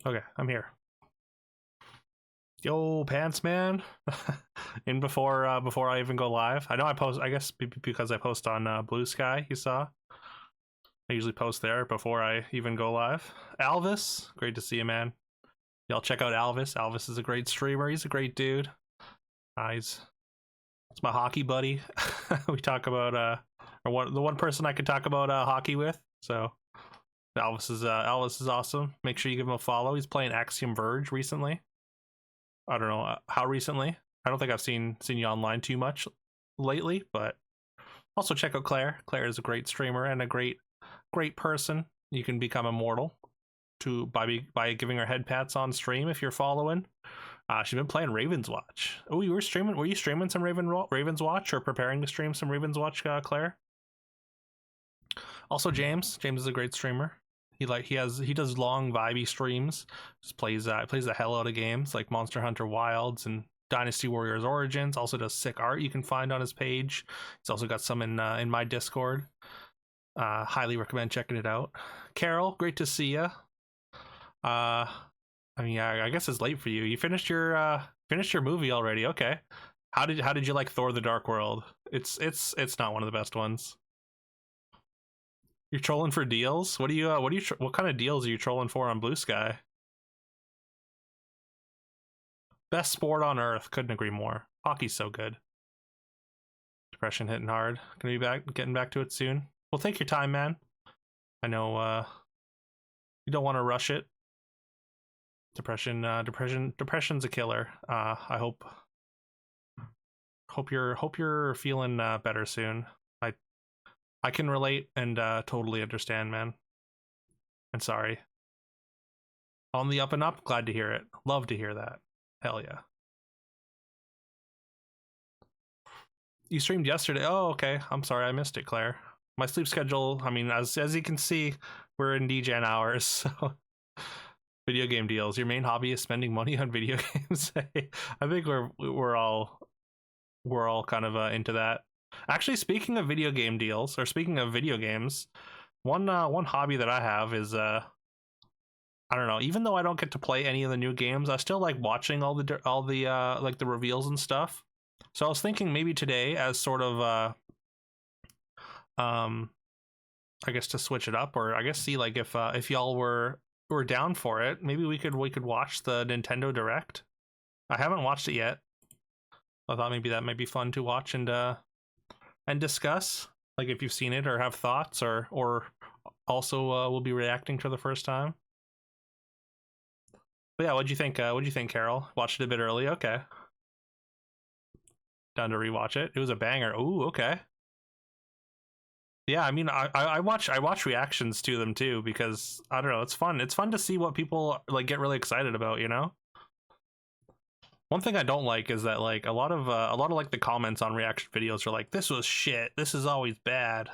Okay, I'm here. Yo, pants man. In before I even go live. I know I post. I guess because I post on Blue Sky. You saw. I usually post there before I even go live. Alvis, great to see you, man. Y'all check out Alvis. Alvis is a great streamer. He's a great dude. It's my hockey buddy. We talk about the one person I could talk about hockey with. So Alvis is awesome. Make sure you give him a follow. He's playing Axiom Verge recently. I don't know how recently. I don't think I've seen you online too much lately, but also check out Claire. Claire is a great streamer and a great person. You can become immortal by giving her head pats on stream if you're following. She's been playing Raven's Watch. Oh, you were streaming? Were you streaming some Raven's Watch or preparing to stream some Raven's Watch, Claire? Also, James. James is a great streamer. He does long vibey streams. Just plays the hell out of games like Monster Hunter Wilds and Dynasty Warriors Origins. Also does sick art you can find on his page. He's also got some in my Discord. Highly recommend checking it out. Carol, great to see you. I guess it's late for you. You finished your movie already. Okay. How did you like Thor: The Dark World? It's not one of the best ones. You're trolling for deals? What kind of deals are you trolling for on Blue Sky? Best sport on earth. Couldn't agree more. Hockey's so good. Depression hitting hard. Gonna be getting back to it soon. Well, take your time, man. I know you don't want to rush it. Depression's a killer. I hope you're feeling better soon. I can relate and totally understand, man. And sorry. On the up and up, glad to hear it. Love to hear that. Hell yeah. You streamed yesterday. Oh, okay. I'm sorry, I missed it, Claire. My sleep schedule, I mean, as you can see, we're in DGen hours, so video game deals. Your main hobby is spending money on video games. I think we're all kind of into that. Actually, speaking of video game deals, or speaking of video games, one hobby that I have is I don't know. Even though I don't get to play any of the new games, I still like watching all the like the reveals and stuff. So I was thinking maybe today, as sort of I guess to switch it up, or I guess see like if y'all were down for it, maybe we could watch the Nintendo Direct. I haven't watched it yet. I thought maybe that might be fun to watch and discuss, like if you've seen it or have thoughts, or also we'll be reacting for the first time. But yeah, what'd you think? Carol? Watched it a bit early. Okay. Down to rewatch it. It was a banger. Ooh, okay. Yeah, I mean, I watch reactions to them too, because I don't know, it's fun. It's fun to see what people like get really excited about, you know? One thing I don't like is that like a lot of like the comments on reaction videos are like, this was shit, this is always bad.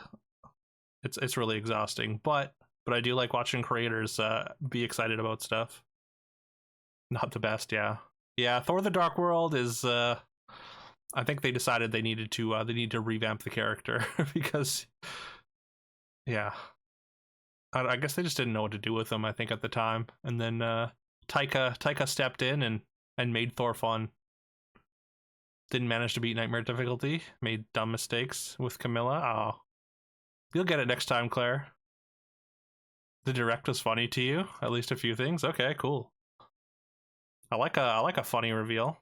It's really exhausting, but I do like watching creators be excited about stuff. Not the best, yeah. Yeah, Thor: The Dark World is I think they decided they need to revamp the character because yeah. I guess they just didn't know what to do with him, I think, at the time. And then Taika stepped in and made Thor fun. Didn't manage to beat Nightmare difficulty. Made dumb mistakes with Camilla. Oh. You'll get it next time, Claire. The Direct was funny to you? At least a few things? Okay, cool. I like a funny reveal.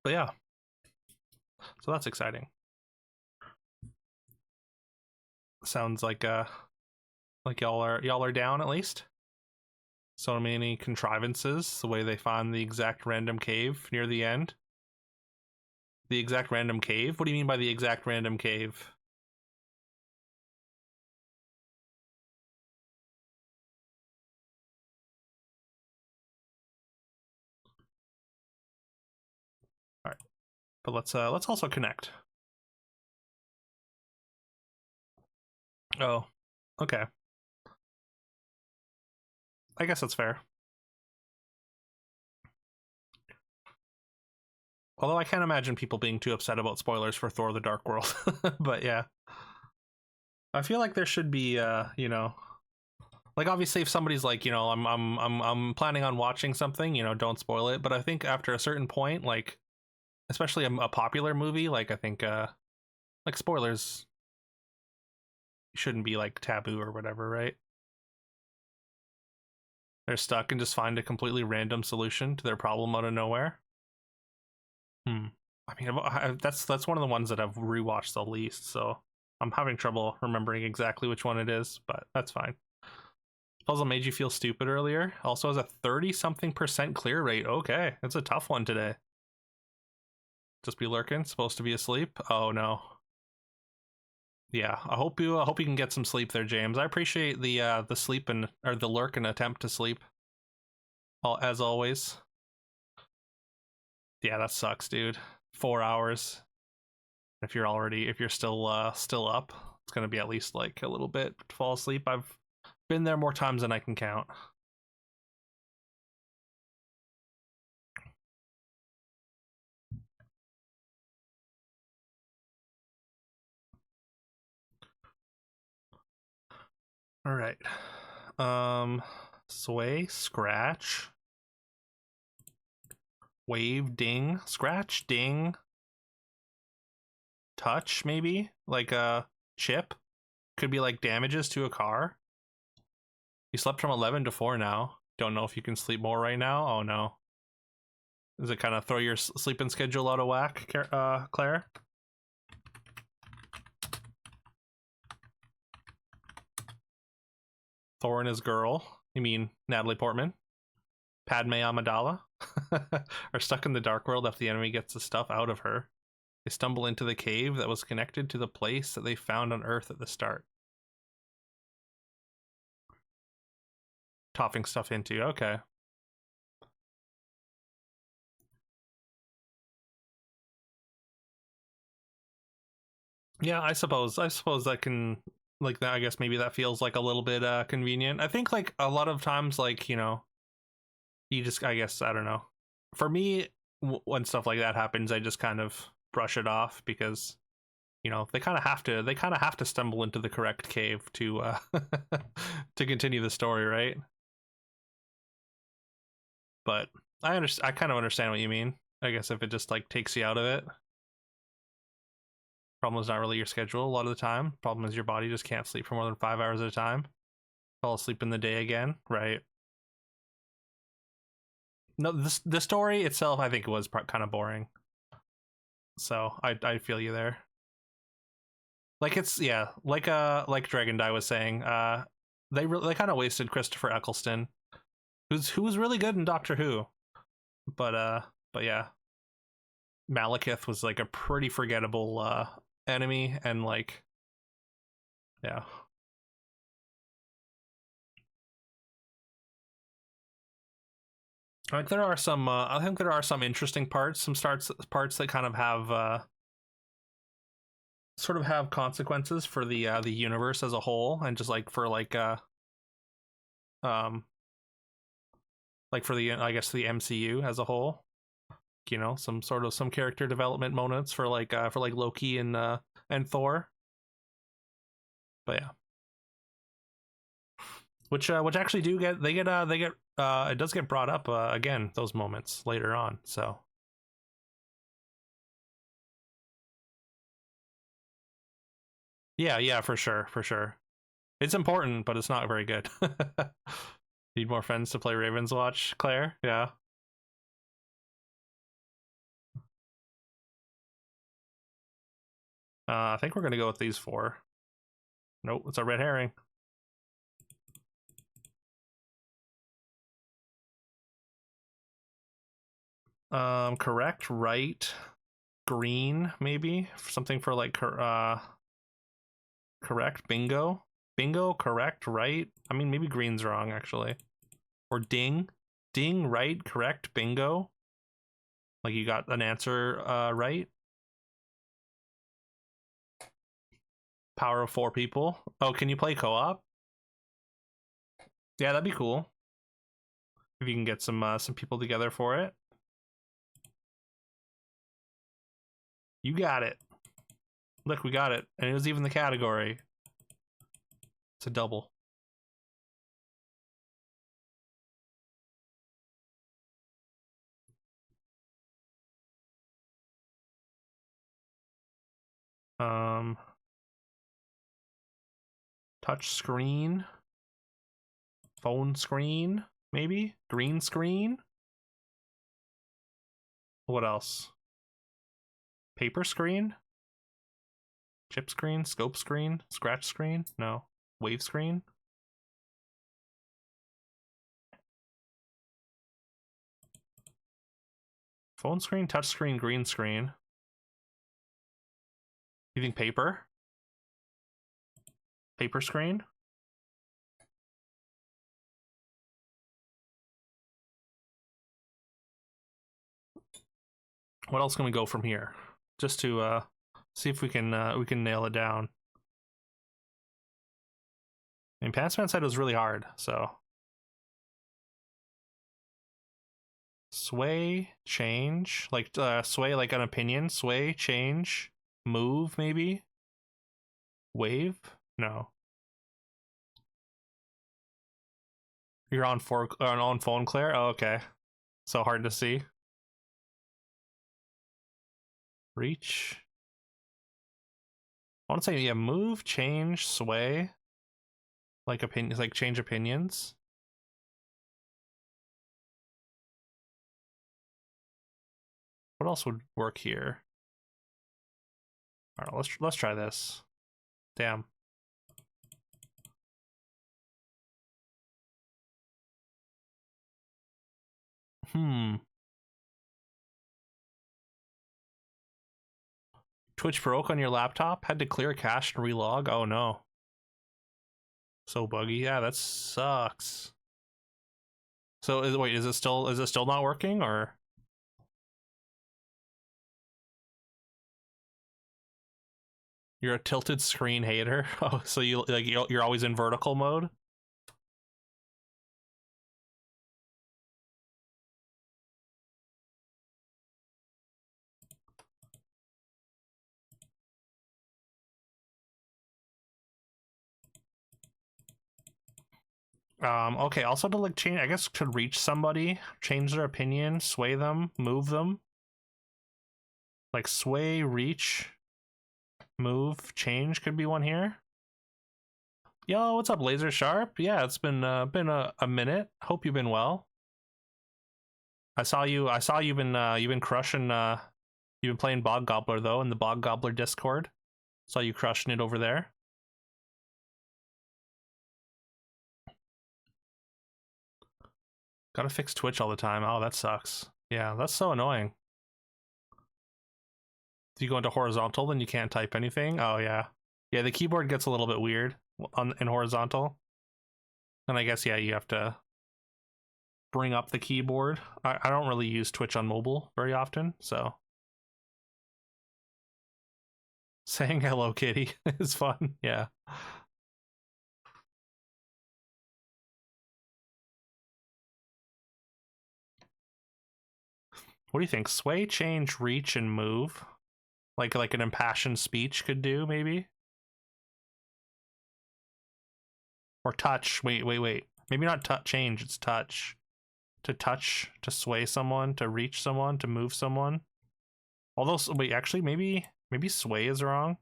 But yeah. So that's exciting. Sounds like y'all are down at least. So many contrivances, the way they find the exact random cave near the end. The exact random cave? What do you mean by the exact random cave? All right. But let's also connect. Oh. Okay. I guess that's fair. Although I can't imagine people being too upset about spoilers for Thor: The Dark World. But yeah. I feel like there should be, you know, Like obviously, if somebody's like, you know, I'm planning on watching something, you know, don't spoil it. But I think after a certain point, like especially a popular movie, like I think like spoilers shouldn't be like taboo or whatever, right? They're stuck and just find a completely random solution to their problem out of nowhere. Hmm. I mean, that's one of the ones that I've rewatched the least, so I'm having trouble remembering exactly which one it is, but that's fine. Puzzle made you feel stupid earlier. Also has a 30-something% clear rate. Okay, it's a tough one today. Just be lurking. Supposed to be asleep. Oh no. Yeah, I hope you can get some sleep there, James. I appreciate the sleep and or the lurk and attempt to sleep. As always. Yeah, that sucks, dude. 4 hours. If you're still up, it's gonna be at least like a little bit to fall asleep. I've been there more times than I can count. All right. Sway, scratch, wave, ding, scratch, ding, touch, maybe like a chip. Could be like damages to a car. You slept from 11 to 4 now. Don't know if you can sleep more right now. Oh no. Does it kind of throw your sleeping schedule out of whack, Claire? Thor and his girl. You mean Natalie Portman? Padme Amidala? Are stuck in the dark world after the enemy gets the stuff out of her. They stumble into the cave that was connected to the place that they found on Earth at the start. Topping stuff into, okay. Yeah, I suppose that can like that. I guess maybe that feels like a little bit convenient. I think like a lot of times, like you know, you just I guess I don't know. For me, when stuff like that happens, I just kind of brush it off because you know they kind of have to stumble into the correct cave to to continue the story, right? But I kind of understand what you mean. I guess if it just like takes you out of it. Problem is not really your schedule a lot of the time. Problem is your body just can't sleep for more than 5 hours at a time. Fall asleep in the day again, right? No, the story itself, I think, was kind of boring. So I feel you there. Like it's yeah, like Dragon Die was saying, they kind of wasted Christopher Eccleston, who was really good in Doctor Who, but but yeah, Malekith was like a pretty forgettable enemy, and like yeah. Like there are some, I think there are some interesting parts, some starts parts that kind of have sort of have consequences for the universe as a whole, and just um like for the I guess the MCU as a whole. You know, some character development moments for like Loki and Thor. But yeah, which actually do get they get it does get brought up again those moments later on. So yeah, for sure, for sure. It's important, but it's not very good. Need more friends to play Ravens Watch, Claire? Yeah. I think we're gonna go with these four. Nope, it's a red herring. Correct, right, green, maybe something for like correct, bingo, bingo, correct, right. I mean, maybe green's wrong actually, or ding, ding, right, correct, bingo. Like you got an answer right. Power of four people. Oh, can you play co-op? Yeah, that'd be cool if you can get some people together for it. You got it. Look, we got it, and it was even the category. It's a double. Touch screen. Phone screen, maybe? Green screen? What else? Paper screen? Chip screen? Scope screen? Scratch screen? No. Wave screen? Phone screen, touch screen, green screen. You think paper? Paper screen? What else can we go from here? Just to see if we can nail it down. I mean, Pantsman said it was really hard, so. Sway, change, like sway like an opinion, sway, change, move maybe? Wave? No. You're on phone, Claire? Oh, okay. So hard to see. Reach. I want to say, yeah, move, change, sway. Like opinions, like change opinions. What else would work here? All right, let's try this. Damn. Twitch broke on your laptop? Had to clear cache and relog? Oh no. So buggy. Yeah, that sucks. So wait, is it still not working, or? You're a tilted screen hater? Oh, so you're always in vertical mode? Okay, also to like change, I guess to reach somebody, change their opinion, sway them, move them. Like sway, reach, move, change could be one here. Yo, what's up, Laser Sharp? Yeah, it's been a minute. Hope you've been well. I saw you've been crushing you've been playing Bog Gobbler though in the Bog Gobbler Discord. Saw you crushing it over there. Gotta fix Twitch all the time. Oh, that sucks. Yeah, that's so annoying. If you go into horizontal, then you can't type anything. Oh yeah. Yeah, the keyboard gets a little bit weird in horizontal. And I guess, yeah, you have to bring up the keyboard. I don't really use Twitch on mobile very often, so. Saying hello, kitty is fun, yeah. What do you think? Sway, change, reach, and move? Like an impassioned speech could do, maybe? Or touch. Wait. Maybe not touch change, it's touch. To touch, to sway someone, to reach someone, to move someone. Although, wait, actually, maybe sway is wrong.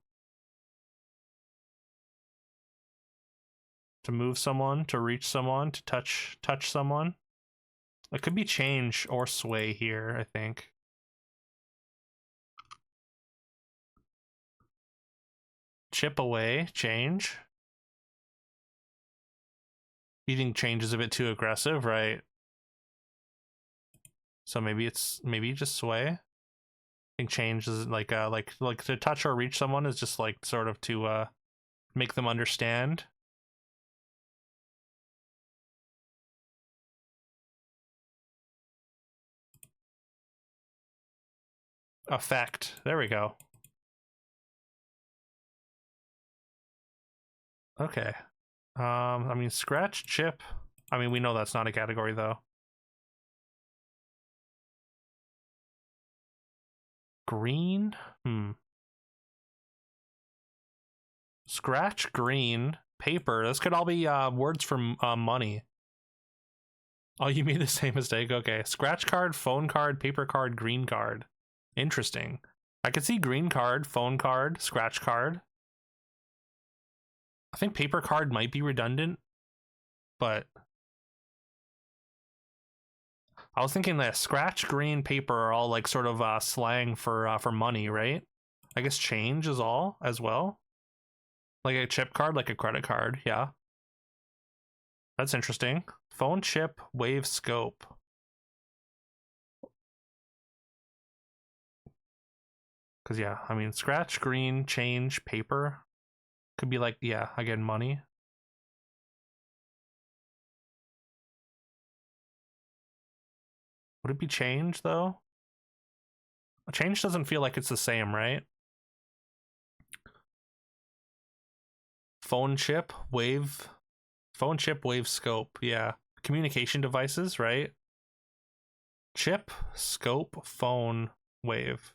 To move someone, to reach someone, to touch someone. It could be change or sway here, I think. Chip away, change. You think change is a bit too aggressive, right? So maybe just sway. I think change is like to touch or reach someone is just like sort of to make them understand. Effect. There we go. Okay. I mean, scratch, chip. I mean, we know that's not a category though. Green? Scratch, green, paper. This could all be words for money. Oh, you made the same mistake? Okay. Scratch card, phone card, paper card, green card. Interesting. I could see green card, phone card, scratch card. I think paper card might be redundant, but I was thinking that scratch, green, paper are all like sort of slang for money, right? I guess change is all as well. Like a chip card, like a credit card. Yeah, that's interesting. Phone, chip, wave, scope. Because yeah, I mean, scratch, green, change, paper could be like, yeah, again, money. Would it be change though? Change doesn't feel like it's the same, right? Phone chip, wave, phone chip, wave, scope. Yeah, communication devices, right? Chip, scope, phone, wave.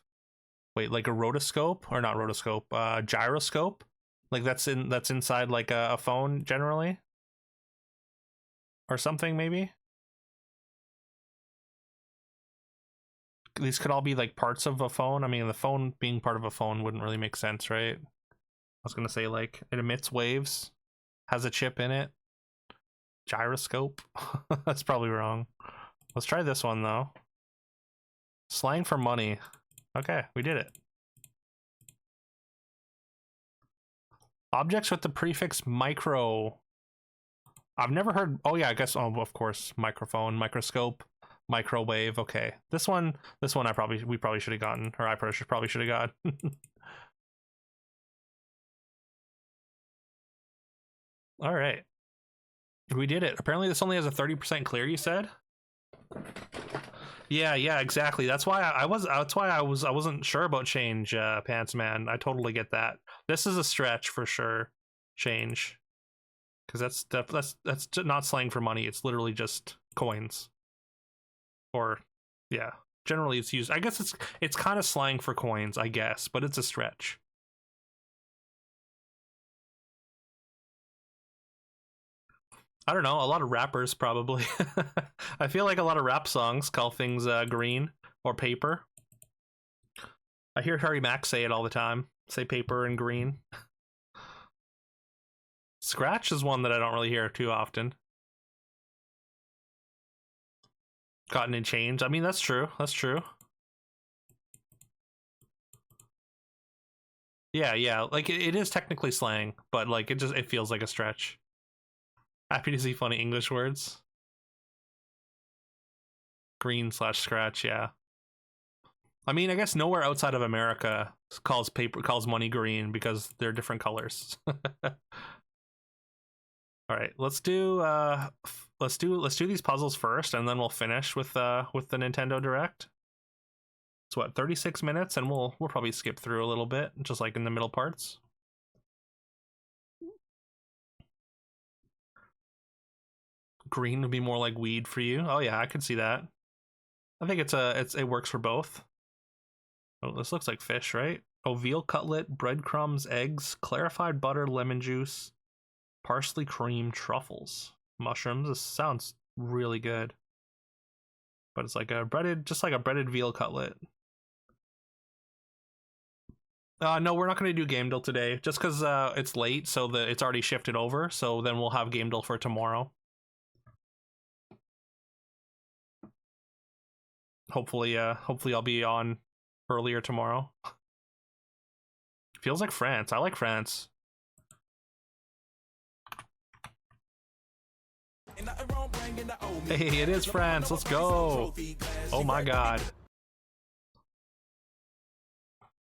Wait, like a rotoscope or not rotoscope? Gyroscope. Like that's inside like a phone generally, or something maybe. These could all be like parts of a phone. I mean, the phone being part of a phone wouldn't really make sense, right? I was gonna say like it emits waves, has a chip in it. Gyroscope. That's probably wrong. Let's try this one though. Slang for money. Okay, we did it. Objects with the prefix micro. I've never heard. Oh yeah, I guess. Oh, of course, microphone, microscope, microwave. Okay, this one. We probably should have gotten, or I probably should have gotten. All right, we did it. Apparently, this only has a 30% clear. You said. Yeah, exactly. That's why I was. That's why I was. I wasn't sure about change, Pants Man. I totally get that. This is a stretch for sure. Change, because that's not slang for money. It's literally just coins. Or, yeah, generally it's used. I guess it's kind of slang for coins, I guess, but it's a stretch. I don't know. A lot of rappers probably. I feel like a lot of rap songs call things green or paper. I hear Harry Mack say it all the time. Say paper and green. Scratch is one that I don't really hear too often. Cotton and change. I mean, that's true. That's true. Yeah. Like it is technically slang, but like it feels like a stretch. Happy to see funny English words. Green slash scratch. Yeah. I mean, I guess nowhere outside of America calls money green because they're different colors. All right, let's do these puzzles first, and then we'll finish with the Nintendo Direct. It's what 36 minutes, and we'll probably skip through a little bit, just like in the middle parts. Green would be more like weed for you. Oh yeah, I could see that. I think it works for both. Oh, this looks like fish, right? Oh, veal cutlet, breadcrumbs, eggs, clarified butter, lemon juice, parsley cream, truffles, mushrooms. This sounds really good. But it's like just like a breaded veal cutlet. No, we're not going to do Game Deal today, just because it's late, so it's already shifted over. So then we'll have Game Deal for tomorrow. Hopefully I'll be on earlier tomorrow. Feels like France. I like France. Hey, it is France. Let's go. Oh my god.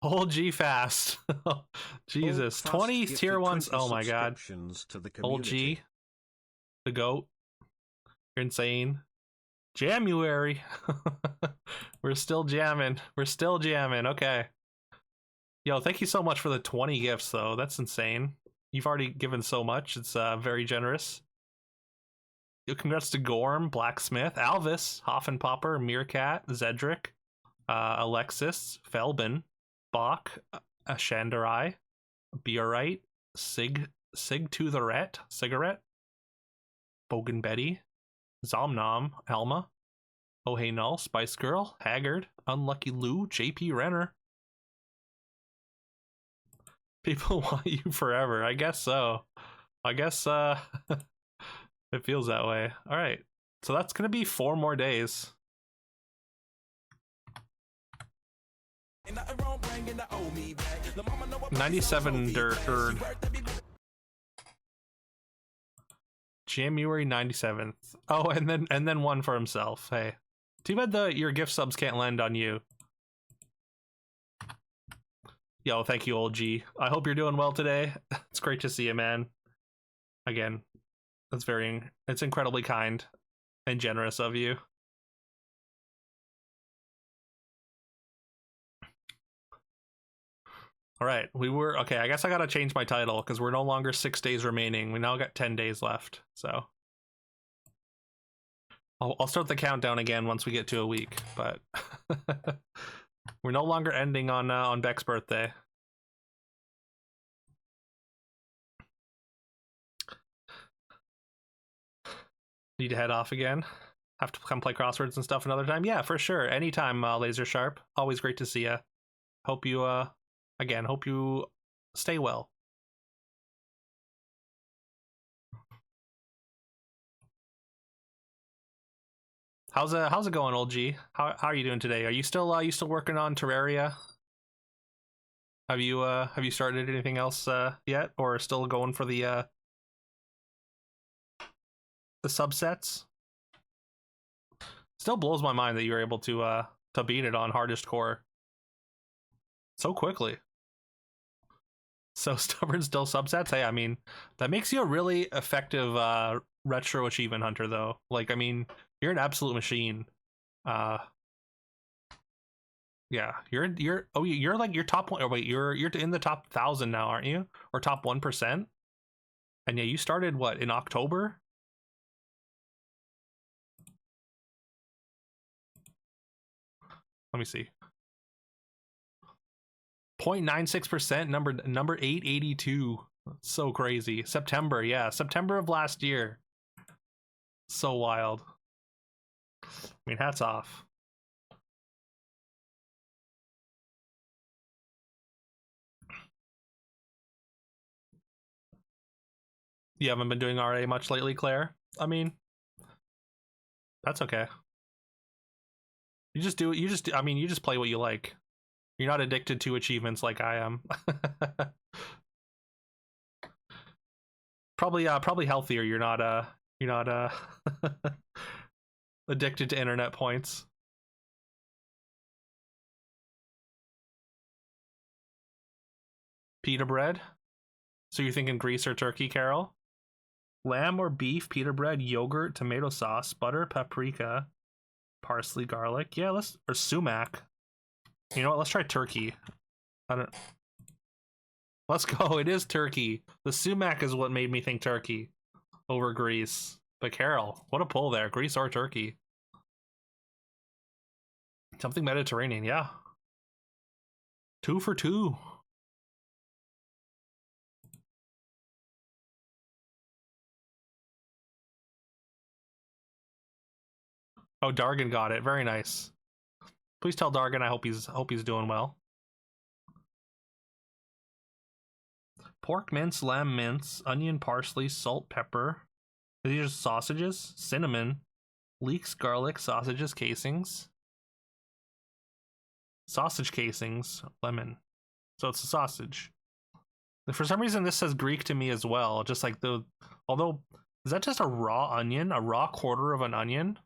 Hold G fast. Jesus. 20 tier ones. Oh my god. Hold G. The goat. You're insane. Jamuary. We're still jamming. We're still jamming. Okay. Yo, thank you so much for the 20 gifts, though. That's insane. You've already given so much. It's very generous. Congrats to Gorm, Blacksmith, Alvis, Hoffenpopper, Meerkat, Zedric, Alexis, Felbin, Bach, Shandarai, Beerite, Sig to the Ret, Cigarette, Bogan Betty, Zomnom, Alma, Oh Hey Null, Spice Girl, Haggard, Unlucky Lou, JP Renner, People want you forever. I guess so. I guess it feels that way. All right. So that's going to be 4 more days. $97 Jamuary 97th. Oh, and then one for himself. Hey, too bad your gift subs can't land on you. Yo, thank you, old G. I hope you're doing well today. It's great to see you, man. Again, it's incredibly kind and generous of you. All right, okay. I guess I gotta change my title because we're no longer 6 days remaining. We now got 10 days left. So I'll start the countdown again once we get to a week. But we're no longer ending on Beck's birthday. Need to head off again. Have to come play crosswords and stuff another time. Yeah, for sure. Anytime, Laser Sharp. Always great to see you. Hope you again, hope you stay well. How's it going, old G? How are you doing today? Are you still working on Terraria? Have you started anything else yet, or still going for the subsets? Still blows my mind that you were able to beat it on hardest core so quickly. So stubborn still subsets. Hey, I mean, that makes you a really effective retro achievement hunter, though. Like, I mean, you're an absolute machine. Yeah, you're like your top one. Oh wait, you're in the top 1,000 now, aren't you? Or top 1%? And yeah, you started what, in October? Let me see. 0.96%, number 882. That's so crazy. September, yeah, September of last year. So wild. I mean, hats off. You haven't been doing RA much lately, Claire? I mean, that's okay. You just do it. I mean, you just play what you like. You're not addicted to achievements like I am. Probably healthier. You're not addicted to internet points. Pita bread? So you're thinking Greece or Turkey, Carol? Lamb or beef, pita bread, yogurt, tomato sauce, butter, paprika, parsley, garlic. Yeah, or sumac. You know what? Let's try turkey. Let's go. It is turkey. The sumac is what made me think turkey over Greece. But Carol, what a pull there. Greece or turkey. Something Mediterranean, yeah. 2 for 2. Oh, Dargan got it. Very nice. Please tell Dargan I hope he's doing well. Pork mince, lamb mince, onion, parsley, salt, pepper. These are sausages, cinnamon, leeks, garlic, sausages, casings. Sausage casings, lemon. So it's a sausage. For some reason, this says Greek to me as well. Just like although, is that just a raw onion? A raw quarter of an onion?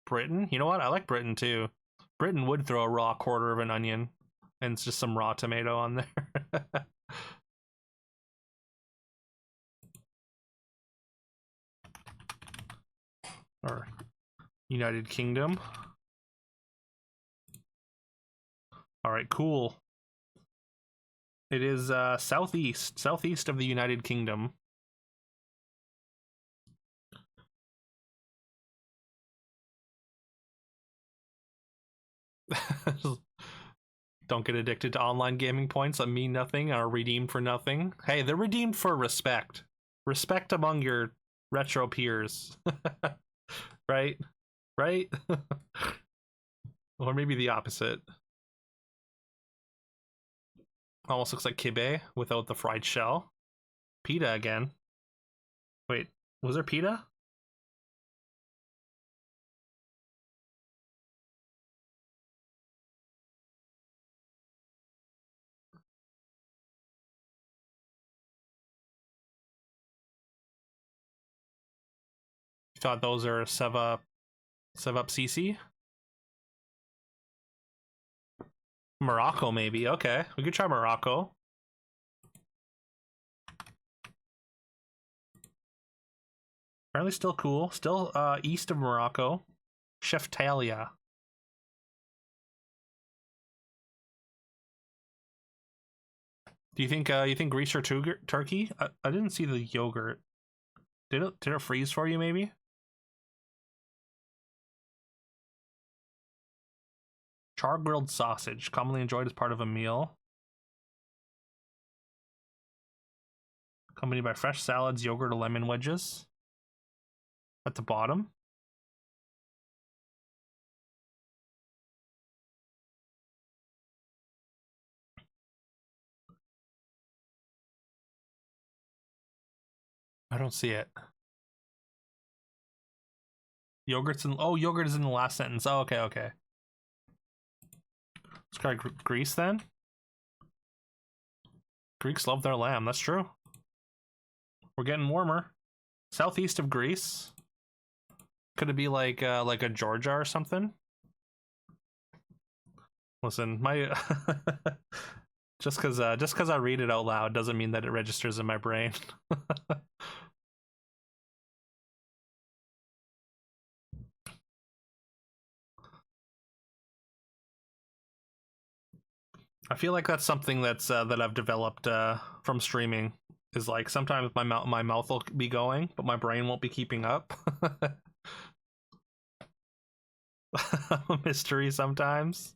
Britain? You know what? I like Britain too. Britain would throw a raw quarter of an onion and it's just some raw tomato on there. Or United Kingdom. All right, cool. It is southeast of the United Kingdom. Don't get addicted to online gaming points that mean nothing, are redeemed for nothing. Hey, they're redeemed for respect. Respect among your retro peers. Right? Right? Or maybe the opposite. Almost looks like kibe without the fried shell. Pita again. Wait, was there pita? You thought those are Sev up CC? Morocco, maybe. Okay, we could try Morocco. Apparently still cool. Still east of Morocco. Chef Talia. Do you think Greece or Turkey? I didn't see the yogurt. Did it freeze for you maybe? Char grilled sausage, commonly enjoyed as part of a meal. Accompanied by fresh salads, yogurt, or lemon wedges. At the bottom. I don't see it. Yogurt is in the last sentence. Oh, okay, okay. Let's try Greece then. Greeks love their lamb. That's true. We're getting warmer. Southeast of Greece. Could it be like a Georgia or something? Listen, my just because I read it out loud doesn't mean that it registers in my brain. I feel like that's something that's that I've developed from streaming. Is like sometimes my mouth will be going, but my brain won't be keeping up. A mystery sometimes.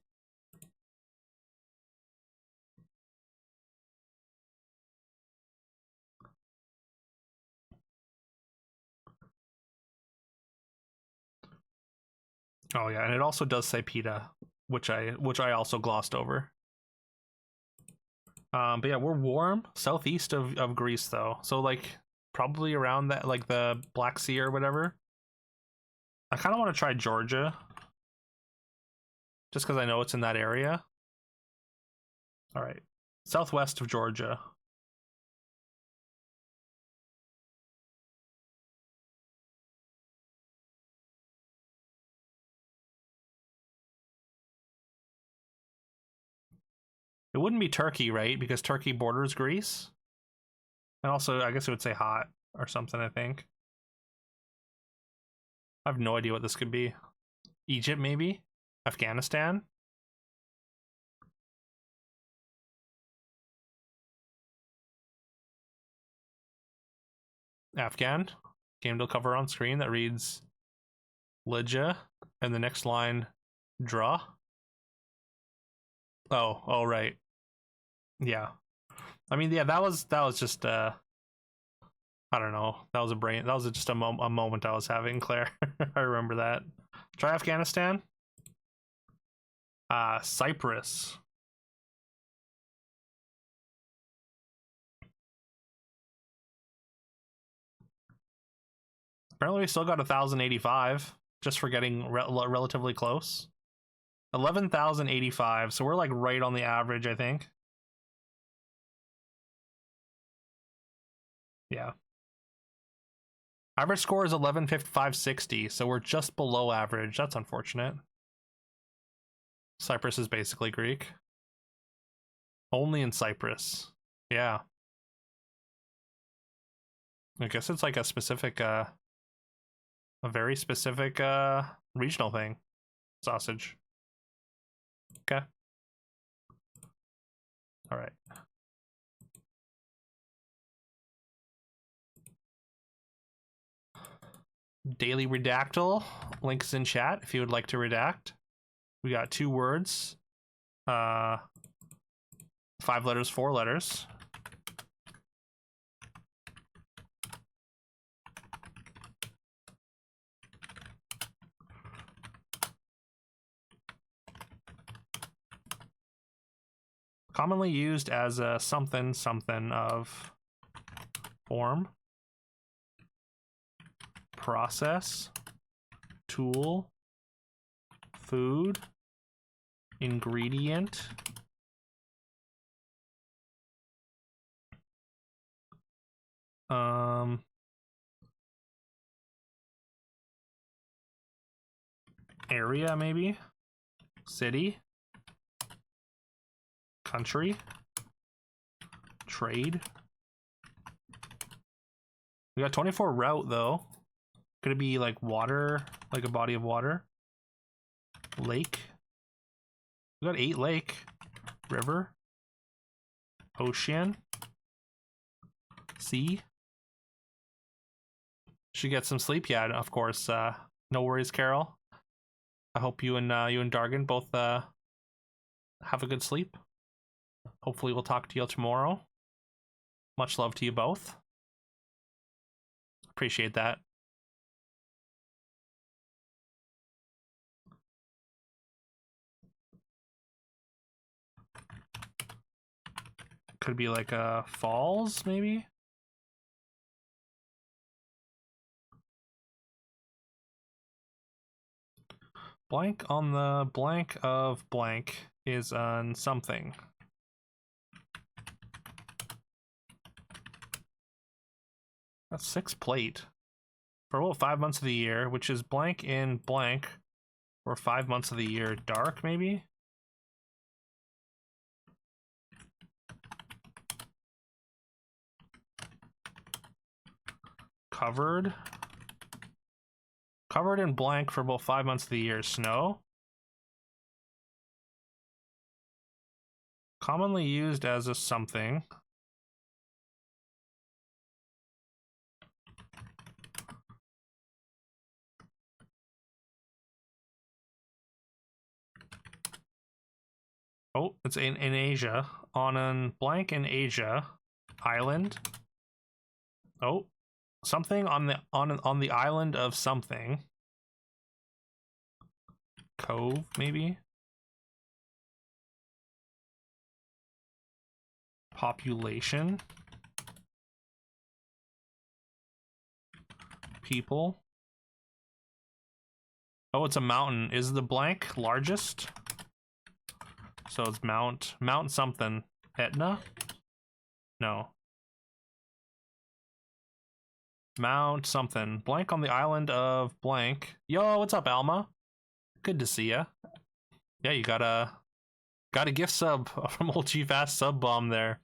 Oh yeah, and it also does say pita, which I also glossed over. But yeah, we're warm southeast of Greece though, so like probably around that, like the Black Sea or whatever. I kind of want to try Georgia, just because I know it's in that area. All right, southwest of Georgia. It wouldn't be Turkey, right? Because Turkey borders Greece. And also, I guess it would say hot or something, I think. I have no idea what this could be. Egypt, maybe? Afghanistan? Afghan? Game to cover on screen that reads Lydia, and the next line, draw. Oh, right. Yeah. I mean, yeah, that was just I don't know. That was just a moment I was having, Claire. I remember that. Try Afghanistan. Cyprus. Apparently we still got 1,085 just for getting relatively close. 11,085, so we're like right on the average, I think. Yeah. Average score is 11,560, so we're just below average. That's unfortunate. Cyprus is basically Greek. Only in Cyprus. Yeah. I guess it's like a specific, a very specific regional thing. Sausage. Okay. All right. Daily redactal. Links in chat if you would like to redact. We got 2 words. 5 letters, 4 letters. Commonly used as a something something of form, process, tool, food, ingredient, area maybe, city, country, trade. We got 24 route though. Could it be like water, like a body of water? Lake. We got 8 lake, river, ocean, sea. Should get some sleep. Yeah, of course. No worries, Carol. I hope you and Dargan both have a good sleep. Hopefully we'll talk to you tomorrow. Much love to you both. Appreciate that. Could be like a falls, maybe? Blank on the blank of blank is on something. That's 6 plate. For about 5 months of the year, which is blank in blank for 5 months of the year. Dark, maybe? Covered. Covered in blank for about 5 months of the year. Snow. Commonly used as a something. Oh, it's in Asia. On a blank in Asia. Island. Oh, something on the island of something. Cove, maybe? Population. People. Oh, it's a mountain. Is the blank largest? So it's Mount something. Etna? No. Mount something. Blank on the island of blank. Yo, what's up, Alma? Good to see ya. Yeah, you got a gift sub from old G Fast Sub Bomb there.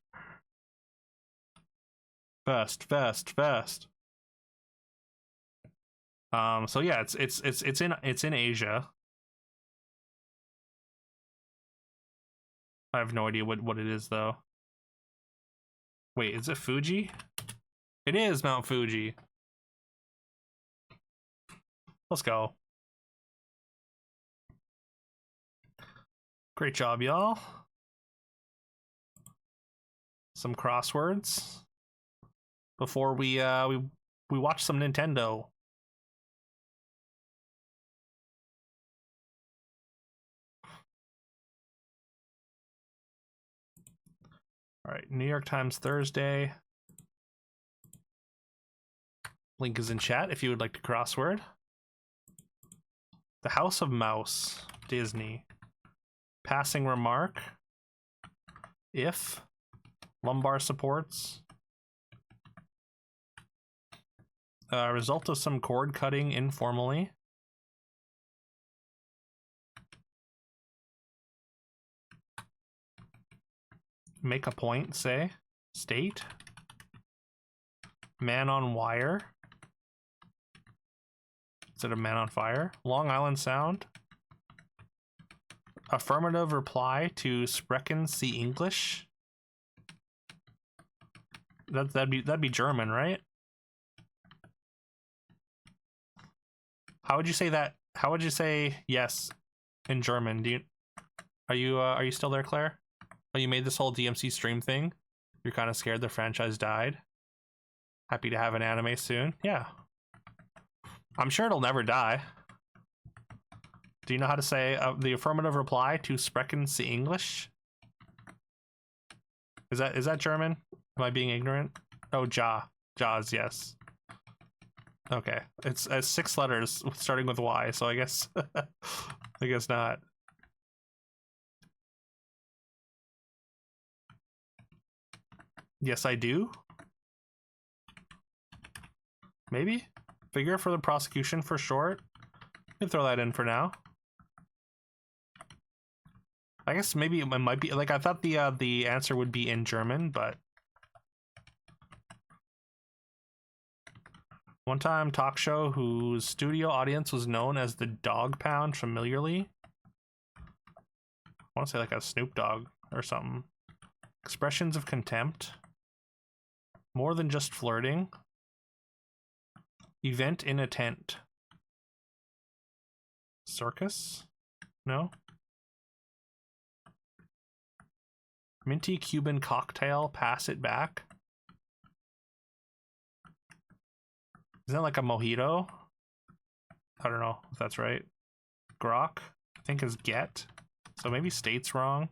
Fast. So yeah, it's in Asia. I have no idea what it is though. Wait, is it Fuji? It is Mount Fuji. Let's go. Great job, y'all. Some crosswords before we watch some Nintendo. All right, New York Times Thursday. Link is in chat if you would like to crossword. The House of Mouse, Disney. Passing remark. If. Lumbar supports. Result of some cord cutting informally. Make a point, say. State. Man on wire. Is it a man on fire? Long Island Sound. Affirmative reply to Sprechen Sie English. That'd be German, right? How would you say that? How would you say yes in German? Are you still there, Claire? Oh, you made this whole DMC stream thing? You're kind of scared the franchise died? Happy to have an anime soon? Yeah. I'm sure it'll never die. Do you know how to say the affirmative reply to Sprechen Sie English? Is that German? Am I being ignorant? Oh, Jaws, yes. Okay, it's 6 letters starting with Y, so I guess I guess not. Yes, I do. Maybe figure for the prosecution for short. You can throw that in for now. I guess maybe it might be like I thought the answer would be in German, but one time talk show whose studio audience was known as the Dog Pound familiarly. I want to say like a Snoop Dogg or something. Expressions of contempt. More than just flirting. Event in a tent. Circus? No? Minty Cuban cocktail, pass it back. Is that like a mojito? I don't know if that's right. Grok, I think is get. So maybe state's wrong.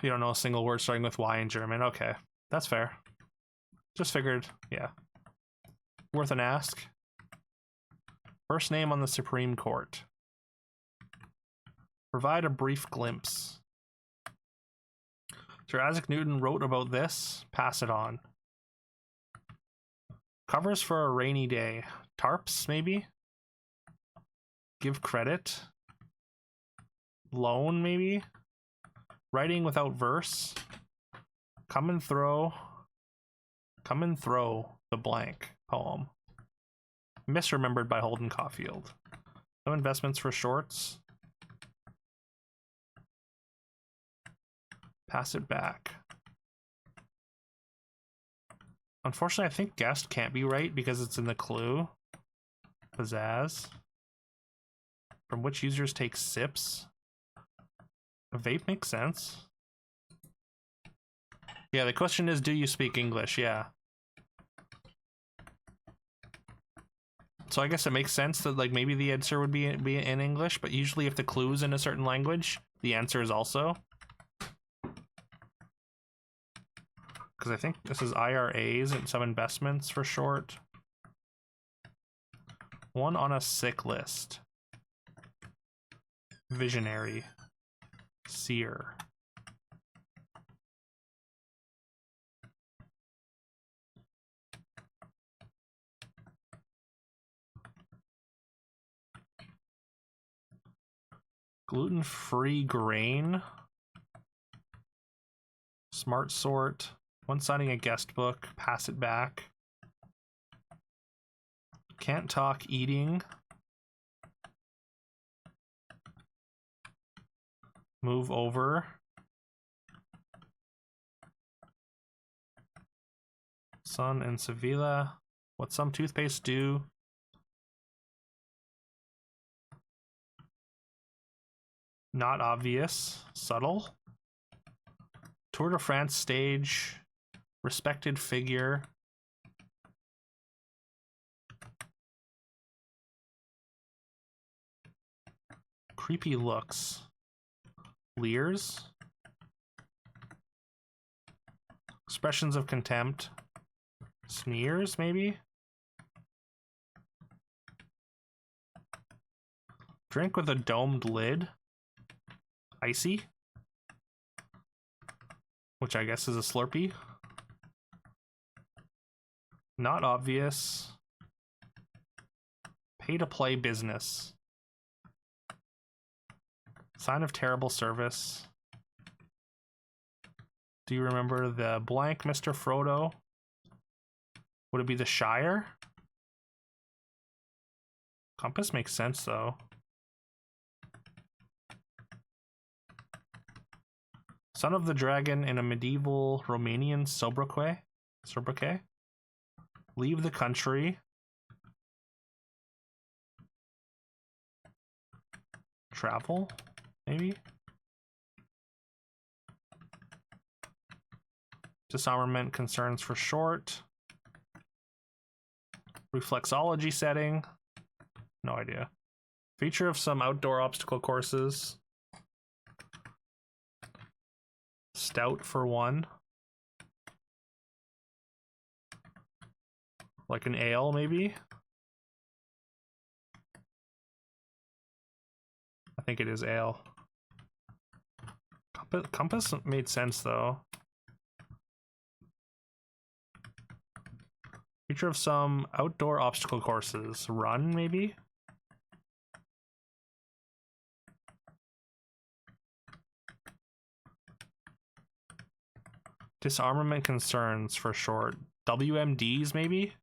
You don't know a single word starting with Y in German. Okay, that's fair. Just figured, yeah. Worth an ask. First name on the Supreme Court. Provide a brief glimpse. Sir Isaac Newton wrote about this. Pass it on. Covers for a rainy day. Tarps, maybe? Give credit. Loan, maybe? Writing without verse. Come and throw the blank poem. Misremembered by Holden Caulfield. No investments for shorts. Pass it back. Unfortunately, I think guest can't be right because it's in the clue. Pizzazz. From which users take sips. A vape makes sense. Yeah, the question is, do you speak English? Yeah. So I guess it makes sense that like maybe the answer would be in English, but usually if the clue is in a certain language, the answer is also. Because I think this is IRAs and some investments for short. One on a sick list. Visionary. Seer. Gluten-free grain. Smart sort. One signing a guest book. Pass it back. Can't talk eating. Move over. Sun and Sevilla. What some toothpaste do. Not obvious. Subtle. Tour de France stage. Respected figure. Creepy looks. Leers. Expressions of contempt. Sneers, maybe? Drink with a domed lid. Icy. Which I guess is a Slurpee. Not obvious. Pay to play business. Sign of terrible service. Do you remember the blank, Mr. Frodo? Would it be the Shire? Compass makes sense, though. Son of the Dragon in a medieval Romanian sobriquet. Leave the country. Travel, maybe? Disarmament concerns for short. Reflexology setting. No idea. Feature of some outdoor obstacle courses. Stout for 1. Like an ale, maybe? I think it is ale. Compass made sense, though. Feature of some outdoor obstacle courses. Run, maybe? Disarmament concerns for short. WMDs, maybe?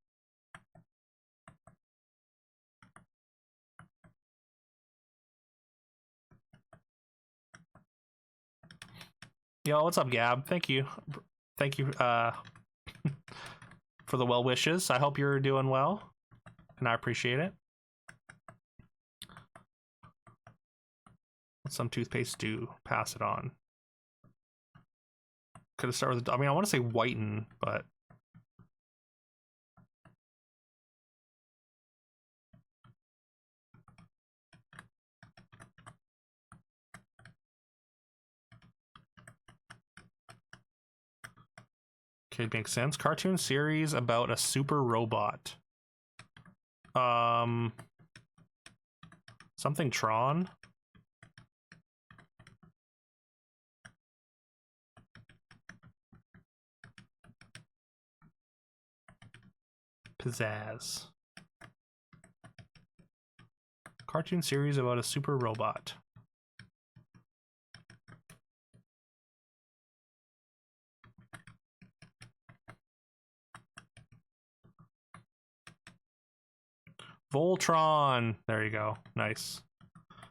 Yo, what's up, Gab? Thank you. Thank you for the well wishes. I hope you're doing well, and I appreciate it. What's some toothpaste do? Pass it on. Could have started with, I mean, I want to say whiten, but okay, makes sense. Cartoon series about a super robot. Something Tron. Pizzazz. Cartoon series about a super robot. Voltron. There you go. Nice.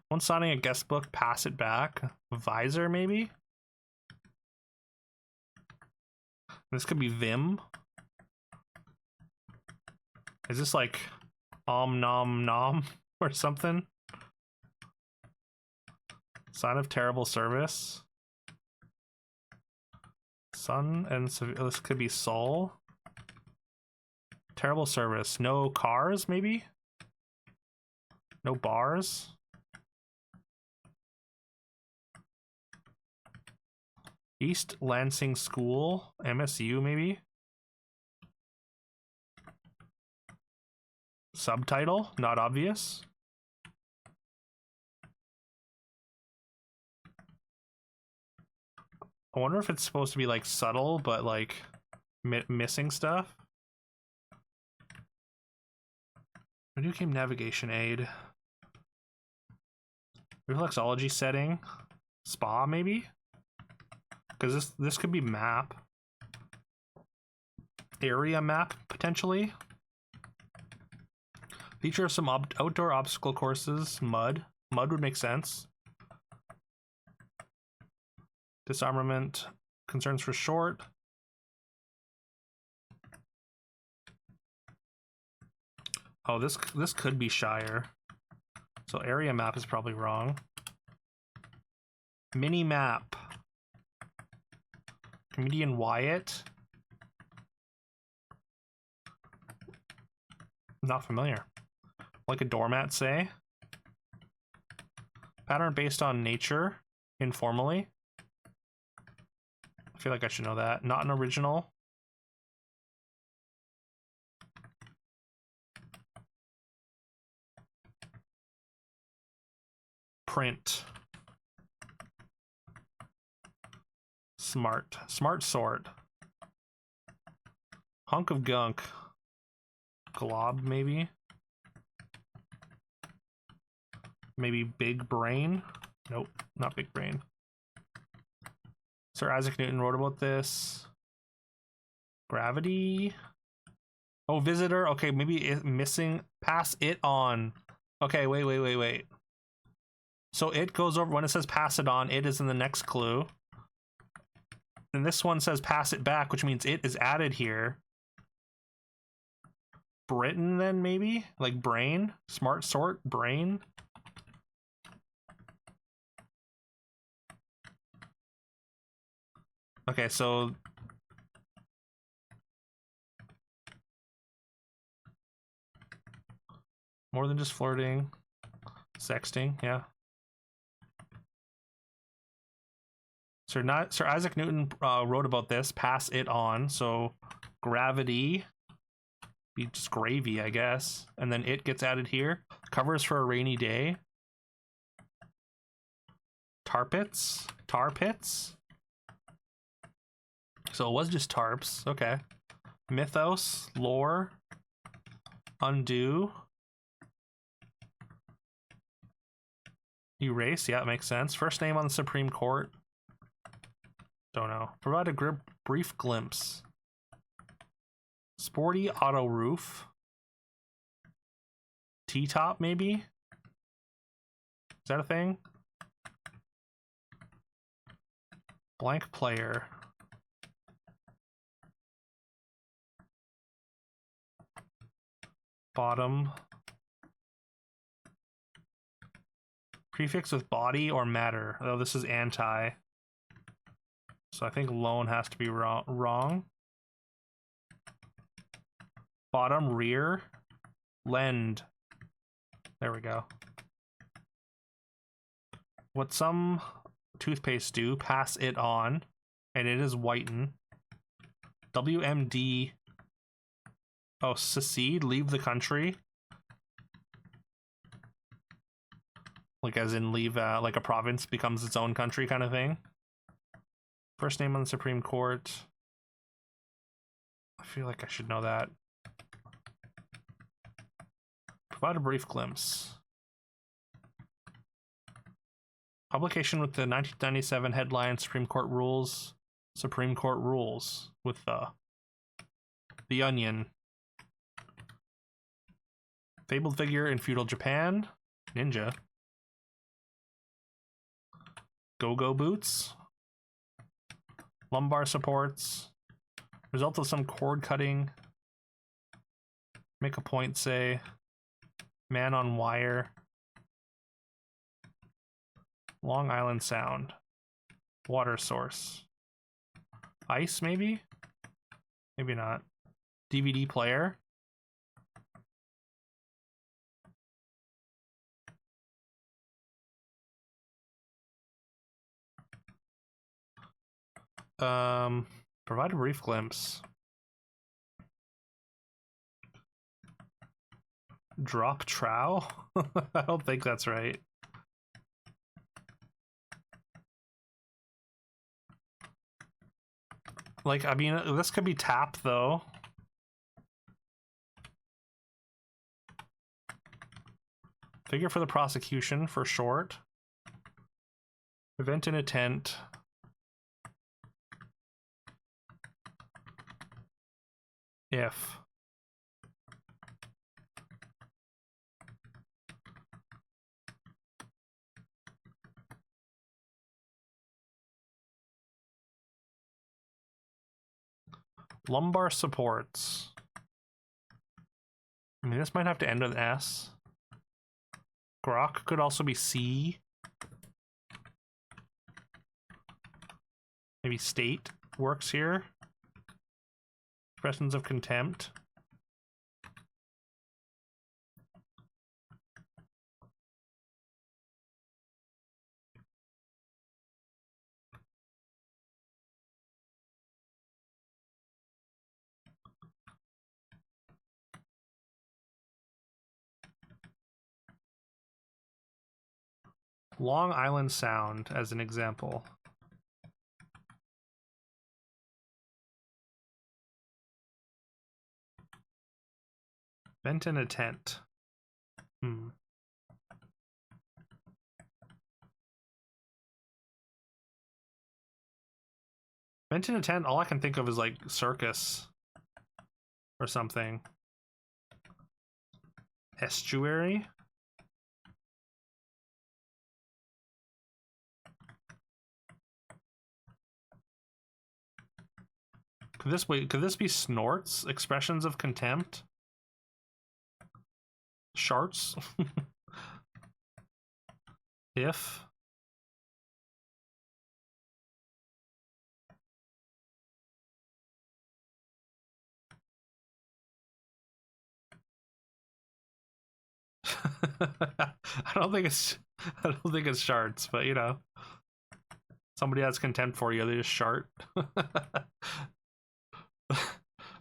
One signing a guest book, pass it back. Visor, maybe? This could be Vim. Is this like Om Nom Nom or something? Sign of terrible service. Sun and this could be Soul. Terrible service. No cars, maybe? No bars? East Lansing School, MSU, maybe? Subtitle, not obvious. I wonder if it's supposed to be like subtle, but like missing stuff. Video game navigation aid. Reflexology setting. Spa, maybe? Because this could be map. Area map, potentially. Feature of some outdoor obstacle courses. Mud. Mud would make sense. Disarmament. Concerns for short. Oh, this could be Shire. So area map is probably wrong. Mini map. Comedian Wyatt. Not familiar. Like a doormat, say. Pattern based on nature, informally. I feel like I should know that. Not an original. Print. Smart. Smart sort. Hunk of gunk. Glob, maybe? Maybe big brain? Nope, not big brain. Sir Isaac Newton wrote about this. Gravity? Oh, visitor? Okay, maybe missing. Pass it on. Okay, wait. So it goes over, when it says pass it on, it is in the next clue. And this one says pass it back, which means it is added here. Britain, then, maybe? Like brain? Smart sort? Brain? Okay, so more than just flirting. Sexting, yeah. Sir Isaac Newton wrote about this. Pass it on. So gravity, be just gravy, I guess. And then it gets added here. Covers for a rainy day. Tar pits. So it was just tarps. Okay. Mythos, lore, undo, erase. Yeah, it makes sense. First name on the Supreme Court. Don't know. Provide a brief glimpse. Sporty auto roof. T-top, maybe? Is that a thing? Blank player. Bottom. Prefix with body or matter. Oh, this is anti. So I think loan has to be wrong. Bottom, rear, lend. There we go. What some toothpaste do, pass it on, and it is whiten. WMD. Oh, secede, leave the country. Like as in leave, like a province becomes its own country kind of thing. First name on the Supreme Court. I feel like I should know that. Provide a brief glimpse. Publication with the 1997 headline Supreme Court rules with the Onion. Fabled figure in feudal Japan. Ninja. Go-go boots. Lumbar supports. Result of some cord cutting. Make a point, say. Man on wire. Long Island Sound. Water source. Ice, maybe? Maybe not. DVD player. Provide a brief glimpse. Drop trow? I don't think that's right. Like, I mean, this could be tap, though. Figure for the prosecution, for short. Event and intent. If. Lumbar supports. I mean, this might have to end with S. Grok could also be C. Maybe state works here. Expressions of contempt. Long Island Sound as an example. Vent and a tent. Vent in a tent, all I can think of is like circus or something. Estuary. Could this be snorts? Expressions of contempt? Sharts? If. I don't think it's shards, but you know, somebody has content for you, they just shart.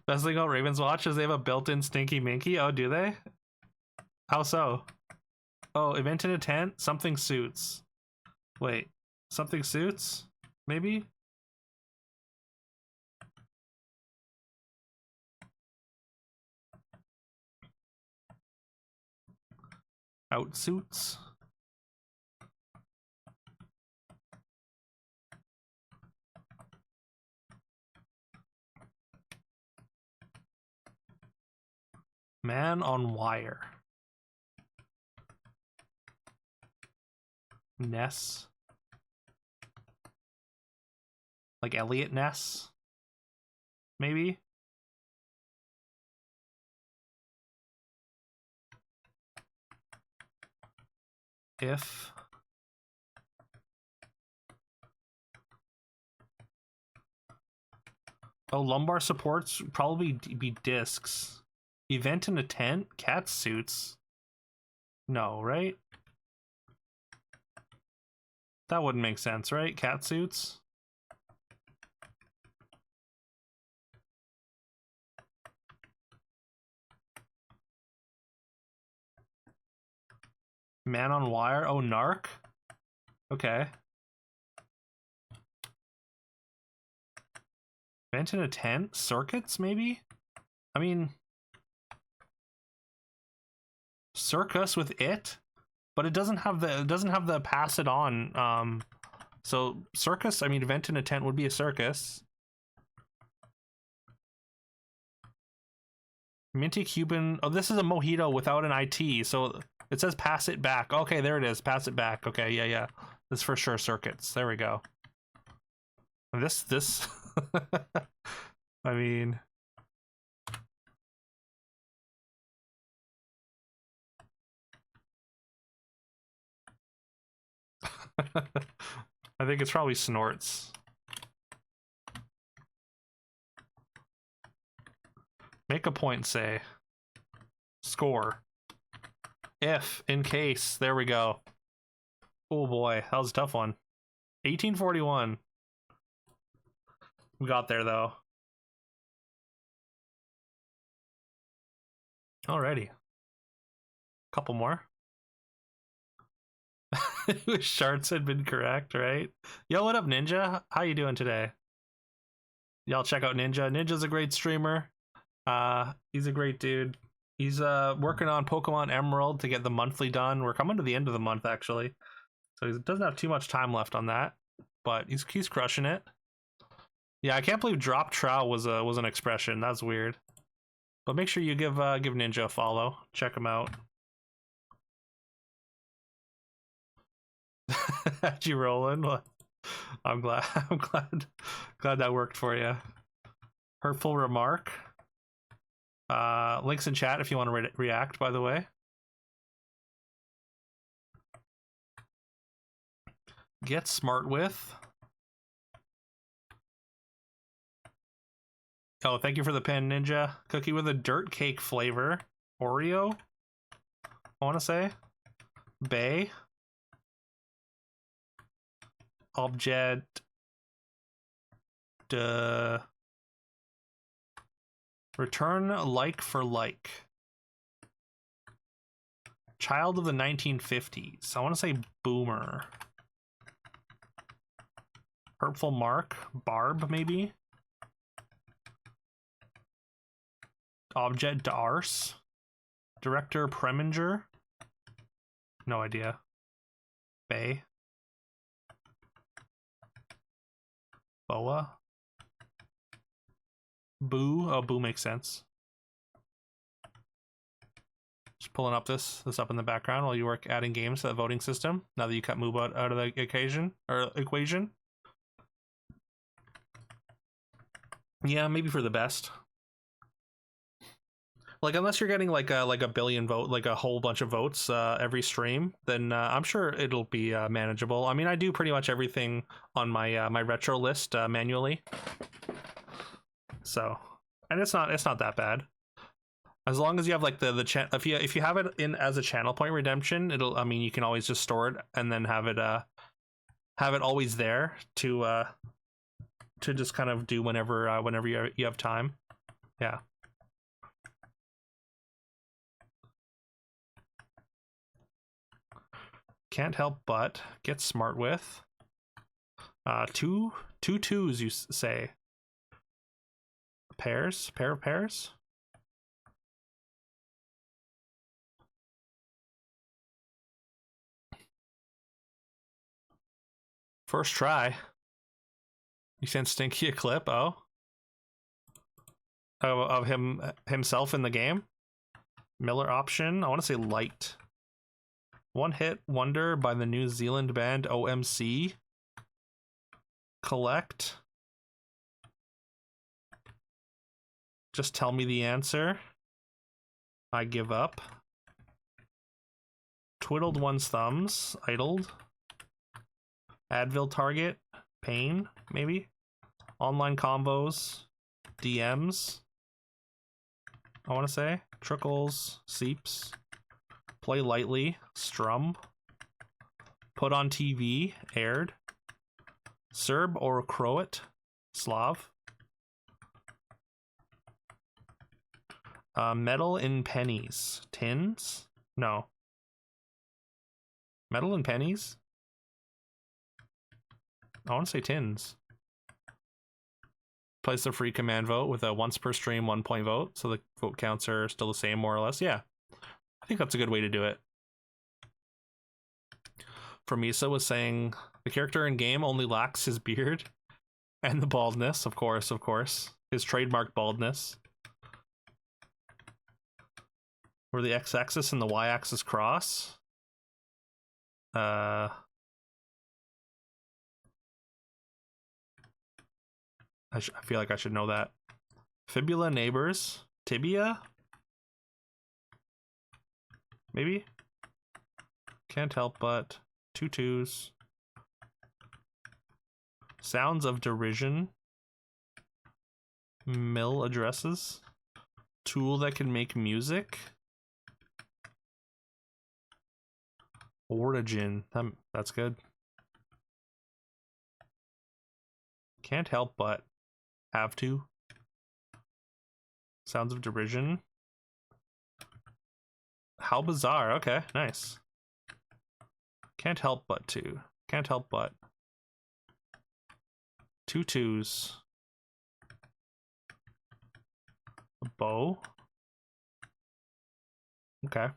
Best thing about Ravens Watch is they have a built-in Stinky Minky. Oh, do they? How so? Oh, event in a tent? Something suits. Wait, something suits? Maybe? Outsuits? Man on wire. Ness. Like Elliot Ness? Maybe? If. Oh, lumbar supports probably be discs. Event in a tent? Cat suits? No, right? That wouldn't make sense, right? Cat suits? Man on wire? Oh, narc? Okay. Event in a tent? Circuits, maybe? I mean... Circus with it? But it doesn't have the pass it on. So circus, I mean, event in a tent would be a circus. Minty Cuban. Oh, this is a mojito without an IT. So it says pass it back. Okay, there it is. Pass it back. Okay, yeah. This is for sure circuits. There we go. This. I mean. I think it's probably snorts. Make a point, say. Score. If, in case. There we go. Oh boy, that was a tough one. 1841. We got there, though. Alrighty. Couple more. Wish shards had been correct, right? Yo, what up, Ninja? How you doing today? Y'all check out Ninja. Ninja's a great streamer. He's a great dude. He's working on Pokemon Emerald to get the monthly done. We're coming to the end of the month, actually, so he doesn't have too much time left on that. But he's crushing it. Yeah, I can't believe drop trowel was an expression. That's weird. But make sure you give Ninja a follow. Check him out. Had you rolling? I'm glad. Glad that worked for you. Hurtful remark. Links in chat if you want to react. By the way. Get smart with. Oh, thank you for the pen, Ninja. Cookie with a dirt cake flavor. Oreo. I want to say. Bay. Object. Return like for like. Child of the 1950s. I want to say boomer. Hurtful mark. Barb, maybe. Object d'Ars. Director Preminger. No idea. Bay. Boa. Boo. Oh, Boo makes sense. Just pulling up this up in the background while you work adding games to the voting system. Now that you cut Moob out of the equation. Yeah, maybe for the best. Like, unless you're getting like a billion vote, like a whole bunch of votes every stream, then I'm sure it'll be manageable. I mean, I do pretty much everything on my my retro list manually, so and it's not that bad. As long as you have like the if you have it in as a channel point redemption, it'll, I mean, you can always just store it and then have it always there to just kind of do whenever you have time. Yeah. Can't help but get smart with two twos, you say. Pair of pairs. First try. You sent Stinky a clip, of himself in the game. Miller option. I want to say light. One hit wonder by the New Zealand band OMC. Collect. Just tell me the answer. I give up. Twiddled one's thumbs. Idled. Advil target. Pain, maybe. Online combos. DMs. I want to say. Trickles. Seeps. Play lightly. Strum. Put on TV. Aired. Serb or Croat. Slav. Metal in pennies. Tins? No. Metal in pennies? I want to say tins. Place the free command vote with a once per stream 1 point vote, so the vote counts are still the same, more or less. Yeah. I think that's a good way to do it. For Misa was saying the character in game only lacks his beard and the baldness, of course. His trademark baldness. Where the x-axis and the y-axis cross. I feel like I should know that. Fibula neighbors. Tibia? Maybe? Can't help but two twos. Sounds of derision. Mill addresses. Tool that can make music. Origin. That's good. Can't help but have to. Sounds of derision. How bizarre. Okay, nice. Can't help but to. Can't help but. Two twos. A bow. Okay.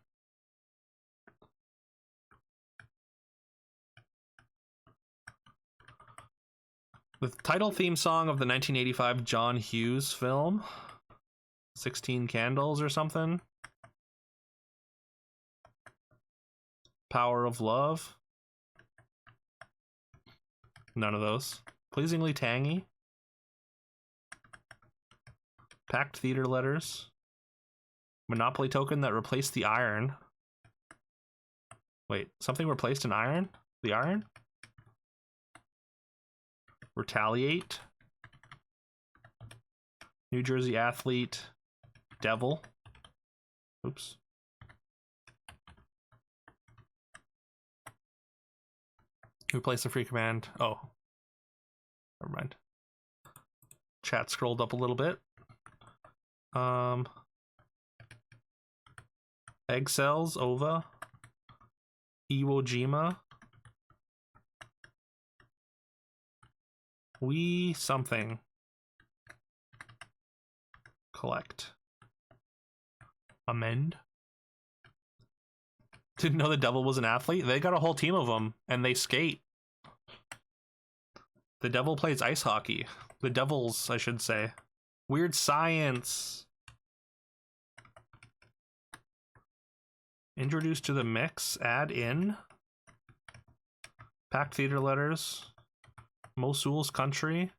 The title theme song of the 1985 John Hughes film. 16 Candles or something. Power of Love. None of those. Pleasingly Tangy. Packed Theater Letters. Monopoly token that replaced the iron. Wait, something replaced an iron? The iron? Retaliate. New Jersey Athlete. Devil. Oops. Replace the free command. Oh. Never mind. Chat scrolled up a little bit. Egg cells, Ova. Iwo Jima. We something. Collect. Amend. Didn't know the devil was an athlete. They got a whole team of them, and they skate. The devil plays ice hockey. The devils, I should say. Weird science. Introduced to the mix. Add in. Packed Theater Letters. Mosul's Country.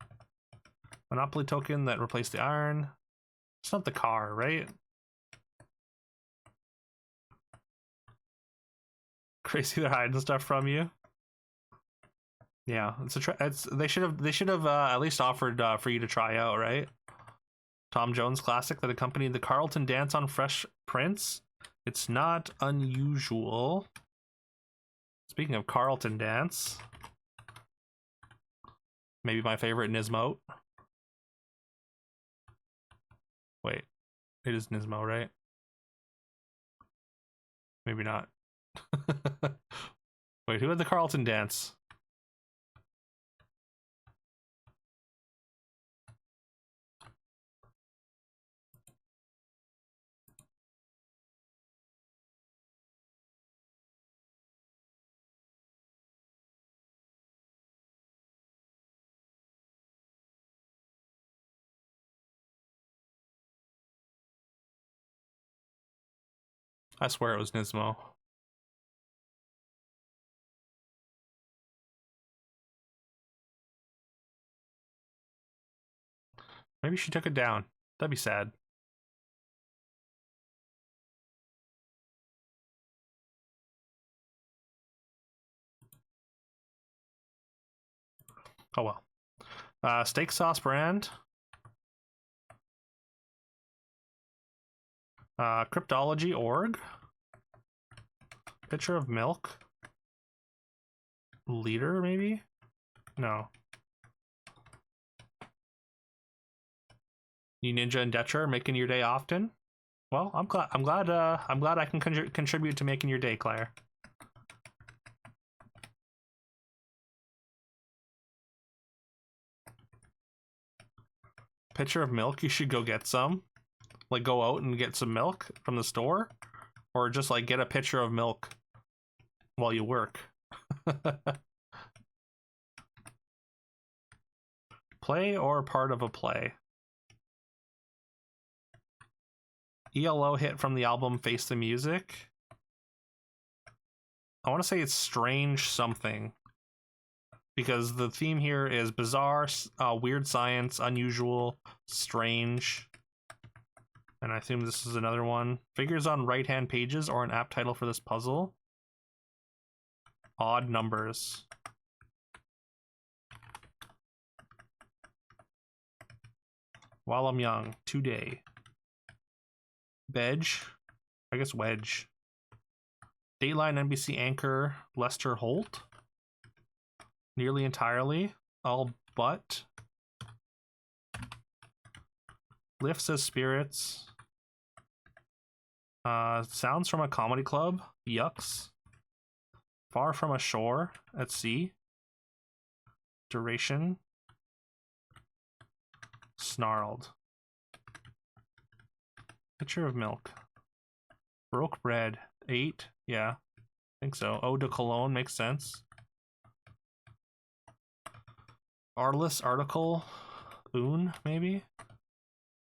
Monopoly token that replaced the iron. It's not the car, right? Crazy they're hiding stuff from you. Yeah, they should have at least offered for you to try out, right? Tom Jones classic that accompanied the Carlton dance on Fresh Prince. It's not unusual. Speaking of Carlton dance, maybe my favorite Nismo. Wait, it is Nismo, right? Maybe not. Wait, who had the Carlton dance? I swear it was Nismo. Maybe she took it down. That'd be sad. Oh well. Steak sauce brand. Cryptology org. Pitcher of milk. Liter, maybe? No. You Ninja and Detcher are making your day often. Well, I'm glad I can contribute to making your day, Claire. Pitcher of milk, you should go get some. Like, go out and get some milk from the store, or just like get a pitcher of milk while you work. Play or part of a play. ELO hit from the album Face the Music. I want to say it's Strange Something, because the theme here is bizarre, weird science, unusual, strange. And I assume this is another one. Figures on right-hand pages or an app title for this puzzle. Odd numbers. While I'm young, today. Veg. I guess wedge. Dateline NBC anchor Lester Holt. Nearly entirely. All but. Lifts as spirits. Sounds from a comedy club. Yucks. Far from a shore at sea. Duration. Snarled. Pitcher of milk. Broke bread. 8. Yeah. I think so. Eau de Cologne makes sense. Artless article. Un, maybe?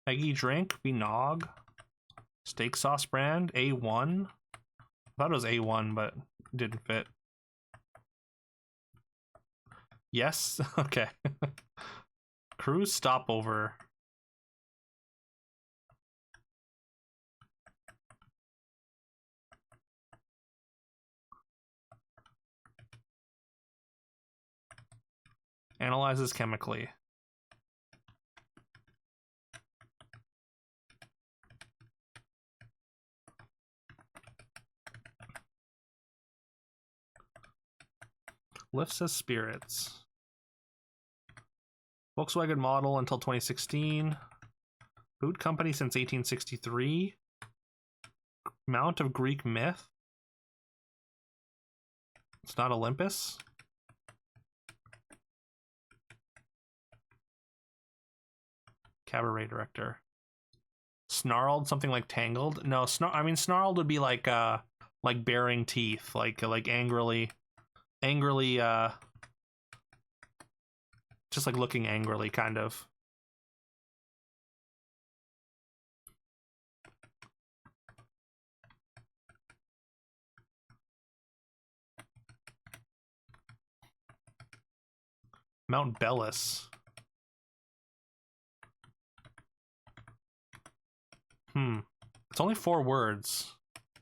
Eggy drink. Be nog. Steak sauce brand. A1. I thought it was A1, but it didn't fit. Yes? Okay. Cruise stopover. Analyzes chemically. Lifts as spirits. Volkswagen model until 2016. Boot company since 1863. Mount of Greek myth. It's not Olympus. Cabaret director. Snarled, something like tangled. No, I mean snarled would be like baring teeth, like angrily, just like looking angrily, kind of. Mount Bellis. It's only 4 words.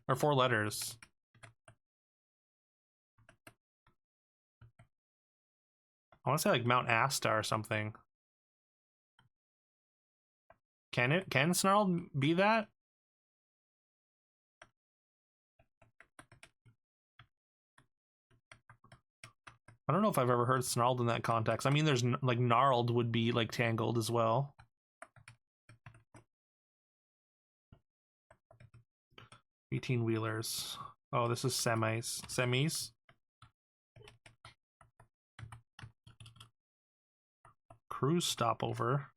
Or 4 letters. I want to say like Mount Asta or something. Can snarled be that? I don't know if I've ever heard snarled in that context. I mean, there's like gnarled would be like tangled as well. 18-wheelers. Oh, this is semis. Semis. Cruise stopover.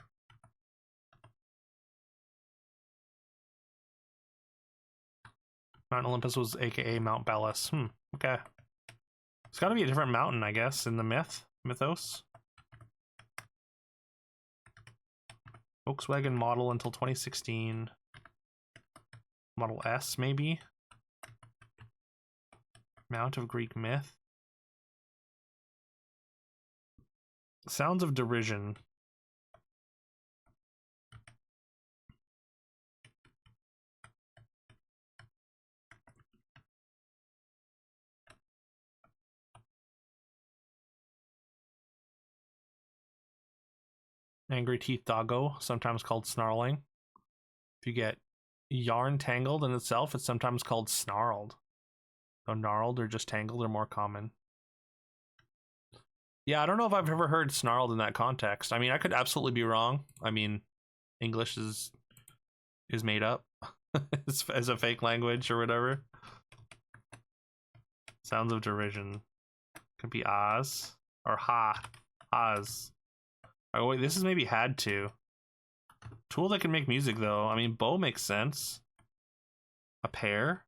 Mount Olympus was aka Mount Belus. Okay. It's got to be a different mountain, I guess, in the mythos. Volkswagen model until 2016. Model S, maybe? Mount of Greek myth. Sounds of derision. Angry teeth doggo, sometimes called snarling. If you get yarn tangled in itself, it's sometimes called snarled. So gnarled or just tangled are more common. Yeah, I don't know if I've ever heard snarled in that context. I mean, I could absolutely be wrong. I mean, English is made up as a fake language or whatever. Sounds of derision. Could be Oz or ha. Oz. Oh wait, this is maybe had to. Tool that can make music though. I mean, bow makes sense. A pair?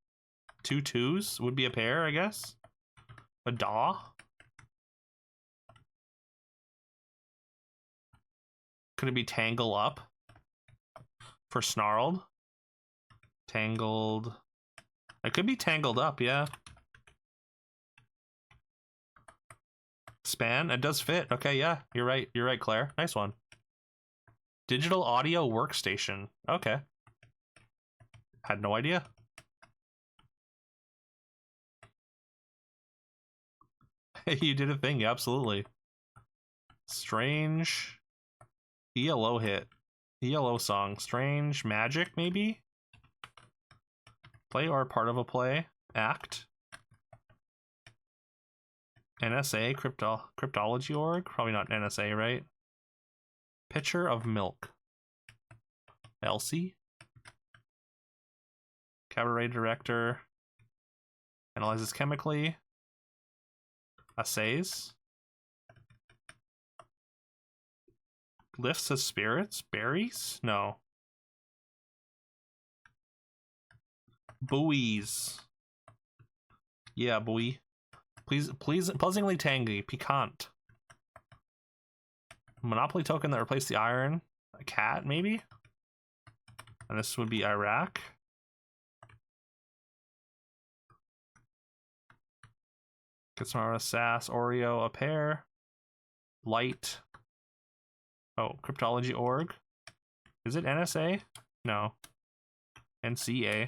2 twos would be a pair, I guess. A daw? Could it be tangle up? For snarled? Tangled. It could be tangled up, yeah. Span? It does fit. Okay, yeah. You're right. You're right, Claire. Nice one. Digital audio workstation. Okay. Had no idea. You did a thing, yeah, absolutely. Strange ELO hit. ELO song. Strange magic, maybe? Play or part of a play. Act. NSA, cryptology org? Probably not NSA, right? Pitcher of milk. Elsie. Cabaret director. Analyzes chemically. Assays. Lifts his spirits. Berries? No. Buoys. Yeah, boy. Please, pleasingly tangy. Piquant. Monopoly token that replaced the iron. A cat, maybe? And this would be Iraq. Katsumara, Sass, Oreo, a pair. Light. Oh, cryptology org. Is it NSA? No. NCA.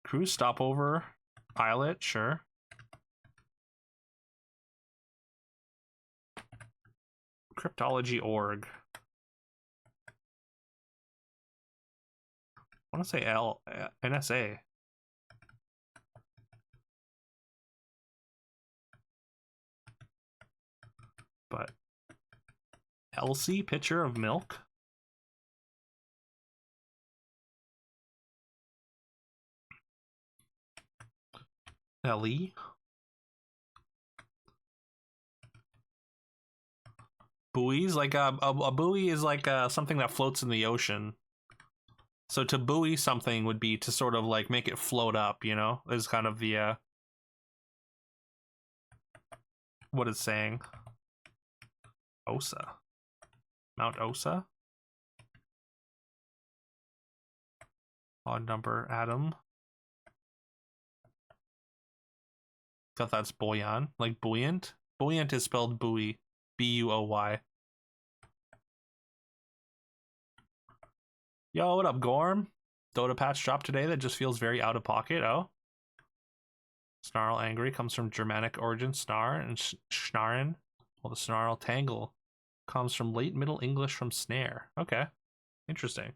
Cruise stopover. Pilot, sure. Cryptology org. I want to say NSA. But Elsie, pitcher of milk. Ellie. Buoys, like a buoy is like something that floats in the ocean. So to buoy something would be to sort of like make it float up, you know, is kind of the what it's saying. Osa. Mount Osa. Odd number atom. Thought that's buoyant, like buoyant. Buoyant is spelled buoy. B-U-O-Y. Yo, what up, Gorm? Dota patch dropped today that just feels very out of pocket. Oh. Snarl angry comes from Germanic origin snar and schnarren, while the snarl tangle comes from late Middle English from snare. Okay. Interesting.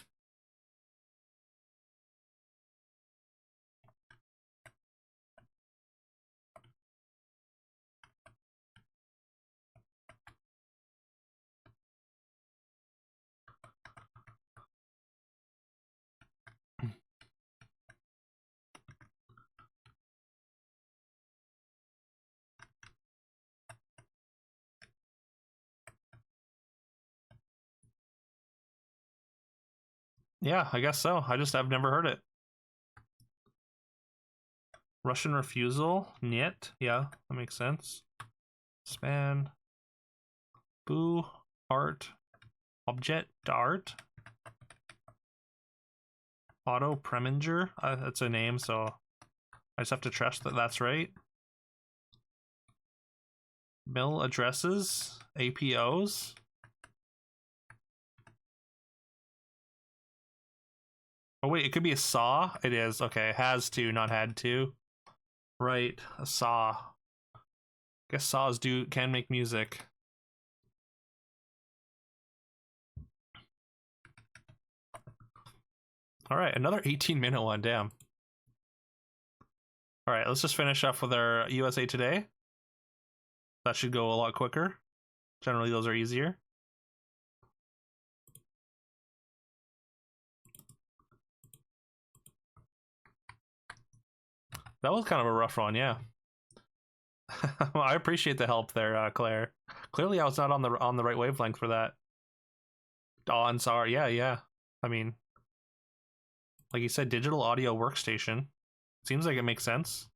Yeah, I guess so. I've never heard it. Russian refusal. Niet. Yeah, that makes sense. Span. Boo. Art. Object. Art. Otto Preminger. That's a name, so I just have to trust that that's right. Mill addresses. APOs. Oh wait, it could be a saw. It is. Okay, has to, not had to. Right, a saw. Guess saws can make music. All right, another 18-minute one. Damn. All right, let's just finish up with our USA Today. That should go a lot quicker. Generally, those are easier. That was kind of a rough one, yeah. Well, I appreciate the help there, Claire. Clearly, I was not on the right wavelength for that. Oh, I'm sorry. Yeah, yeah. I mean, like you said, digital audio workstation. Seems like it makes sense.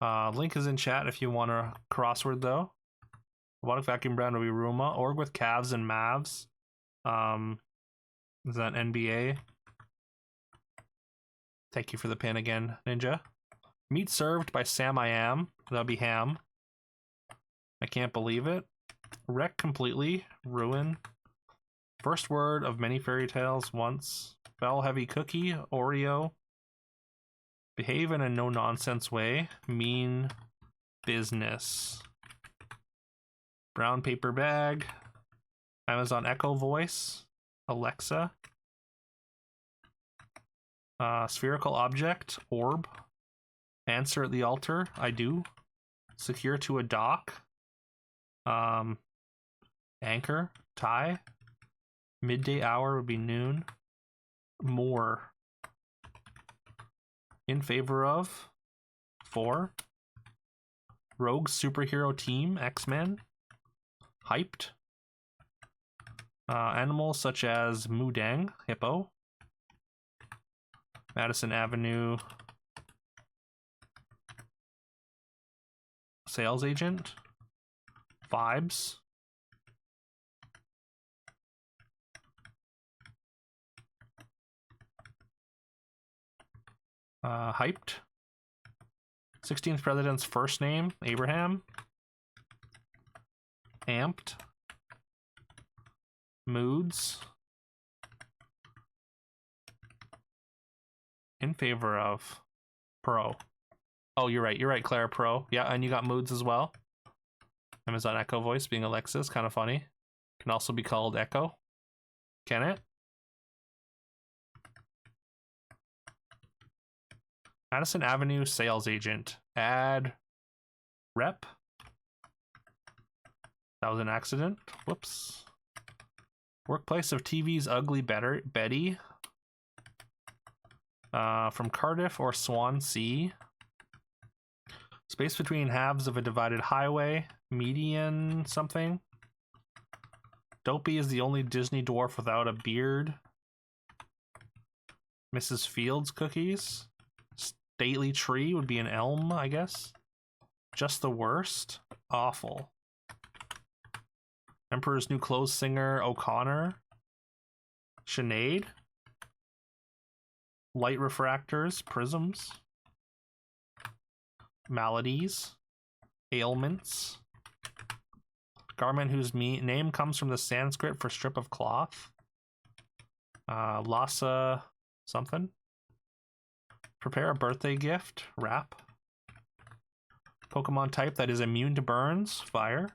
Link is in chat if you want a crossword, though. Robotic vacuum brand will be Roomba. Org with Cavs and Mavs. Is that NBA? Thank you for the pin again, Ninja. Meat served by Sam I Am. That'll be ham. I can't believe it. Wreck completely. Ruin. First word of many fairy tales once. Bell heavy cookie. Oreo. Behave in a no nonsense way. Mean business. Brown paper bag. Amazon Echo voice. Alexa. Spherical object. Orb. Answer at the altar. I do. Secure to a dock. Anchor. Tie. Midday hour would be noon. More. In favor of. 4. Rogue superhero team. X-Men. Hyped. Animals such as Mudang. Hippo. Madison Avenue. Sales agent. Vibes. Hyped. 16th president's first name, Abraham. Amped. Moods. In favor of. Pro. Oh, you're right, Clara. Pro. Yeah, and you got moods as well. Amazon Echo voice being Alexa's, kind of funny. Can also be called Echo. Can it? Madison Avenue sales agent. Add rep. That was an accident. Whoops. Workplace of TV's Ugly Betty. From Cardiff or Swansea. Space between halves of a divided highway. Median something. Dopey is the only Disney dwarf without a beard. Mrs. Fields cookies. Stately tree would be an elm, I guess. Just the worst. Awful. Emperor's New Clothes singer O'Connor. Sinead. Light refractors. Prisms. Maladies. Ailments. Garment whose name comes from the Sanskrit for strip of cloth. Lhasa something. Prepare a birthday gift. Wrap. Pokemon type that is immune to burns. Fire.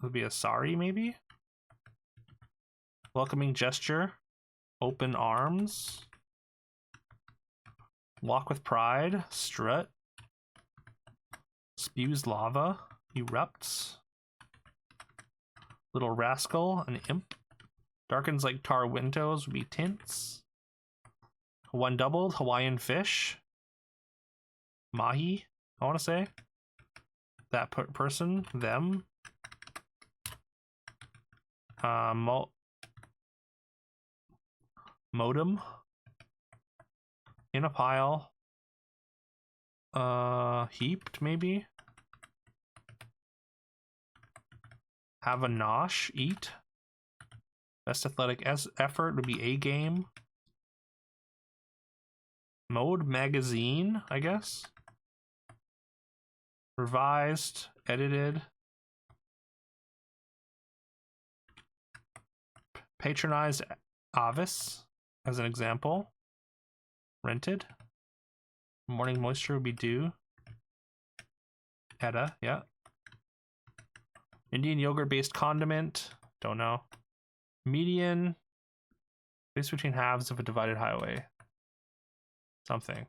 Would be a Sari, maybe? welcoming gesture, open arms, walk with pride, strut, spews lava, erupts, little rascal, an imp, darkens like tar windows would be tints, one doubled, Hawaiian fish, mahi, I want to say, that person, them, modem, in a pile, heaped maybe, have a nosh, eat, best athletic effort would be a game, mode magazine, I guess, revised, edited, patronized Avis as an example, rented, morning moisture would be due, Edda, yeah, Indian yogurt based condiment, don't know, median, space between halves of a divided highway, something,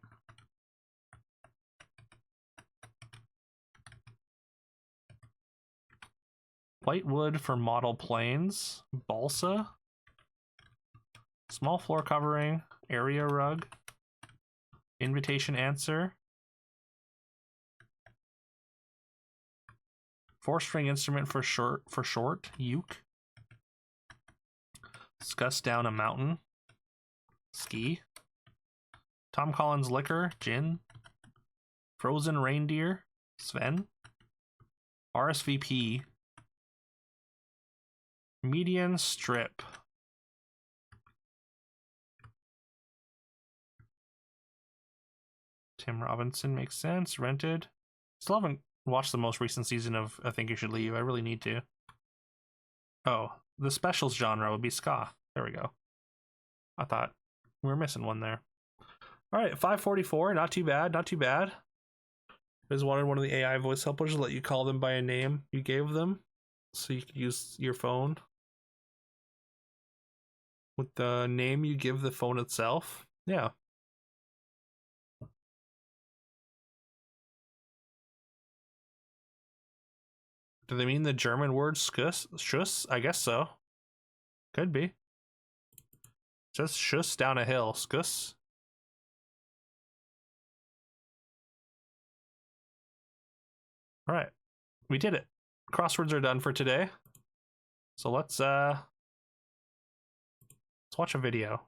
white wood for model planes, balsa, small floor covering, area rug, invitation answer, 4-string instrument for short, uke, scuss down a mountain, ski, Tom Collins liquor, gin, frozen reindeer, Sven, RSVP, median strip, Tim Robinson makes sense, rented, still haven't watched the most recent season of I Think You Should Leave. I really need to. Oh, the specials genre would be ska. There we go. I thought we were missing one there. All right, 544. Not too bad. Not too bad. I just wanted one of the AI voice helpers to let you call them by a name you gave them, so you could use your phone with the name you give the phone itself. Yeah. Do they mean the German word schuss? I guess so. Could be. Just schuss down a hill. Scuss. All right. We did it. Crosswords are done for today. So let's watch a video.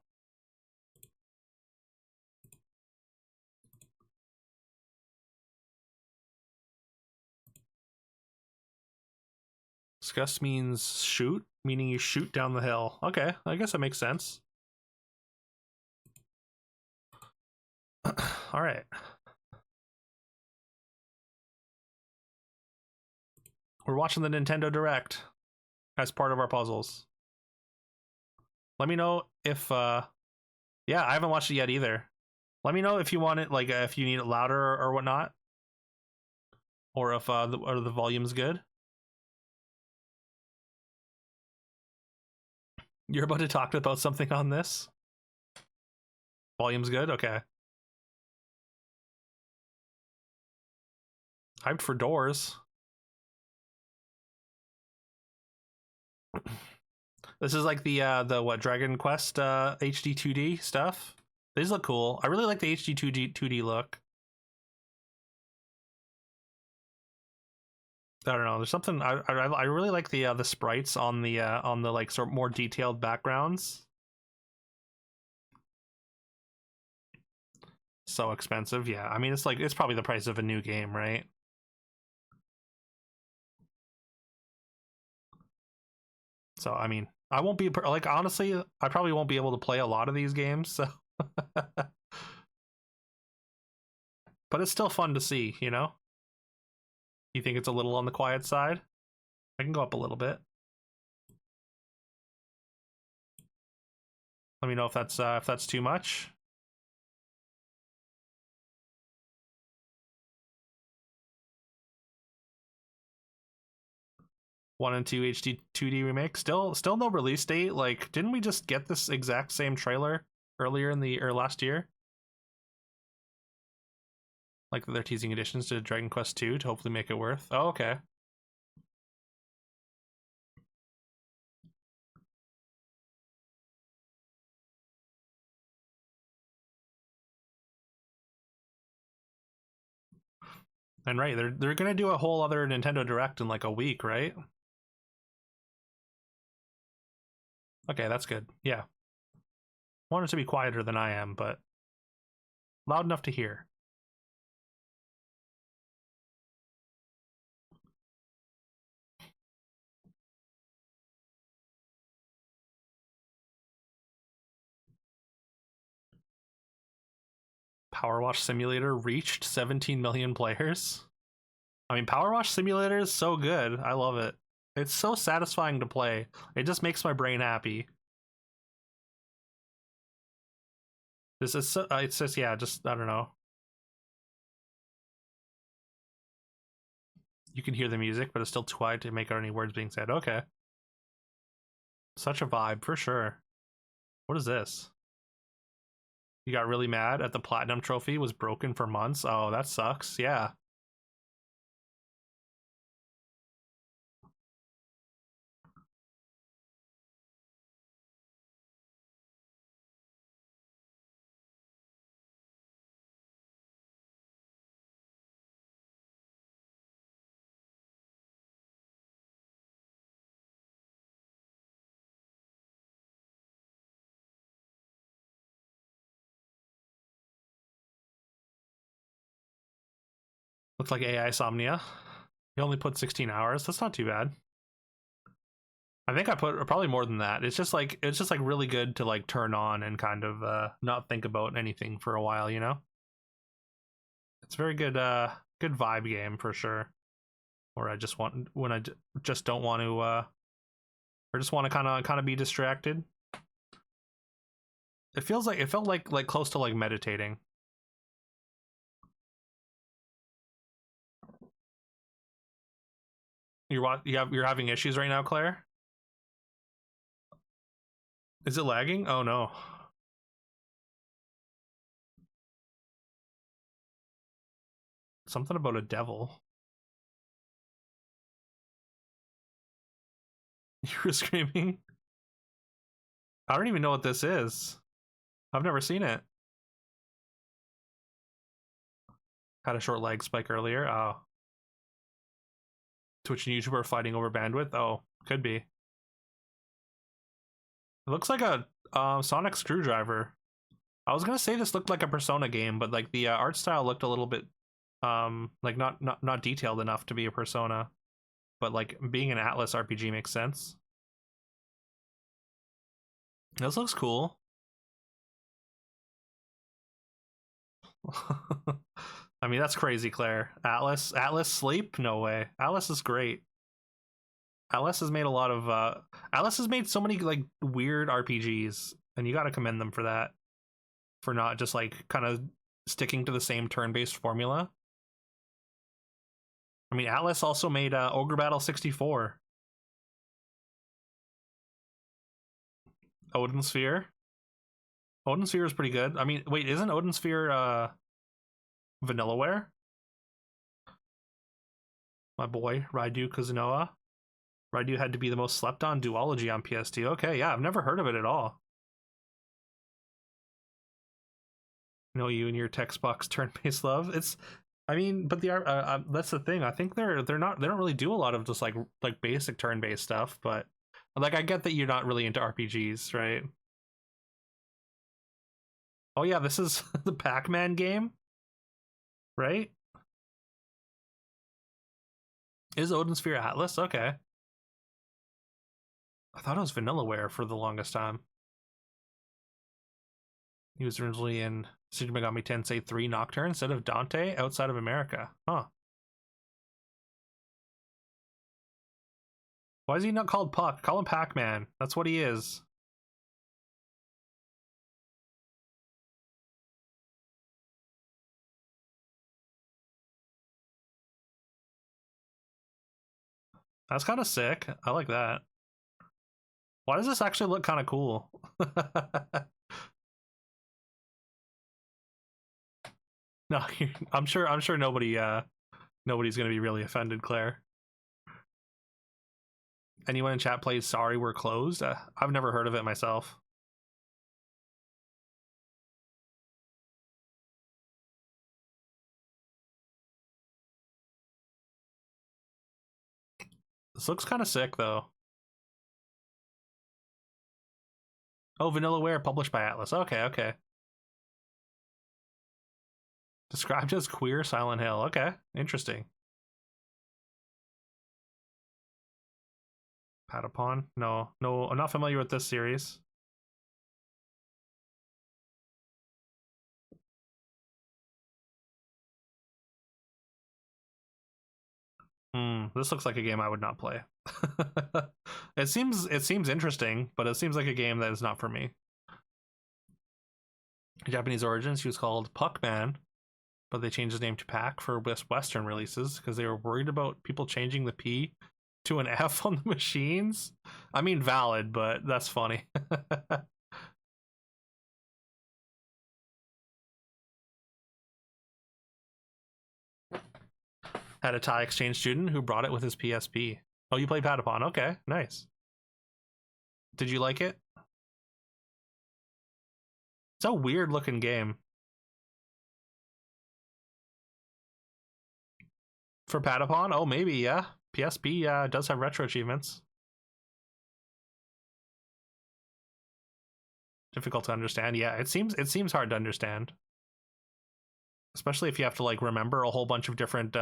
Scuss means shoot, meaning you shoot down the hill. Okay, I guess that makes sense. All right. We're watching the Nintendo Direct as part of our puzzles. Let me know if yeah, I haven't watched it yet either. Let me know if you want it, like if you need it louder or whatnot, or if the volume's good. You're about to talk about something on this? Volume's good? Okay. Hyped for Doors. This is like the what, Dragon Quest HD 2D stuff. These look cool. I really like the HD 2D look. I don't know. There's something I really like the sprites on the like sort of more detailed backgrounds. So expensive, yeah. I mean, it's probably the price of a new game, right? So I mean, I won't be like, honestly, I probably won't be able to play a lot of these games. So, but it's still fun to see, you know. You think it's a little on the quiet side? I can go up a little bit. Let me know if that's too much. 1 and 2 HD 2D remake. Still no release date. Like, didn't we just get this exact same trailer earlier in the or last year? Like they're teasing additions to Dragon Quest 2 to hopefully make it worth. Oh, okay. And right, they're gonna do a whole other Nintendo Direct in like a week, right? Okay, that's good. Yeah. Want it to be quieter than I am, but loud enough to hear. Power Wash Simulator reached 17 million players. I mean, Power Wash Simulator is so good. I love it. It's so satisfying to play. It just makes my brain happy. This is so, it's just, yeah, just I don't know. You can hear the music, but it's still too quiet to make out any words being said. Okay. Such a vibe for sure. What is this? You got really mad at the platinum trophy was broken for months. Oh, that sucks. Yeah. Looks like AI Somnia. You only put 16 hours. That's not too bad. I think I put probably more than that. It's just like really good to like turn on and kind of not think about anything for a while, you know? It's very good good vibe game for sure. Or I just want when I just don't want to or just want to kind of be distracted. It felt like close to like meditating. You're having issues right now, Claire? Is it lagging? Oh no. Something about a devil. You were screaming? I don't even know what this is. I've never seen it. Had a short lag spike earlier. Oh. Twitch and YouTube are fighting over bandwidth. Oh, could be. It looks like a Sonic screwdriver. I was gonna say this looked like a Persona game, but like the art style looked a little bit like not detailed enough to be a Persona. But like being an Atlas RPG makes sense. This looks cool. I mean, that's crazy, Claire. Atlas sleep? No way. Atlas is great. Atlas has made a lot of Atlas has made so many like weird RPGs, and you got to commend them for that. For not just like kind of sticking to the same turn-based formula. I mean, Atlas also made Ogre Battle 64. Odin Sphere. Odin Sphere is pretty good. I mean, wait, isn't Odin Sphere Vanillaware? My boy, Raidu Kazunoa. Raidu had to be the most slept on duology on PS2. Okay, yeah, I've never heard of it at all. You know, you and your text box turn-based love. It's, I mean, but that's the thing. I think they don't really do a lot of just like basic turn-based stuff. But like, I get that you're not really into RPGs, right? Oh yeah, this is the Pac-Man game, right? Is Odin Sphere Atlas? Okay. I thought it was Vanillaware for the longest time. He was originally in Shin Megami Tensei 3 Nocturne instead of Dante outside of America. Huh. Why is he not called Puck? Call him Pac-Man. That's what he is. That's kind of sick. I like that. Why does this actually look kind of cool? No, I'm sure nobody's gonna be really offended, Claire. Anyone in chat plays Sorry We're Closed? I've never heard of it myself. This looks kind of sick, though. Oh, Vanillaware, published by Atlas. Okay, okay. Described as queer Silent Hill. Okay, interesting. Patapon? No, I'm not familiar with this series. This looks like a game I would not play. It seems interesting, but it seems like a game that is not for me. Japanese origins, he was called Puckman, but they changed his name to Pack for Western releases because they were worried about people changing the P to an F on the machines. I mean, valid, but that's funny. Had a Thai exchange student who brought it with his PSP. Oh, you played Patapon? Okay, nice. Did you like it? It's a weird looking game. For Patapon? Oh, maybe, yeah. PSP does have retro achievements. Difficult to understand. Yeah, it seems hard to understand. Especially if you have to like remember a whole bunch of different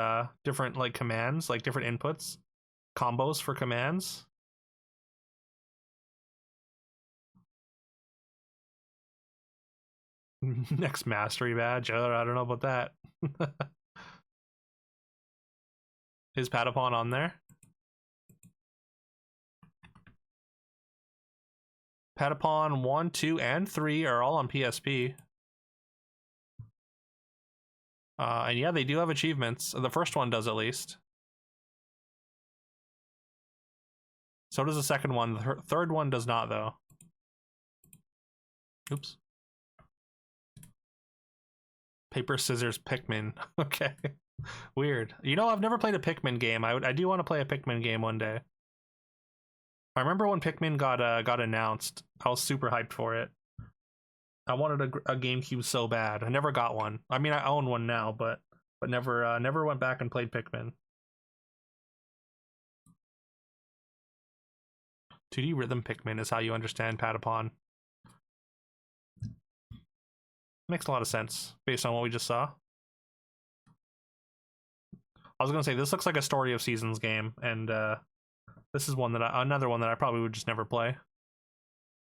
like commands, like different inputs, combos for commands. Next mastery badge. I don't know about that. Is Patapon on there? Patapon 1, 2, and 3 are all on PSP. And yeah, they do have achievements. The first one does, at least. So does the second one. The third one does not, though. Oops. Paper, scissors, Pikmin. Okay. Weird. You know, I've never played a Pikmin game. I do want to play a Pikmin game one day. I remember when Pikmin got announced. I was super hyped for it. I wanted a GameCube so bad. I never got one. I mean, I own one now, but never went back and played Pikmin. 2D rhythm Pikmin is how you understand Patapon. Makes a lot of sense based on what we just saw. I was gonna say this looks like a Story of Seasons game, and this is another one that I probably would just never play.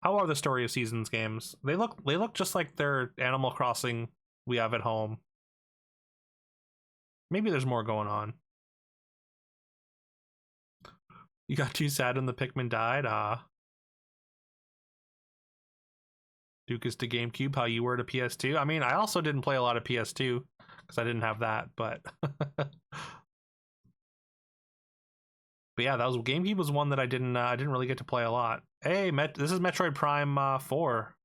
How are the Story of Seasons games? They look just like their Animal Crossing we have at home. Maybe there's more going on. You got too sad when the Pikmin died? Duke is to GameCube, how you were to PS2. I mean, I also didn't play a lot of PS2 because I didn't have that, but but yeah, that was GameCube was one that I didn't really get to play a lot. Hey, this is Metroid Prime 4.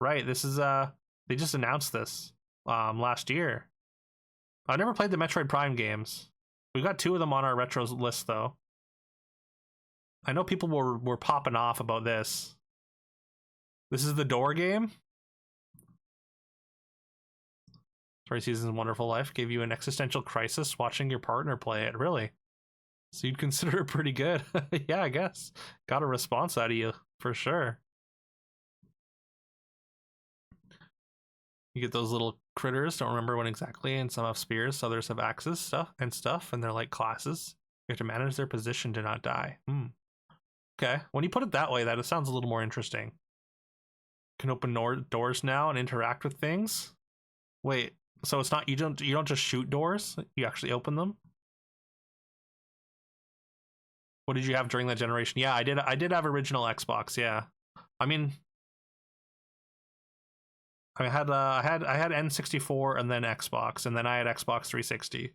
Right, this is they just announced this last year. I never played the Metroid Prime games. We've got 2 of them on our retros list though. I know people were popping off about this. This is the door game. Story Seasons Wonderful Life gave you an existential crisis watching your partner play it. Really? So you'd consider it pretty good? Yeah, I guess. Got a response out of you for sure. You get those little critters. Don't remember when exactly. And some have spears, others have axes, stuff, and they're like classes. You have to manage their position to not die. Okay. When you put it that way, that it sounds a little more interesting. Can open doors now and interact with things. Wait, so it's not you don't just shoot doors, you actually open them? What did you have during that generation? Yeah, I did have original Xbox. Yeah, I mean, I had N64 and then Xbox, and then I had Xbox 360.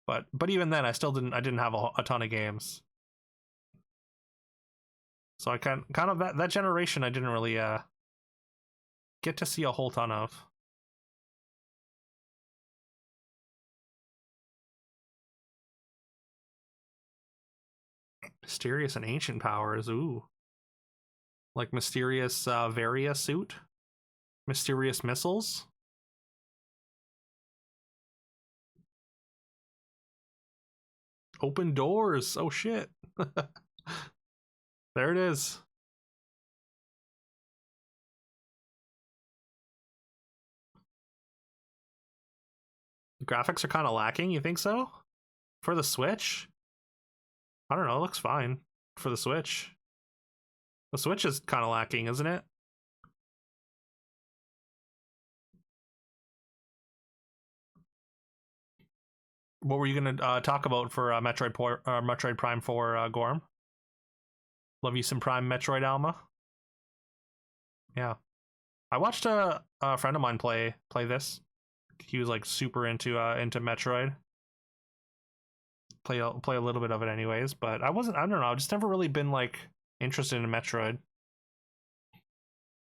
But even then, I didn't have a ton of games. So I kind of that generation I didn't really get to see a whole ton of. Mysterious and ancient powers. Ooh. Like mysterious Varia suit? Mysterious missiles? Open doors. Oh shit. There it is. The graphics are kind of lacking, you think so? For the Switch? I don't know, it looks fine for the Switch. The Switch is kind of lacking, isn't it? What were you gonna talk about for Metroid Prime 4, Gorm? Love you some Prime Metroid Alma. Yeah, I watched a friend of mine play this. He was like super into Metroid. Play a little bit of it anyways, but I wasn't. I don't know. I've just never really been like interested in Metroid.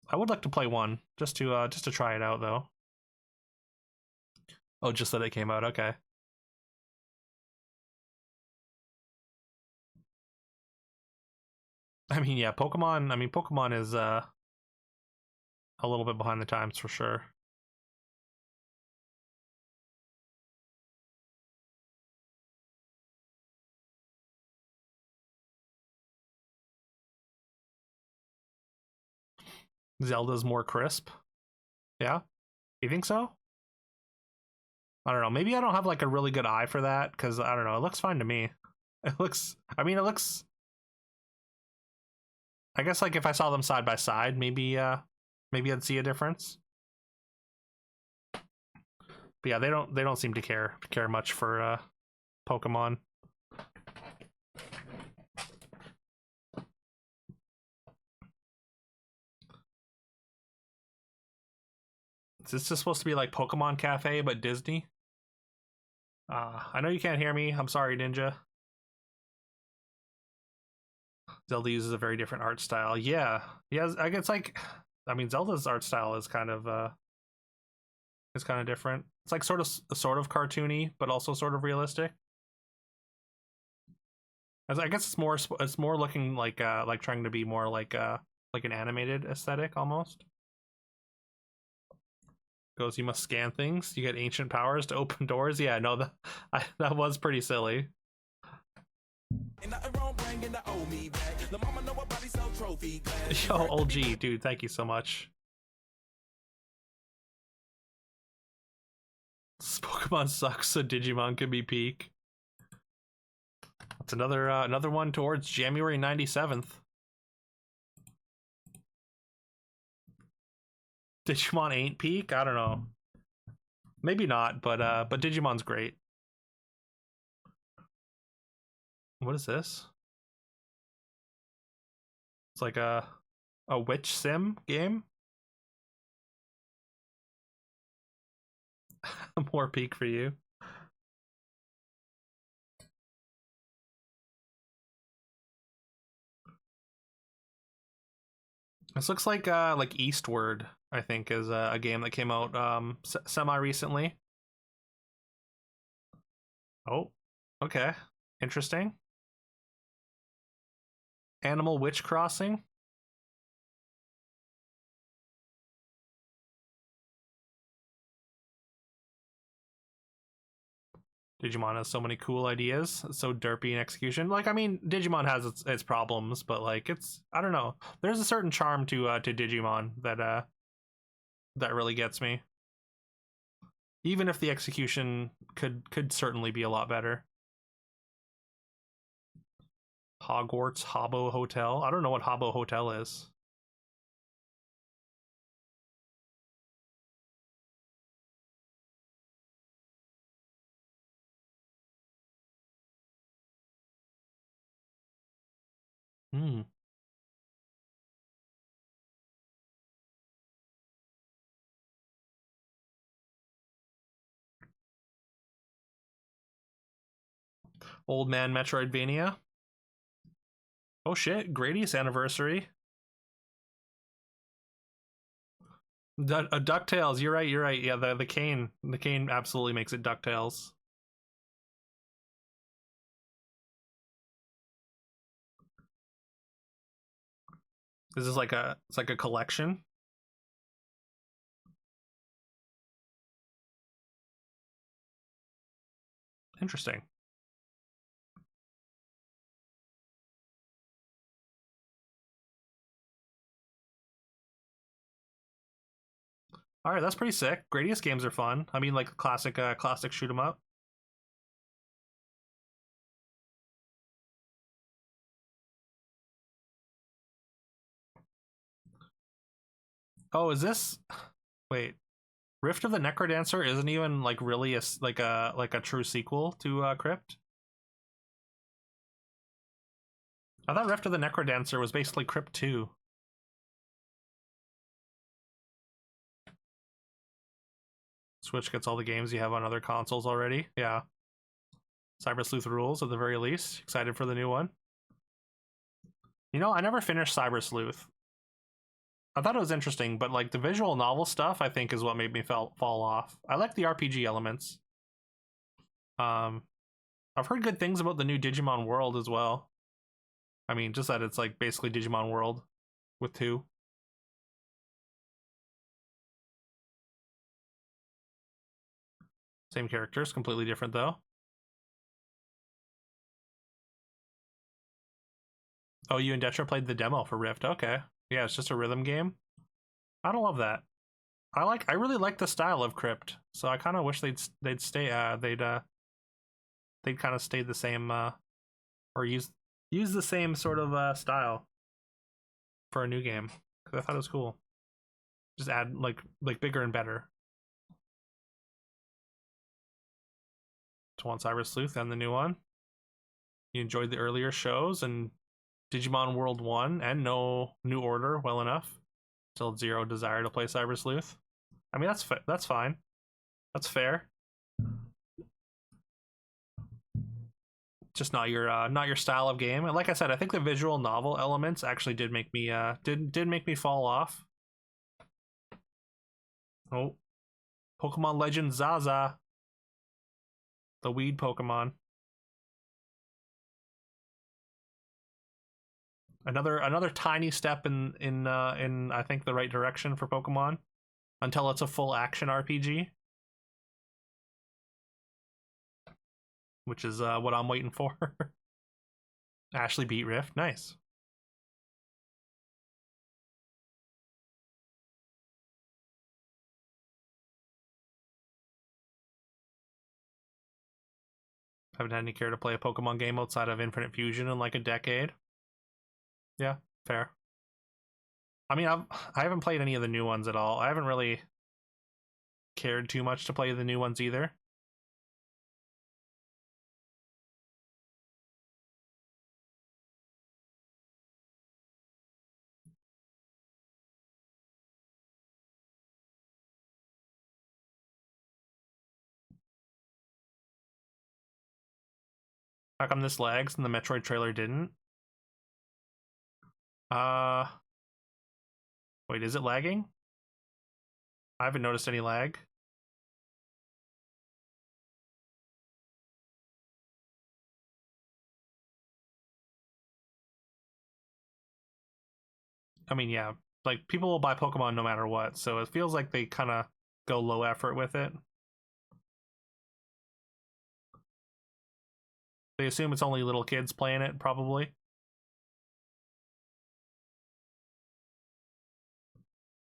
I would like to play one just to try it out though. Oh, just that it came out. Okay. I mean, yeah, Pokemon. I mean, Pokemon is a little bit behind the times for sure. Zelda's more crisp. Yeah, you think so? I don't know. Maybe I don't have like a really good eye for that because I don't know. It looks fine to me. It looks. I mean, it looks. I guess like if I saw them side by side, maybe I'd see a difference. But yeah, they don't seem to care much for Pokemon. Is this just supposed to be like Pokemon Cafe but Disney? I know you can't hear me. I'm sorry, Ninja. Zelda uses a very different art style. Yeah, yeah. I guess like, I mean, Zelda's art style is kind of different. It's like sort of cartoony, but also sort of realistic. I guess it's more looking like trying to be more like an animated aesthetic almost. Goes, you must scan things. You get ancient powers to open doors. Yeah, no, that was pretty silly. Yo, OG, dude, thank you so much. Pokemon sucks, so Digimon can be peak. That's another one towards January 97th. Digimon ain't peak? I don't know. Maybe not, but Digimon's great. What is this? It's like a witch sim game. More peak for you. This looks like Eastward, I think, is a game that came out semi recently. Oh, okay, interesting. Animal Witch Crossing. Digimon has so many cool ideas, it's so derpy in execution. Like, I mean, Digimon has its problems, but like, it's I don't know. There's a certain charm to Digimon that really gets me. Even if the execution could certainly be a lot better. Hogwarts Habbo Hotel. I don't know what Habbo Hotel is. Hmm. Old man Metroidvania. Oh shit, Grady's anniversary. DuckTales, you're right, you're right. Yeah, the cane absolutely makes it DuckTales. This is like it's like a collection. Interesting. All right, that's pretty sick. Gradius games are fun. I mean, like classic shoot 'em up. Oh, is this? Wait, Rift of the Necrodancer isn't even like really like a true sequel to Crypt. I thought Rift of the Necrodancer was basically Crypt 2. Switch gets all the games you have on other consoles already. Yeah. Cyber Sleuth rules at the very least. Excited for the new one. You know, I never finished Cyber Sleuth. I thought it was interesting, but like the visual novel stuff, I think is what made me fall off. I like the RPG elements. Um, I've heard good things about the new Digimon World as well. I mean, just that it's like basically Digimon World with two. Same characters, completely different though. Oh, you and Detra played the demo for Rift. Okay. Yeah, it's just a rhythm game. I don't love that. I really like the style of Crypt, so I kind of wish they'd stay they'd kind of stay the same or use the same sort of style for a new game, because I thought it was cool. Just add like bigger and better. To one Cyber Sleuth and the new one. You enjoyed the earlier shows and Digimon World 1 and no New Order well enough. Still zero desire to play Cyber Sleuth. I mean, that's fine. That's fair. Just not your style of game. And like I said, I think the visual novel elements actually did make me did make me fall off. Oh, Pokemon Legend Zaza, the weed Pokemon. Another tiny step in I think the right direction for Pokemon until it's a full action RPG, which is what I'm waiting for. Ashley beat Rift, nice. Haven't had any care to play a Pokemon game outside of Infinite Fusion in like a decade. Yeah, fair. I mean, I haven't played any of the new ones at all. I haven't really cared too much to play the new ones either. How come this lags and the Metroid trailer didn't? Uh, wait, is it lagging? I haven't noticed any lag. I mean, yeah, like people will buy Pokemon no matter what, so it feels like they kind of go low effort with it. They assume it's only little kids playing it, probably.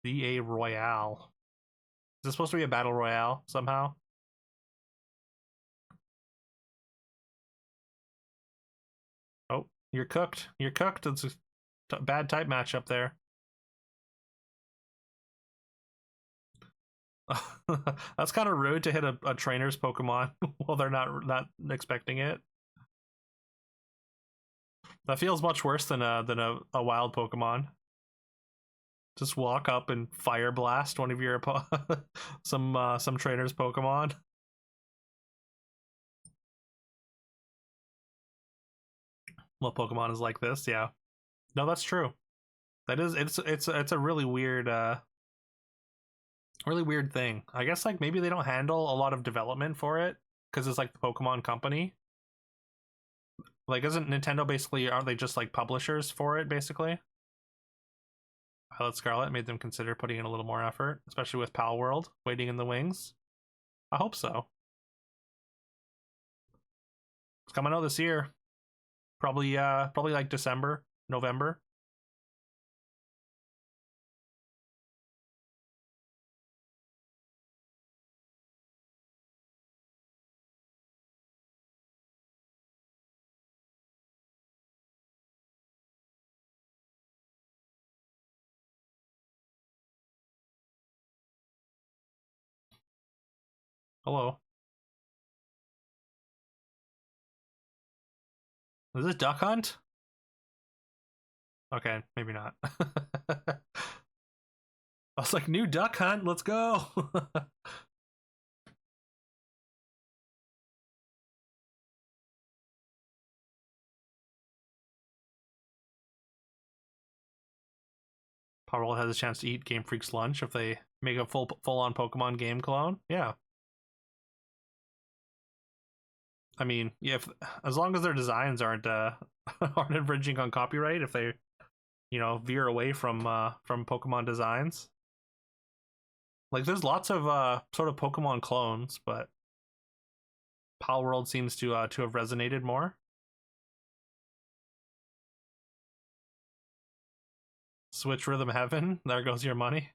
VA Royale. Is this supposed to be a battle royale somehow? Oh, you're cooked. You're cooked. It's a bad type matchup there. That's kind of rude to hit a trainer's Pokemon while they're not expecting it. That feels much worse than a wild Pokemon. Just walk up and fire blast one of your some trainer's Pokemon. What Pokemon is like this? Yeah. No, that's true. That is it's a really weird thing. I guess like maybe they don't handle a lot of development for it because it's like the Pokemon company. Like, isn't Nintendo basically, aren't they just like publishers for it basically? Violet Scarlet made them consider putting in a little more effort, especially with Pal World waiting in the wings. I hope so. It's coming out this year. Probably like December, November. Hello. Is this Duck Hunt? Okay, maybe not. I was like, new Duck Hunt, let's go. Powerwall has a chance to eat Game Freak's lunch if they make a full on Pokemon game clone. Yeah. I mean, yeah, if, as long as their designs aren't aren't infringing on copyright, if they veer away from Pokemon designs. Like there's lots of sort of Pokemon clones, but Pal World seems to have resonated more. Switch Rhythm Heaven, there goes your money.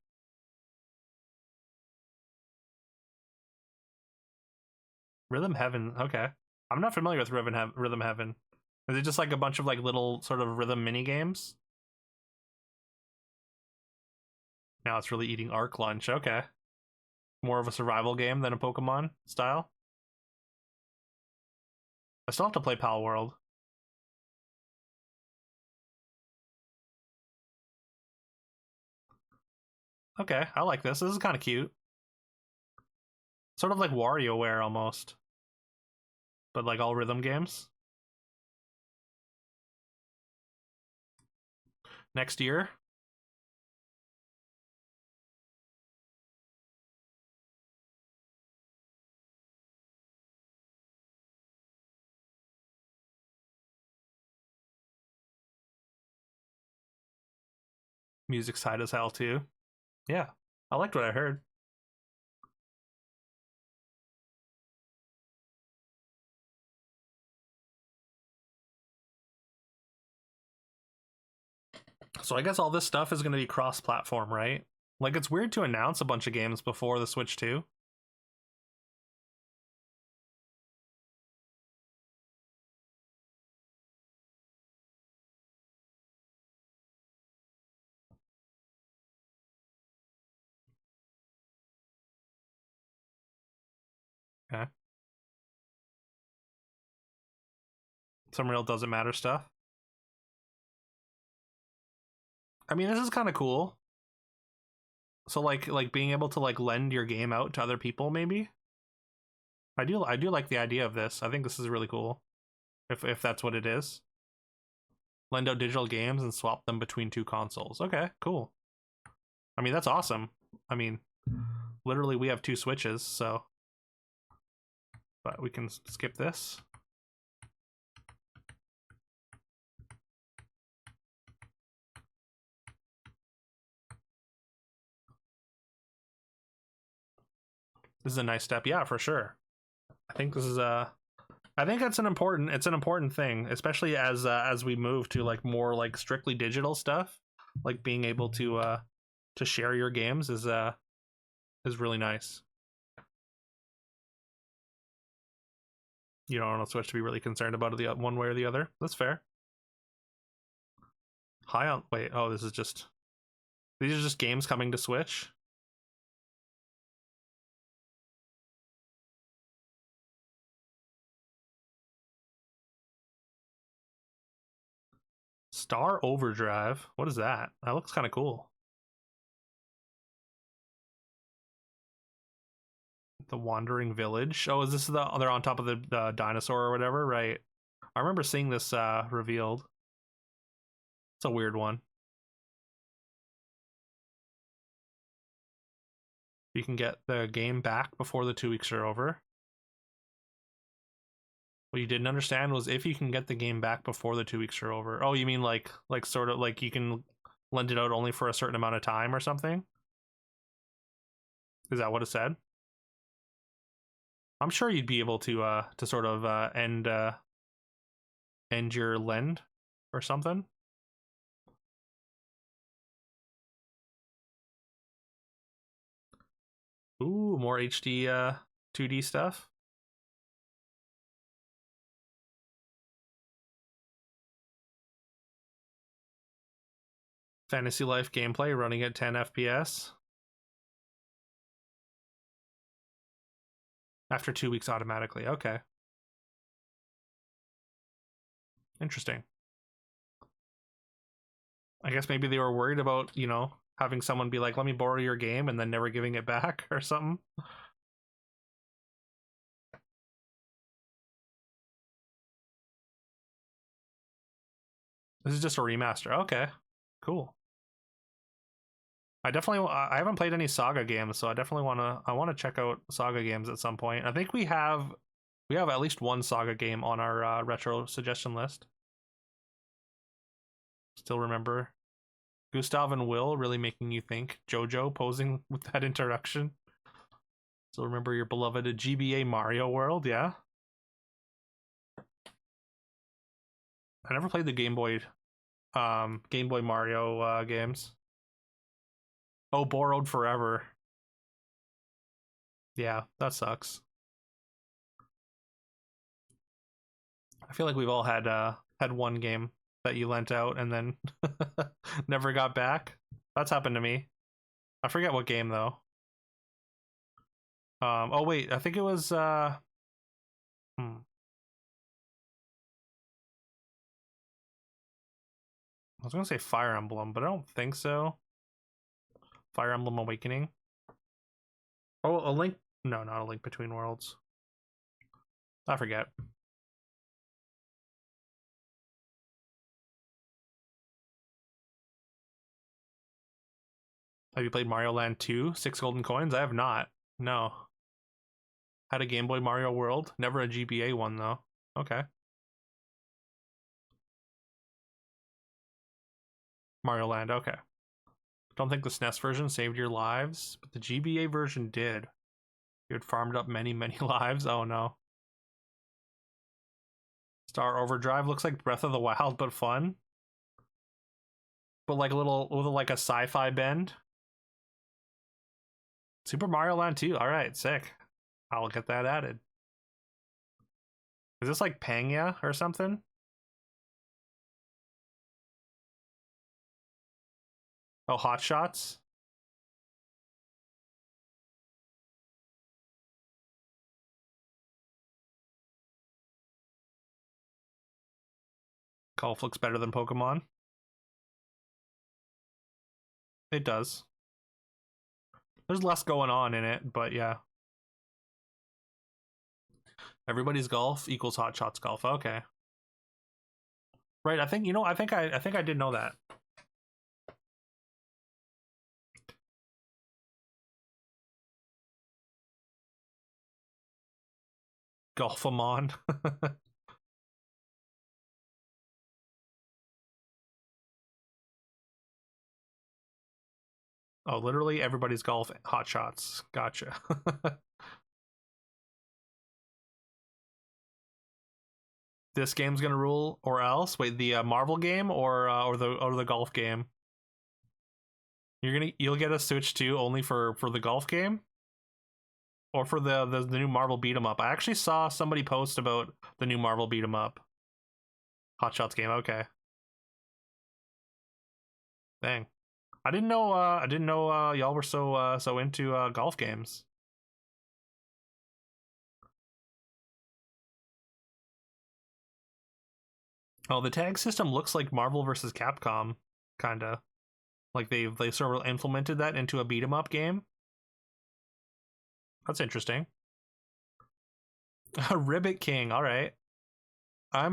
Rhythm Heaven, okay. I'm not familiar with Rhythm Heaven. Is it just like a bunch of like little sort of rhythm mini games? Now it's really eating Arc lunch. Okay, more of a survival game than a Pokemon style. I still have to play Pal World. Okay, I like this. This is kind of cute. Sort of like WarioWare almost, but like all rhythm games. Next year, music side as hell too. Yeah, I liked what I heard. So I guess all this stuff is going to be cross-platform, right? Like it's weird to announce a bunch of games before the Switch 2. Okay. Some real doesn't matter stuff. I mean, this is kind of cool. So like being able to like lend your game out to other people maybe. I do like the idea of this. I think this is really cool. If that's what it is. Lend out digital games and swap them between two consoles. Okay, cool. I mean, that's awesome. I mean, literally we have two Switches, so but we can skip this. This is a nice step. Yeah, for sure. I think this is a I think it's an important thing, especially as we move to like more like strictly digital stuff. Like being able to share your games is really nice. You don't want to Switch to be really concerned about it the one way or the other. That's fair. High on wait, oh, this is just these are just games coming to Switch. Star Overdrive. What is that? That looks kind of cool. The Wandering Village. Oh, is this they're on top of the dinosaur or whatever, right? I remember seeing this revealed. It's a weird one. You can get the game back before the 2 weeks are over. What you didn't understand was if you can get the game back before the 2 weeks are over. Oh, you mean like sort of like you can lend it out only for a certain amount of time or something? Is that what it said? I'm sure you'd be able to sort of end your lend or something. Ooh, more HD 2D stuff. Fantasy Life gameplay running at 10 FPS. After 2 weeks automatically. Okay. Interesting. I guess maybe they were worried about, having someone be like, let me borrow your game and then never giving it back or something. This is just a remaster. Okay. Cool. I haven't played any Saga games, so I want to check out Saga games at some point. I think we have at least one Saga game on our retro suggestion list. Still remember Gustav and Will really making you think. Jojo posing with that introduction. Still remember your beloved GBA Mario World, yeah? I never played the Game Boy Mario games. Oh, Borrowed Forever. Yeah, that sucks. I feel like we've all had one game that you lent out and then never got back. That's happened to me. I forget what game though. Oh wait, I think it was I was gonna say Fire Emblem, but I don't think so. Fire Emblem Awakening. Oh, a link? No, not a Link Between Worlds. I forget. Have you played Mario Land 2? 6 golden coins? I have not. No. Had a Game Boy Mario World. Never a GBA one though. Okay. Mario Land, okay. Don't think the SNES version saved your lives, but the GBA version did. You had farmed up many, many lives. Oh no. Star Overdrive looks like Breath of the Wild, but fun. But like a little with like a sci-fi bend. Super Mario Land 2. All right, sick. I'll get that added. Is this like Pangea or something? Oh, Hot Shots. Golf looks better than Pokemon. It does. There's less going on in it, but yeah. Everybody's golf equals Hot Shots golf. Okay. Right, I think I think I did know that. Golfamon. Oh, literally everybody's golf Hot Shots. Gotcha. This game's gonna rule, or else. Wait, the Marvel game or the golf game? You'll get a Switch 2 only for the golf game, or for the new Marvel beat 'em up. I actually saw somebody post about the new Marvel beat 'em up. Hot Shots game. Okay. Dang. I didn't know. Y'all were so into golf games. Oh, the tag system looks like Marvel versus Capcom, kinda. Like they sort of implemented that into a beat 'em up game. That's interesting. Ribbit King. All right. I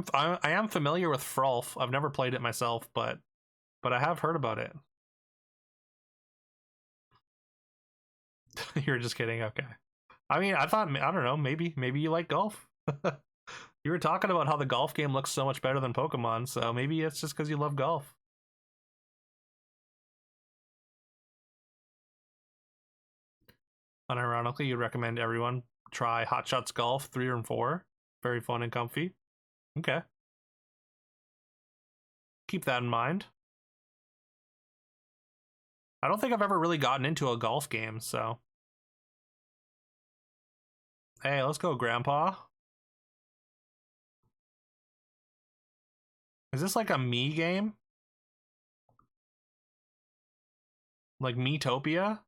am familiar with Frolf. I've never played it myself, but I have heard about it. You're just kidding. Okay. I mean, I don't know. Maybe you like golf. You were talking about how the golf game looks so much better than Pokemon, so maybe it's just because you love golf. Unironically, you'd recommend everyone try Hot Shots Golf 3 and 4. Very fun and comfy. Okay. Keep that in mind. I don't think I've ever really gotten into a golf game, so. Hey, let's go, Grandpa. Is this like a me game? Like Miitopia?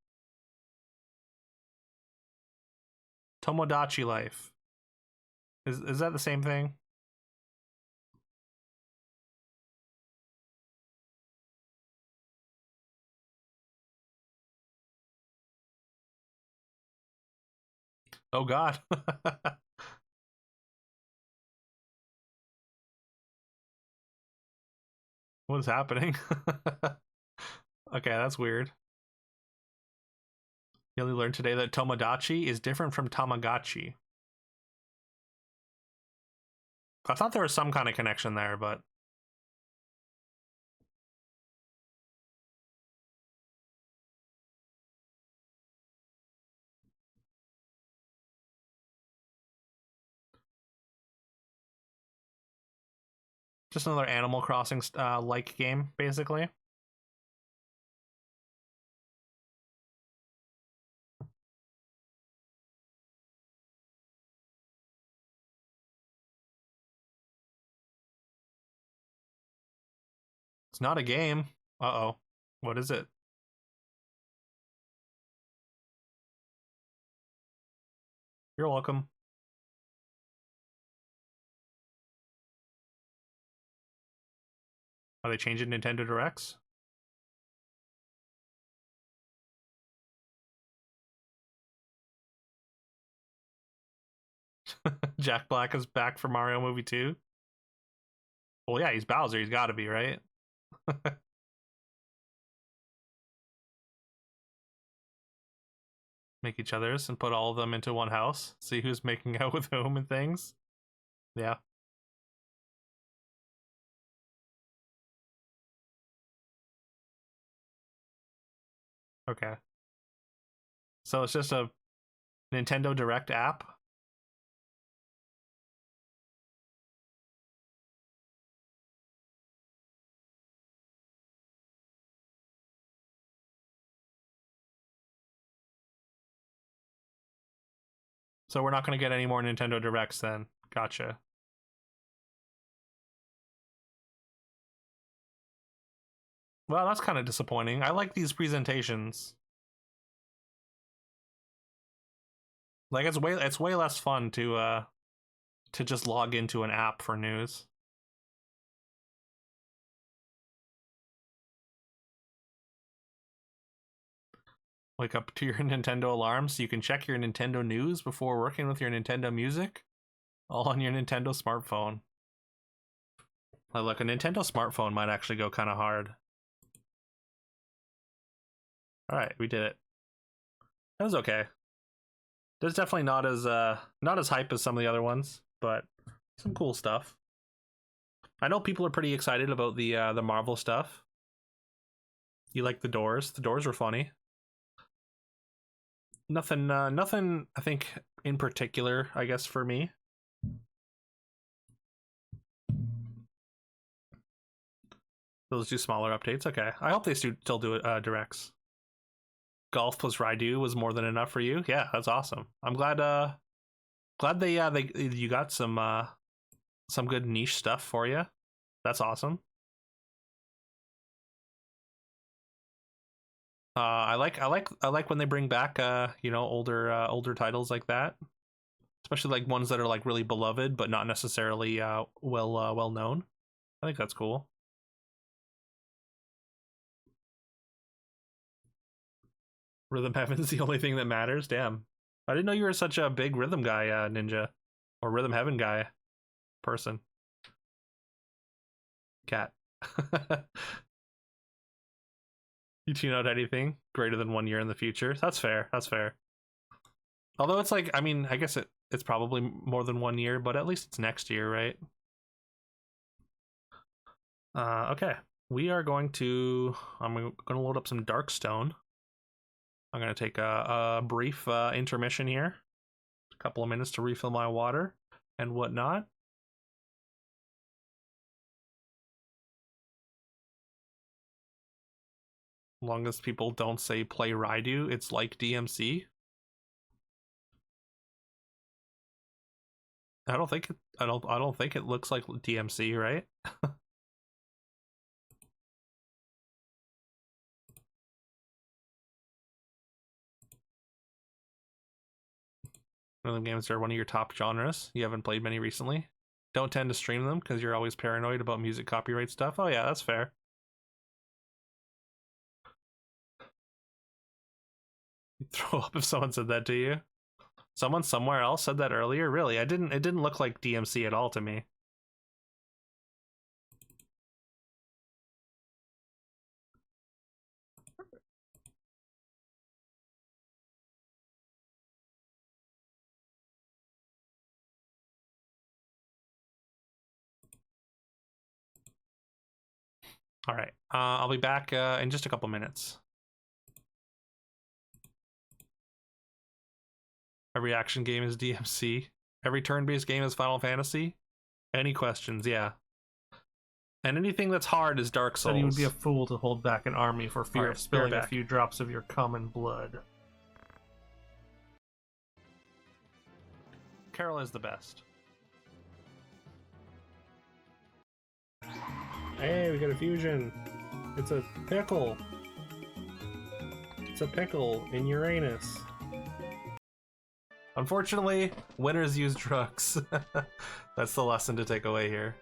Tomodachi Life. Is that the same thing? Oh god. What is happening? Okay, that's weird. You only learned today that Tomodachi is different from Tamagotchi. I thought there was some kind of connection there, but just another Animal Crossing like game, basically. It's not a game. Uh-oh. What is it? You're welcome. Are they changing Nintendo Directs? Jack Black is back for Mario Movie 2? Well, yeah, he's Bowser. He's got to be, right? Make each other's and put all of them into one house. See who's making out with whom and things. Yeah. Okay. So it's just a Nintendo Direct app. So we're not going to get any more Nintendo Directs then. Gotcha. Well, that's kind of disappointing. I like these presentations. Like it's way less fun to just log into an app for news. Wake up to your Nintendo alarm so you can check your Nintendo news before working with your Nintendo Music, all on your Nintendo smartphone. Like, look, a Nintendo smartphone might actually go kind of hard. All right, we did it. That was okay. There's definitely not as hype as some of the other ones, but some cool stuff. I know people are pretty excited about the Marvel stuff. You like the doors? The doors were funny. Nothing. I think in particular. I guess for me. Those do smaller updates. Okay, I hope they still do it. Directs. Golf plus Raidu was more than enough for you. Yeah, that's awesome. I'm glad. Glad they you got some good niche stuff for you. That's awesome. I like when they bring back older titles like that, especially like ones that are like really beloved but not necessarily well known. I think that's cool. Rhythm Heaven's the only thing that matters. Damn, I didn't know you were such a big rhythm guy, Ninja, or Rhythm Heaven guy person. Cat. You tune out anything greater than 1 year in the future. That's fair. That's fair. Although it's like, I mean, I guess it's probably more than 1 year, but at least it's next year, right? Okay. We are going to... I'm going to load up some Darkstone. I'm going to take a brief intermission here. A couple of minutes to refill my water and whatnot. As long as people don't say play Raidu, it's like DMC. I don't think it looks like DMC, right? Rhythm games are one of your top genres. You haven't played many recently. Don't tend to stream them because you're always paranoid about music copyright stuff. Oh yeah, that's fair. You'd throw up if someone said that to you. Someone somewhere else said that earlier. Really, it didn't look like DMC at all to me. All right, I'll be back in just a couple minutes. Every action game is DMC. Every turn-based game is Final Fantasy. Any questions? Yeah. And anything that's hard is Dark Souls. Said he would be a fool to hold back an army for fear Right, of spilling a back. few drops of your common blood. Carol is the best. Hey, we got a fusion. It's a pickle. It's a pickle in Uranus. Unfortunately, winners use drugs. That's the lesson to take away here.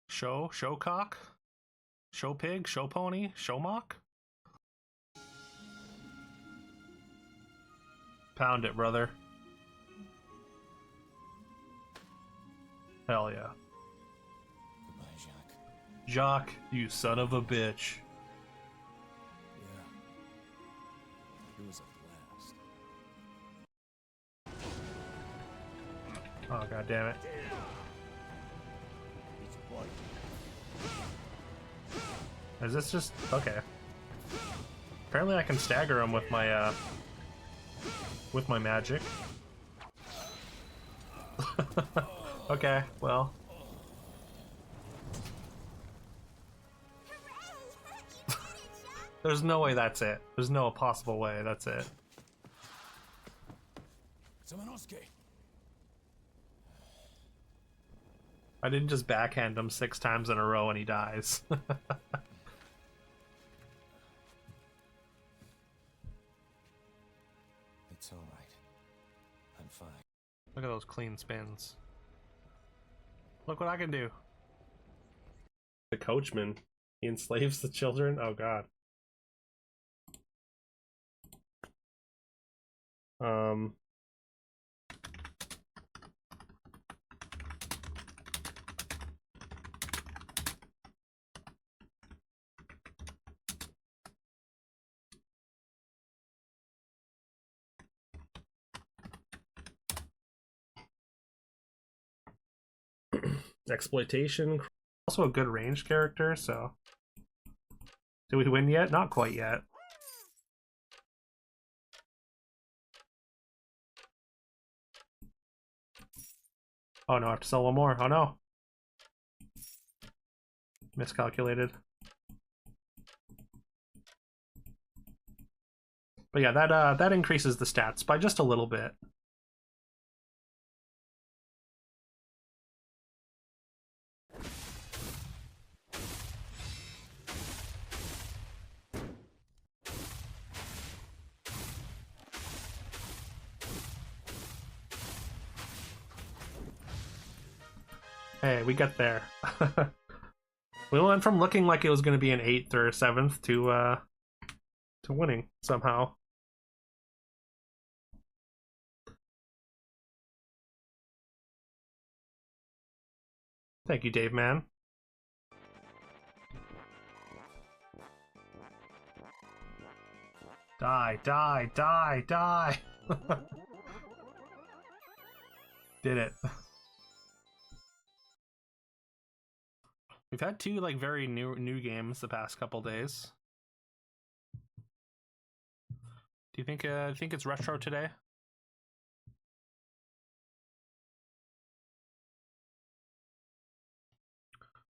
Showcock? Show pig? Show pony? Show mock? Pound it, brother. Hell yeah. Goodbye, Jacques. Jacques, you son of a bitch. Yeah. It was a blast. Oh, god damn it. It's white. Is this just... okay. Apparently I can stagger him with my magic. Okay, well. There's no way that's it. There's no possible way that's it. Samanosuke. I didn't just backhand him 6 times in a row and he dies. It's all right. I'm fine. Look at those clean spins. Look what I can do. The coachman. He enslaves the children? Oh god. Exploitation. Also a good range character, so. Did we win yet? Not quite yet. Oh no, I have to sell one more. Oh no. Miscalculated. But yeah, that increases the stats by just a little bit. Hey, we get there. We went from looking like it was going to be an 8th or 7th to winning somehow. Thank you, Dave, man. Die, die, die, die! Did it. We've had two like very new games the past couple days. Do you think it's retro today?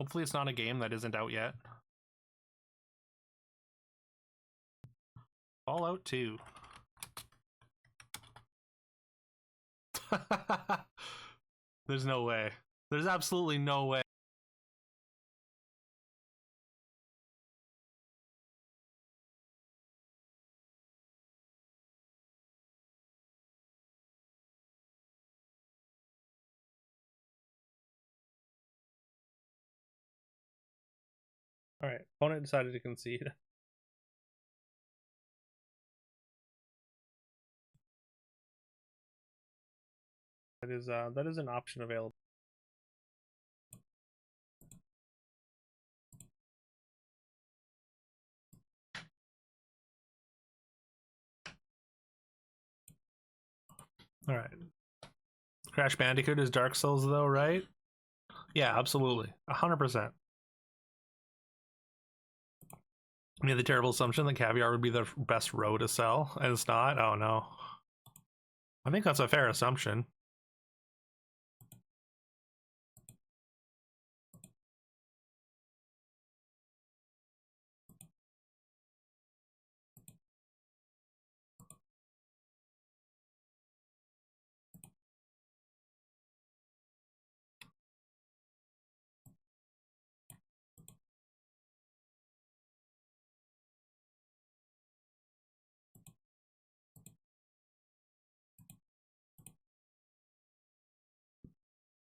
Hopefully it's not a game that isn't out yet. Fallout 2. There's no way. There's absolutely no way. All right, opponent decided to concede. That is an option available. All right. Crash Bandicoot is Dark Souls though, right? Yeah, absolutely. 100%. I mean, the terrible assumption that caviar would be the best row to sell, and it's not? Oh no. I think that's a fair assumption.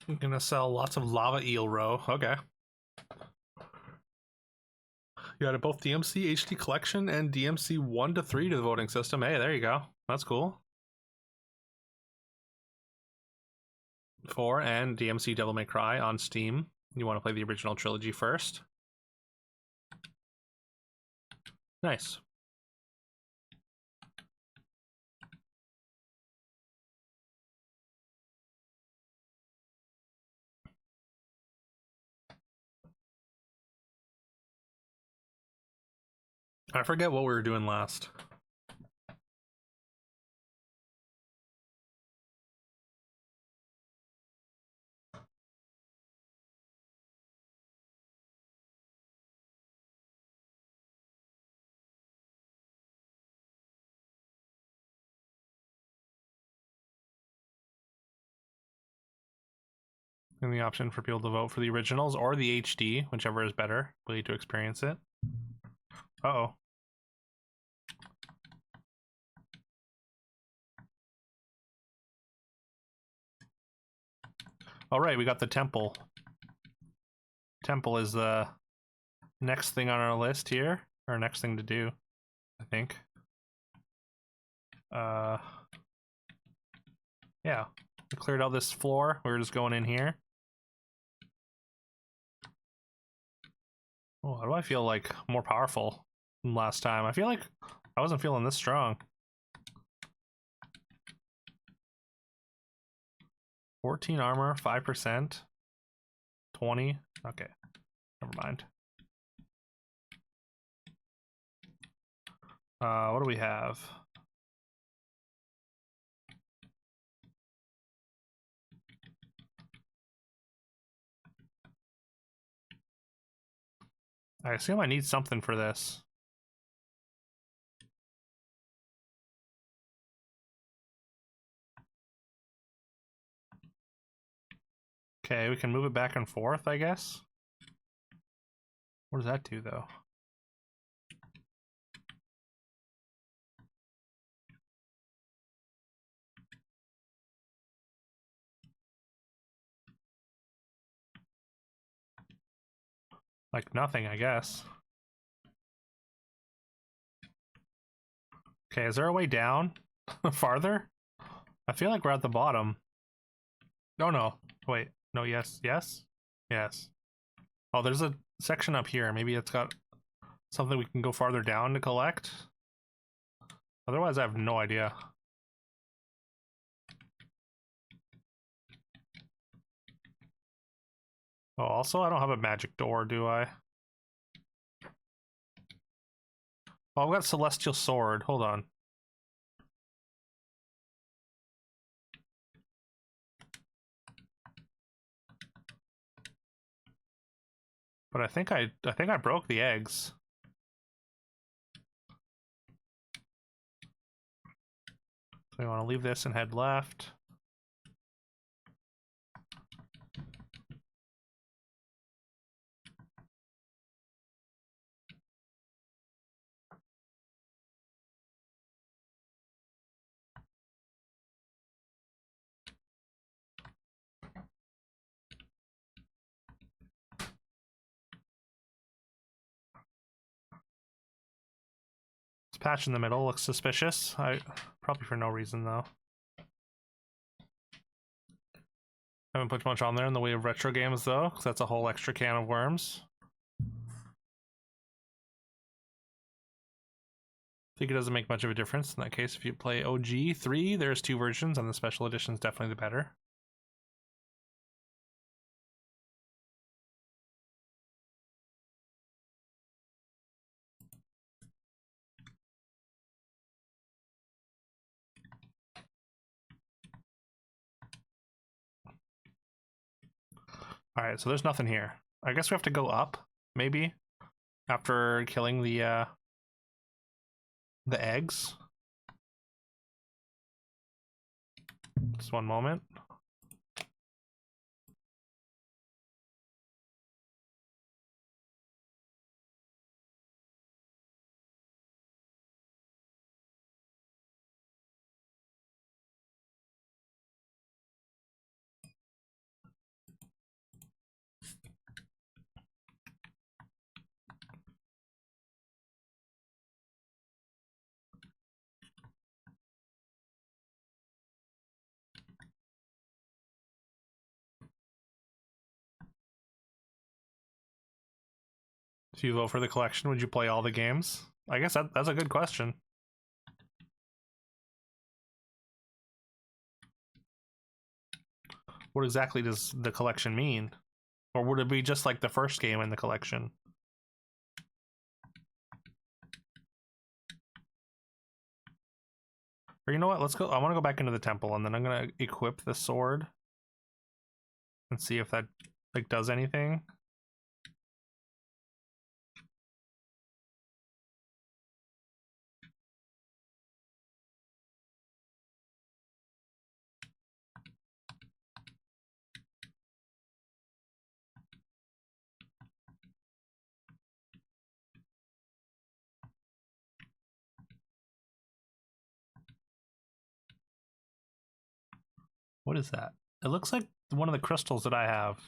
I'm gonna sell lots of lava eel row. Okay. You added both DMC HD Collection and DMC 1 to 3 to the voting system. Hey, there you go. That's cool. 4 and DMC Devil May Cry on Steam. You want to play the original trilogy first? Nice. I forget what we were doing last. And the option for people to vote for the originals or the HD, whichever is better. Way to experience it. Uh-oh. All right, we got the temple. Temple is the next thing on our list here, or next thing to do, I think. Yeah, we cleared out this floor. We're just going in here. Oh, how do I feel like more powerful than last time? I feel like I wasn't feeling this strong. 14 armor, 5%, 20. Okay, never mind. What do we have? I assume I need something for this. Okay, we can move it back and forth, I guess. What does that do, though? Like nothing, I guess. Okay, is there a way down? Farther? I feel like we're at the bottom. Oh no. Wait. No, yes. Yes? Yes. Oh, there's a section up here. Maybe it's got something we can go farther down to collect. Otherwise, I have no idea. Oh, also, I don't have a magic door, do I? Oh, I've got Celestial Sword. Hold on. But I think I broke the eggs. So we want to leave this and head left. This patch in the middle looks suspicious. Probably for no reason though. Haven't put much on there in the way of retro games though, because that's a whole extra can of worms. I think it doesn't make much of a difference in that case. If you play OG 3, there's 2 versions, and the special edition is definitely the better. Alright, so there's nothing here. I guess we have to go up, maybe, after killing the eggs. Just one moment. If you vote for the collection, would you play all the games? I guess that's a good question. What exactly does the collection mean? Or would it be just like the first game in the collection? Or you know what? Let's go. I want to go back into the temple, and then I'm gonna equip the sword and see if that like does anything. What is that? It looks like one of the crystals that I have.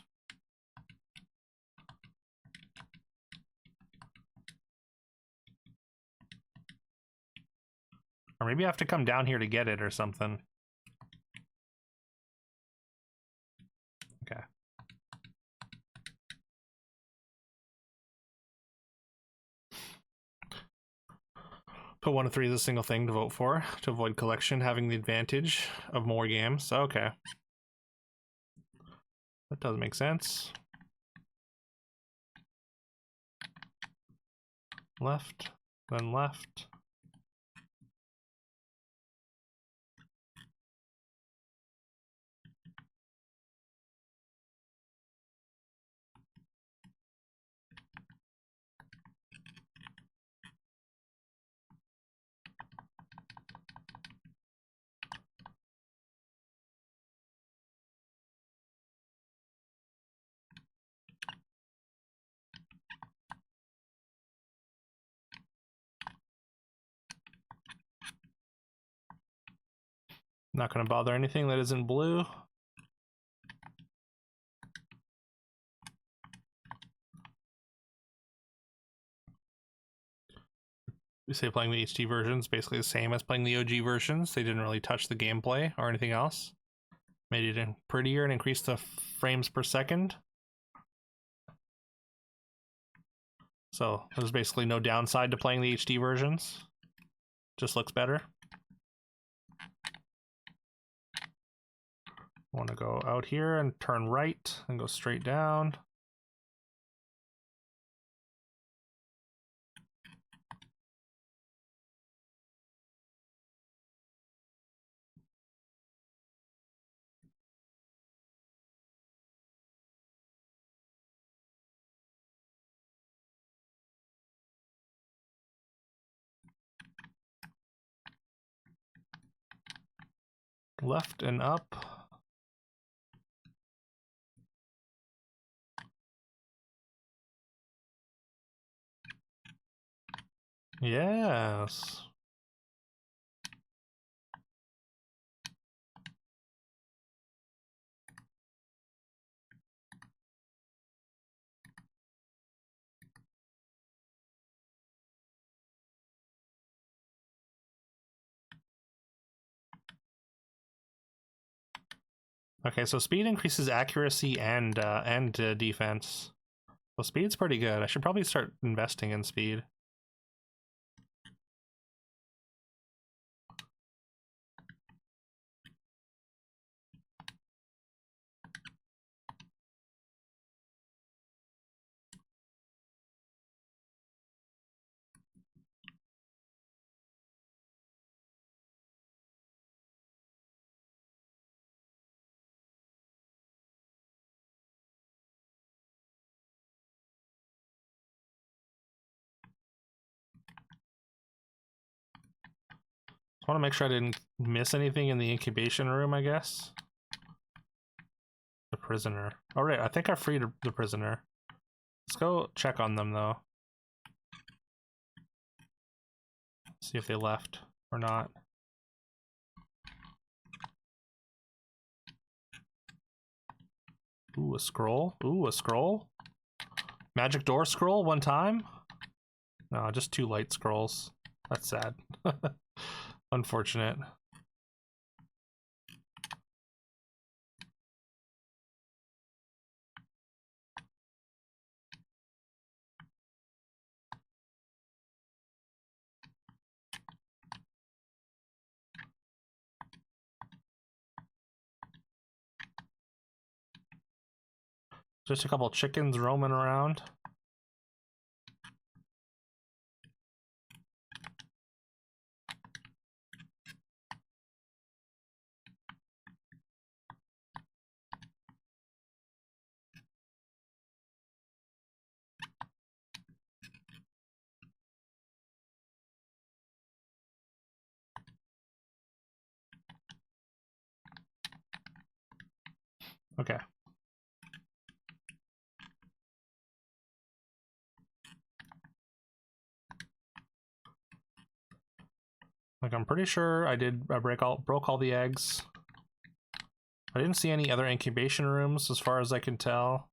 Or maybe I have to come down here to get it or something. Okay. Put 1 of 3 as a single thing to vote for to avoid collection having the advantage of more games. Okay. That does make sense. Left, then left. Not going to bother anything that isn't blue. We say playing the HD version is basically the same as playing the OG versions. They didn't really touch the gameplay or anything else. Made it prettier and increased the frames per second. So there's basically no downside to playing the HD versions. Just looks better. Want to go out here and turn right and go straight down. Left and up. Yes. Okay, so speed increases accuracy and defense. Well, speed's pretty good. I should probably start investing in speed. I want to make sure I didn't miss anything in the incubation room, I guess. The prisoner. Oh, right. I think I freed the prisoner. Let's go check on them, though. See if they left or not. Ooh, a scroll. Ooh, a scroll. Magic door scroll one time? No, just 2 light scrolls. That's sad. Unfortunate. Just a couple chickens roaming around. Okay. Like, I'm pretty sure I broke all the eggs. I didn't see any other incubation rooms as far as I can tell.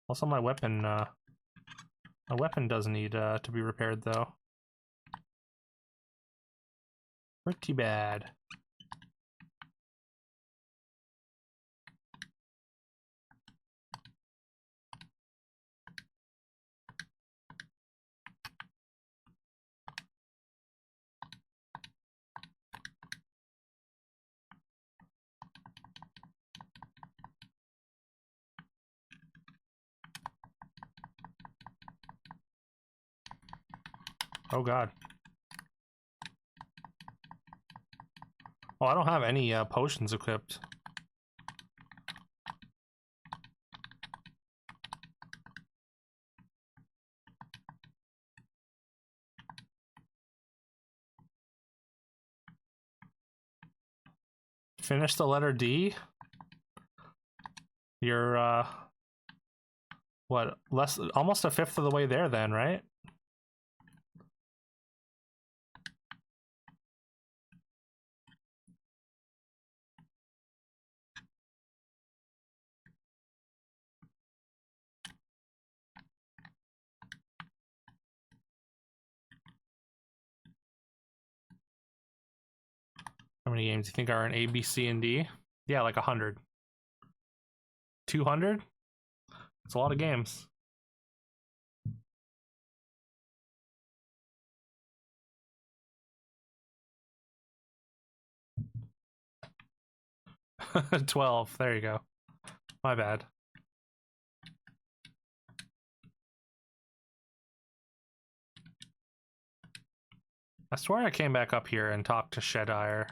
Also, my weapon does need to be repaired, though. Pretty bad. Oh god. Oh, I don't have any potions equipped. Finish the letter D? You're, what, almost a fifth of the way there then, right? How many games do you think are in A, B, C, and D? Yeah, like 100. 200? It's a lot of games. $12. There you go. My bad. I swear I came back up here and talked to Shedire.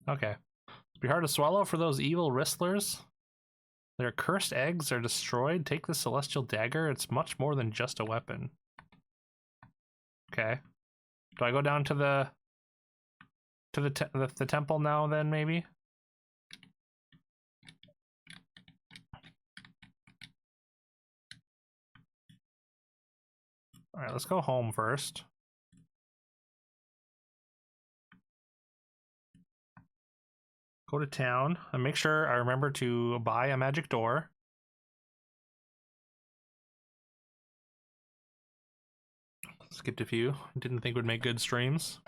Okay. Be hard to swallow for those evil wristlers. Their cursed eggs are destroyed. Take the celestial dagger. It's much more than just a weapon. Okay. Do I go down to the temple now then, maybe? All right, let's go home first. Go to town and make sure I remember to buy a magic door. Skipped a few. Didn't think would make good streams.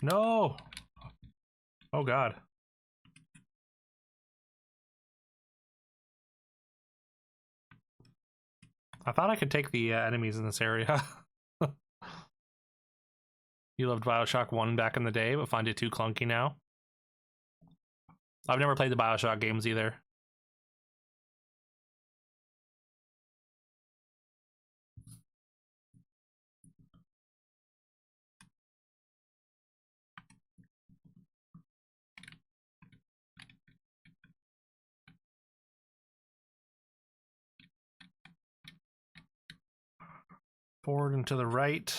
No! Oh god. I thought I could take the enemies in this area. You loved Bioshock 1 back in the day, but find it too clunky now? I've never played the Bioshock games either. Forward and to the right.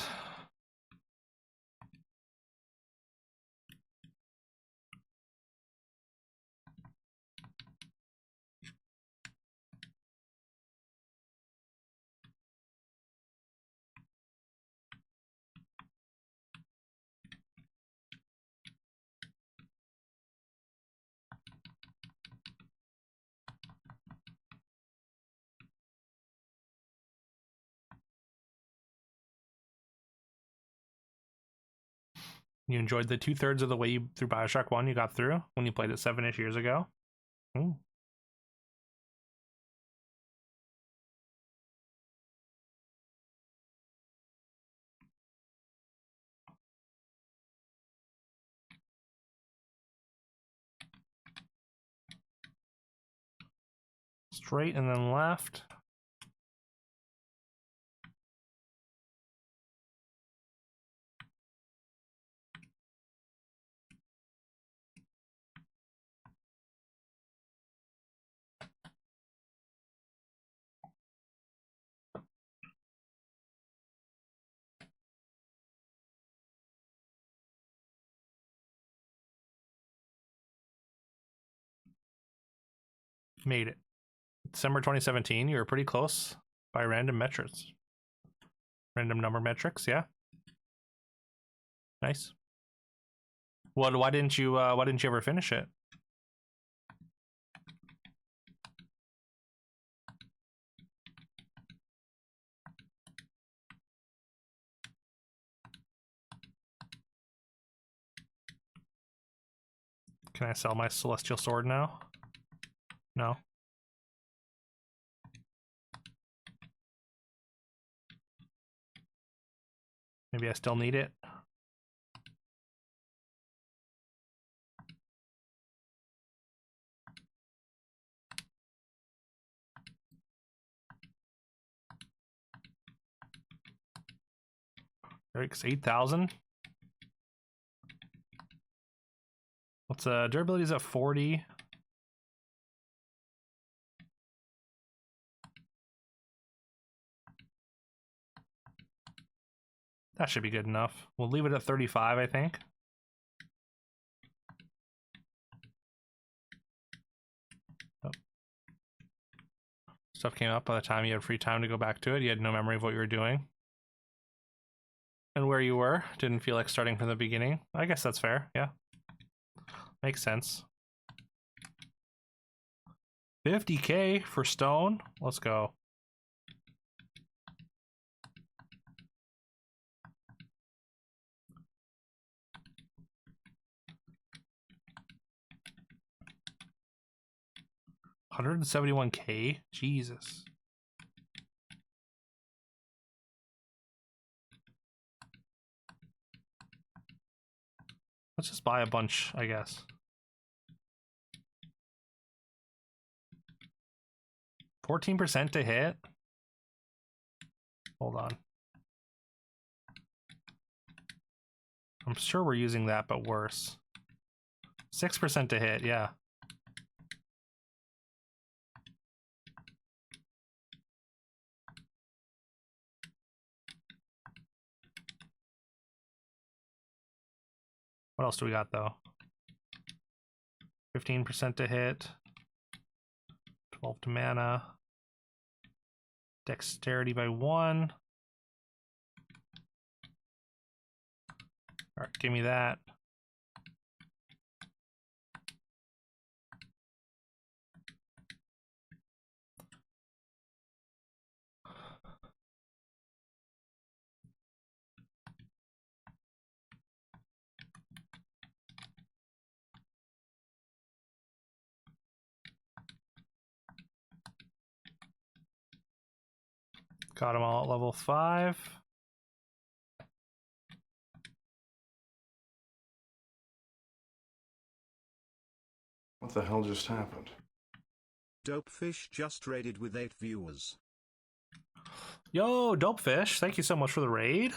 You enjoyed the 2/3 of the way through Bioshock 1 you got through when you played it 7-ish years ago? Ooh. Straight and then left. Made it. December 2017, you were pretty close by random metrics. Random number metrics, yeah. Nice. Well, why didn't you ever finish it? Can I sell my celestial sword now? No. Maybe I still need it. Eric's 8,000. What's durability is at 40. That should be good enough. We'll leave it at 35, I think. Oh. Stuff came up by the time you had free time to go back to it. You had no memory of what you were doing. And where you were. Didn't feel like starting from the beginning. I guess that's fair, yeah. Makes sense. 50K for stone. Let's go. $171K? Jesus. Let's just buy a bunch, I guess. 14% to hit? Hold on. I'm sure we're using that, but worse. 6% to hit, yeah. What else do we got, though? 15% to hit. 12 to mana. Dexterity by 1. Alright, give me that. Got them all at level 5. What the hell just happened? Dopefish just raided with 8 viewers. Yo, Dopefish, thank you so much for the raid.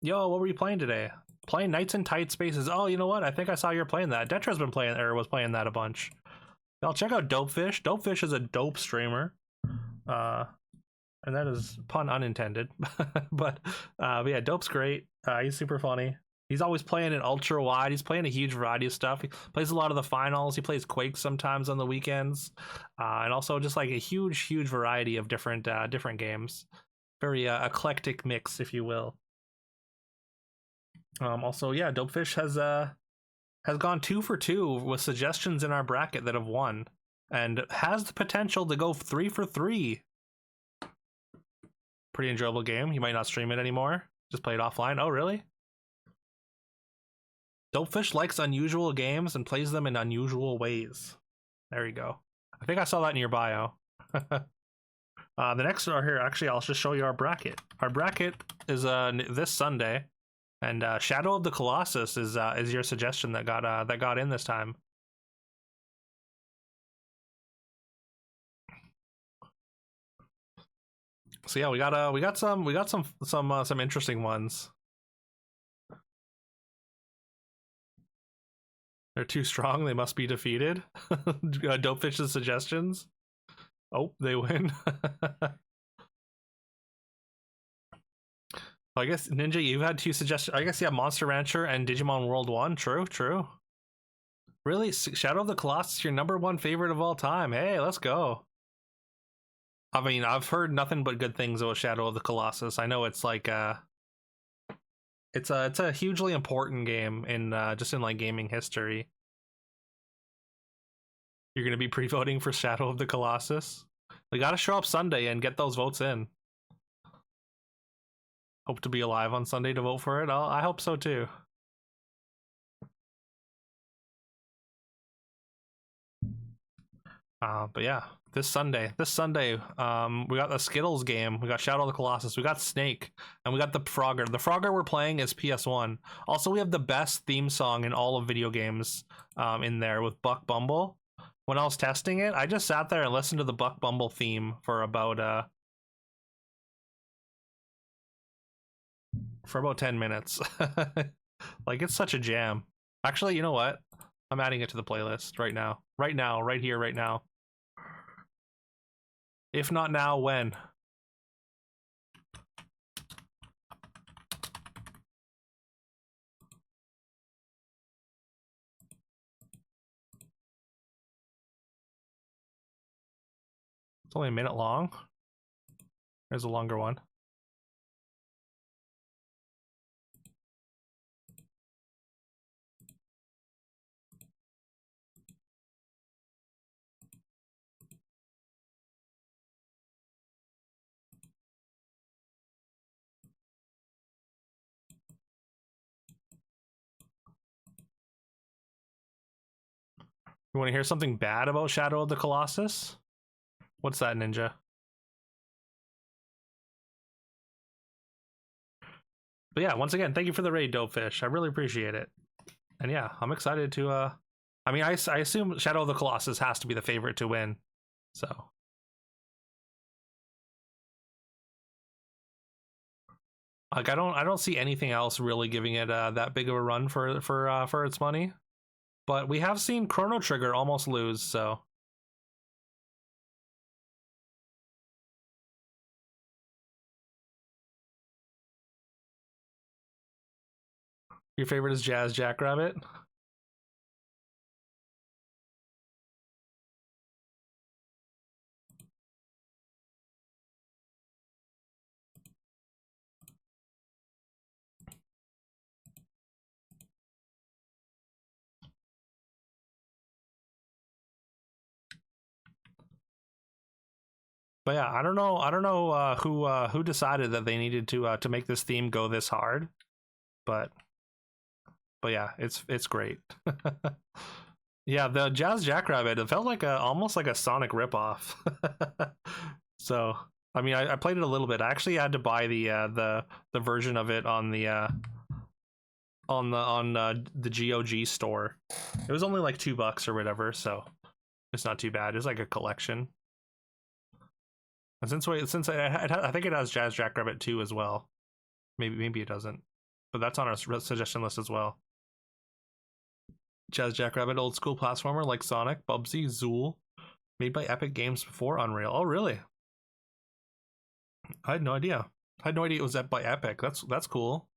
Yo, what were you playing today? Playing Knights in Tight Spaces. Oh, you know what? I think I saw you're playing that. Detra's been playing, or was playing that a bunch. Y'all check out Dopefish. Dopefish is a dope streamer. And that is pun unintended. but yeah, Dope's great. He's super funny. He's always playing it ultra wide. He's playing a huge variety of stuff. He plays a lot of the finals. He plays Quake sometimes on the weekends, and also just like a huge variety of different games. Very eclectic mix, if you will. Also, yeah, Dopefish has gone 2 for 2 with suggestions in our bracket that have won, and has the potential to go 3 for 3. Pretty enjoyable game. You might not stream it anymore. Just play it offline. Oh, really? Dopefish likes unusual games and plays them in unusual ways. There you go. I think I saw that in your bio. The next are here. Actually, I'll just show you our bracket. Our bracket is this Sunday. And Shadow of the Colossus is your suggestion that got in this time. So yeah, we got some interesting ones. They're too strong. They must be defeated. Dopefish's suggestions. Oh, they win. I guess, Ninja, you've had 2 suggestions. I guess, yeah, Monster Rancher and Digimon World 1. True. Really? Shadow of the Colossus, your #1 favorite of all time. Hey, let's go. I mean, I've heard nothing but good things about Shadow of the Colossus. I know it's like, it's a hugely important game in, just in, like, gaming history. You're gonna be pre-voting for Shadow of the Colossus? We gotta show up Sunday and get those votes in. Hope to be alive on Sunday to vote for it. I hope so too. But yeah, this Sunday, we got the Skittles game, we got Shadow of the Colossus, we got Snake, and we got the Frogger. The Frogger we're playing is PS1. Also, we have the best theme song in all of video games in there with Buck Bumble. When I was testing it, I just sat there and listened to the Buck Bumble theme for about for about 10 minutes. Like, it's such a jam. Actually, you know what? I'm adding it to the playlist right now. Right now, right here, right now. If not now, when? It's only a minute long. There's a longer one. You want to hear something bad about Shadow of the Colossus? What's that, Ninja? But yeah, once again, thank you for the raid, Dopefish. I really appreciate it. And yeah, I'm excited to I mean, I assume Shadow of the Colossus has to be the favorite to win. So like I don't see anything else really giving it that big of a run for its money. But we have seen Chrono Trigger almost lose, so your favorite is Jazz Jackrabbit? But yeah, I don't know who decided that they needed to make this theme go this hard, but yeah, it's great. Yeah, the Jazz Jackrabbit, it felt like almost like a Sonic ripoff. So I mean, I played it a little bit. I actually had to buy the version of it on the GOG store. It was only like $2 or whatever, so it's not too bad. It's like a collection. And since I think it has Jazz Jackrabbit 2 as well. Maybe it doesn't, but that's on our suggestion list as well. Jazz Jackrabbit, old school platformer like Sonic, Bubsy, Zool, made by Epic Games before Unreal. Oh, really? I had no idea. I had no idea it was by Epic. That's cool.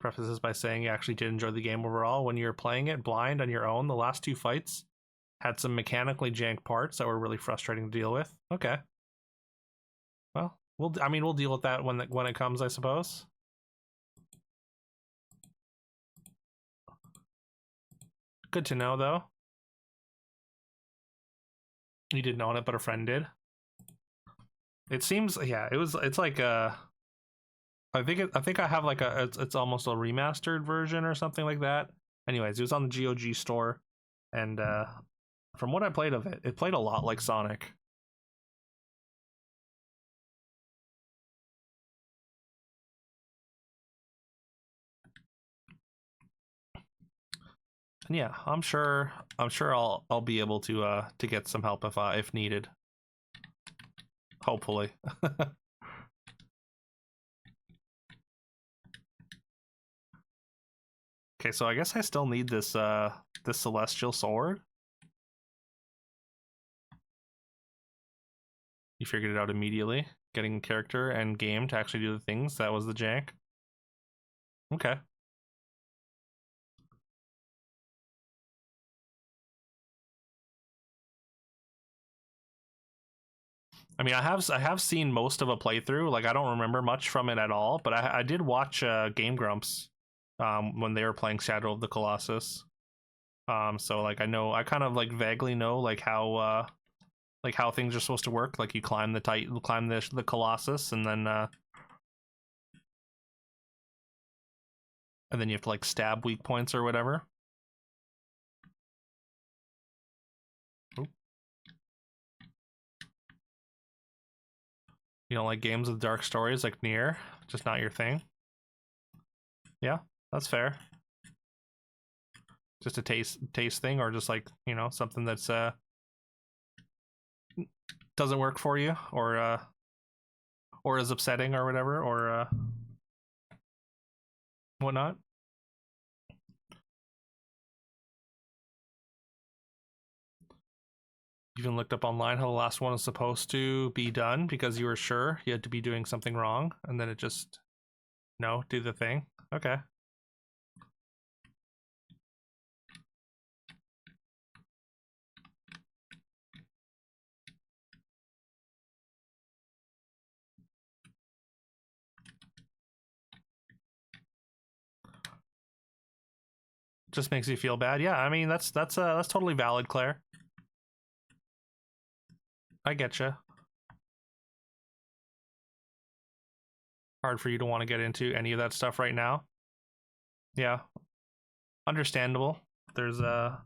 Prefaces by saying you actually did enjoy the game overall. When you're playing it blind on your own, the last 2 fights had some mechanically jank parts that were really frustrating to deal with. Okay. Well, we'll deal with that when it comes, I suppose. Good to know, though. You didn't own it, but a friend did. It seems, yeah. It's like I think I have like it's almost a remastered version or something like that. Anyways, it was on the GOG store, and from what I played of it, it played a lot like Sonic. And yeah, I'm sure I'll be able to get some help if needed. Hopefully. Okay, so I guess I still need this celestial sword. You figured it out immediately. Getting character and game to actually do the things. That was the jank. Okay. I mean, I have seen most of a playthrough. Like, I don't remember much from it at all, but I did watch Game Grumps when they were playing Shadow of the Colossus. So like I kind of like vaguely know like how things are supposed to work. Like you climb the Colossus, and then you have to like stab weak points or whatever. You don't like games with dark stories like Nier? Just not your thing? Yeah, that's fair. Just a taste thing, or just like, you know, something that's doesn't work for you, or is upsetting or whatever, or whatnot. Even looked up online how the last one is supposed to be done because you were sure you had to be doing something wrong, and then it just no, do the thing. Okay. Just makes you feel bad. Yeah, I mean that's totally valid, Claire. I get you. Hard for you to want to get into any of that stuff right now. Yeah, understandable. There's a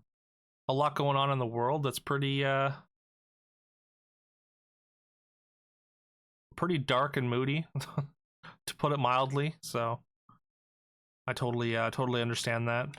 lot going on in the world that's pretty dark and moody, to put it mildly. So I totally understand that.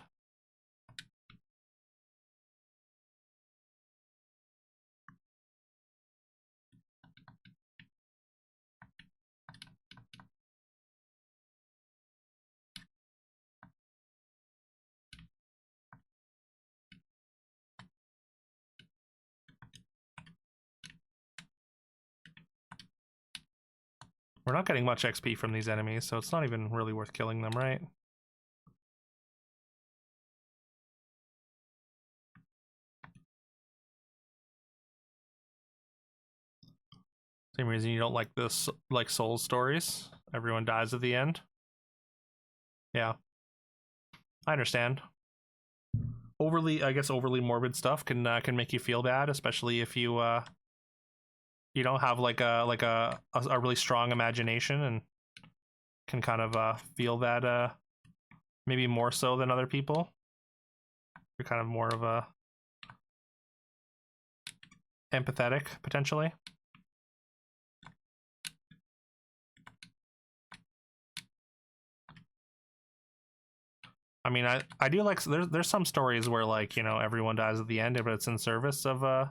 We're not getting much XP from these enemies, so it's not even really worth killing them, right? Same reason you don't like this, like Souls stories. Everyone dies at the end. Yeah, I understand. I guess overly morbid stuff can make you feel bad, especially if you don't have like a really strong imagination and can kind of feel that maybe more so than other people. You're kind of more of a empathetic potentially. I mean, I do like there's some stories where like, you know, everyone dies at the end, but it's in service of a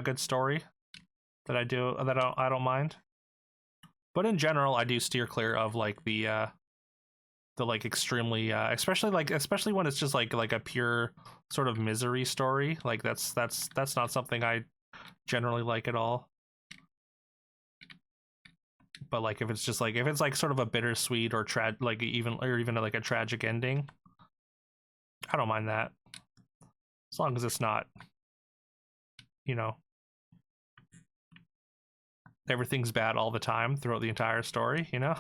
good story that I don't mind. But in general, I do steer clear of like the like extremely especially when it's just like a pure sort of misery story. Like that's not something I generally like at all. But like if it's like sort of a bittersweet or even like a tragic ending, I don't mind that. As long as it's not, you know, everything's bad all the time throughout the entire story, you know?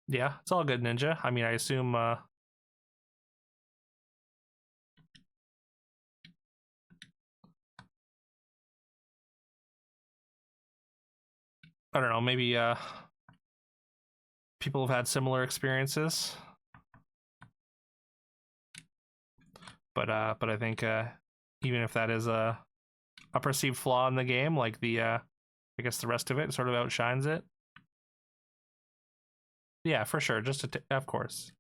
Yeah, it's all good, Ninja. I mean, I assume I don't know, maybe people have had similar experiences. But I think even if that is a perceived flaw in the game, like I guess the rest of it sort of outshines it. Yeah, for sure. Of course.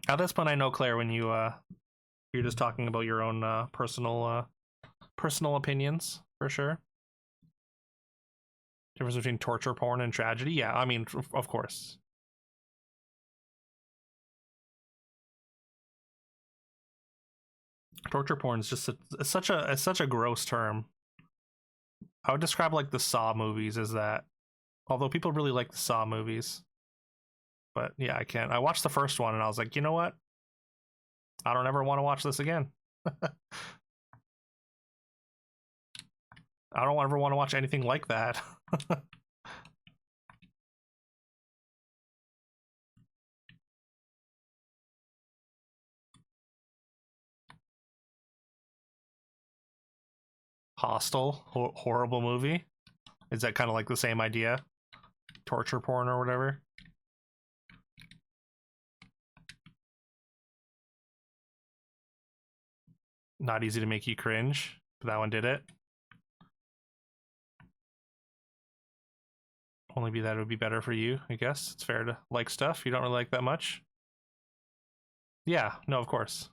At this point, I know, Claire, when you're just talking about your own personal opinions, for sure. Difference between torture porn and tragedy. Yeah, I mean, of course. Torture porn is just it's such a gross term. I would describe like the Saw movies as that. Although people really like the Saw movies. But yeah, I can't. I watched the first one and I was like, you know what? I don't ever want to watch this again. I don't ever want to watch anything like that. Hostel, horrible movie. Is that kind of like the same idea? Torture porn or whatever? Not easy to make you cringe, but that one did it. Only be that it would be better for you, I guess. It's fair to like stuff you don't really like that much. Yeah, no, of course.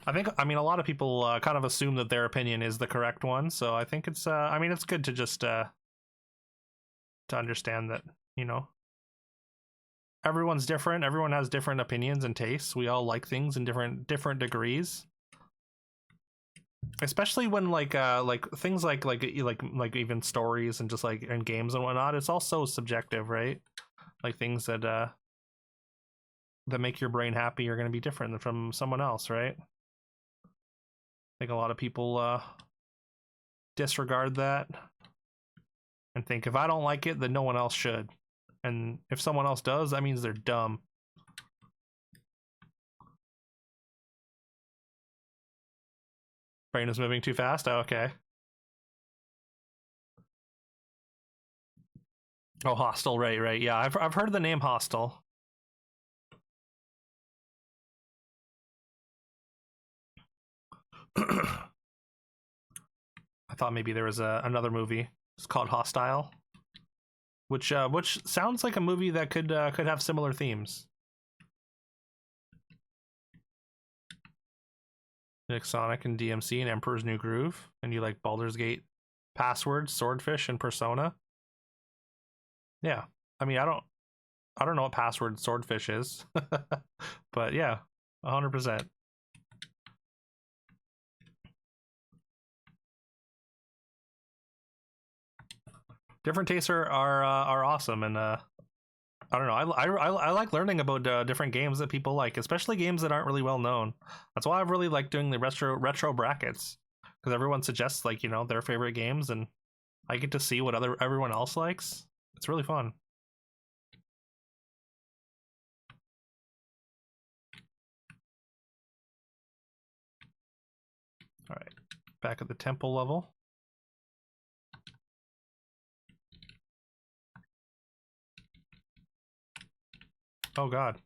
I mean, a lot of people kind of assume that their opinion is the correct one, so I think it's, I mean, it's good to just, to understand that, you know, everyone's different, everyone has different opinions and tastes, we all like things in different degrees. Especially when like things like even stories and just like in games and whatnot, it's all so subjective, right? Like things that that make your brain happy are going to be different than from someone else, right? I think a lot of people disregard that and think if I don't like it, then no one else should, and if someone else does, that means they're dumb. Brain is moving too fast. Oh, okay. Oh, Hostel, right. Yeah, I've heard the name Hostel. I thought maybe there was another movie. It's called Hostile, which sounds like a movie that could have similar themes. You like Sonic and DMC and Emperor's New Groove, and you like Baldur's Gate, Password, Swordfish, and Persona. Yeah, I mean, I don't know what Password Swordfish is, but yeah, 100%. Different tastes are awesome, and I don't know. I like learning about different games that people like, especially games that aren't really well known. That's why I really like doing the retro brackets, because everyone suggests like, you know, their favorite games, and I get to see what everyone else likes. It's really fun. All right, back at the temple level. Oh God.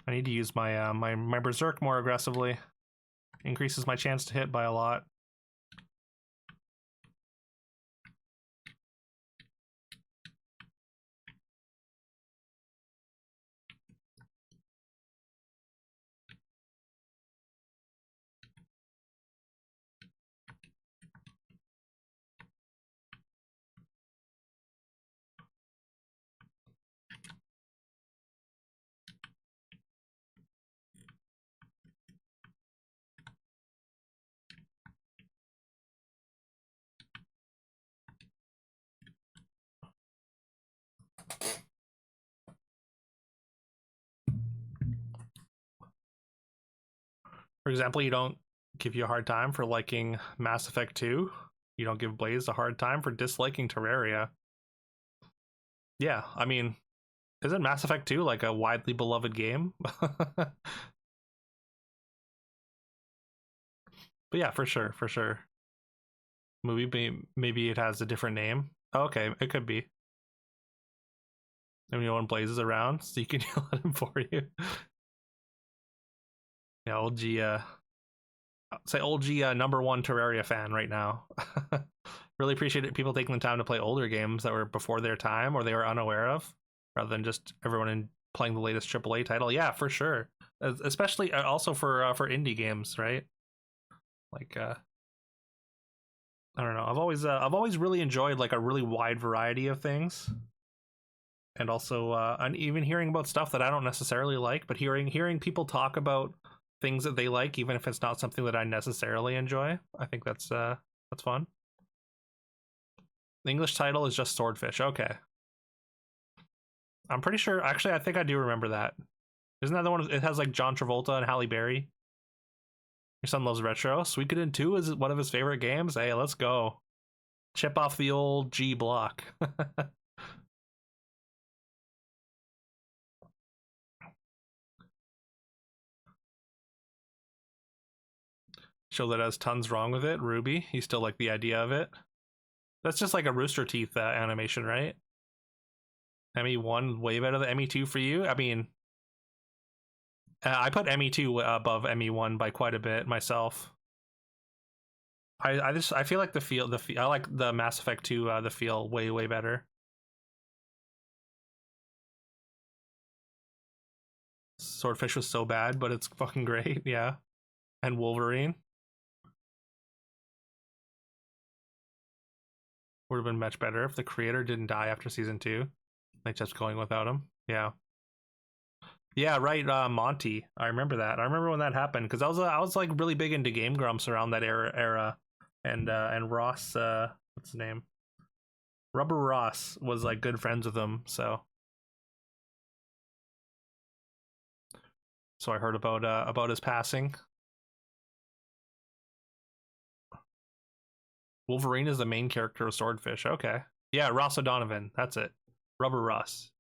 I need to use my my berserk more aggressively. Increases my chance to hit by a lot. For example, you don't give you a hard time for liking Mass Effect 2. You don't give Blaze a hard time for disliking Terraria. Yeah, I mean, isn't Mass Effect 2 like a widely beloved game? But yeah, for sure. Maybe it has a different name. Okay, it could be. I mean, no one Blaze is around, so you can yell at him for you. Yeah, old G number one Terraria fan right now. Really appreciate it, people taking the time to play older games that were before their time or they were unaware of, rather than just everyone playing the latest AAA title. Yeah, for sure. Especially also for indie games, right? Like I don't know. I've always really enjoyed like a really wide variety of things, and also and even hearing about stuff that I don't necessarily like, but hearing people talk about things that they like, even if it's not something that I necessarily enjoy. I think that's fun. The English title is just Swordfish. Okay. I'm pretty sure, actually, I think I do remember that. Isn't that the one? It has like John Travolta and Halle Berry. Your son loves retro. Suikoden 2 is one of his favorite games. Hey, let's go. Chip off the old G block. Show that has tons wrong with it. Ruby, you still like the idea of it. That's just like a Rooster Teeth animation, right? ME1 way better than ME2 for you. I mean, I put ME2 above ME1 by quite a bit myself. I feel like the feel I like the Mass Effect 2 the feel way better. Swordfish was so bad, but it's fucking great, yeah. And Wolverine would have been much better if the creator didn't die after season 2. Like just going without him. Yeah. Yeah, right. Monty. I remember that. I remember when that happened because I was like really big into Game Grumps around that era, and Ross, what's his name? Rubber Ross was like good friends with him, so I heard about his passing. Wolverine is the main character of Swordfish. Okay, yeah, Ross O'Donovan. That's it. Rubber Ross.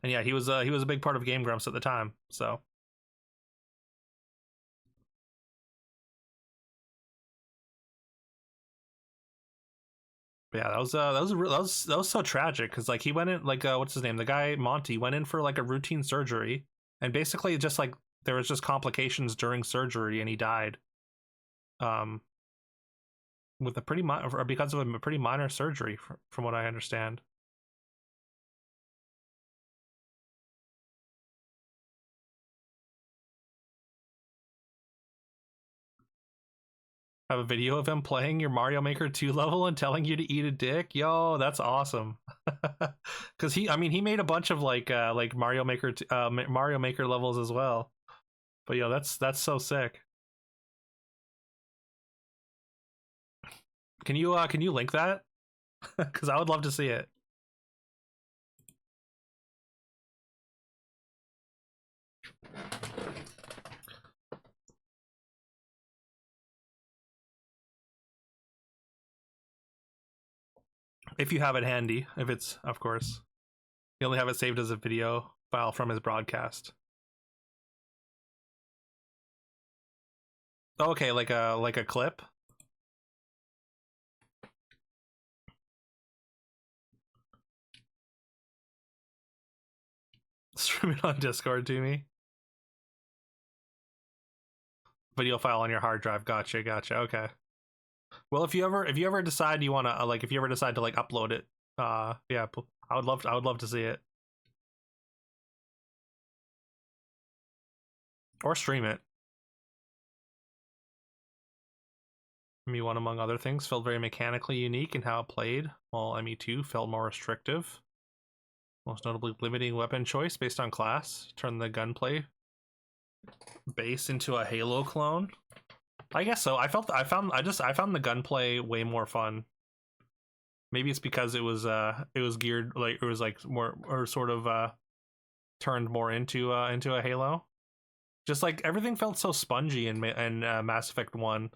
And yeah, he was a big part of Game Grumps at the time. So yeah, that was so tragic because like he went in like what's his name? The guy Monty went in for like a routine surgery, and basically just like there was just complications during surgery, and he died. With a pretty or because of a pretty minor surgery, from what I understand. Have a video of him playing your Mario Maker 2 level and telling you to eat a dick. Yo, that's awesome. Because he made a bunch of like Mario Maker Mario Maker levels as well. But yo, that's so sick. Can you link that? Because I would love to see it. If you have it handy, if it's, of course, you only have it saved as a video file from his broadcast. Okay, like a clip. Stream it on Discord to me. Video file on your hard drive. Gotcha. Okay. Well, if you ever decide you want to like, if you ever decide to like upload it, yeah, I would love to see it, or stream it. ME1, among other things, felt very mechanically unique in how it played, while ME2 felt more restrictive. Most notably, limiting weapon choice based on class, turned the gunplay base into a Halo clone. I guess so. I found the gunplay way more fun. Maybe it's because it was geared like it was like more or sort of turned more into a Halo. Just like everything felt so spongy in Mass Effect 1,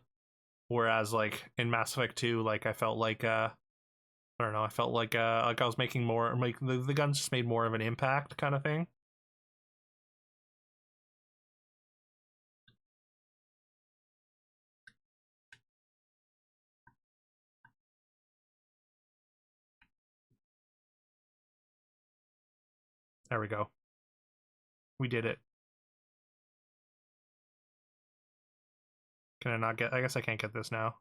whereas like in Mass Effect 2, like I felt like I don't know, I felt like I was making more, like the guns just made more of an impact kind of thing. There we go. We did it. Can I not get? I guess I can't get this now.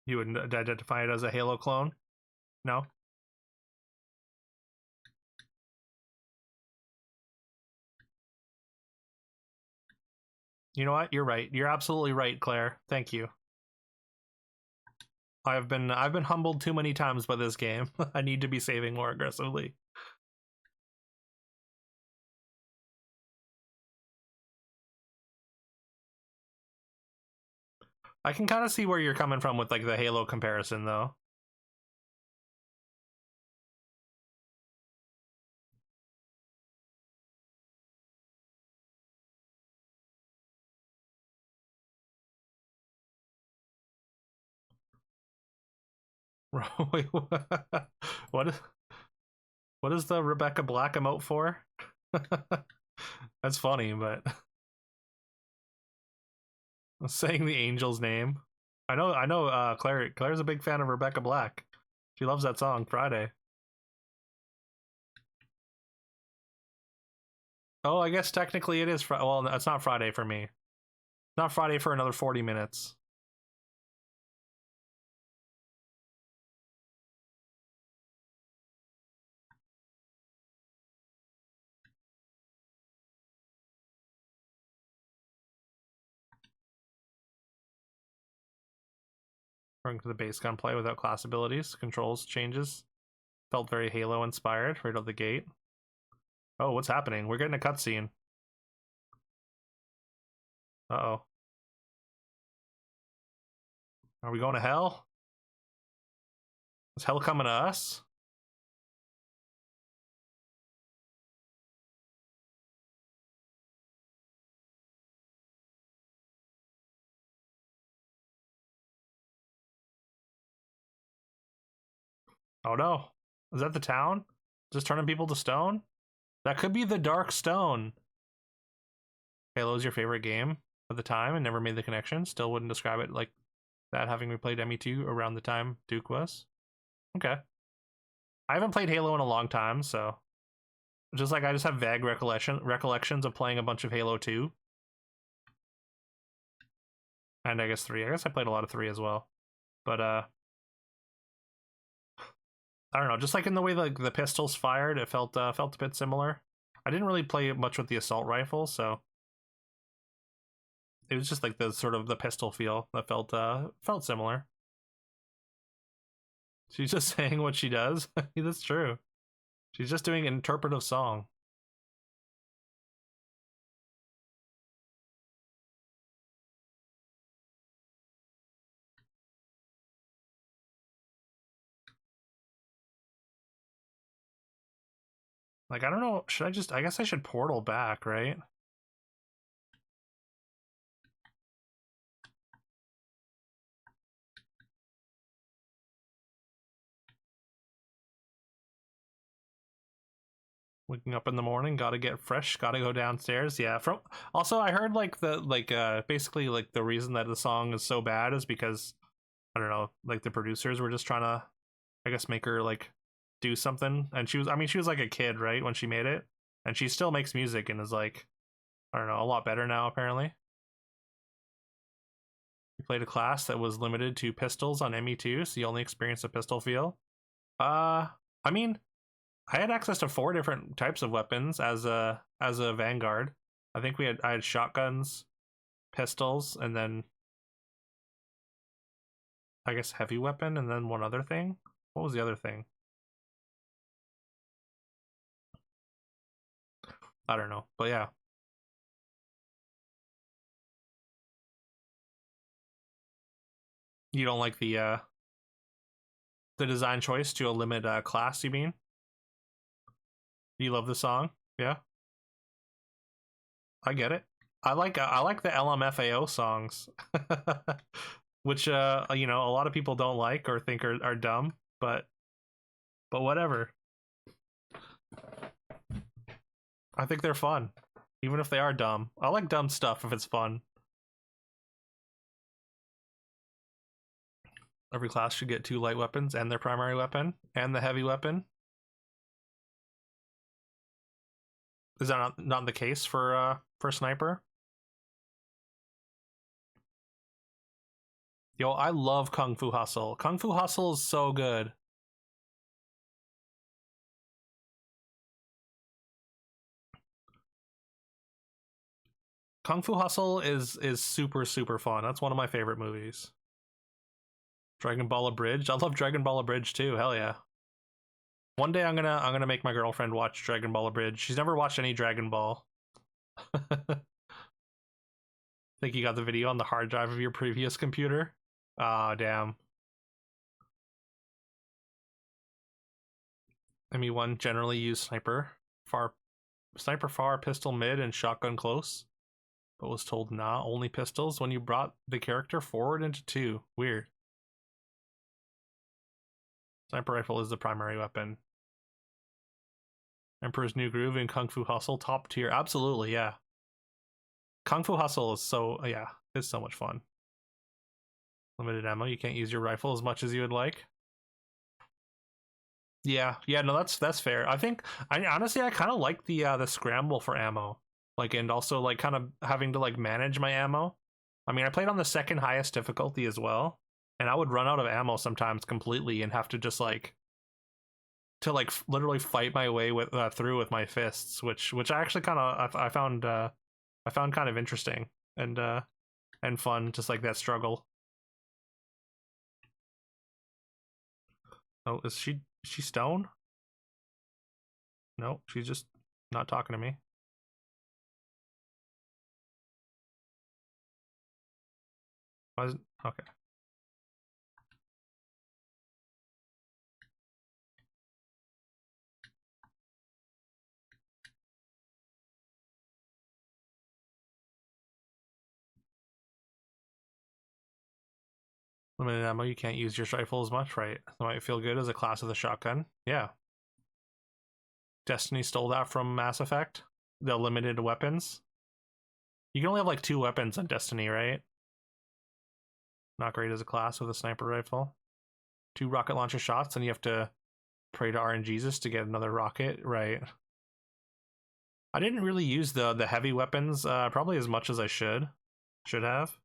You wouldn't identify it as a Halo clone? No? You know what? You're right. You're absolutely right, Claire. Thank you. I've been humbled too many times by this game. I need to be saving more aggressively. I can kind of see where you're coming from with like the Halo comparison though. Wait, what is what is the Rebecca Black emote for? That's funny, but saying the angel's name. I know Claire's a big fan of Rebecca Black. She loves that song, Friday. Oh, I guess technically it is well, it's not Friday for me. Not Friday for another 40 minutes. According to the base gunplay without class abilities, controls changes. Felt very Halo inspired right out the gate. Oh, what's happening? We're getting a cutscene. Uh-oh. Are we going to hell? Is hell coming to us? Oh no. Is that the town? Just turning people to stone? That could be the Darkstone. Halo's your favorite game at the time and never made the connection. Still wouldn't describe it like that, having replayed ME2 around the time Duke was. Okay. I haven't played Halo in a long time, so just like I just have vague recollections of playing a bunch of Halo 2. And I guess 3. I guess I played a lot of 3 as well. But I don't know, just like in the way like the pistols fired, it felt a bit similar. I didn't really play much with the assault rifle, so it was just like the sort of the pistol feel that felt similar. She's just saying what she does. That's true. She's just doing an interpretive song. Like, I don't know, I guess I should portal back, right? Waking up in the morning, gotta get fresh, gotta go downstairs. Yeah, from also I heard like basically like the reason that the song is so bad is because I don't know, like the producers were just trying to I guess make her like do something. And she was like a kid, right, when she made it. And she still makes music and is like, I don't know, a lot better now apparently. You played a class that was limited to pistols on ME2, so you only experienced a pistol feel. I mean, I had access to 4 different types of weapons as a Vanguard. I think I had shotguns, pistols, and then I guess heavy weapon, and then one other thing. What was the other thing? I don't know, but yeah. You don't like the design choice to a limit class, you mean? You love the song? Yeah. I get it. I like the LMFAO songs. Which you know, a lot of people don't like or think are dumb, but whatever. I think they're fun. Even if they are dumb. I like dumb stuff if it's fun. Every class should get 2 light weapons and their primary weapon and the heavy weapon. Is that not the case for sniper? Yo, I love Kung Fu Hustle. Kung Fu Hustle is so good. Kung Fu Hustle is super fun. That's one of my favorite movies. Dragon Ball Abridged. I love Dragon Ball Abridged too. Hell yeah. One day I'm gonna make my girlfriend watch Dragon Ball Abridged. She's never watched any Dragon Ball. Think you got the video on the hard drive of your previous computer? Ah, damn. ME1 generally use sniper far, pistol mid, and shotgun close. But was told nah, only pistols when you brought the character forward into 2. Weird. Sniper rifle is the primary weapon. Emperor's New Groove and Kung Fu Hustle, top tier. Absolutely, yeah. Kung Fu Hustle is it's so much fun. Limited ammo, you can't use your rifle as much as you would like. Yeah, no, that's fair. I honestly kind of like the scramble for ammo, like, and also like kind of having to like manage my ammo. I mean, I played on the second highest difficulty as well, and I would run out of ammo sometimes completely and have to just like literally fight my way through with my fists, which I actually kind of I found kind of interesting and fun, just like that struggle. Oh, is she stone? No, she's just not talking to me. Why is it? Okay. Limited ammo, you can't use your rifle as much, right? That might feel good as a class of the shotgun. Yeah. Destiny stole that from Mass Effect. The limited weapons. You can only have like 2 weapons on Destiny, right? Not great as a class with a sniper rifle. 2 rocket launcher shots, and you have to pray to RNGesus to get another rocket, right? I didn't really use the heavy weapons probably as much as I should have.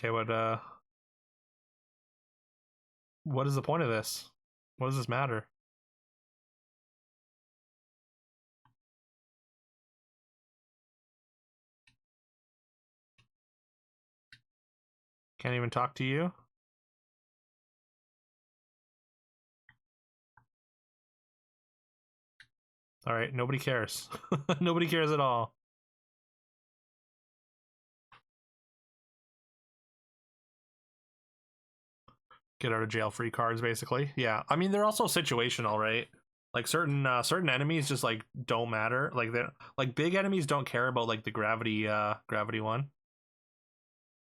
Okay, what is the point of this? What does this matter? Can't even talk to you? Alright, nobody cares. Nobody cares at all. Get out of jail free cards, basically. Yeah, I mean, they're also situational, right? Like certain enemies just like don't matter. Like they like big enemies don't care about like the gravity one.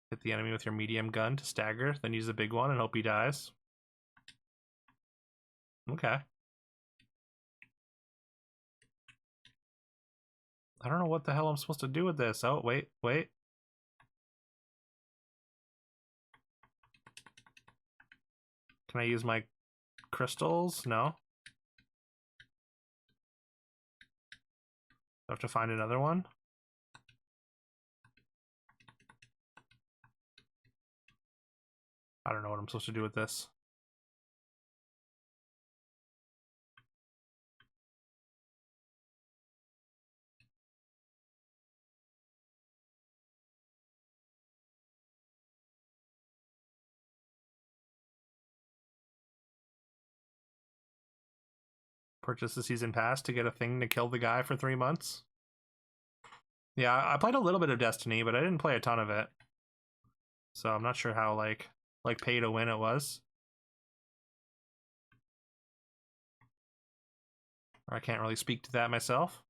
Hit the enemy with your medium gun to stagger, then use the big one and hope he dies. Okay. I don't know what the hell I'm supposed to do with this. Oh, wait. Can I use my crystals? No. I have to find another one. I don't know what I'm supposed to do with this. Purchase the season pass to get a thing to kill the guy for 3 months. Yeah, I played a little bit of Destiny, but I didn't play a ton of it. So I'm not sure how like pay to win it was. I can't really speak to that myself.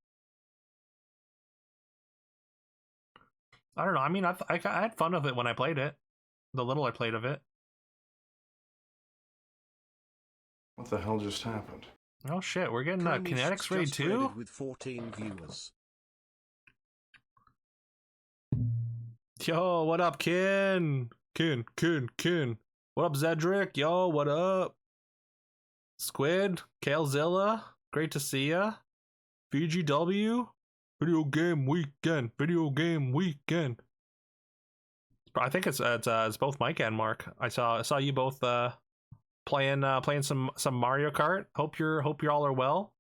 I don't know. I mean, I had fun with it when I played it. The little I played of it. What the hell just happened? Oh shit, we're getting a Kinetics raid too? With 14 viewers. Yo, what up, Ken? Ken. What up, Zedric? Yo, what up? Squid, Kalezilla, great to see ya. VGW, video game weekend. I think it's both Mike and Mark. I saw you both playing some Mario Kart. Hope you all are well.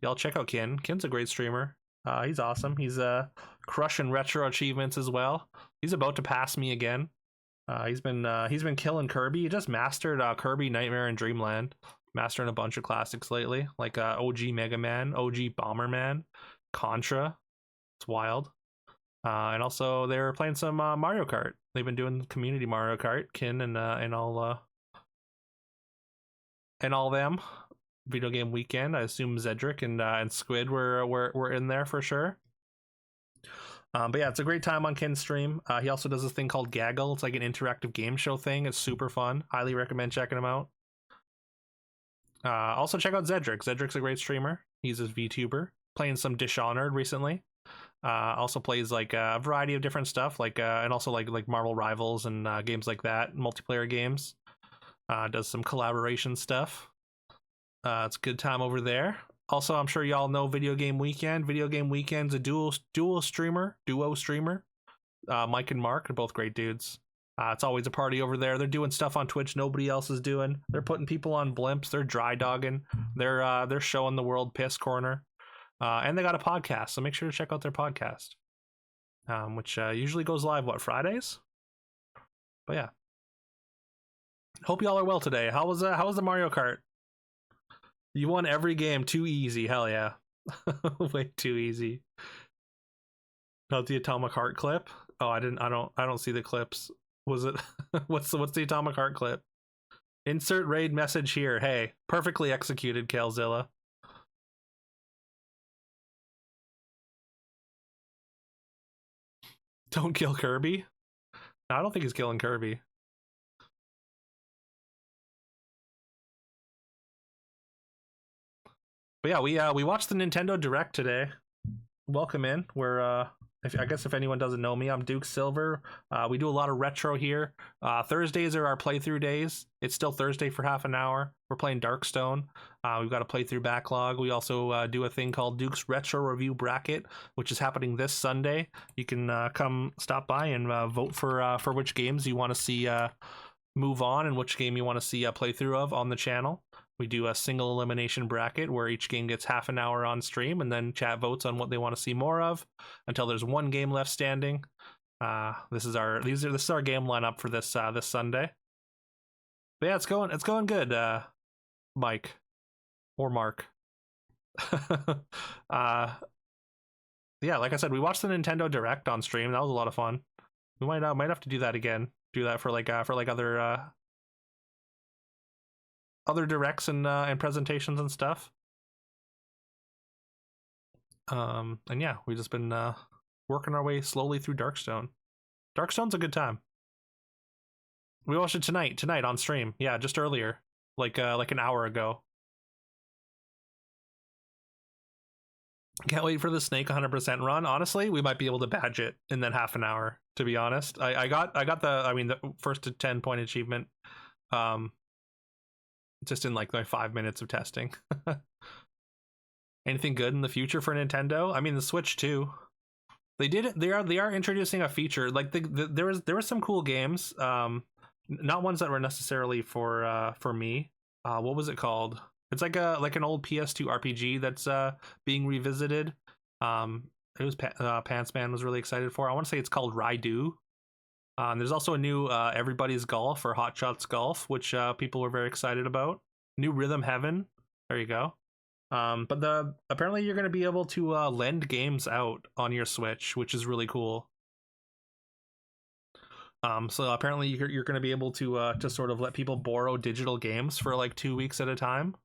Y'all check out Ken. Ken's a great streamer. He's awesome. He's crushing retro achievements as well. He's about to pass me again. He's been killing Kirby. He just mastered Kirby Nightmare in Dreamland. Mastering a bunch of classics lately, like OG Mega Man, OG Bomberman, Contra. It's wild. And also they were playing some Mario Kart. They've been doing community Mario Kart, Kin and all them. Video game weekend. I assume Zedric and Squid were in there for sure. But yeah, it's a great time on Ken's stream. He also does this thing called Gaggle. It's like an interactive game show thing. It's super fun. Highly recommend checking him out. Also check out Zedric. Zedric's a great streamer. He's a VTuber. Playing some Dishonored recently. Also plays like a variety of different stuff, like and also like Marvel Rivals and games like that, multiplayer games. Does some collaboration stuff. It's a good time over there. Also, I'm sure y'all know Video Game Weekend. Video Game Weekend's a duo streamer. Mike and Mark are both great dudes. It's always a party over there. They're doing stuff on Twitch nobody else is doing. They're putting people on blimps. They're dry dogging. They're showing the world piss corner. And they got a podcast, so make sure to check out their podcast, which usually goes live, Fridays? But yeah. Hope y'all are well today. How was the Mario Kart? You won every game. Too easy. Hell yeah. Way too easy. Not the Atomic Heart clip? Oh, I don't see the clips. Was it what's the Atomic Heart clip? Insert raid message here. Hey, perfectly executed, Calzilla. Don't kill Kirby? No, I don't think he's killing Kirby. But yeah, we watched the Nintendo Direct today. Welcome in. I guess if anyone doesn't know me, I'm Duke Silver. We do a lot of retro here. Thursdays are our playthrough days. It's still Thursday for half an hour. We're playing Darkstone. We've got a playthrough backlog. We also do a thing called Duke's Retro Review Bracket, which is happening this Sunday. You can come stop by and vote for which games you want to see move on and which game you want to see a playthrough of on the channel. We do a single elimination bracket where each game gets half an hour on stream, and then chat votes on what they want to see more of until there's one game left standing. This is our game lineup for this Sunday. But yeah, it's going good, Mike or Mark. Yeah, like I said, we watched the Nintendo Direct on stream. That was a lot of fun. We might have to do that again. Do that for other directs and presentations and stuff. And yeah, we've just been working our way slowly through Darkstone. Darkstone's a good time. We watched it tonight on stream. Yeah, just earlier, like an hour ago. Can't wait for the Snake 100% run. Honestly, we might be able to badge it in that half an hour. To be honest, I got the first to 10-point achievement. Just in like 5 minutes of testing. Anything good in the future for Nintendo? I mean, the Switch too. They are introducing a feature. Like there were some cool games. Not ones that were necessarily for me. What was it called? It's like an old PS2 RPG that's being revisited. It was Pants Man was really excited for. I want to say it's called Raidu. There's also a new Everybody's Golf or Hot Shots Golf, which people were very excited about. New Rhythm Heaven. There you go. But apparently you're going to be able to lend games out on your Switch, which is really cool. So apparently you're going to be able to sort of let people borrow digital games for like 2 weeks at a time,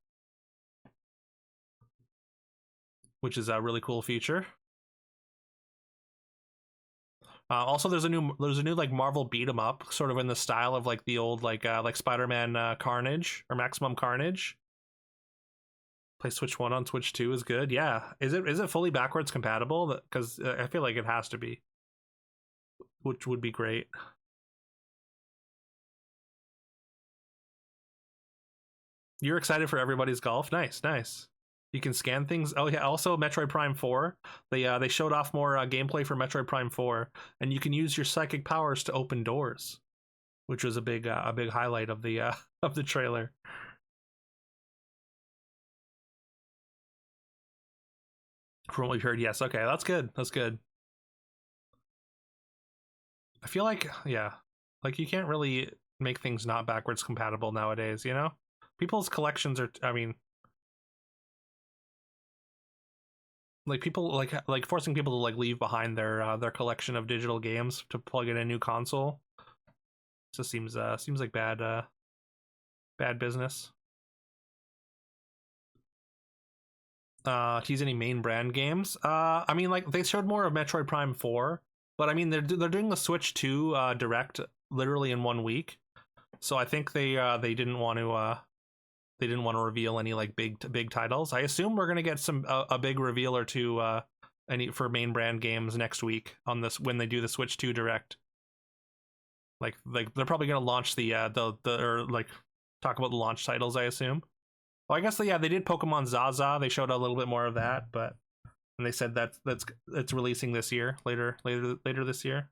which is a really cool feature. Also, there's a new like Marvel beat 'em up, sort of in the style of like the old like Spider-Man Carnage or Maximum Carnage. Play Switch 1 on Switch 2 is good. Yeah, is it fully backwards compatible? Because I feel like it has to be, which would be great. You're excited for Everybody's Golf? Nice. You can scan things. Oh yeah, also Metroid Prime 4. They showed off more gameplay for Metroid Prime 4, and you can use your psychic powers to open doors, which was a big highlight of the of the trailer. From what we've heard, yes. Okay, that's good. I feel like, yeah, like you can't really make things not backwards compatible nowadays, you know? People's collections are, I mean, like people like forcing people to like leave behind their collection of digital games to plug in a new console. Just seems like bad business. Tease any main brand games? I mean, like they showed more of Metroid Prime 4, but I mean they're doing the Switch 2 direct literally in 1 week. So I think they didn't want to reveal any like big titles. I assume we're gonna get some a big reveal or two any for main brand games next week on this when they do the Switch 2 direct. Like they're probably gonna launch the or like talk about the launch titles, I assume. Well, I guess they did Pokemon Zaza. They showed a little bit more of that, but and they said it's releasing this year, later this year.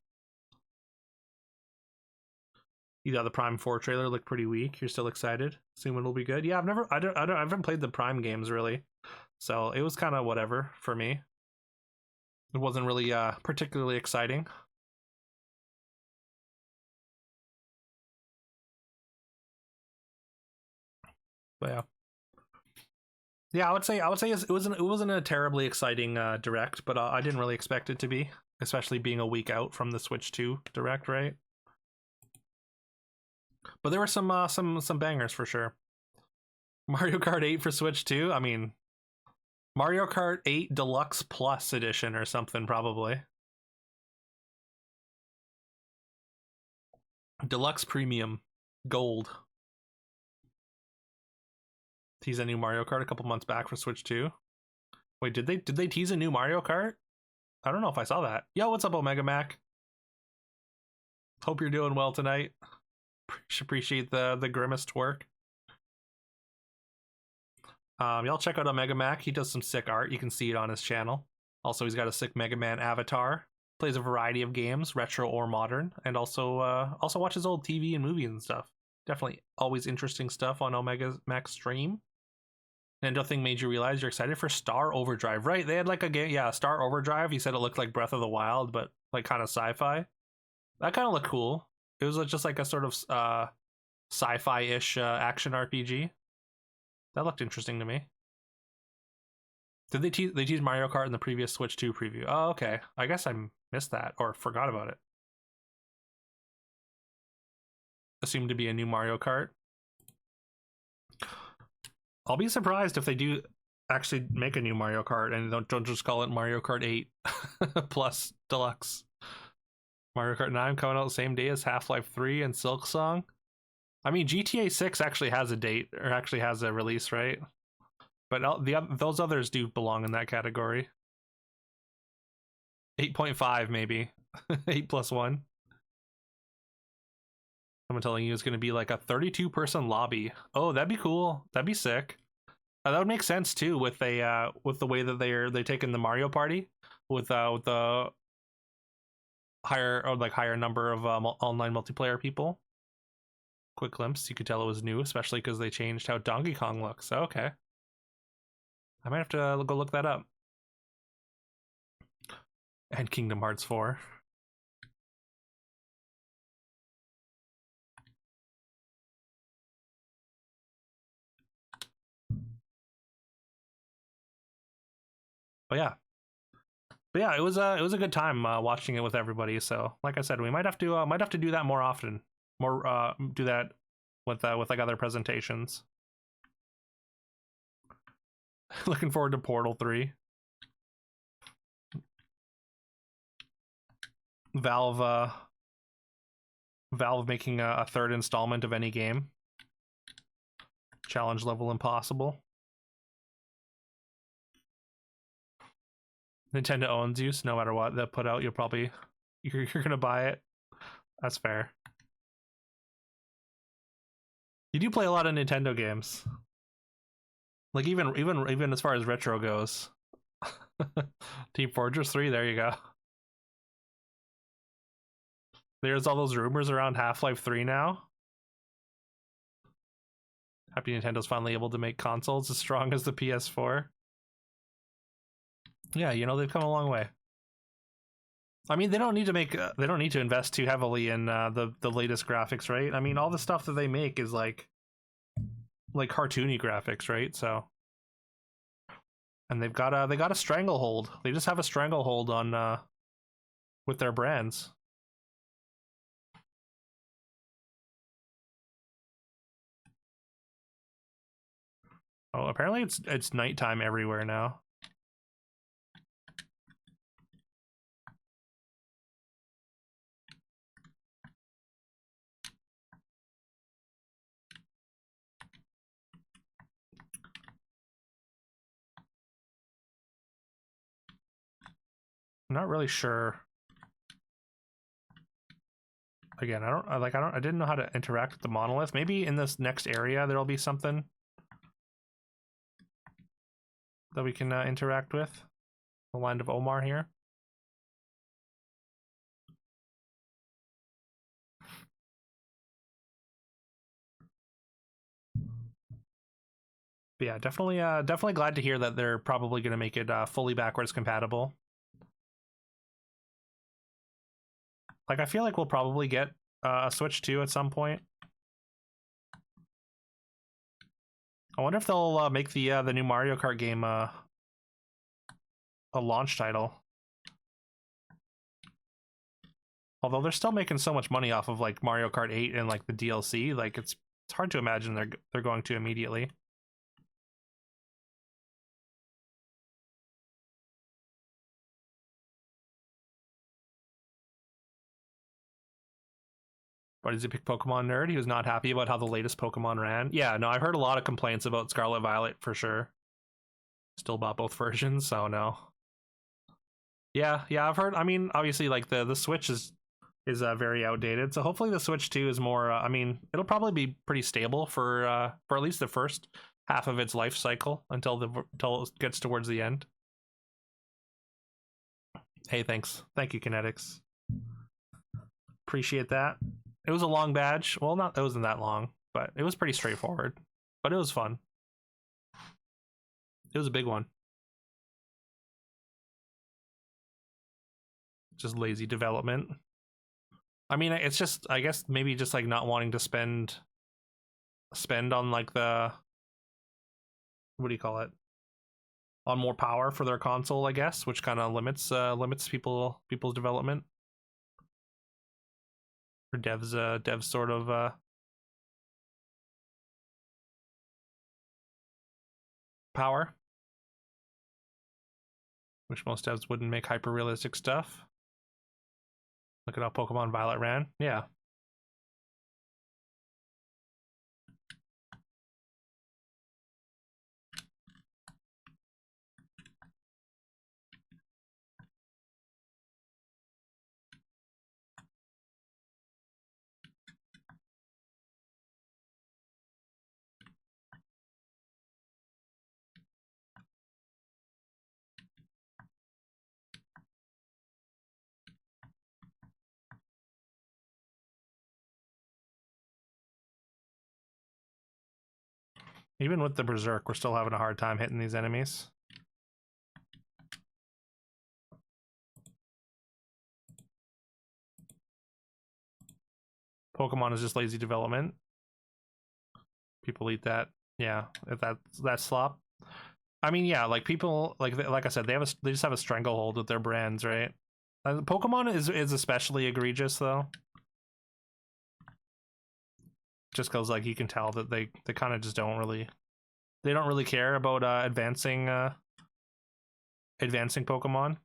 Yeah, the Prime 4 trailer looked pretty weak. You're still excited? Assume it'll be good. Yeah, I haven't played the Prime games really, so it was kind of whatever for me. It wasn't really particularly exciting. But yeah, I would say it wasn't a terribly exciting direct, but I didn't really expect it to be, especially being a week out from the Switch 2 direct, right? But there were some bangers for sure. Mario Kart 8 for Switch 2. I mean, Mario Kart 8 Deluxe Plus Edition or something probably. Deluxe Premium Gold. Tease a new Mario Kart a couple months back for Switch 2. Wait, did they tease a new Mario Kart? I don't know if I saw that. Yo, what's up, Omega Mac? Hope you're doing well tonight. Appreciate the grimaced work. Y'all check out Omega Mac. He does some sick art. You can see it on his channel. Also, he's got a sick Mega Man avatar. Plays a variety of games, retro or modern, and also watches old TV and movies and stuff. Definitely always interesting stuff on Omega Mac's stream. And nothing made you realize you're excited for Star Overdrive, right? They had like a game, yeah, Star Overdrive. He said it looked like Breath of the Wild, but like kind of sci-fi. That kind of looked cool. It was just like a sort of sci-fi-ish action RPG. That looked interesting to me. Did they tease Mario Kart in the previous Switch 2 preview? Oh, okay. I guess I missed that or forgot about it. Assumed to be a new Mario Kart. I'll be surprised if they do actually make a new Mario Kart and don't just call it Mario Kart 8 plus Deluxe. Mario Kart 9 coming out the same day as Half-Life 3 and Silk Song. I mean, GTA 6 actually has a date, or actually has a release, right? But those others do belong in that category. 8.5 maybe. 8 plus 1. I'm telling you, it's going to be like a 32-person lobby. Oh, that'd be cool. That'd be sick. That would make sense too with the way that they're taking the Mario Party with the higher number of online multiplayer people. Quick glimpse, you could tell it was new, especially because they changed how Donkey Kong looks. Okay, I might have to go look that up. And Kingdom Hearts 4. But yeah, it was a good time watching it with everybody. So, like I said, we might have to do that more often. Do that with like other presentations. Looking forward to Portal 3. Valve making a third installment of any game. Challenge level impossible. Nintendo owns you, so no matter what they put out, you're gonna buy it. That's fair. You do play a lot of Nintendo games, like even as far as retro goes. Team Fortress 3, there you go. There's all those rumors around Half-Life 3 now. Happy Nintendo's finally able to make consoles as strong as the PS4. Yeah, they've come a long way. I mean, they don't need to invest too heavily in the latest graphics, right? I mean, all the stuff that they make is like cartoony graphics, right? So And they got a stranglehold. They just have a stranglehold on with their brands. Oh, apparently it's nighttime everywhere now. I'm not really sure. Again, I didn't know how to interact with the monolith. Maybe in this next area there'll be something that we can interact with. The Land of Omar here. But yeah, definitely glad to hear that they're probably going to make it fully backwards compatible. Like, I feel like we'll probably get a Switch 2 at some point. I wonder if they'll make the new Mario Kart game a launch title. Although they're still making so much money off of like Mario Kart 8 and like the DLC, like it's hard to imagine they're going to immediately. Why does he pick Pokemon Nerd? He was not happy about how the latest Pokemon ran. Yeah, no, I've heard a lot of complaints about Scarlet Violet for sure. Still bought both versions, so no. Yeah, I've heard. I mean, obviously, like the Switch is very outdated, so hopefully the Switch 2 is more. I mean, it'll probably be pretty stable for at least the first half of its life cycle until it gets towards the end. Hey, thanks, thank you, Kinetics. Appreciate that. It was a long badge. Well, it wasn't that long, but it was pretty straightforward. But it was fun. It was a big one. Just lazy development. I mean, it's just, I guess maybe just like not wanting to spend on like the, what do you call it? On more power for their console, I guess, which kind of limits people's development. Or devs sort of power. Which most devs wouldn't make hyper realistic stuff. Look at how Pokemon Violet ran. Yeah. Even with the Berserk, we're still having a hard time hitting these enemies. Pokemon is just lazy development. People eat that. Yeah, if that's slop. I mean, yeah, like people like I said, they just have a stranglehold with their brands, right? Pokemon is especially egregious though. Just because like you can tell that they kind of just don't really care about advancing Pokemon.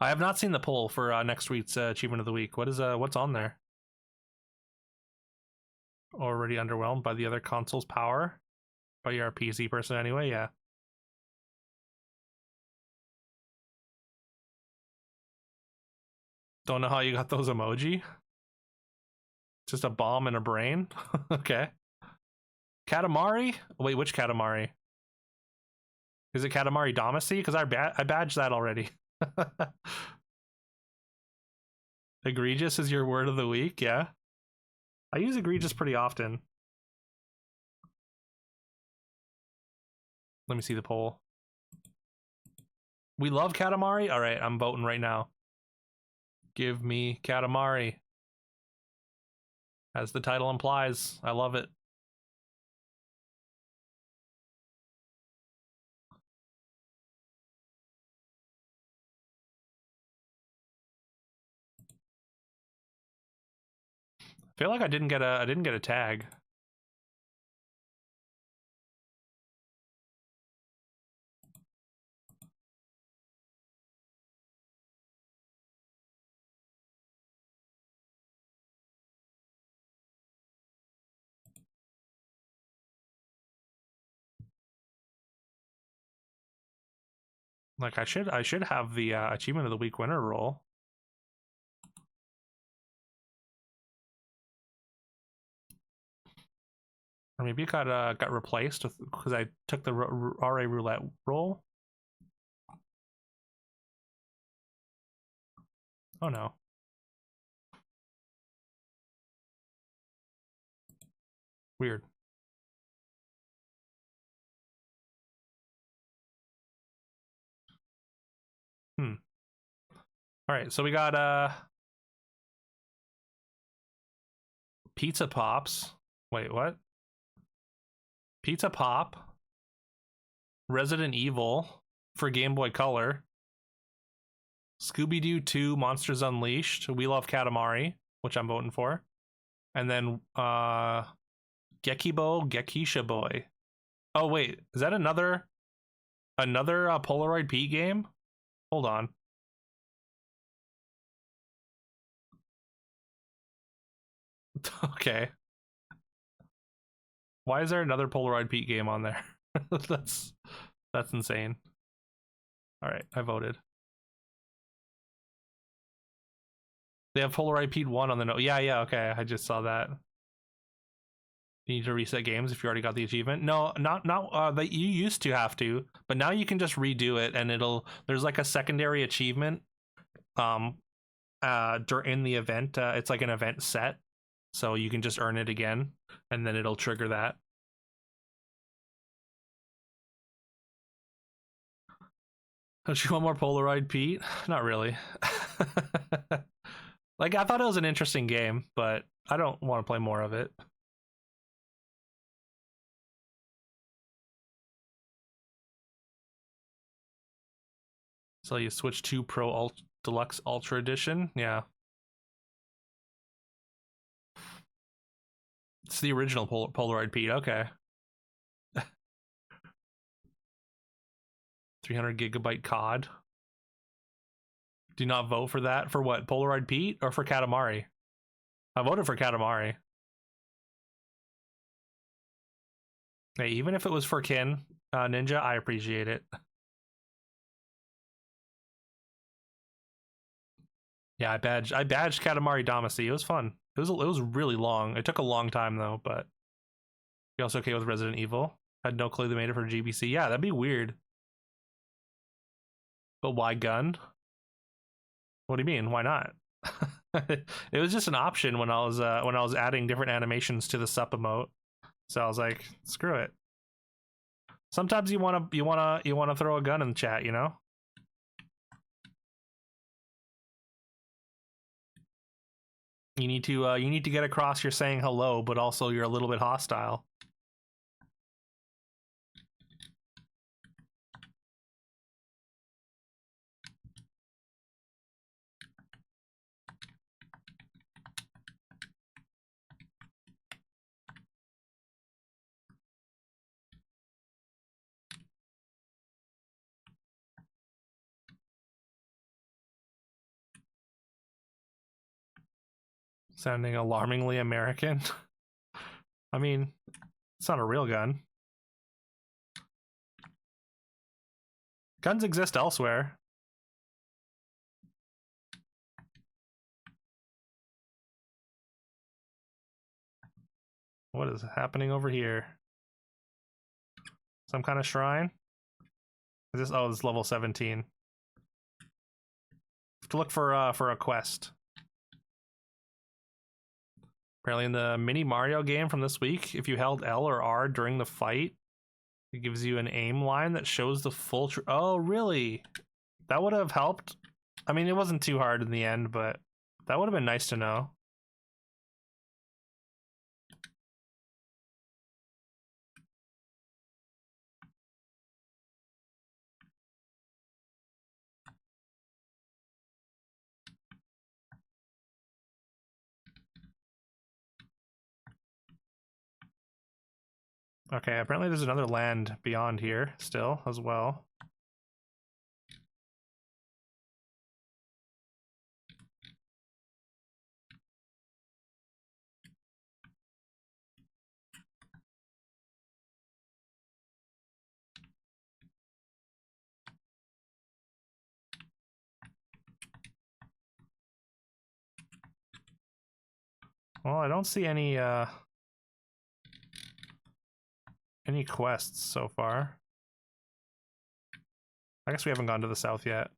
I have not seen the poll for next week's achievement of the week. What's on there? Already underwhelmed by the other console's power? But you're a PC person anyway, yeah. Don't know how you got those emoji. Just a bomb and a brain? Okay. Katamari? Wait, which Katamari? Is it Katamari Damacy? Because I badged that already. Egregious is your word of the week, yeah? I use egregious pretty often. Let me see the poll. We love Katamari? Alright, I'm voting right now. Give me Katamari. As the title implies, I love it. feel like I didn't get a tag. Like I should have the achievement of the week winner role. Or maybe it got replaced because I took the RA roulette roll. Oh no. Weird. All right, so we got Pizza Pops. Wait, what? Pizza Pop. Resident Evil for Game Boy Color. Scooby-Doo 2 Monsters Unleashed. We Love Katamari, which I'm voting for. And then Gekibo Gekisha Boy. Oh wait, is that another Polaroid Pete game? Hold on. Okay. Why is there another Polaroid Pete game on there? that's insane. All right, I voted. They have Polaroid Pete 1 on the note. Yeah, okay. I just saw that. You need to reset games if you already got the achievement. No, not that you used to have to, but now you can just redo it and there's like a secondary achievement during the event. It's like an event set. So you can just earn it again and then it'll trigger that. Don't you want more Polaroid Pete? Not really. Like, I thought it was an interesting game, but I don't want to play more of it. So you switch to Pro Deluxe Ultra Edition? Yeah. It's the original Polaroid Pete, okay. 300 gigabyte COD. Do not vote for that. For what? Polaroid Pete or for Katamari? I voted for Katamari. Hey, even if it was for Kin Ninja, I appreciate it. Yeah, I badged Katamari Damacy. It was fun. It was really long. It took a long time though, but you also okay with Resident Evil? Had no clue they made it for GBC. Yeah, that'd be weird. But why gun? What do you mean? Why not? It was just an option when I was adding different animations to the sup emote. So I was like, screw it. Sometimes you wanna throw a gun in the chat, you know? You need to get across you're saying hello, but also you're a little bit hostile. Sounding alarmingly American. I mean, it's not a real gun. Guns exist elsewhere. What is happening over here? Some kind of shrine? Is this? Oh, this is level 17. Have to look for a quest. Apparently in the mini Mario game from this week, if you held L or R during the fight, it gives you an aim line that shows the full oh, really? That would have helped. I mean, it wasn't too hard in the end, but that would have been nice to know. Okay, apparently there's another land beyond here still as well. Well, I don't see any quests so far. I guess we haven't gone to the south yet.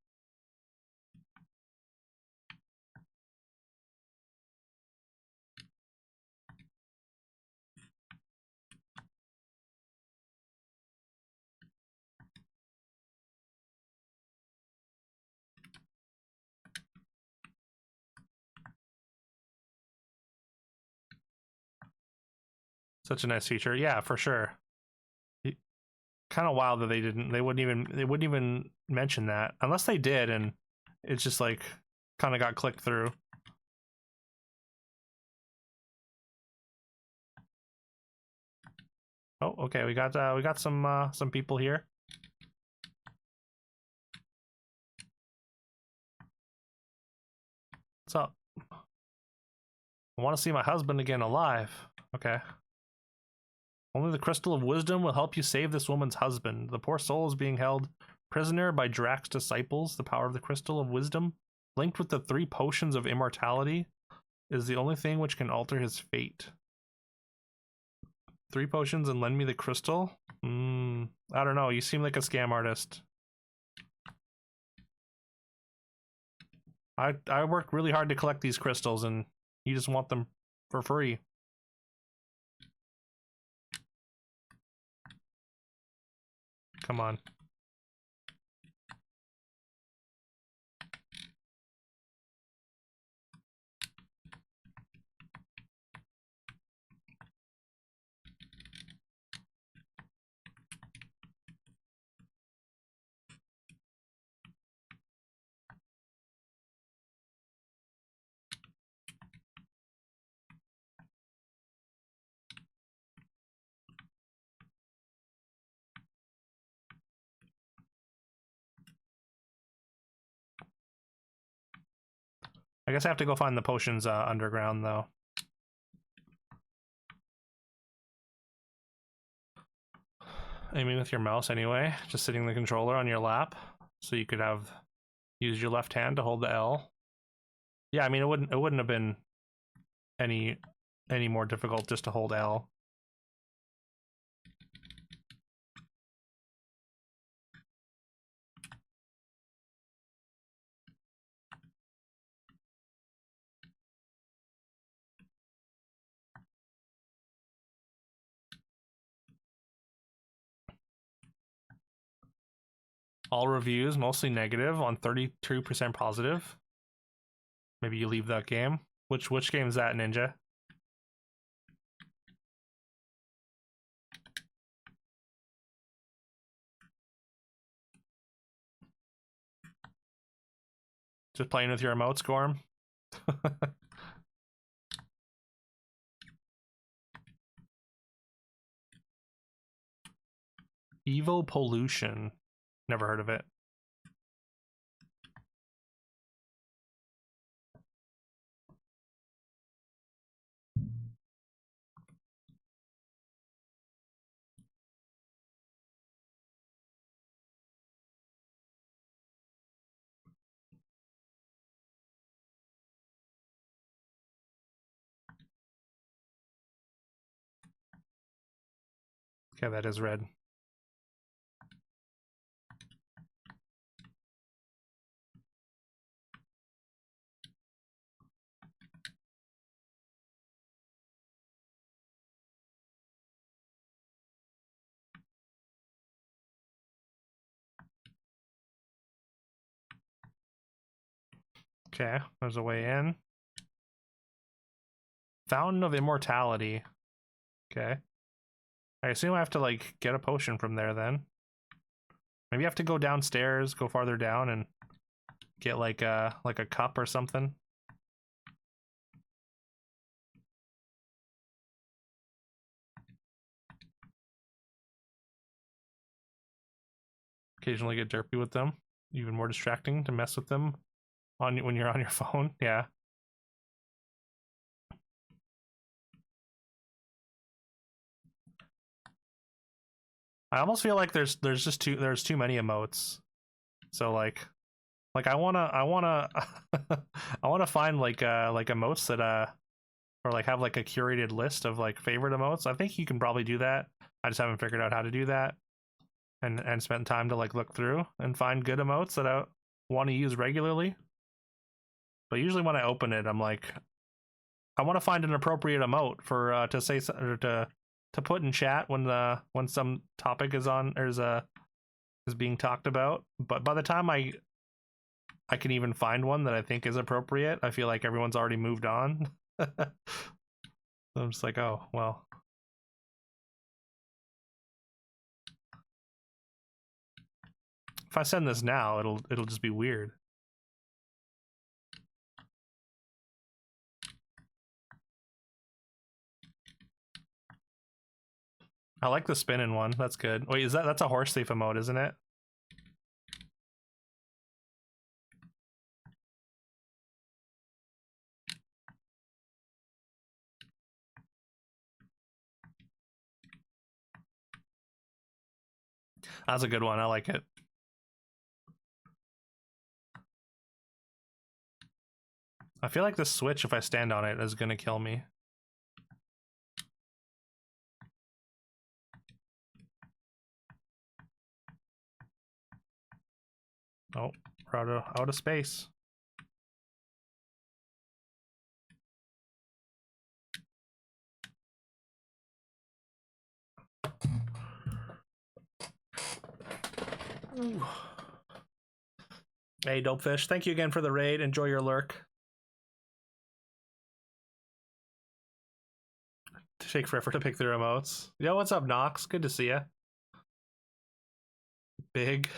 Such a nice feature. Yeah, for sure. Kind of wild that they wouldn't even mention that unless they did, and it's just like kind of got clicked through. Oh, okay, we got some people here. What's up? I want to see my husband again alive. Okay. Only the crystal of wisdom will help you save this woman's husband. The poor soul is being held prisoner by Drax's disciples. The power of the crystal of wisdom, linked with the 3 potions of immortality, is the only thing which can alter his fate. 3 potions and lend me the crystal? I don't know. You seem like a scam artist. I worked really hard to collect these crystals, and you just want them for free. Come on. I guess I have to go find the potions underground, though. Aiming with your mouse anyway, just sitting the controller on your lap, so you could use your left hand to hold the L. Yeah, I mean it wouldn't have been any more difficult just to hold L. All reviews mostly negative on 32% positive. Maybe you leave that game. Which game is that, Ninja? Just playing with your emotes, Gorm? Evo Pollution. Never heard of it. Okay, that is red. Okay, there's a way in. Fountain of Immortality. Okay. I assume I have to, like, get a potion from there then. Maybe I have to go downstairs, go farther down, and get, like a cup or something. Occasionally get derpy with them. Even more distracting to mess with them when you're on your phone. Yeah. I almost feel like there's too many emotes. So like I wanna I wanna find like emotes that or like have like a curated list of like favorite emotes. I think you can probably do that. I just haven't figured out how to do that and spent time to like look through and find good emotes that I want to use regularly. But usually when I open it, I'm like, I want to find an appropriate emote for to say or to put in chat when some topic is on or is being talked about. But by the time I can even find one that I think is appropriate, I feel like everyone's already moved on. I'm just like, oh well. If I send this now, it'll just be weird. I like the spinning one. That's good. Wait, that's a horse thief emote, isn't it? That's a good one. I like it. I feel like the switch, if I stand on it, is gonna kill me. Oh, we're out of space. Ooh. Hey, Dopefish, thank you again for the raid. Enjoy your lurk. Take forever to pick the remotes. Yo, what's up, Nox? Good to see ya. Big.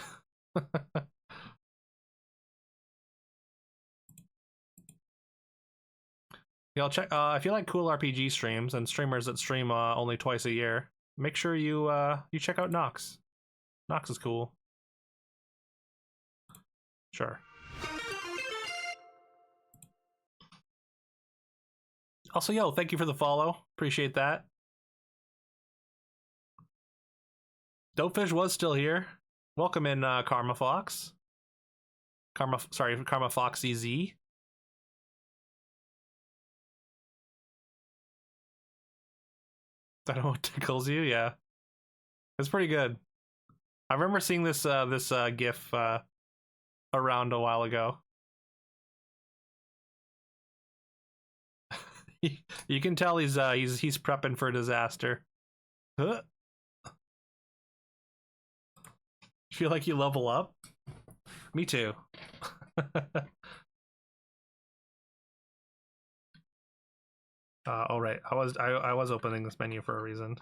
Yeah, I'll check. If you like cool RPG streams and streamers that stream only twice a year, make sure you check out Nox. Nox is cool. Sure. Also, yo, thank you for the follow. Appreciate that. Dopefish was still here. Welcome in, Karma Fox. Karma Fox EZ. I don't know what tickles you. Yeah, it's pretty good. I remember seeing this GIF around a while ago. You can tell he's prepping for disaster. Huh? Feel like you level up? Me too. All right. I was opening this menu for a reason.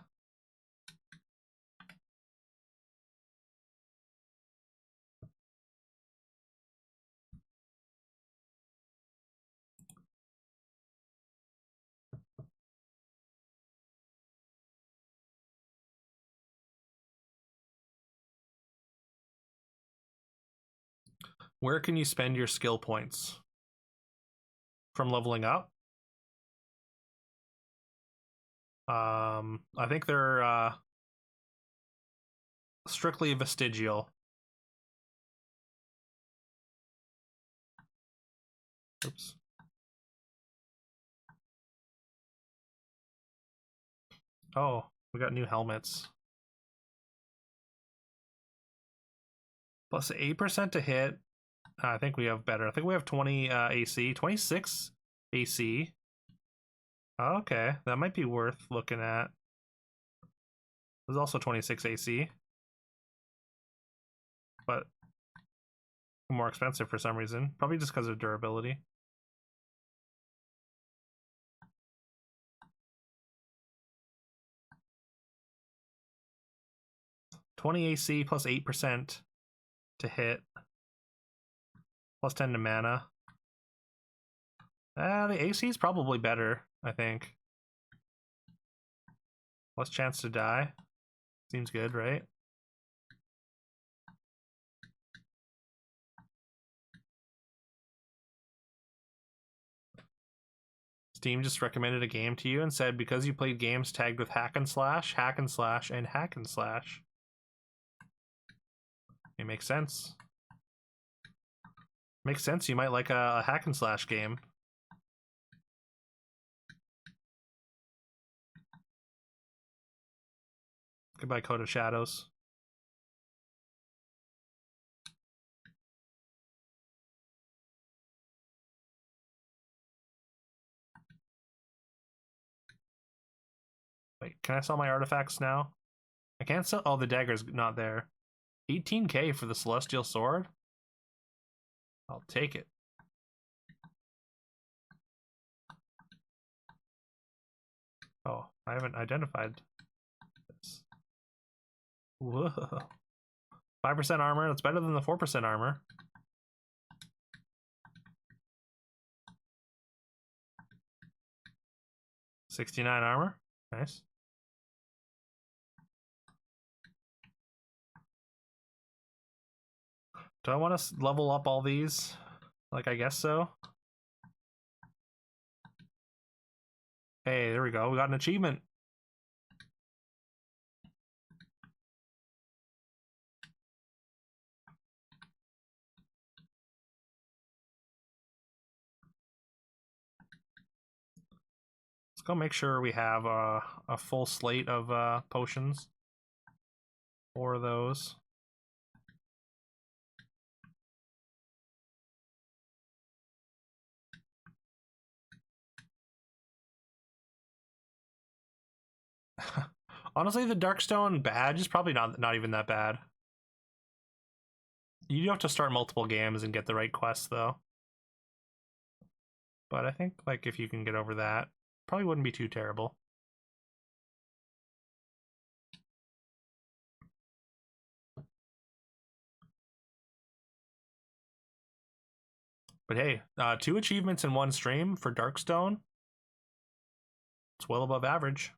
Where can you spend your skill points? From leveling up? I think they're strictly vestigial. Oops. Oh, we got new helmets. Plus 8% to hit. I think we have better. I think we have 20 AC, 26 AC. Okay, that might be worth looking at. There's also 26 AC, but more expensive for some reason. Probably just because of durability. $20 AC plus 8% to hit. Plus 10 to mana. The AC is probably better, I think. Less chance to die. Seems good, right? Steam just recommended a game to you and said because you played games tagged with hack and slash, and hack and slash. It makes sense. Makes sense. You might like a hack and slash game. Goodbye, Code of Shadows. Wait, can I sell my artifacts now? I can't sell. Oh, the dagger's not there. 18k for the Celestial Sword? I'll take it. Oh, I haven't identified this. Whoa. 5% armor. That's better than the 4% armor. $69 armor. Nice. Do I want to level up all these? Like, I guess so. Hey, there we go. We got an achievement. Let's go make sure we have a full slate of potions. 4 of those. Honestly, the Darkstone badge is probably not even that bad. You do have to start multiple games and get the right quests, though. But I think, like, if you can get over that, probably wouldn't be too terrible. But hey, 2 achievements in 1 stream for Darkstone. It's well above average.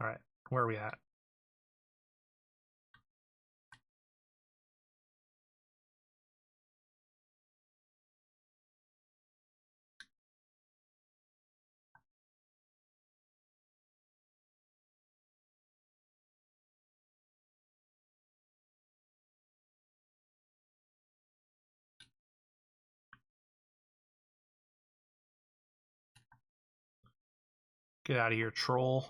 All right, where are we at? Get out of here, troll.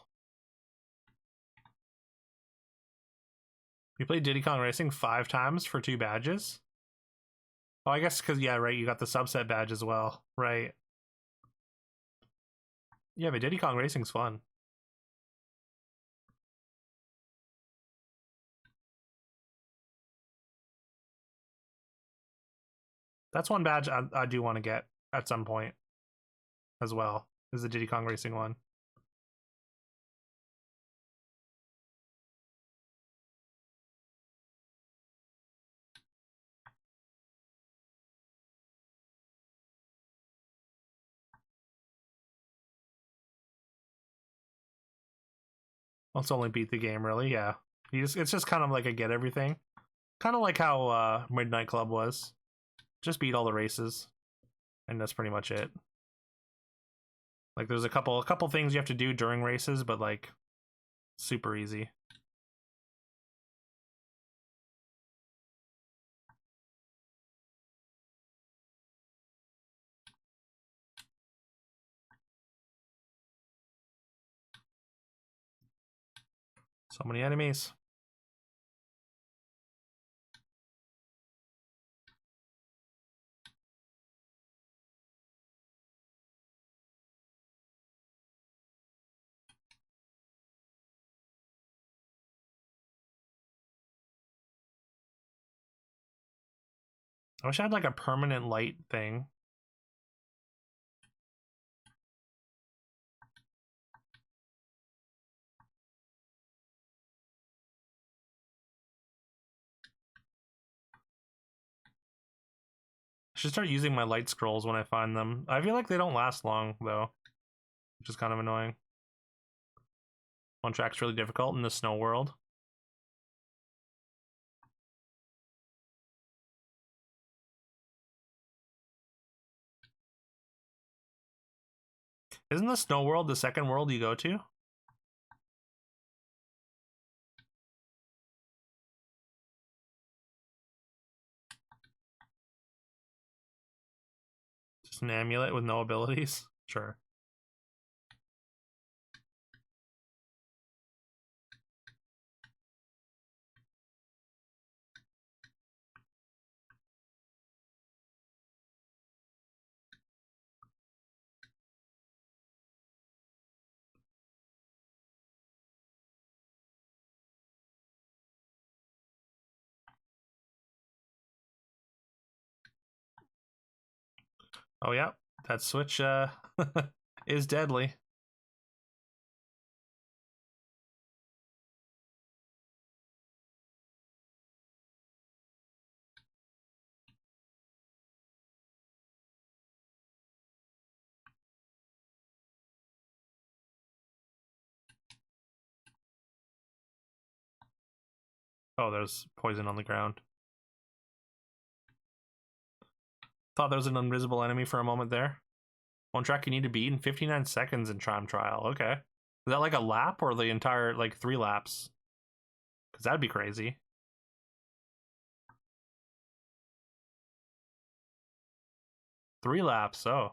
You played Diddy Kong Racing 5 times for 2 badges? Oh, I guess because, yeah, right, you got the subset badge as well. Right. Yeah, but Diddy Kong Racing's fun. That's one badge I do want to get at some point as well, is the Diddy Kong Racing one. Let's only beat the game, really, yeah. It's just kind of like a get everything. Kind of like how Midnight Club was. Just beat all the races. And that's pretty much it. Like, there's a couple things you have to do during races, but, like, super easy. So many enemies. I wish I had like a permanent light thing. I should start using my light scrolls when I find them. I feel like they don't last long though, which is kind of annoying. One track's really difficult in the snow world. Isn't the snow world the second world you go to? Just an amulet with no abilities? Sure. Oh yeah, that switch is deadly. Oh, there's poison on the ground. Thought there was an invisible enemy for a moment there. One track you need to beat in 59 seconds in Time Trial. Okay. Is that like a lap or the entire, like, 3 laps? Because that'd be crazy. Three laps, oh.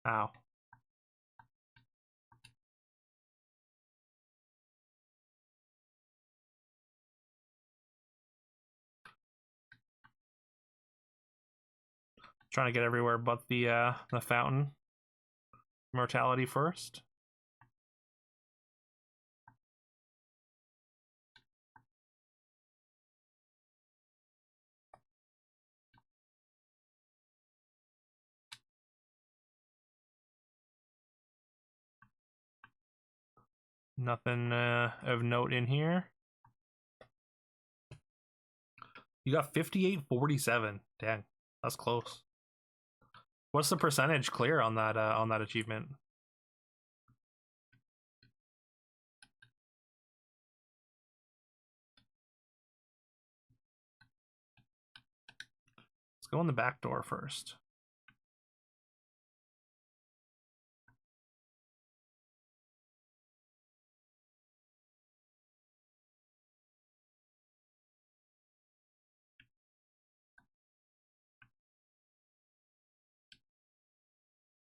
Ow. Trying to get everywhere but the fountain. Mortality first. Nothing of note in here. You got 5847. Dang, that's close. What's the percentage clear on that achievement? Let's go in the back door first.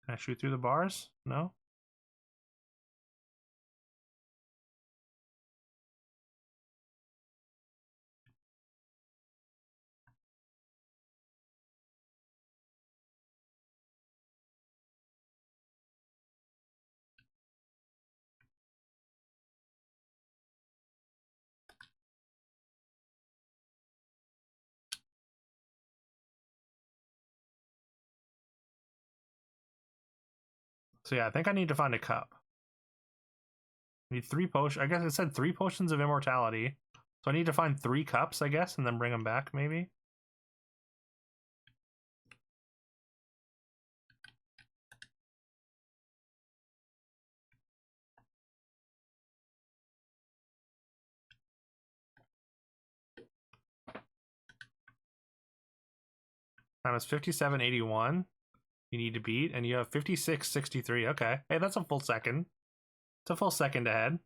Can I shoot through the bars? No? So yeah, I think I need to find a cup. I need 3 potions. I guess it said 3 potions of immortality. So I need to find 3 cups, I guess, and then bring them back, maybe? Time is 5781. You need to beat, and you have 5663. Okay. Hey, that's a full second. It's a full second ahead.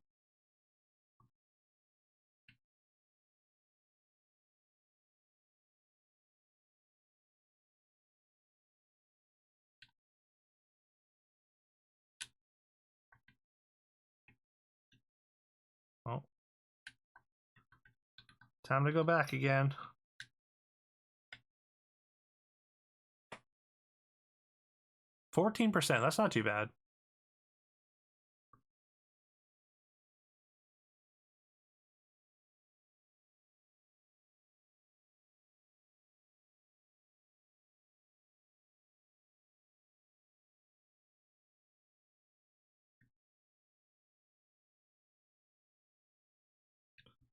Oh. Time to go back again. 14%. That's not too bad.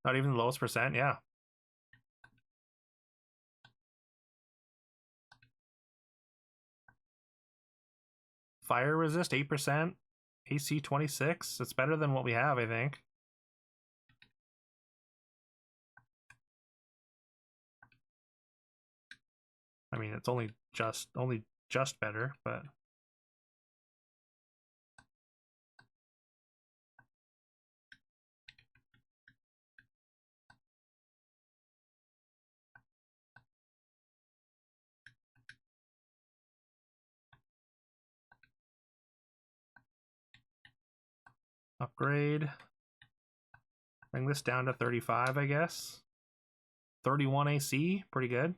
Not even the lowest percent, yeah. Fire resist 8%, AC 26. It's better than what we have, I think. I mean, it's only just better, but upgrade. Bring this down to 35, I guess. 31 AC, pretty good.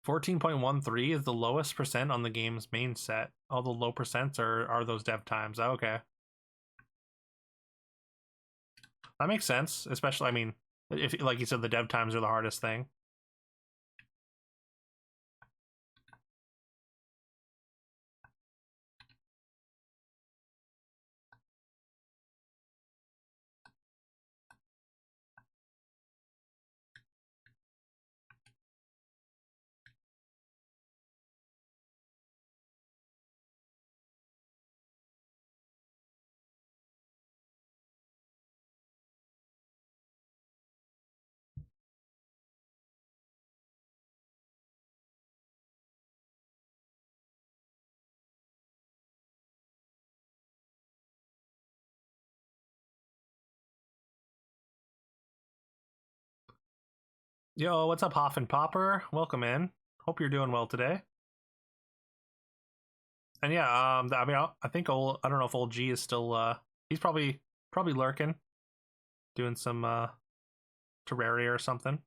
14.13 is the lowest percent on the game's main set. All the low percents are those dev times. Oh, okay. That makes sense, especially, I mean, if, like you said, the dev times are the hardest thing. Yo, what's up, Hoff and Popper? Welcome in. Hope you're doing well today. And yeah, I mean, I think I don't know if old G is still. He's probably lurking, doing some Terraria or something.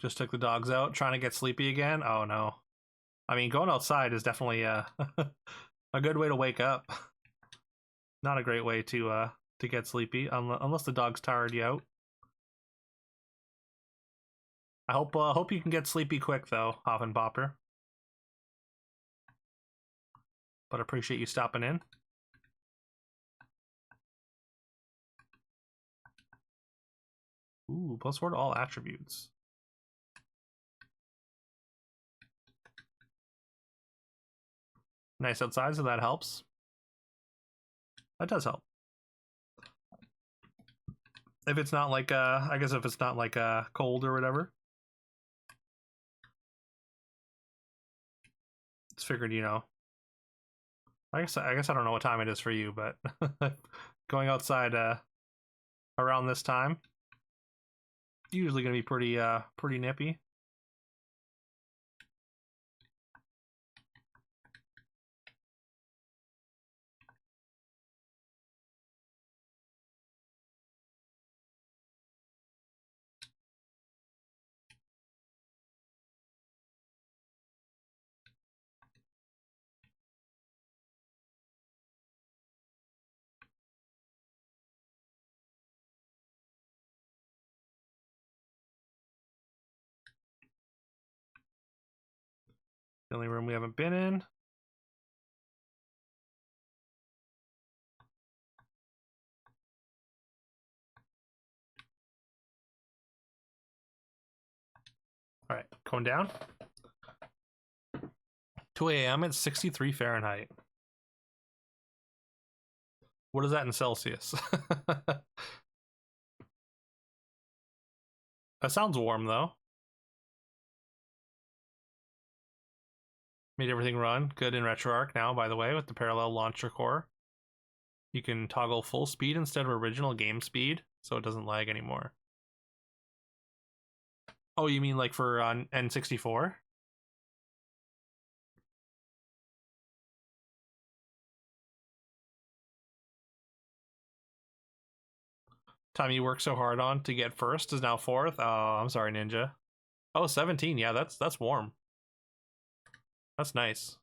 Just took the dogs out, trying to get sleepy again. Oh no. I mean, going outside is definitely a good way to wake up. Not a great way to get sleepy, unless the dog's tired you out. I hope you can get sleepy quick though, Hoffen Popper. But appreciate you stopping in. Ooh, +4 to all attributes. Nice outside, so that helps. That does help. If it's not like I guess if it's not like cold or whatever. It's figured, you know. I guess I don't know what time it is for you, but going outside around this time usually gonna be pretty nippy. The only room we haven't been in. All right, going down. 2 a.m. It's 63 Fahrenheit. What is that in Celsius? That sounds warm though. Made everything run good in RetroArch now, by the way, with the parallel launcher core. You can toggle full speed instead of original game speed, so it doesn't lag anymore. Oh, you mean like for N64? Time you worked so hard on to get first is now fourth? Oh, I'm sorry, Ninja. Oh, 17. Yeah, that's warm. That's nice.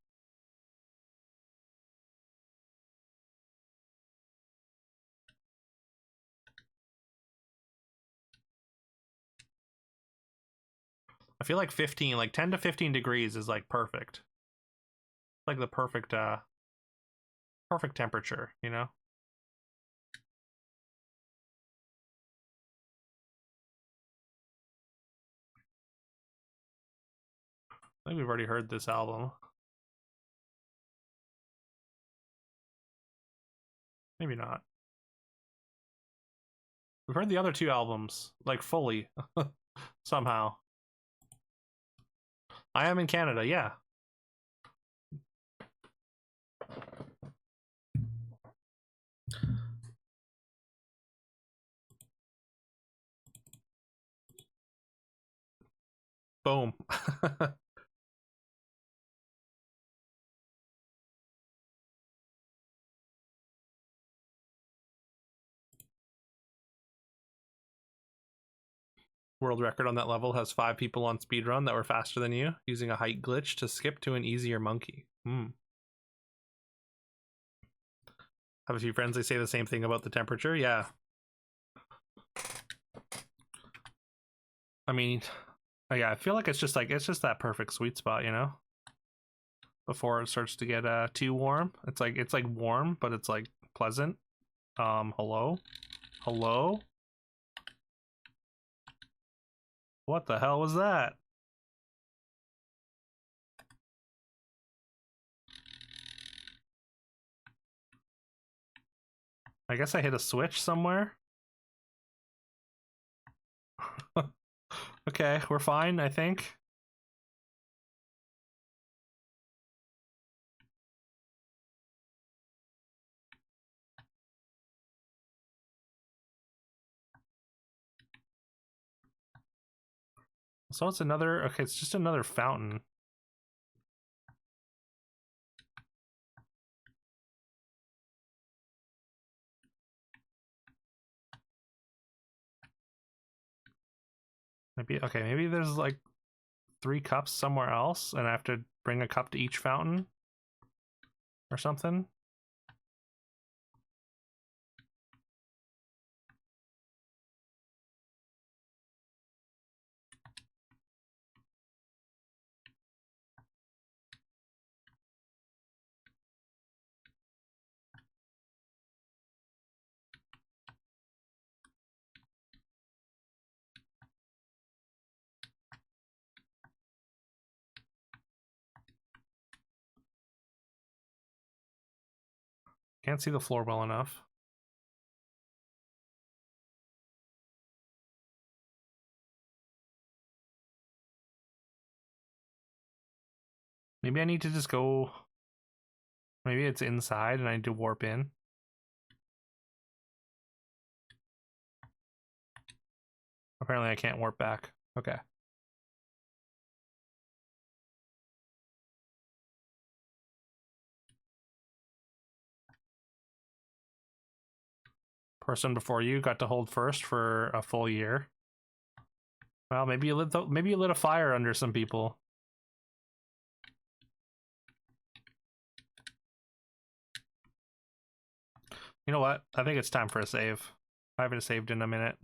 I feel like 15, like 10 to 15 degrees is like perfect. Like the perfect temperature, you know? I think we've already heard this album. Maybe not. We've heard the other two albums, like fully, somehow. I Am in Canada, yeah. Boom. World record on that level has 5 people on speedrun that were faster than you, using a height glitch to skip to an easier monkey. Have a few friends, they say the same thing about the temperature. Yeah. I mean, yeah, I feel like it's just that perfect sweet spot, you know? Before it starts to get too warm. It's like warm, but it's like pleasant. Hello? Hello? What the hell was that? I guess I hit a switch somewhere. Okay, we're fine, I think. So it's another, okay, it's just another fountain. Maybe, okay, maybe there's like 3 cups somewhere else and I have to bring a cup to each fountain or something. Can't see the floor well enough. Maybe I need to just go. Maybe it's inside and I need to warp in. Apparently I can't warp back. Okay. Person before you got to hold first for a full year. Well, maybe maybe you lit a fire under some people. You know what? I think it's time for a save. I haven't saved in a minute.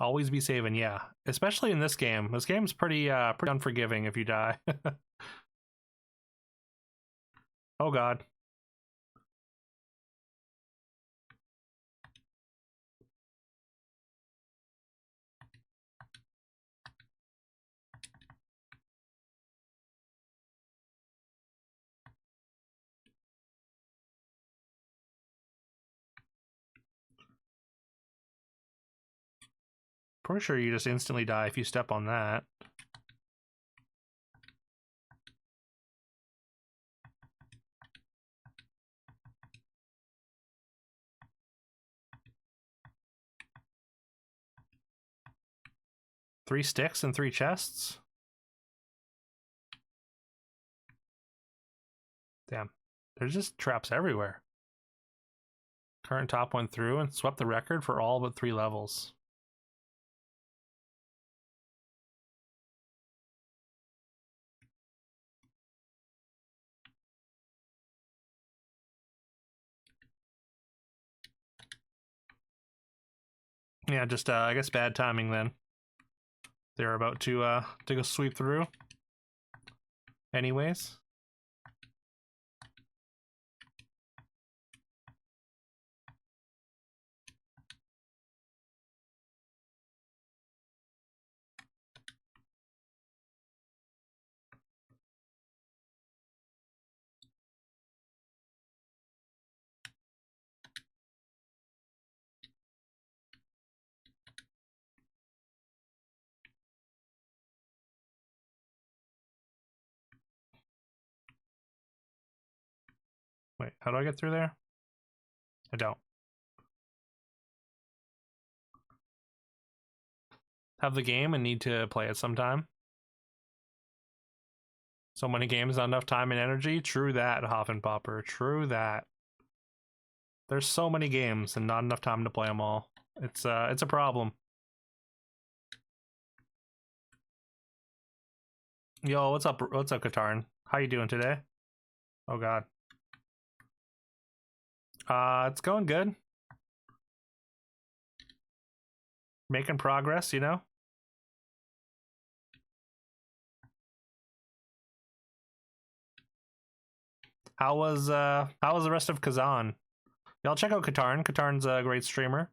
Always be saving, yeah. Especially in this game. This game's pretty unforgiving if you die. Oh god. Pretty sure you just instantly die if you step on that. Three sticks and 3 chests? Damn. There's just traps everywhere. Current top went through and swept the record for all but 3 levels. Yeah, just I guess bad timing then. They're about to go sweep through. Anyways. Wait, how do I get through there? I don't. Have the game and need to play it sometime. So many games, not enough time and energy. True that, Hoffenpopper. True that. There's so many games and not enough time to play them all. It's a problem. Yo, what's up? What's up, Katarn? How you doing today? Oh God. It's going good. Making progress, you know. How was the rest of Kazan? Y'all check out Katarn. Katarn's a great streamer.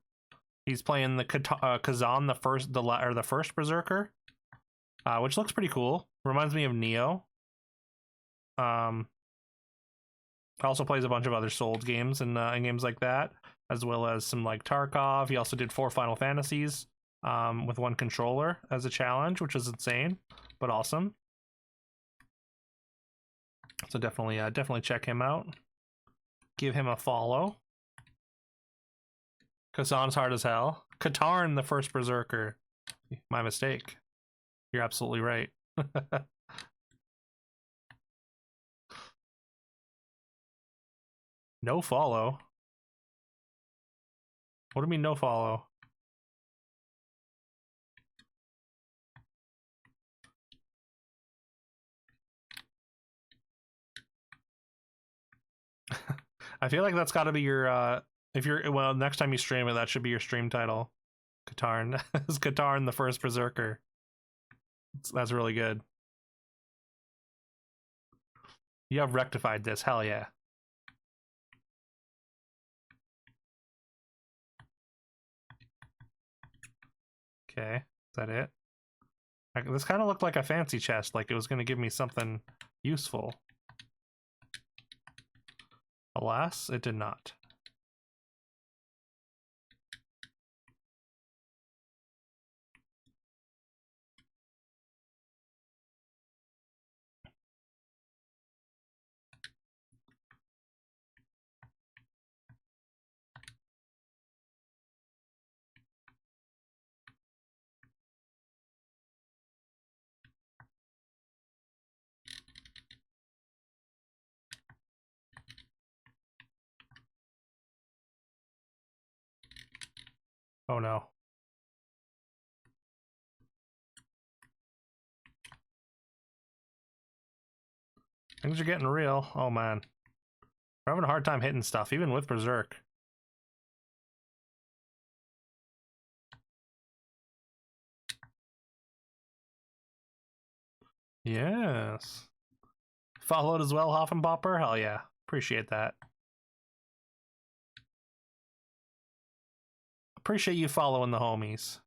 He's playing the Kazan, the first Berserker, which looks pretty cool. Reminds me of Neo. Also plays a bunch of other Souls games and games like that, as well as some like Tarkov. He also did 4 Final Fantasies with 1 controller as a challenge, which was insane, but awesome. So definitely check him out. Give him a follow. Kazan's hard as hell. Katarn, the first Berserker. My mistake. You're absolutely right. No follow? What do you mean no follow? I feel like that's got to be your if you're well, next time you stream it, that should be your stream title. Katarn. It's Katarn, the first Berserker. That's really good. You have rectified this, hell yeah. Okay, is that it? This kind of looked like a fancy chest, like it was going to give me something useful. Alas, it did not. Oh no. Things are getting real. Oh man. We're having a hard time hitting stuff, even with Berserk. Yes. Followed as well, Hoffenbopper? Hell yeah. Appreciate that. Appreciate you following the homies.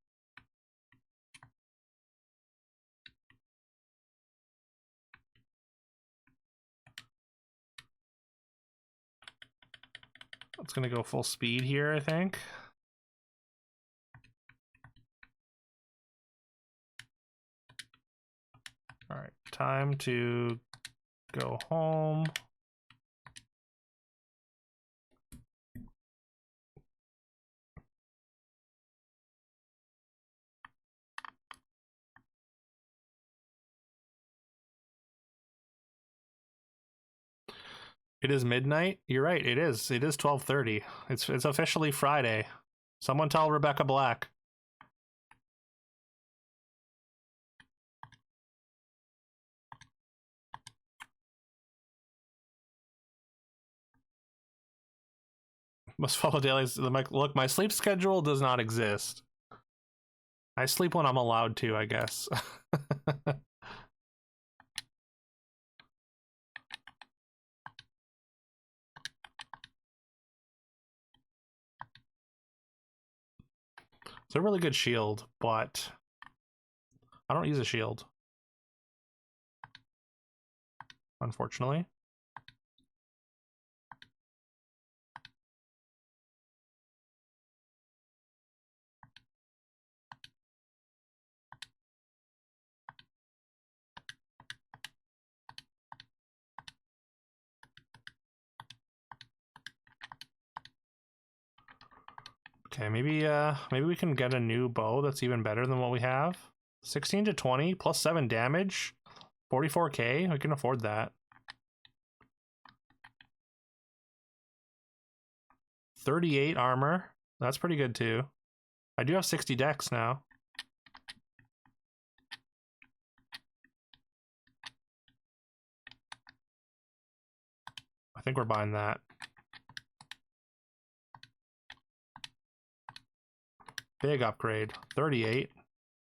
It's gonna go full speed here, I think. Time to go home. It is midnight. You're right. It is. It is 12:30. It's officially Friday. Someone tell Rebecca Black. Must follow daily. Look, my sleep schedule does not exist. I sleep when I'm allowed to, I guess. It's a really good shield, but I don't use a shield, unfortunately. Okay, maybe we can get a new bow that's even better than what we have. 16 to 20 plus 7 damage, 44k. We can afford that. 38 armor. That's pretty good too. I do have 60 dex now. I think we're buying that. Big upgrade. 38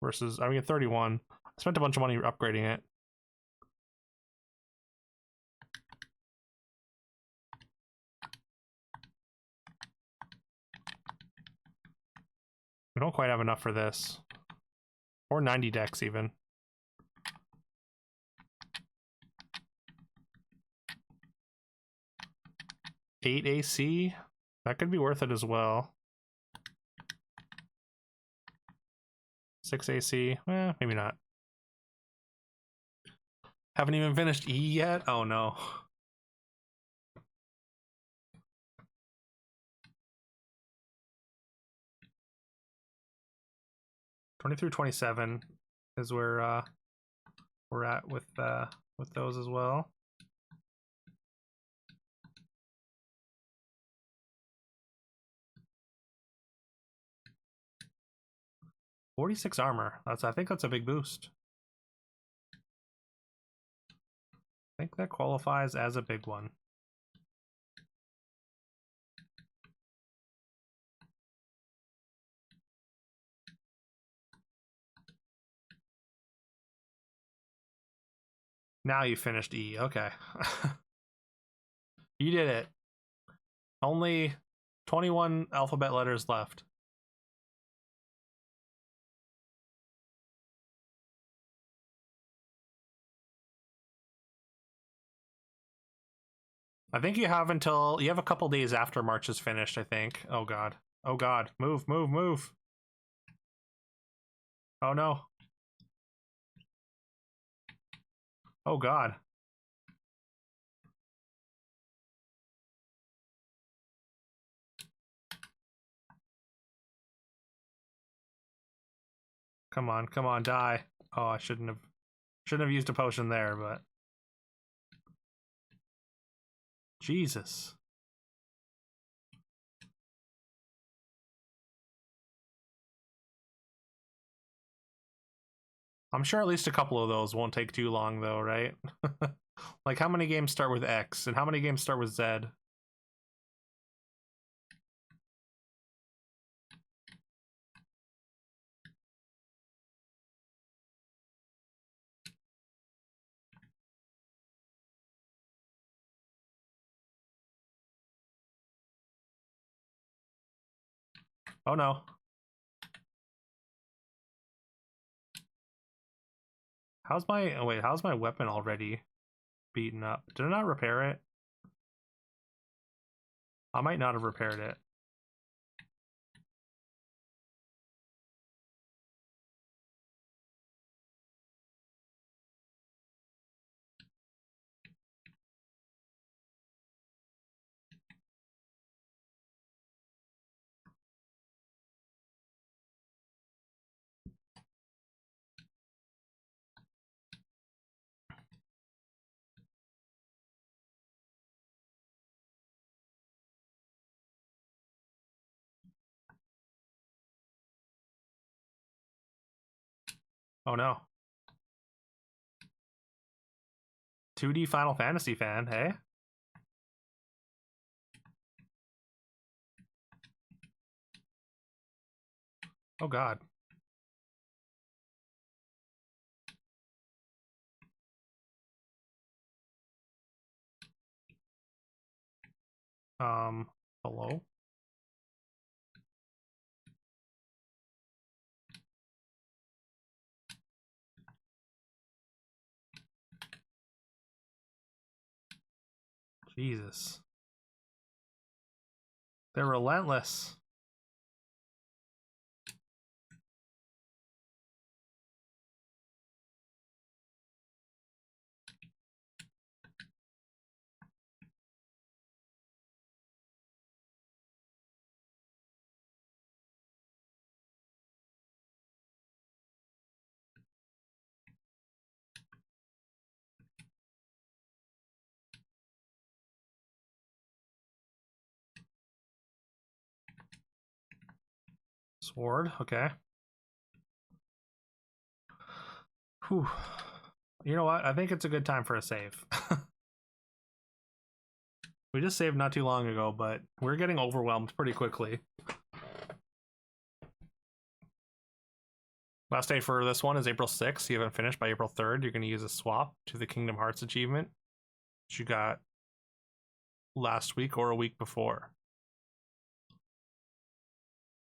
versus, I mean, 31. I spent a bunch of money upgrading it. We don't quite have enough for this. Or 90 dex even. 8 AC? That could be worth it as well. 6 AC? Maybe not. Haven't even finished E yet? Oh no. '20 through 27 is where we're at with those as well. .46 armor. I think that's a big boost. I think that qualifies as a big one. Now you finished E. Okay. You did it. Only 21 alphabet letters left. I think you have a couple days after March is finished, I think. Oh god. Oh god. Move, move, move. Oh no. Oh god. Come on, die. Oh, I shouldn't have used a potion there, but Jesus. I'm sure at least a couple of those won't take too long though, right? Like how many games start with X and how many games start with Z? Oh no. How's my weapon already beaten up? Did I not repair it? I might not have repaired it. Oh no. 2D Final Fantasy fan, hey? Oh god. Hello? Jesus. They're relentless. Sword, okay. Whew. You know what? I think it's a good time for a save. We just saved not too long ago, but we're getting overwhelmed pretty quickly. Last day for this one is April 6th. You haven't finished by April 3rd. You're going to use a swap to the Kingdom Hearts achievement that you got last week or a week before.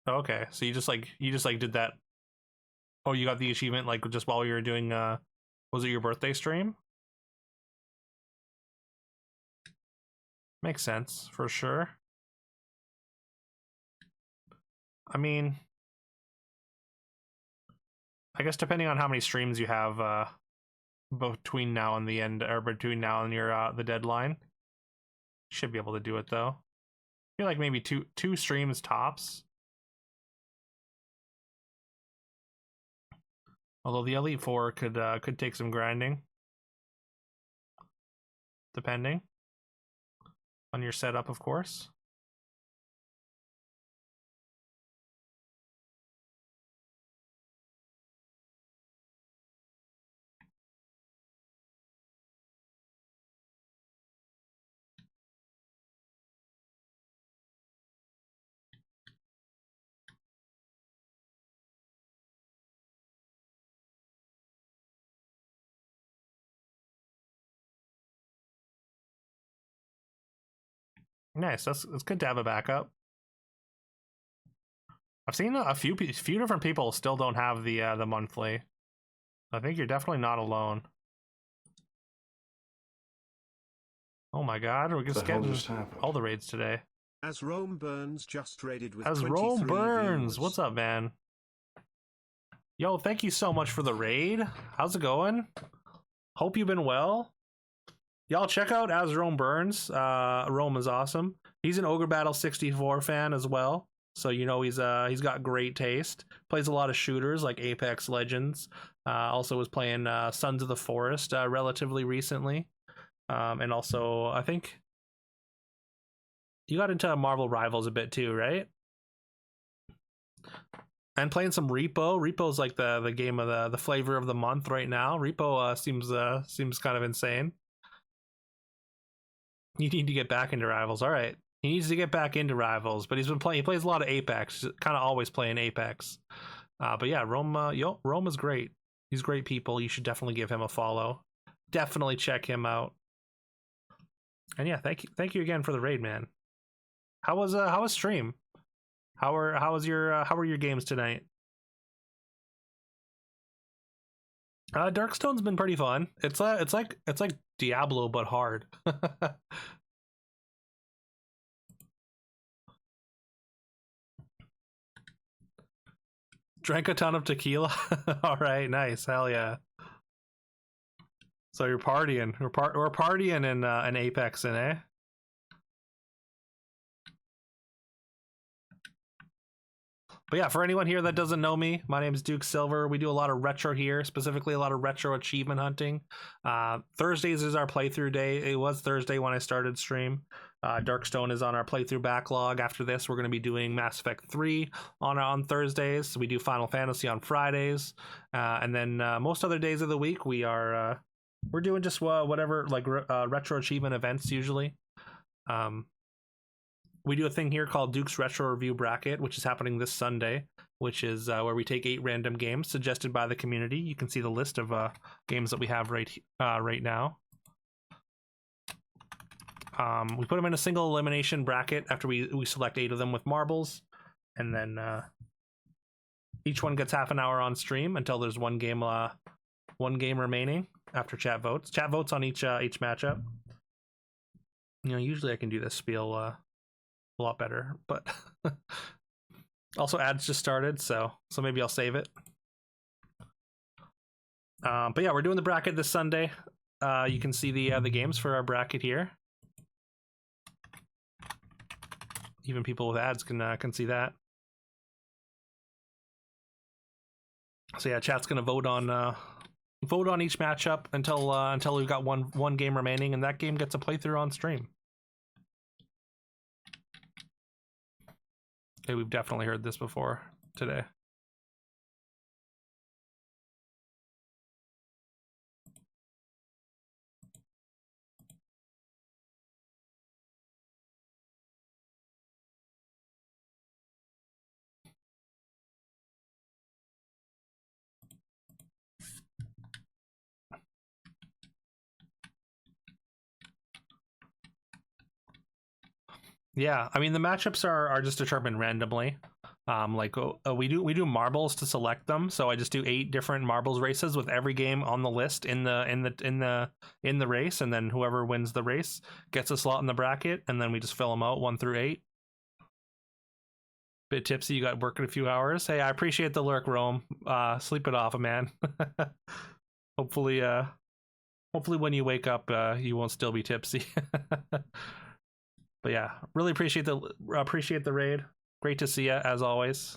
Okay, so you just did that. Oh, you got the achievement like just while you were doing was it your birthday stream? Makes sense for sure. I mean, I guess depending on how many streams you have between now and the end, or between now and your the deadline, you should be able to do it though. I feel like maybe two streams tops. Although the Elite Four could take some grinding, depending on your setup, of course. Nice. That's good to have a backup. I've seen a few different people still don't have the monthly. I think you're definitely not alone. Oh my god, we're just getting all the raids today. As Rome Burns just raided with As 23 Rome Burns, viewers. what's up, man? Yo, thank you so much for the raid. How's it going? Hope you've been well. Y'all check out As Rome Burns. Rome is awesome. He's an Ogre Battle 64 fan as well, so you know he's got great taste. Plays a lot of shooters like Apex Legends. Also was playing Sons of the Forest relatively recently, and also I think you got into Marvel Rivals a bit too, right? And playing some Repo. Repo's like the game of the flavor of the month right now. Repo seems kind of insane. You need to get back into Rivals. All right. He needs to get back into Rivals, but he plays a lot of Apex. He's kind of always playing Apex. But yeah, Rome is great. He's great people. You should definitely give him a follow. Definitely check him out. And yeah, thank you again for the raid, man. How was stream? How were your games tonight? Darkstone's been pretty fun. It's like Diablo but hard. Drank a ton of tequila. All right, nice, hell yeah. So you're partying. We're partying in Apex, eh? But yeah, for anyone here that doesn't know me, my name is Duke Silver. We do a lot of retro here, specifically a lot of retro achievement hunting. Thursdays is our playthrough day. It was Thursday when I started stream. Darkstone is on our playthrough backlog. After this, we're going to be doing Mass Effect 3 on Thursdays. We do Final Fantasy on Fridays, and then most other days of the week we're doing just whatever retro achievement events usually. We do a thing here called Duke's Retro Review Bracket, which is happening this Sunday, which is where we take 8 random games suggested by the community. You can see the list of games that we have right now. We put them in a single elimination bracket after we select 8 of them with marbles, and then each one gets half an hour on stream until there's one game remaining after chat votes. Chat votes on each matchup. You know, usually I can do this spiel a lot better, but also ads just started, so maybe I'll save it. But yeah, we're doing the bracket this Sunday. You can see the games for our bracket here. Even people with ads can see that. So yeah, chat's gonna vote on each matchup until we've got one game remaining, and that game gets a playthrough on stream. Okay, we've definitely heard this before today. Yeah, I mean the matchups are just determined randomly. We do marbles to select them, so I just do 8 different marbles races with every game on the list in the race, and then whoever wins the race gets a slot in the bracket, and then we just fill them out 1 through 8. Bit tipsy, you got work in a few hours. Hey, I appreciate the lurk, Rome. Sleep it off, man. Hopefully when you wake up, you won't still be tipsy. But yeah, really appreciate the raid. Great to see you as always.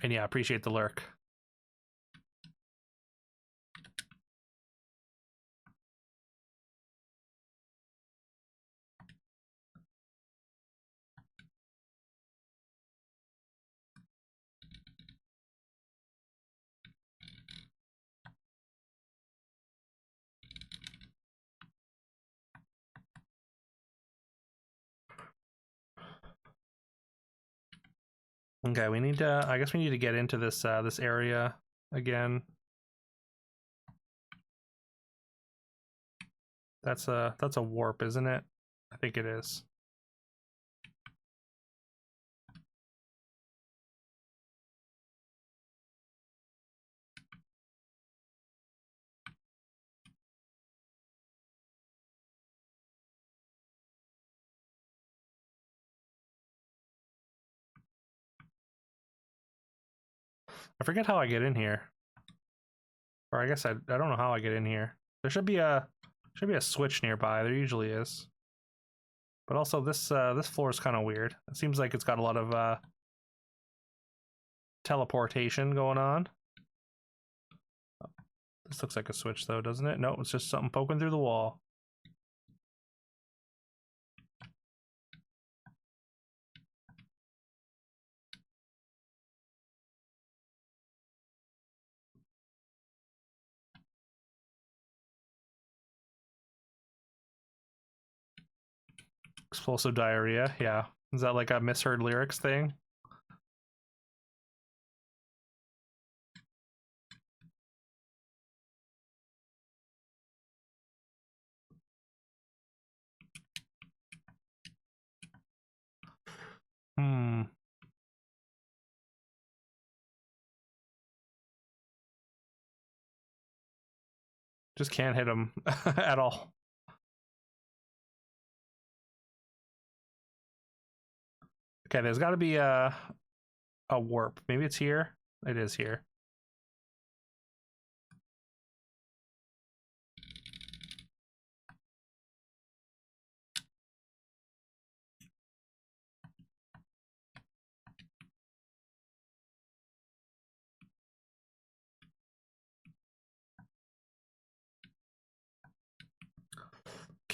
And yeah, appreciate the lurk. Okay, we need to. I guess we need to get into this this area again. That's a warp, isn't it? I think it is. I forget how I get in here. Or I guess I don't know how I get in here. There should be a switch nearby. There usually is. But also this floor is kind of weird. It seems like it's got a lot of teleportation going on. This looks like a switch though, doesn't it? No, it's just something poking through the wall. Explosive diarrhea, yeah. Is that like a misheard lyrics thing? Just can't hit him at all. Okay, there's got to be a warp. Maybe it's here. It is here.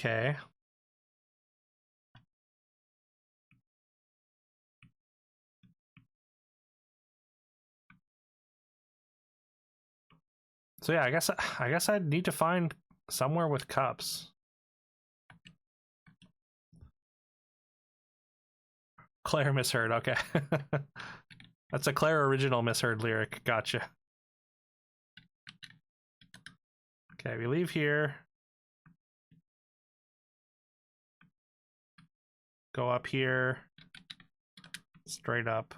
Okay. So yeah, I guess I'd need to find somewhere with cups. Claire misheard, okay. That's a Claire original misheard lyric. Gotcha. Okay, we leave here. Go up here. Straight up.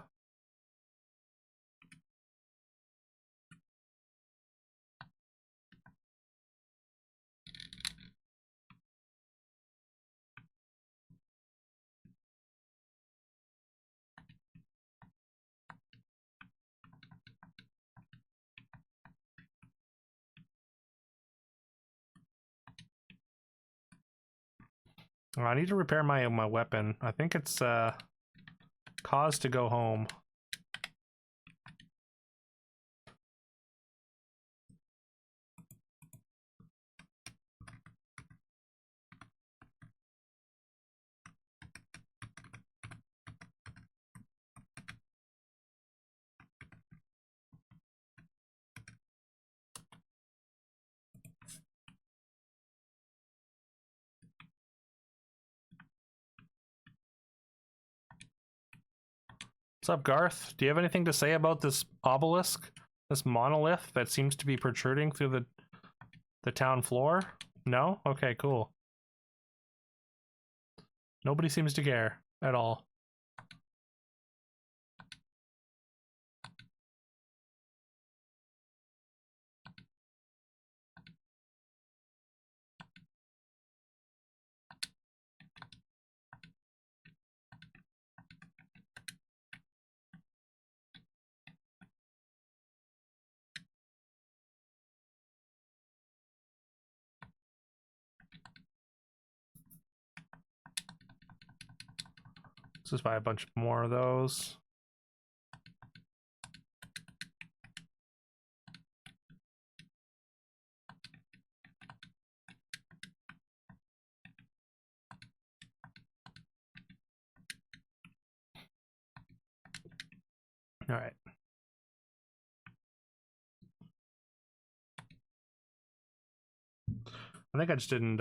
Oh, I need to repair my weapon. I think it's cause to go home. What's up, Garth? Do you have anything to say about this obelisk? This monolith that seems to be protruding through the town floor? No? Okay, cool. Nobody seems to care at all. Let's just buy a bunch more of those. All right. I think I just didn't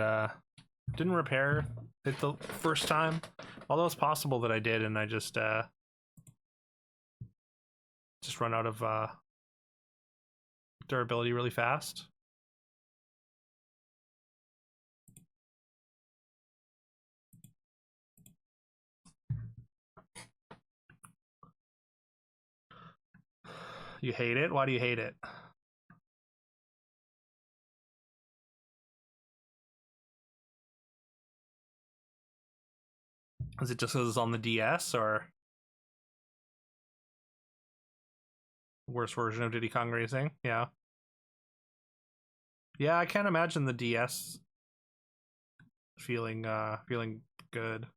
repair it the first time. Although it's possible that I did and I just run out of durability really fast. You hate it? Why do you hate it? Is it just because it's on the DS or worst version of Diddy Kong Racing? Yeah. Yeah, I can't imagine the DS feeling good.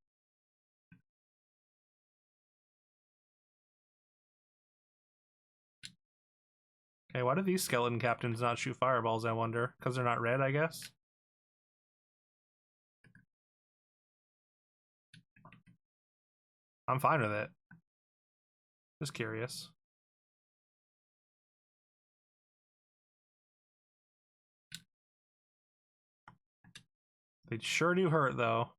Okay, why do these skeleton captains not shoot fireballs, I wonder? Because they're not red, I guess? I'm fine with it. Just curious. They sure do hurt, though.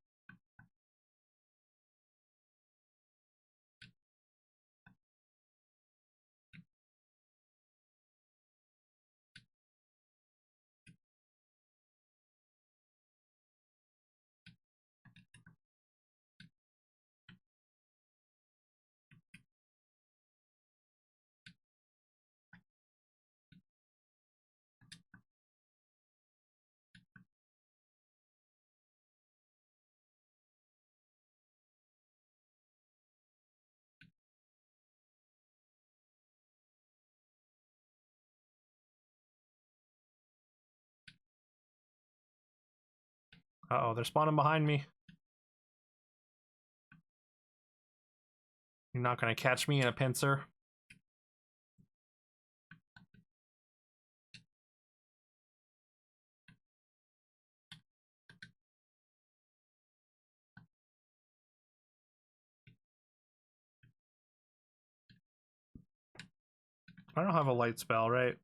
Uh-oh, they're spawning behind me. You're not gonna catch me in a pincer. I don't have a light spell, right?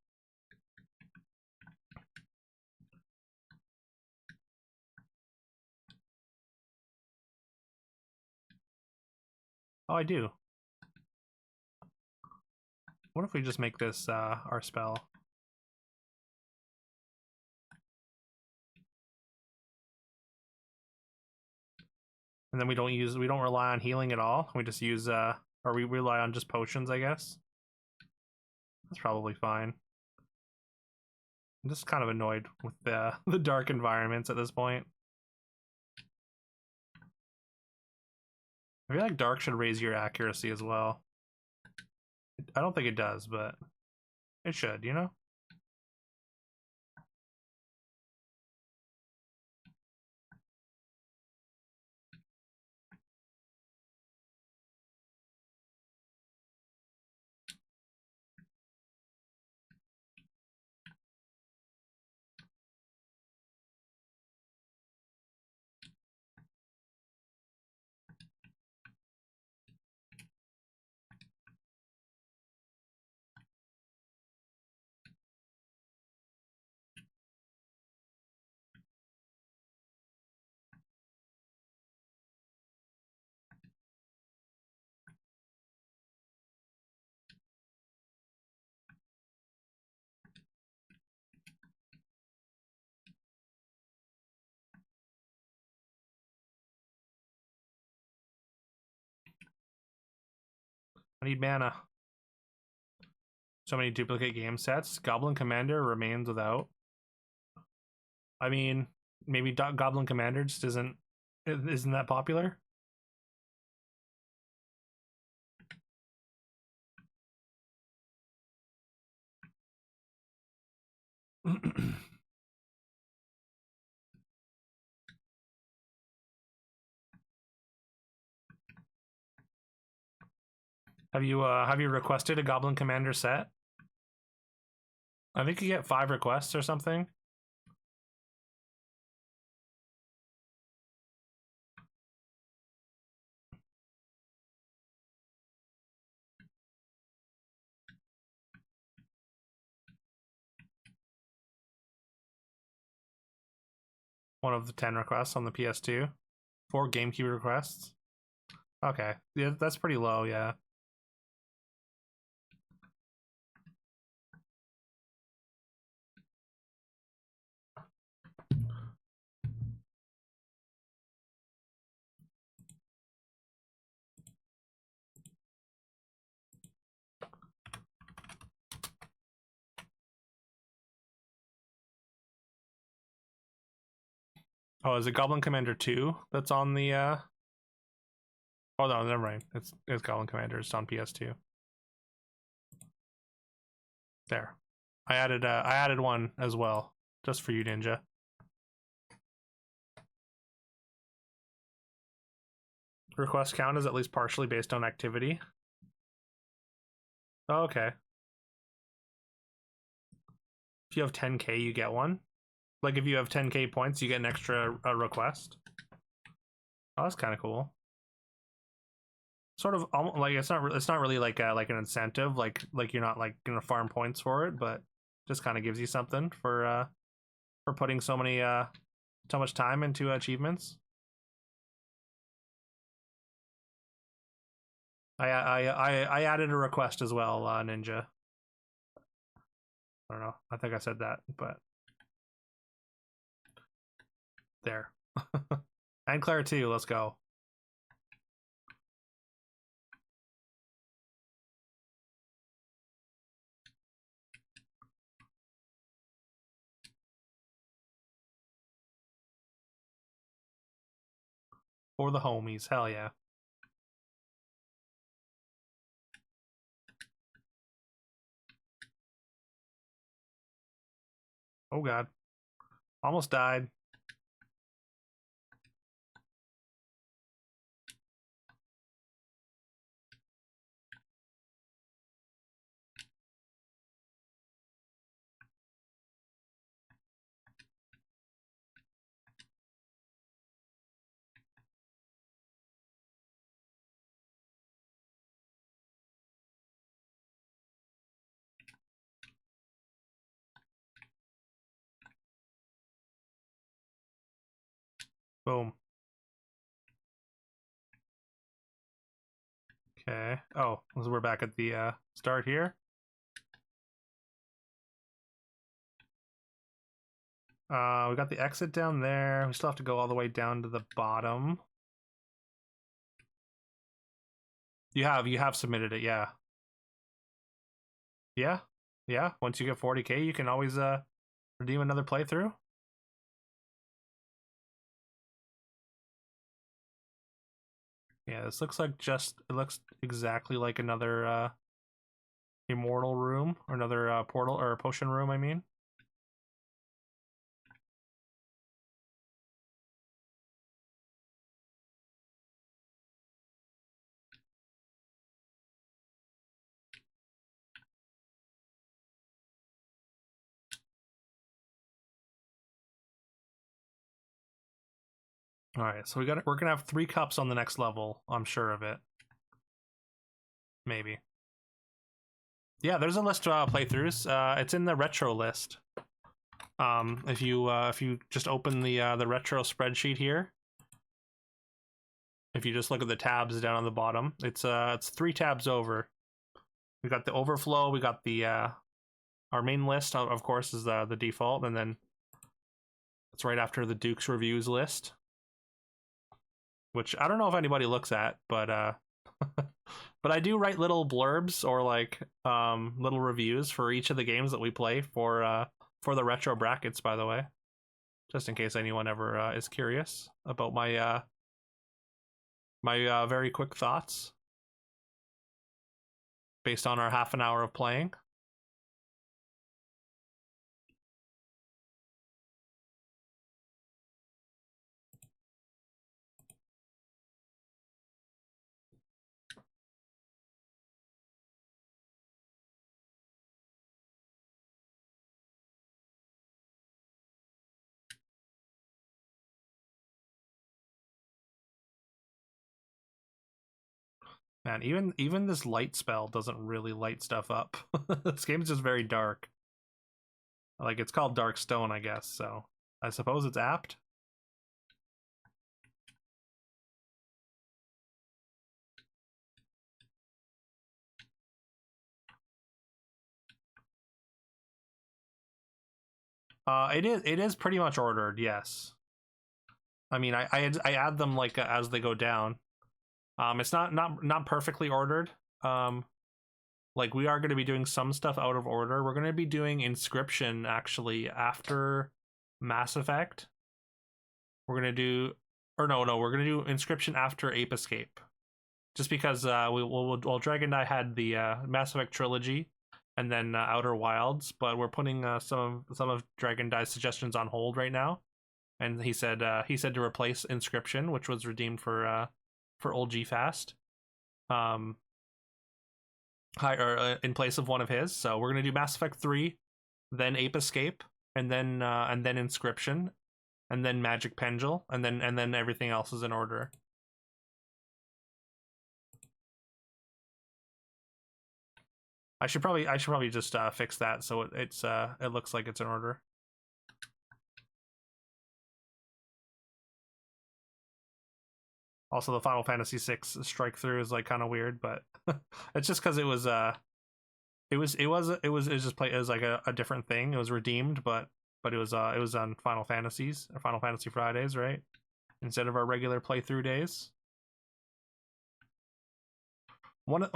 Oh, I do. What if we just make this our spell? And then we don't rely on healing at all. We just use or we rely on just potions, I guess. That's probably fine. I'm just kind of annoyed with the the dark environments at this point. I feel like dark should raise your accuracy as well. I don't think it does, but it should, you know? I need mana. So many duplicate game sets. Goblin Commander remains without. I mean, maybe Goblin Commander just isn't that popular. Have you requested a Goblin Commander set? I think you get 5 requests or something. One of the 10 requests on the PS2. 4 GameCube requests. Okay, yeah, that's pretty low. Yeah. Oh, is it Goblin Commander 2 that's on the Oh no, never mind. It's Goblin Commander. It's on PS2. There. I added one as well, just for you, Ninja. Request count is at least partially based on activity. Oh, okay. If you have 10k, you get one. Like if you have 10k points, you get an extra request. Oh, that's kind of cool. Sort of like it's not really like an incentive, like you're not like gonna farm points for it, but just kind of gives you something for putting so much time into achievements. I added a request as well, Ninja. I don't know. I think I said that, but there. And Claire too. Let's go. For the homies. Hell yeah. Oh god. Almost died. Boom. Okay. Oh, so we're back at the start here. We got the exit down there. We still have to go all the way down to the bottom. You have submitted it, yeah. Yeah. Yeah. Once you get 40K, you can always redeem another playthrough. Yeah, this looks like it looks exactly like another immortal room, or another portal or potion room, I mean. All right, so we're gonna have 3 cups on the next level. I'm sure of it. Maybe. Yeah, there's a list of playthroughs. It's in the retro list. If you just open the retro spreadsheet here, if you just look at the tabs down on the bottom, it's 3 tabs over. We got the overflow. We got the our main list. Of course, is the default, and then it's right after the Duke's reviews list, which I don't know if anybody looks at, but but I do write little blurbs or like little reviews for each of the games that we play for the retro brackets, by the way, just in case anyone ever is curious about my my very quick thoughts based on our half an hour of playing. Man, even this light spell doesn't really light stuff up. This game is just very dark. Like, it's called Darkstone, I guess, so I suppose it's apt. It is pretty much ordered, yes. I mean, I add them like as they go down. It's not perfectly ordered. Like, we are going to be doing some stuff out of order. We're going to be doing Inscription actually after Mass Effect. We're going to do, or no, we're going to do Inscription after Ape Escape, just because well, Dragon and I had the Mass Effect trilogy and then Outer Wilds, but we're putting some of Dragon Die's suggestions on hold right now, and he said to replace Inscription, which was redeemed for Old G Fast, in place of one of his. So we're gonna do Mass Effect 3, then Ape Escape, and then Inscription, and then Magic Pendule, and then everything else is in order. I should probably just fix that so it looks like it's in order. Also, the Final Fantasy VI strike through is like kind of weird, but it's just because it was just play as like a different thing. It was redeemed, but it was on Final Fantasies or Final Fantasy Fridays, right? Instead of our regular playthrough days. One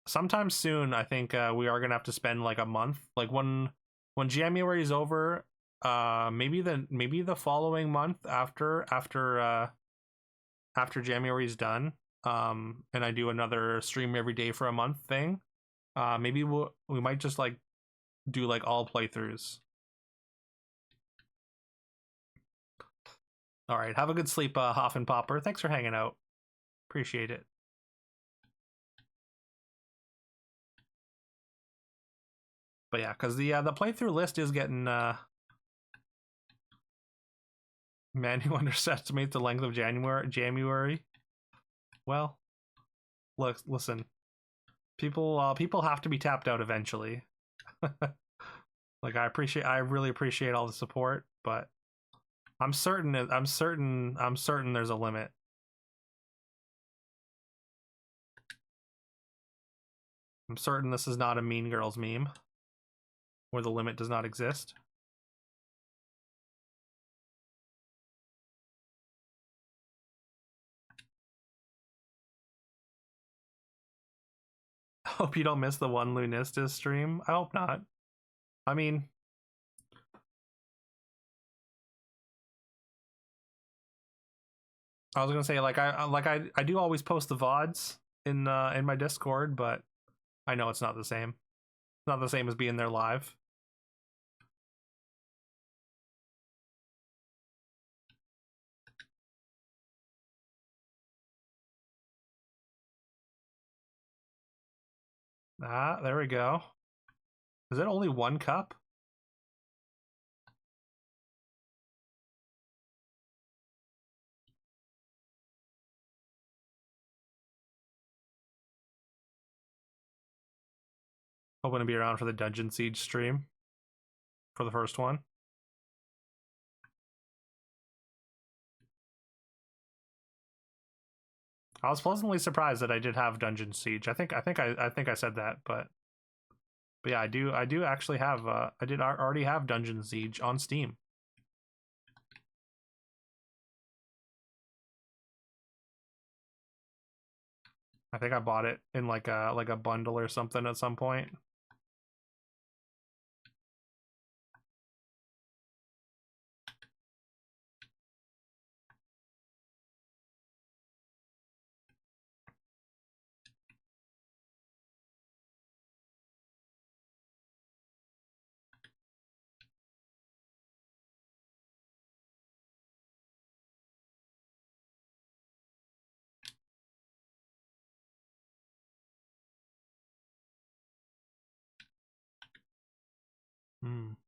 sometime soon, I think we are gonna have to spend like a month, like when Jamuary is over, maybe the following month after January's done, and I do another stream every day for a month thing. Maybe we might just like do like all playthroughs. All right, have a good sleep, Hoff and Popper. Thanks for hanging out. Appreciate it. But yeah, because the playthrough list is getting man who underestimates the length of January. Well, look, listen, people have to be tapped out eventually. Like, I really appreciate all the support, but I'm certain. I'm certain. There's a limit. I'm certain this is not a Mean Girls meme, where the limit does not exist. Hope you don't miss the one Lunistis stream. I hope not. I mean, I was gonna say I do always post the VODs in my Discord, but I know it's not the same. It's not the same as being there live. Ah, there we go. Is it only one cup? Hoping to be around for the Dungeon Siege stream for the first one. I was pleasantly surprised that I did have Dungeon Siege. I think I said that, but yeah, I do actually have I did already have Dungeon Siege on Steam. I think I bought it in like a bundle or something at some point.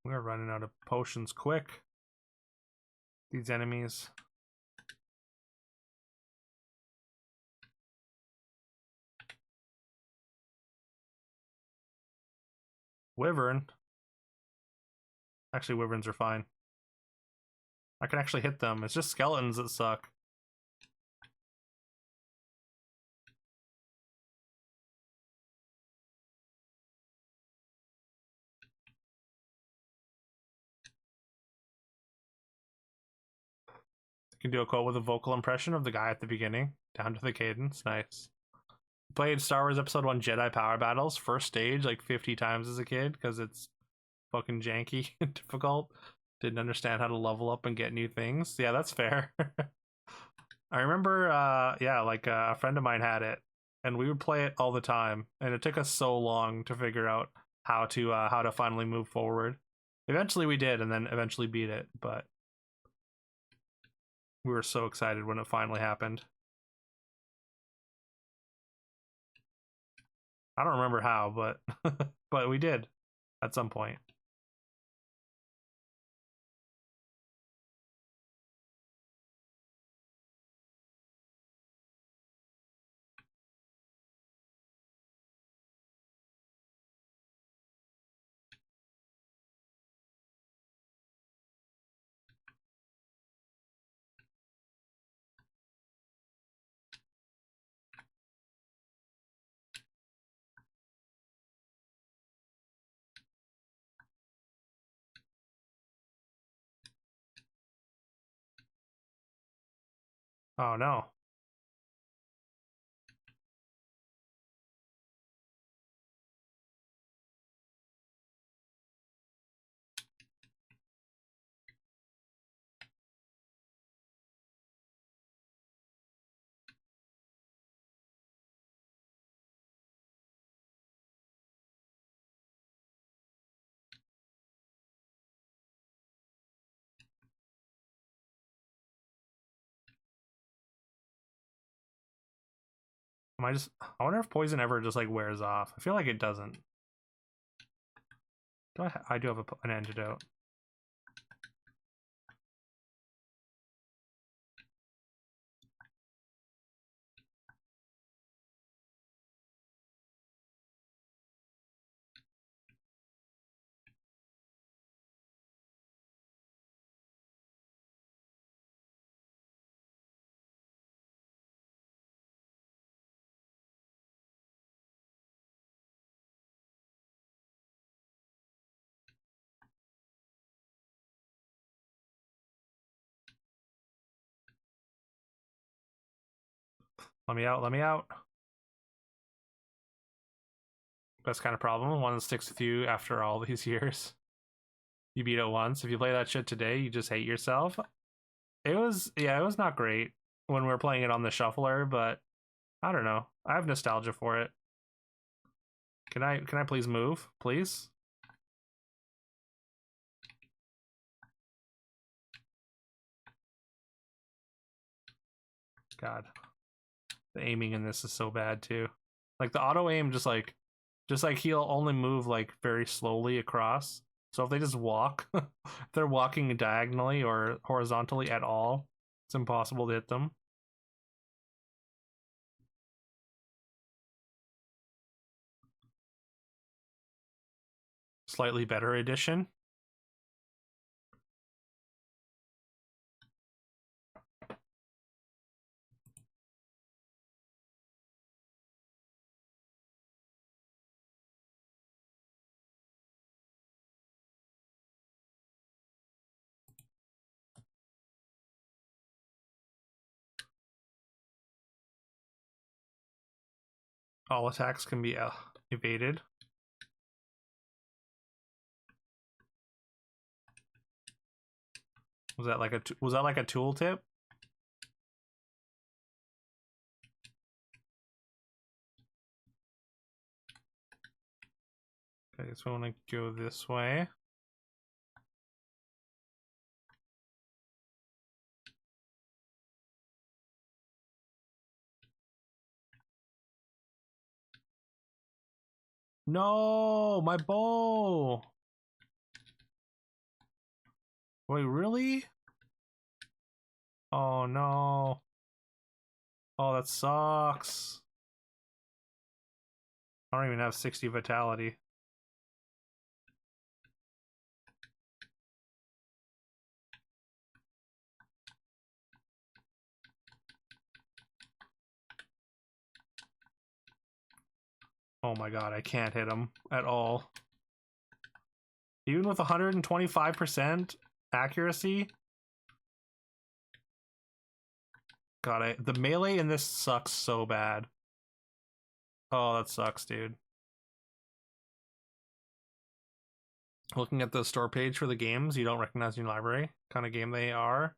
We're running out of potions quick. These enemies. Wyvern. Actually, wyverns are fine. I can actually hit them. It's just skeletons that suck. You can do a quote with a vocal impression of the guy at the beginning, down to the cadence. Nice. Played Star Wars Episode 1 Jedi Power Battles, first stage, like 50 times as a kid, because it's fucking janky and difficult. Didn't understand how to level up and get new things. Yeah, that's fair. I remember, yeah, like a friend of mine had it, and we would play it all the time, and it took us so long to figure out how to finally move forward. Eventually, we did, and then eventually beat it. But we were so excited when it finally happened. I don't remember how, but but we did at some point. Oh no. Am I just? I wonder if poison ever just like wears off. I feel like it doesn't. Do I do have an antidote. Let me out, let me out. That's kind of problem. One that sticks with you after all these years. You beat it once. If you play that shit today, you just hate yourself. It was, yeah, it was not great when we were playing it on the shuffler, but I don't know. I have nostalgia for it. Can I please move, please? God, the aiming in this is so bad too. Like the auto aim, just like he'll only move like very slowly across. So if they just walk, if they're walking diagonally or horizontally at all, it's impossible to hit them. Slightly better edition. All attacks can be evaded. Was that like a tooltip? Okay, so I want to go this way. No, my bow. Wait, really? Oh no. Oh, that sucks. I don't even have 60 vitality. Oh my god, I can't hit him at all. Even with 125% accuracy? God, the melee in this sucks so bad. Oh, that sucks, dude. Looking at the store page for the games you don't recognize in your library, kind of game they are.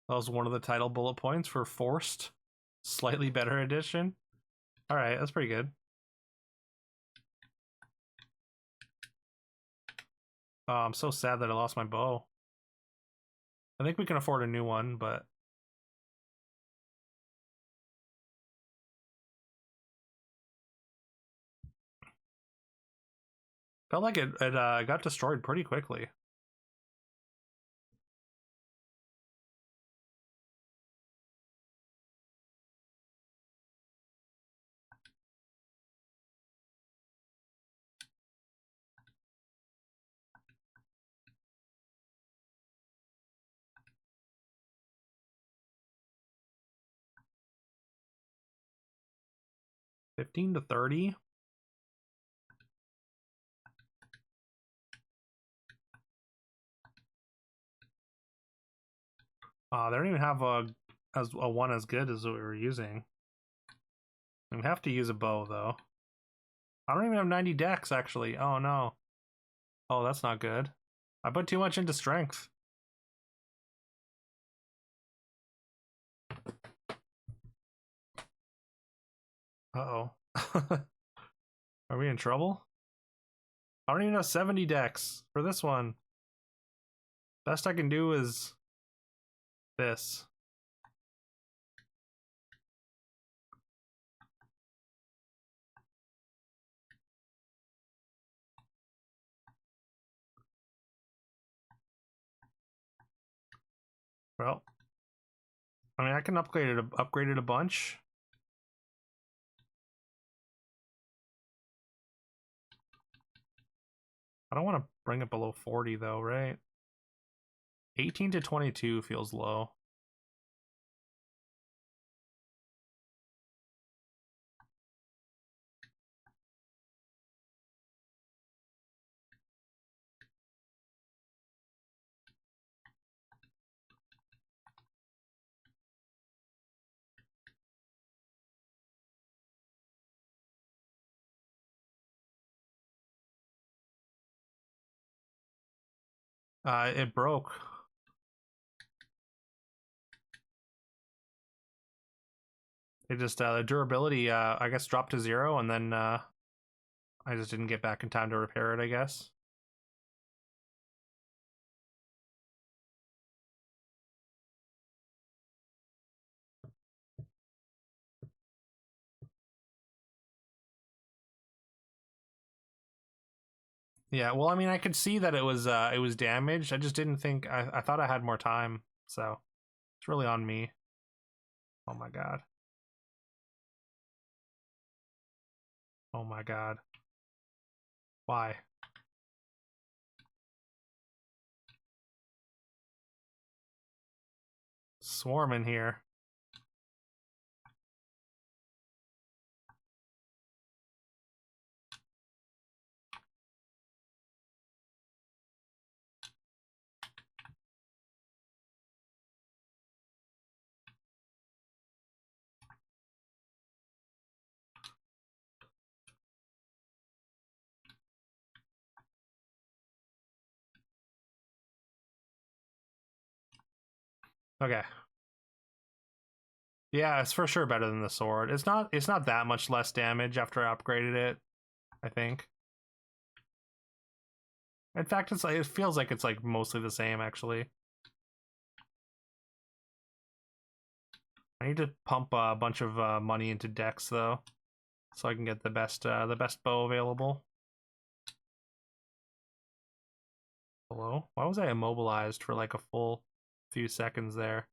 That was one of the title bullet points for Forced. Slightly better edition. Alright, that's pretty good. Oh, I'm so sad that I lost my bow. I think we can afford a new one, but felt like it got destroyed pretty quickly. $15 to $30. They don't even have a one as good as what we were using. We have to use a bow though. I don't even have 90 dex actually. Oh no. Oh, that's not good. I put too much into strength. Uh-oh. Are we in trouble? I don't even have 70 dex for this one. Best I can do is this. Well, I mean, I can upgrade it a bunch. I don't want to bring it below 40 though, right? 18 to 22 feels low. It broke. It just the durability I guess dropped to 0, and then I just didn't get back in time to repair it, I guess. Yeah, well, I mean, I could see that it was damaged. I just didn't think I thought I had more time, so it's really on me. Oh my god. Oh my god. Why? Swarm in here. Okay. Yeah, it's for sure better than the sword. It's not that much less damage after I upgraded it, I think. In fact, it feels like it's like mostly the same actually. I need to pump a bunch of money into decks though, so I can get the best bow available. Hello? Why was I immobilized for like a full few seconds there?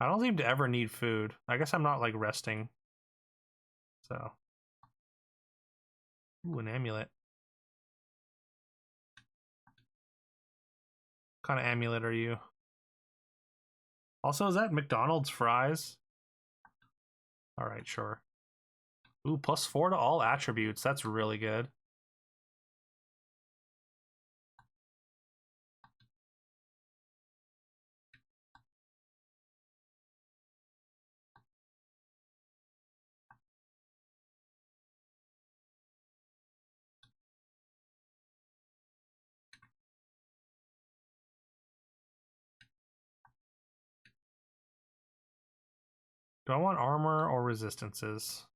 I don't seem to ever need food. I guess I'm not like resting. So. Ooh, an amulet. What kind of amulet are you? Also, is that McDonald's fries? Alright, sure. Ooh, +4 to all attributes. That's really good. Do I want armor or resistances?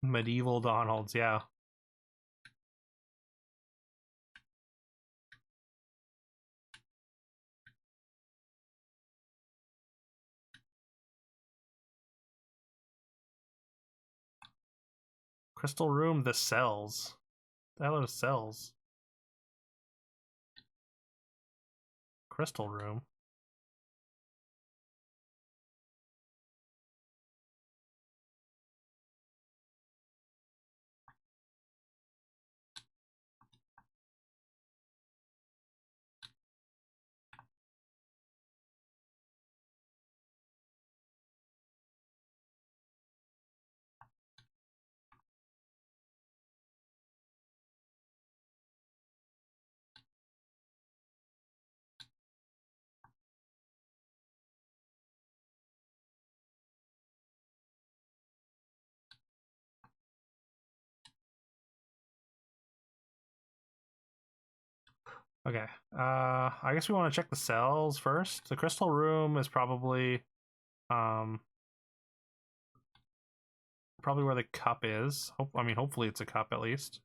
Medieval Donalds, yeah. Crystal Room, the cells. The hell are cells? Crystal Room. Okay. I guess we want to check the cells first. The crystal room is um probably where the cup is. I mean, hopefully it's a cup at least.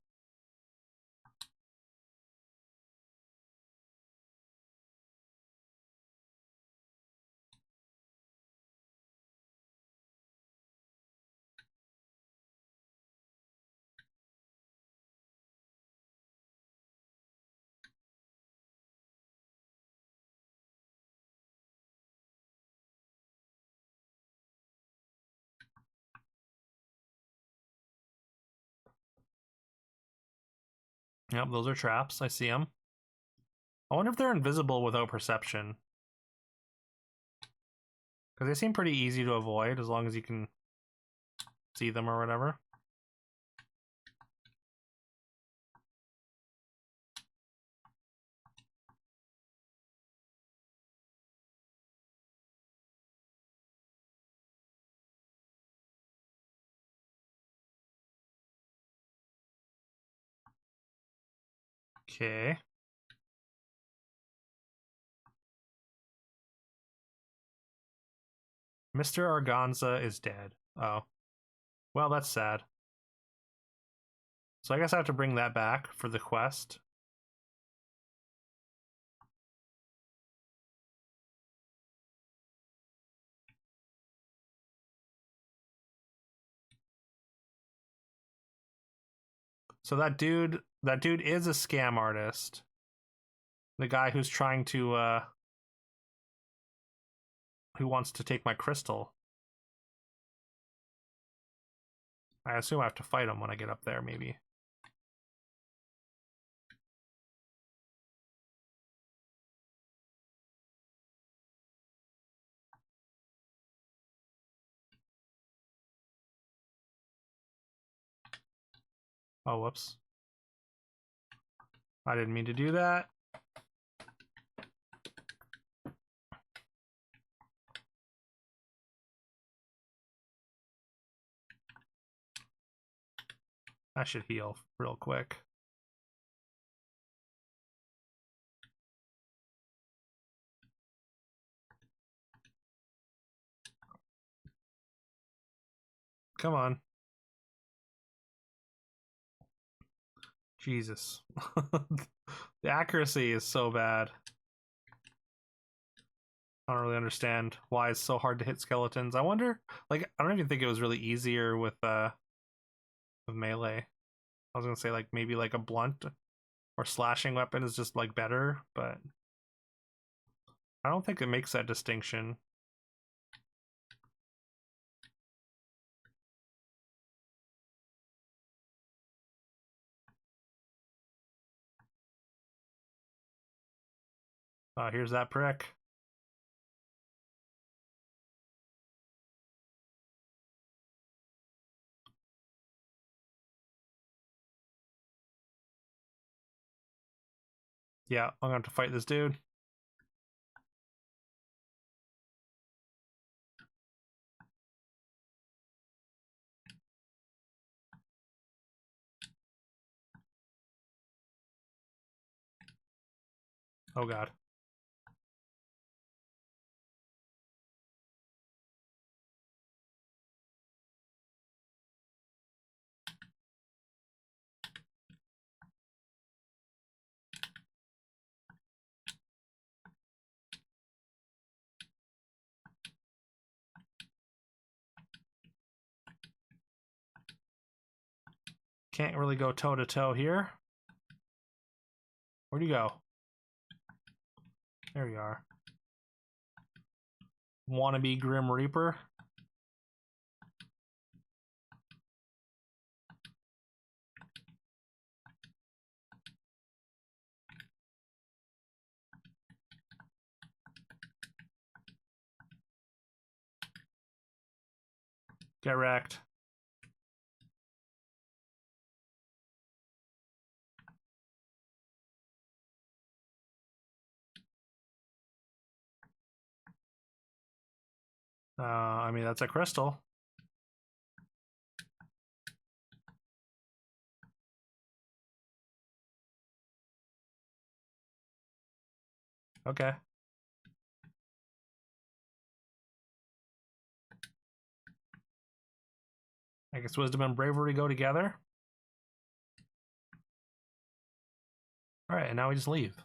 Yep, those are traps. I see them. I wonder if they're invisible without perception. Because they seem pretty easy to avoid as long as you can see them or whatever. Okay. Mr. Arganza is dead. Oh. Well, that's sad. So I guess I have to bring that back for the quest. So that dude is a scam artist. The guy who's trying to who wants to take my crystal. I assume I have to fight him when I get up there, maybe. Oh, whoops. I didn't mean to do that. I should heal real quick. Come on. Jesus. The accuracy is so bad. I don't really understand why it's so hard to hit skeletons. I wonder, like, I don't even think it was really easier with melee. I was gonna say like maybe like a blunt or slashing weapon is just like better, but I don't think it makes that distinction. Here's that prick. Yeah, I'm gonna have to fight this dude. Oh god. Can't really go toe to toe here. Where'd you go? There you are. Wannabe Grim Reaper. Get wrecked. I mean, that's a crystal. Okay. I guess wisdom and bravery go together. All right, and now we just leave.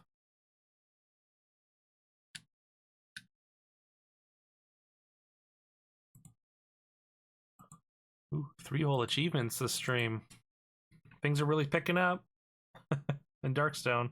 Ooh, 3 whole achievements this stream. Things are really picking up in Darkstone.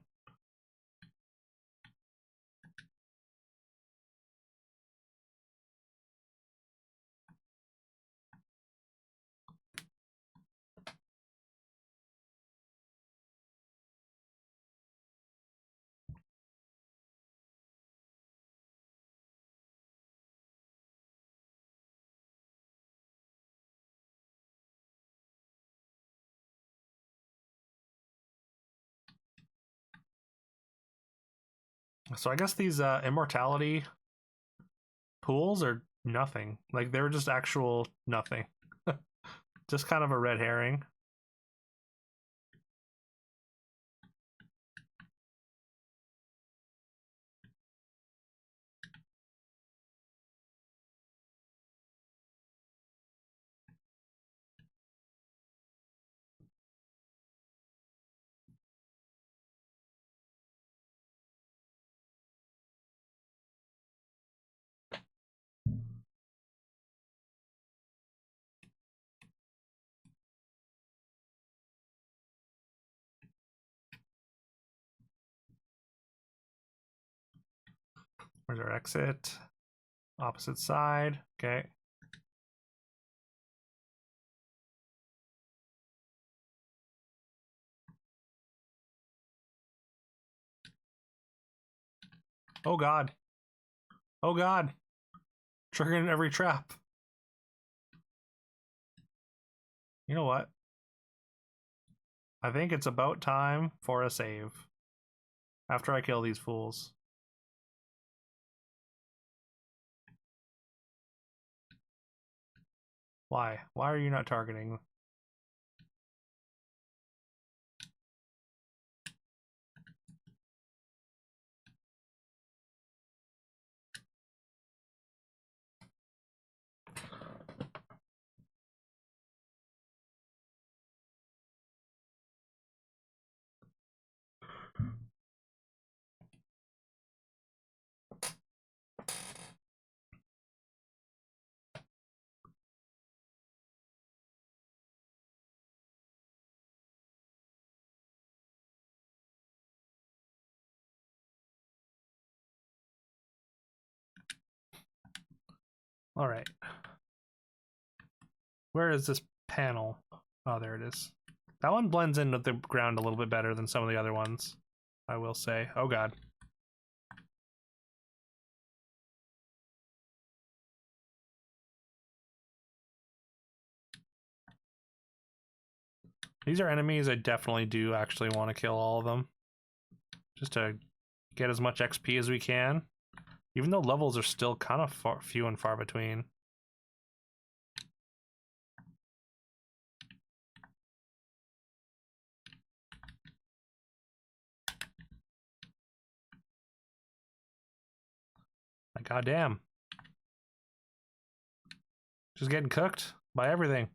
So I guess these immortality pools are nothing. Like they were just actual nothing. Just kind of a red herring. Where's our exit? Opposite side. Okay. Oh god. Oh god. Triggering every trap. You know what? I think it's about time for a save. After I kill these fools. Why? Why are you not targeting? All right. Where is this panel? Oh, there it is. That one blends in with the ground a little bit better than some of the other ones, I will say. Oh god. These are enemies I definitely do actually want to kill all of them. Just to get as much XP as we can. Even though levels are still kind of few and far between. Like, goddamn. Just getting cooked by everything.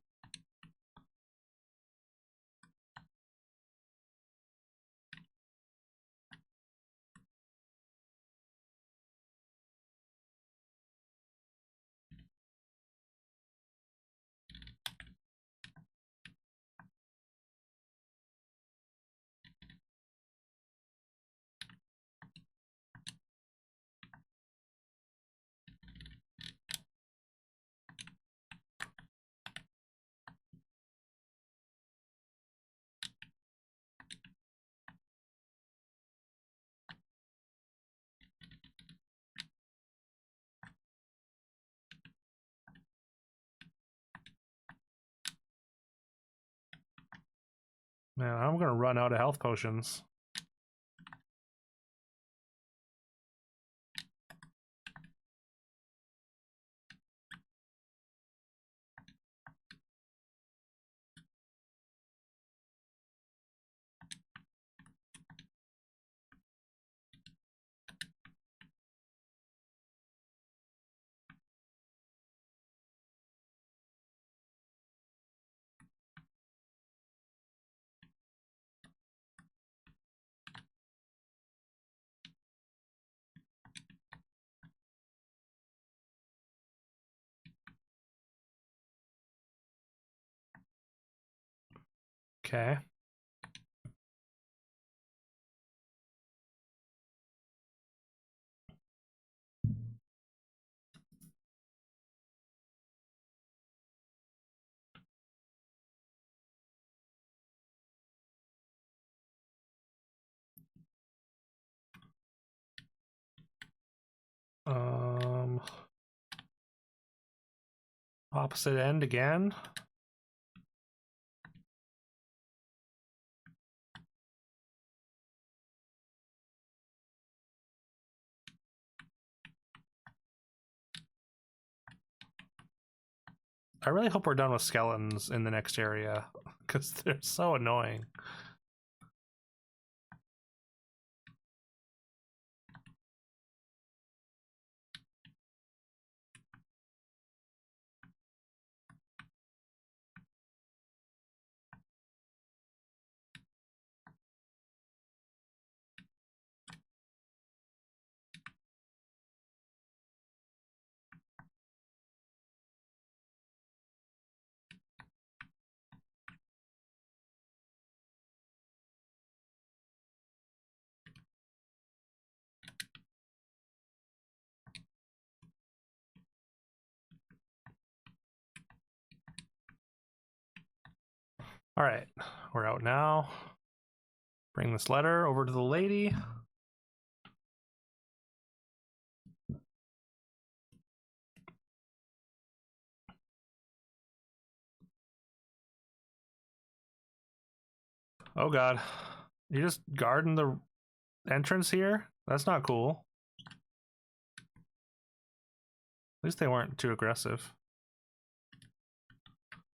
Man, I'm gonna run out of health potions. Okay. Um, Opposite end again. I really hope we're done with skeletons in the next area, because they're so annoying. All right, we're out now. Bring this letter over to the lady. Oh god. You just guarding the entrance here? That's not cool. At least they weren't too aggressive.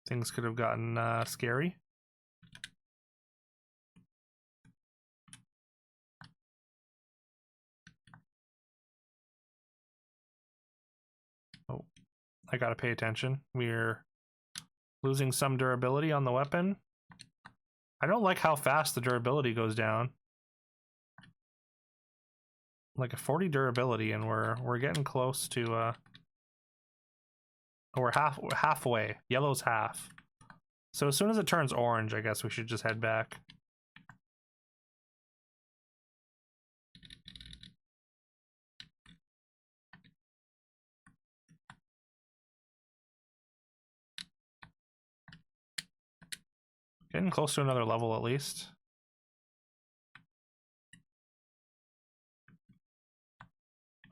Things could have gotten scary. Oh, I gotta pay attention. We're losing some durability on the weapon. I don't like how fast the durability goes down. Like a 40 durability, and we're getting close to we're halfway. Yellow's half. So as soon as it turns orange, I guess we should just head back. Getting close to another level at least.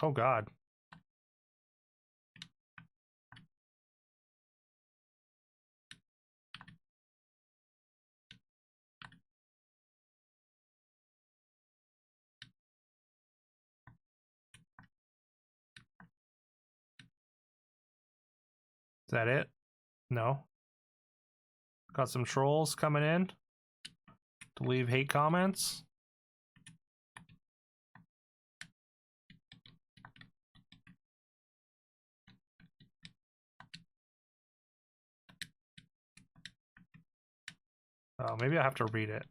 Oh god. Is that it? No. Got some trolls coming in to leave hate comments. Oh, maybe I have to read it.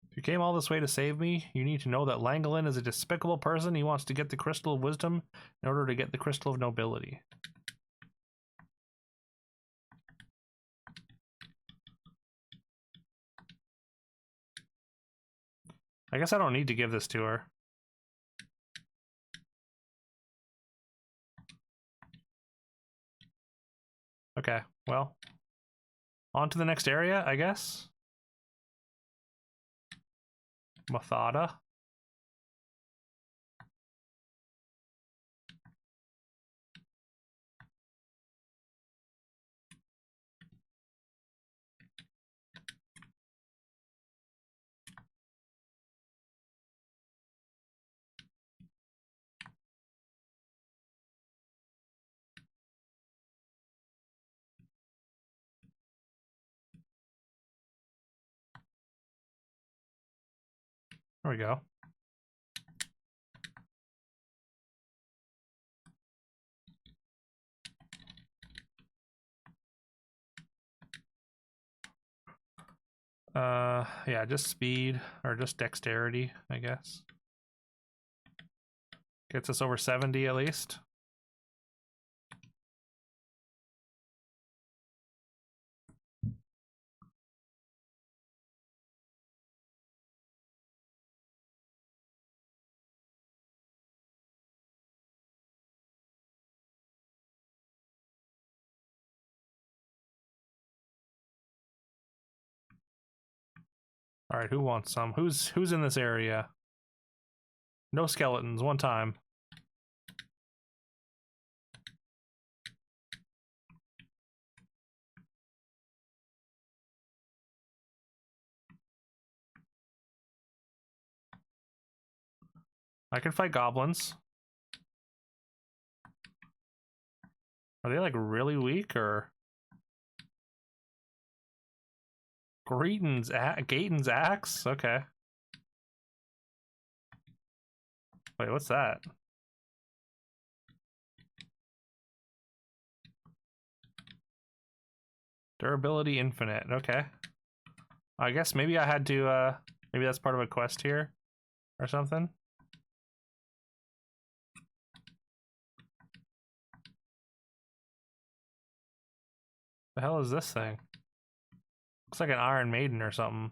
If you came all this way to save me, you need to know that Langolin is a despicable person. He wants to get the Crystal of Wisdom in order to get the Crystal of Nobility. I guess I don't need to give this to her. Okay, well, on to the next area, I guess. Mathada. There we go. Yeah, just speed or just dexterity, I guess. Gets us over 70 at least. All right, who wants some? Who's in this area? No skeletons, one time. I can fight goblins. Are they like really weak or? Gaten's axe? Okay. Wait, what's that? Durability infinite. Okay. I guess maybe I had to, maybe that's part of a quest here or something. The hell is this thing? Looks like an Iron Maiden or something.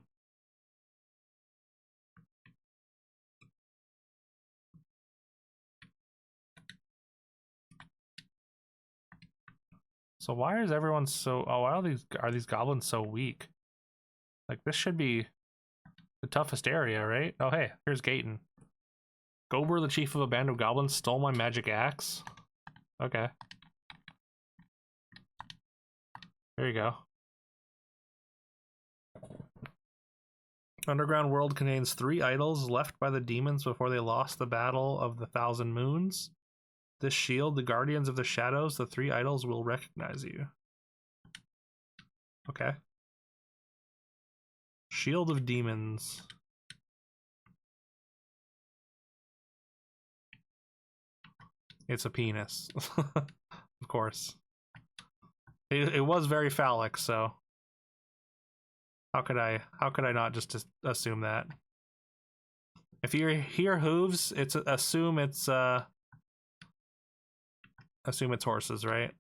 So why is everyone so... Oh, why are these goblins so weak? Like, this should be the toughest area, right? Oh, hey, here's Gaten. Gober, the chief of a band of goblins, stole my magic axe. Okay. There you go. Underground world contains 3 idols left by the demons before they lost the Battle of the Thousand Moons. This shield, the guardians of the shadows, the 3 idols will recognize you. Okay. Shield of Demons. It's a penis. Of course. It was very phallic, so how could I not just assume that? If you hear hooves, assume it's horses, right?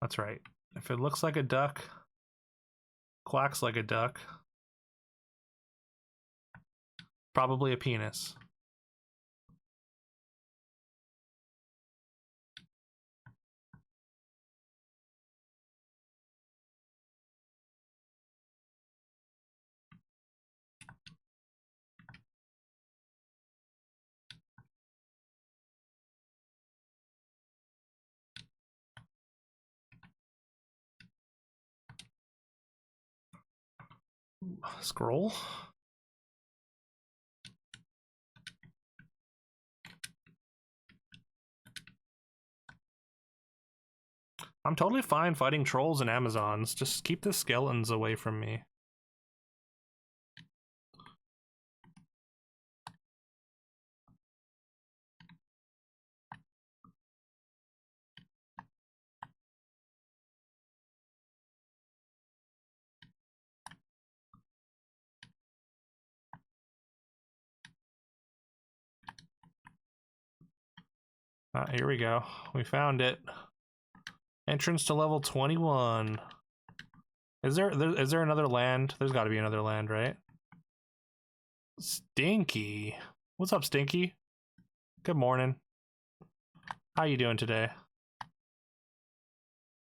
That's right. If it looks like a duck, quacks like a duck, probably a penis. Scroll? I'm totally fine fighting trolls and Amazons. Just keep the skeletons away from me. Here we go. We found it. Entrance to level 21. Is there another land? There's got to be another land, right? Stinky. What's up, Stinky? Good morning. How you doing today?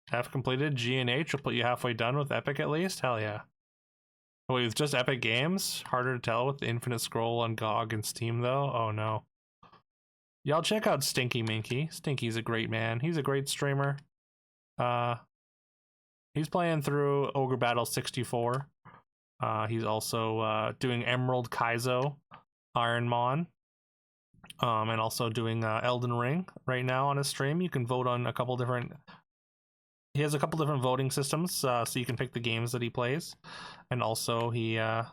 Half completed. G and H will put you halfway done with Epic at least? Hell yeah. Wait, with just Epic Games? Harder to tell with the Infinite Scroll on GOG and Steam though? Oh no. Y'all check out Stinky Minky. Stinky's a great man. He's a great streamer. He's playing through Ogre Battle 64. He's also doing Emerald Kaizo, Ironmon, and also doing Elden Ring right now on his stream. You can vote on a couple different... He has a couple different voting systems, so you can pick the games that he plays. And also he... Oh,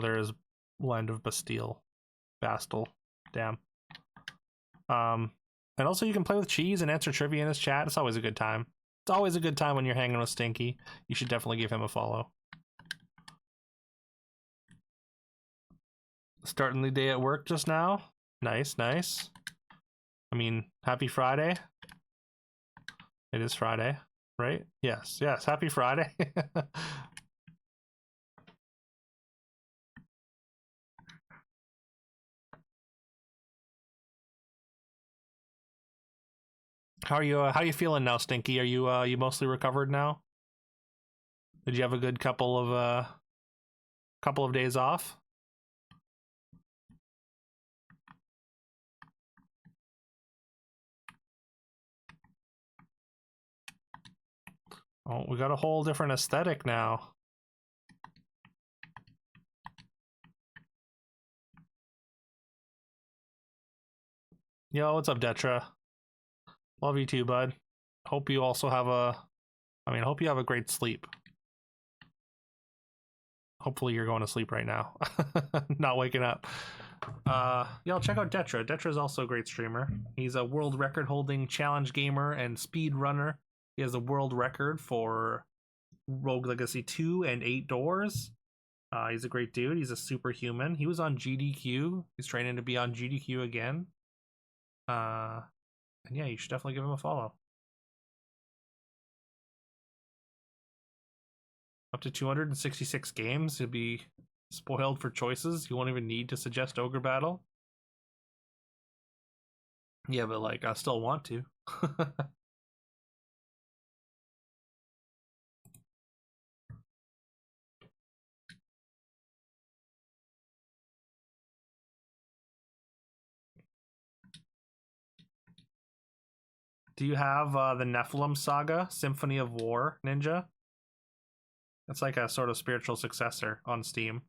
there is Land of Bastille. Damn. And also you can play with Cheese and answer trivia in his chat. It's always a good time. It's always a good time when you're hanging with Stinky. You should definitely give him a follow. Starting the day at work just now. Nice, nice. I mean, happy Friday. It is Friday, right? Yes, yes, happy Friday. How are you feeling now, Stinky? Are you mostly recovered now? Did you have a good couple of days off? Oh, we got a whole different aesthetic now. Yo, what's up, Detra? Love you too, bud. Hope you also have hope you have a great sleep. Hopefully you're going to sleep right now. Not waking up. Y'all check out Detra. Detra is also a great streamer. He's a world record holding challenge gamer and speed runner. He has a world record for Rogue Legacy 2 and 8 doors. He's a great dude. He's a superhuman. He was on GDQ. He's training to be on GDQ again. And yeah, you should definitely give him a follow. Up to 266 games. He'll be spoiled for choices. You won't even need to suggest Ogre Battle. Yeah, but like, I still want to. Do you have the Nephilim Saga, Symphony of War, Ninja? It's like a sort of spiritual successor on Steam.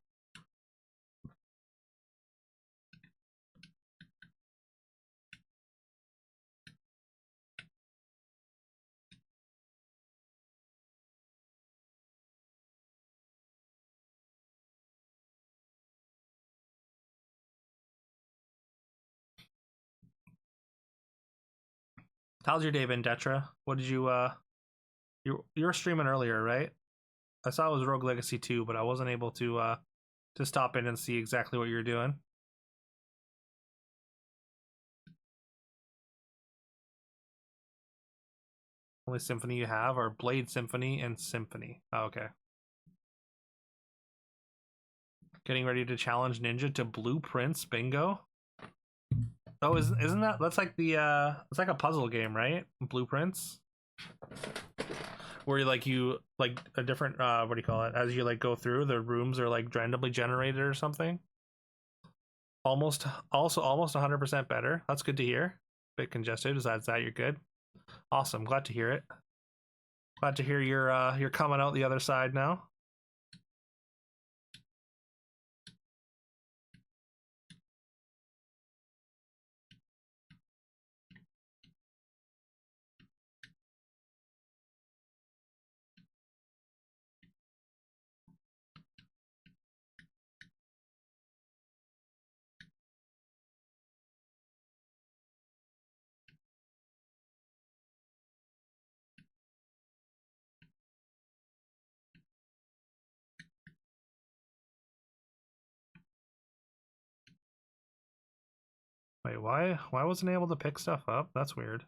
How's your day been, Detra? What did you you were streaming earlier, right? I saw it was Rogue Legacy 2, but I wasn't able to stop in and see exactly what you're doing. Only symphony you have are Blade Symphony and Symphony. Oh, okay. Getting ready to challenge Ninja to Blueprints Bingo. Oh, isn't that's like the it's like a puzzle game, right? Blueprints, where you like a different what do you call it? As you like go through, the rooms are like randomly generated or something. Almost 100% better. That's good to hear. Bit congested. Besides that, you're good. Awesome. Glad to hear it. Glad to hear you're coming out the other side now. Wait, why wasn't I able to pick stuff up? That's weird.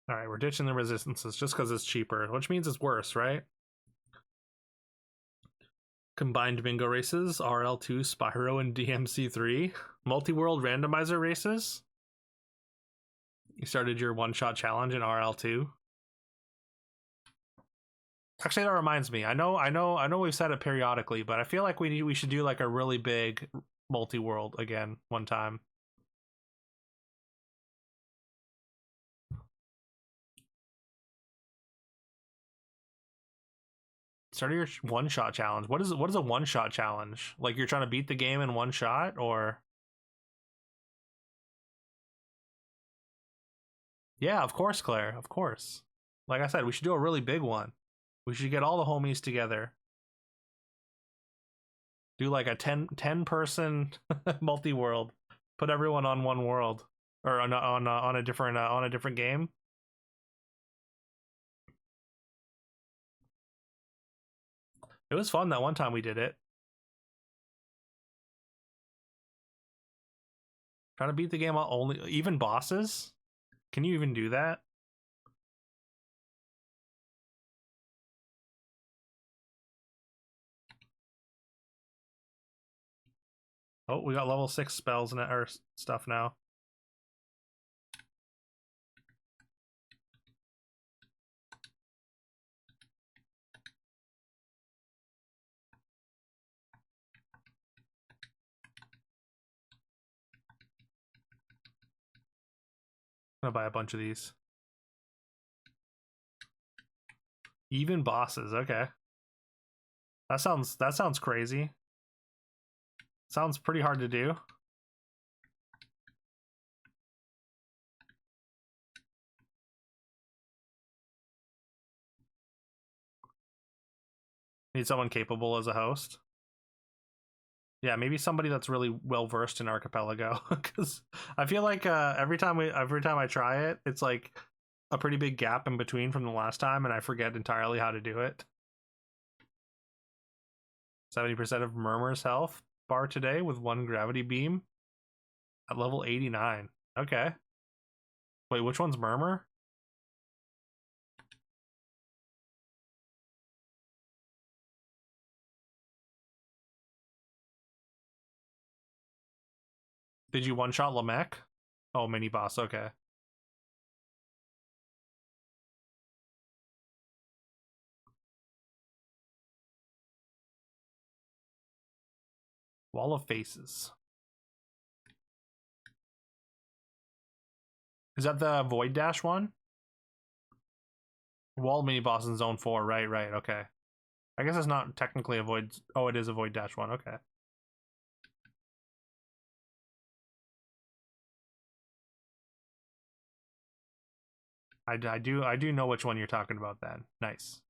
All right, we're ditching the resistances just because it's cheaper, which means it's worse, right? Combined bingo races, RL2, Spyro, and DMC3. Multi-world randomizer races. You started your one-shot challenge in RL2. Actually, that reminds me. I know we've said it periodically, but I feel like we should do like a really big multi-world again one time. Start your one-shot challenge. What is a one-shot challenge? Like you're trying to beat the game in one shot, or? Yeah, of course, Claire. Of course. Like I said, we should do a really big one. We should get all the homies together. Do like a 10 person multi-world. Put everyone on one world or on a different game. It was fun that one time we did it. Trying to beat the game on only even bosses? Can you even do that? Oh, we got level 6 spells and our stuff now. I'm gonna buy a bunch of these. Even bosses, okay. That sounds crazy. Sounds pretty hard to do. Need someone capable as a host. Yeah, maybe somebody that's really well versed in Archipelago, because I feel like every time I try it, it's like a pretty big gap in between from the last time, and I forget entirely how to do it. 70% of Murmur's health bar today with 1 gravity beam at level 89. Okay. Wait, which one's Murmur? Did you one-shot Lamech? Oh, mini boss, okay. Wall of Faces. Is that the Void Dash one? Wall mini boss in Zone 4, right, okay. I guess it's not technically a Void... Oh, it is a Void Dash one, okay. I do know which one you're talking about then. Nice.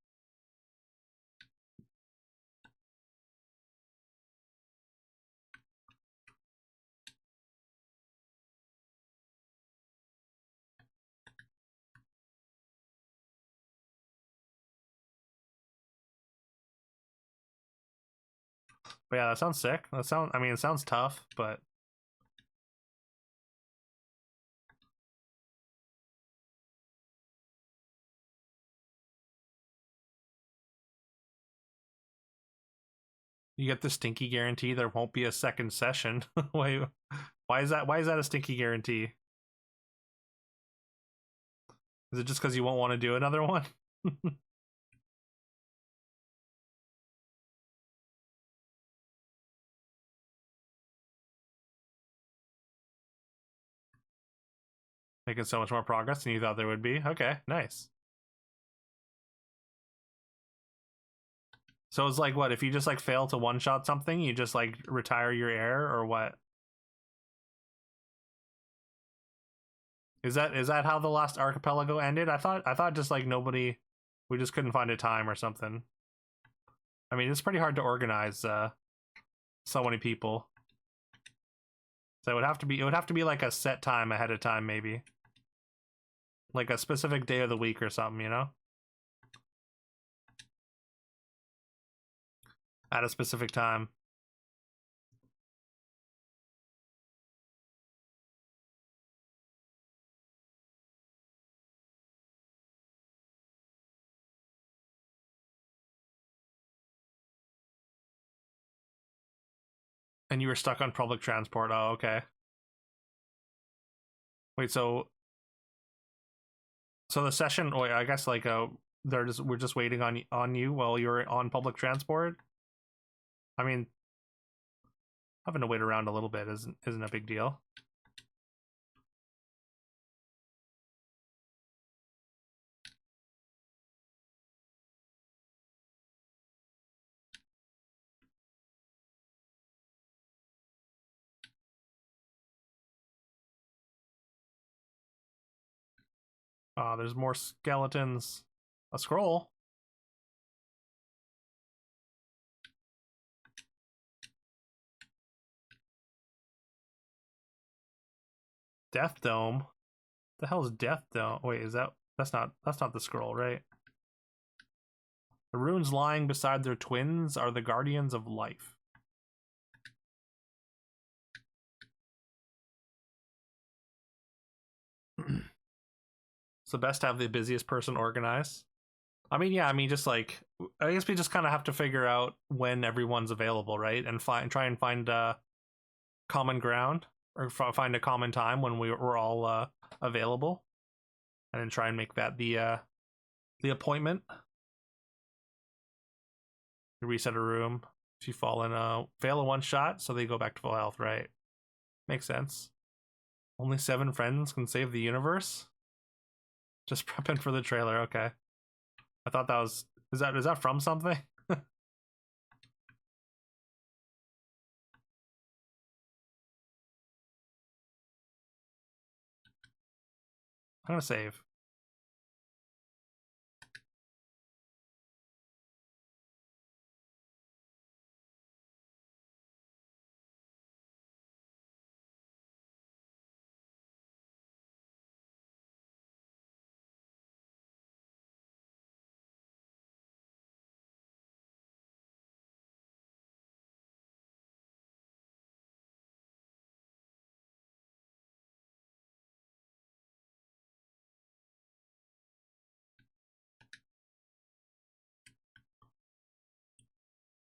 But yeah, that sounds sick. I mean, it sounds tough, but you get the stinky guarantee there won't be a second session. Why is that a stinky guarantee? Is it just because you won't want to do another one? Making so much more progress than you thought there would be. Okay, nice. So it's like what, if you just like fail to one-shot something, you just like retire your heir or what? Is that how the last archipelago ended? I thought just like we just couldn't find a time or something. I mean, it's pretty hard to organize so many people. So it would have to be like a set time ahead of time, maybe. Like a specific day of the week or something, you know? At a specific time. And you were stuck on public transport. Oh, okay. Wait, so the session, wait, I guess like we're just waiting on you while you're on public transport. I mean, having to wait around a little bit isn't a big deal. There's more skeletons. A scroll. Death Dome. The hell is Death Dome? Wait, that's not the scroll, right? The runes lying beside their twins are the guardians of life. It's the best to have the busiest person organize. I mean, yeah, I mean, just like, I guess we just kind of have to figure out when everyone's available, right? And try and find common ground, or find a common time when we're all available, and then try and make that the appointment. You reset a room if you fail a one shot, so they go back to full health, right? Makes sense. Only 7 friends can save the universe? Just prepping for the trailer, okay. I thought that was... Is that from something? I'm gonna save.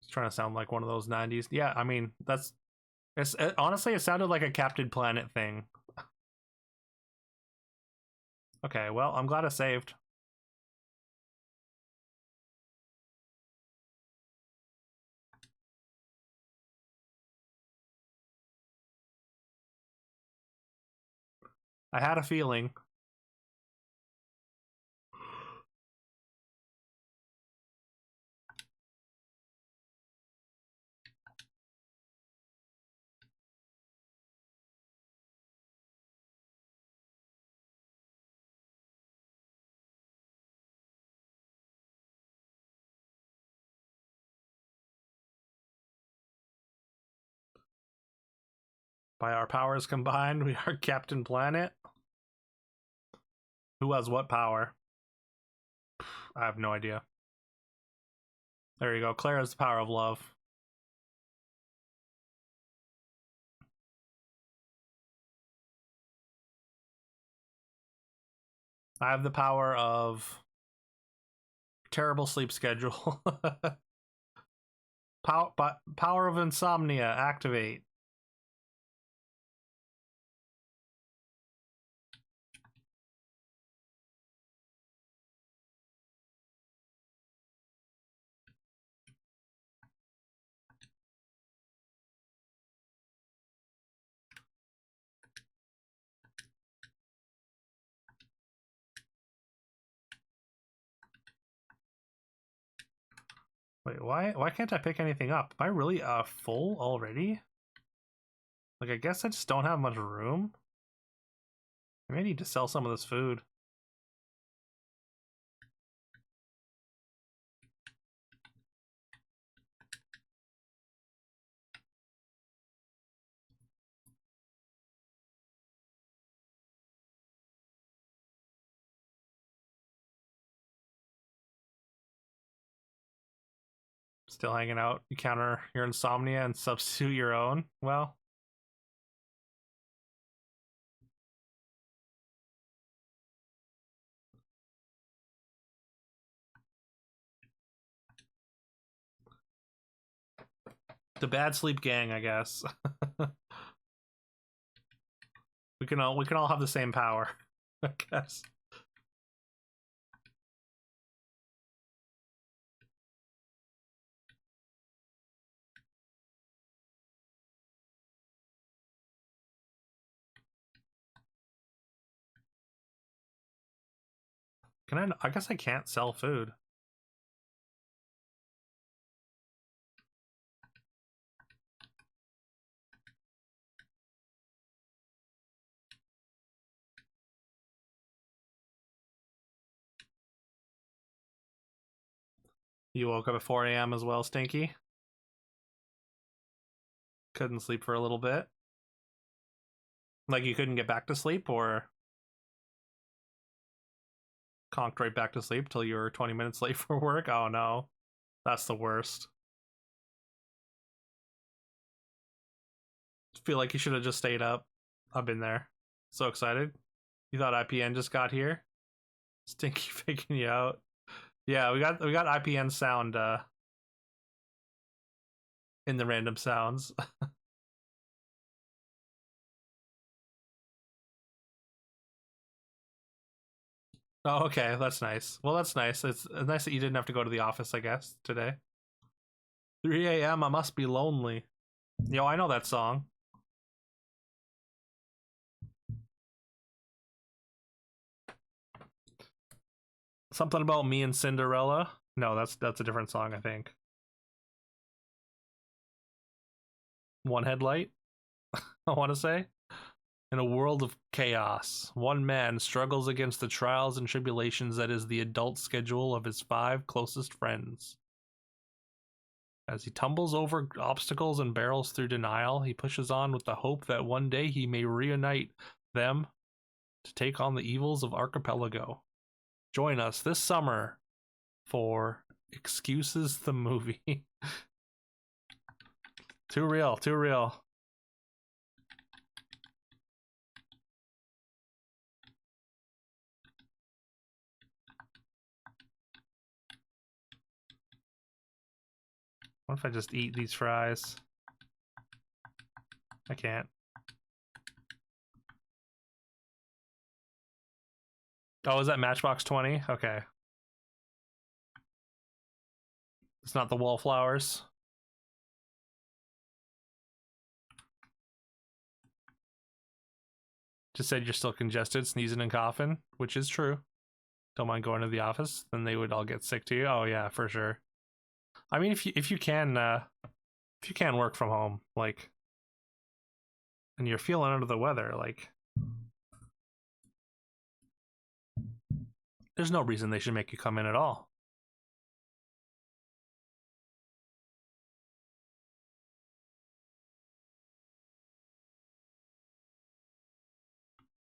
It's trying to sound like one of those 90s. Yeah, I mean, that's... honestly, it sounded like a Captain Planet thing. Okay, well, I'm glad I saved. I had a feeling. By our powers combined, we are Captain Planet. Who has what power? I have no idea. There you go. Claire has the power of love. I have the power of terrible sleep schedule. Power of insomnia, activate. Wait, why can't I pick anything up? Am I really full already? Like, I guess I just don't have much room. I may need to sell some of this food. Still hanging out. You counter your insomnia and substitute your own. Well, the bad sleep gang, I guess. we can all have the same power, I guess. Can I guess I can't sell food. You woke up at 4 a.m. as well, Stinky? Couldn't sleep for a little bit? Like, you couldn't get back to sleep, or conked right back to sleep till you were 20 minutes late for work? Oh no. That's the worst. Feel like you should have just stayed up. I've been there. So excited. You thought IPN just got here? Stinky faking you out. Yeah, we got IPN sound in the random sounds. Oh, okay, that's nice. Well, that's nice. It's nice that you didn't have to go to the office, I guess, today. 3 a.m. I must be lonely. Yo, I know that song. Something about me and Cinderella. No, that's a different song, I think. One headlight, I want to say. In a world of chaos, one man struggles against the trials and tribulations that is the adult schedule of his 5 closest friends. As he tumbles over obstacles and barrels through denial, he pushes on with the hope that one day he may reunite them to take on the evils of Archipelago. Join us this summer for Excuses the Movie. Too real, too real. What if I just eat these fries? I can't. Oh, is that Matchbox 20? Okay. It's not the wallflowers. Just said you're still congested, sneezing and coughing, which is true. Don't mind going to the office, then they would all get sick too. Oh yeah, for sure. I mean, if you can work from home, like, and you're feeling under the weather, like, there's no reason they should make you come in at all.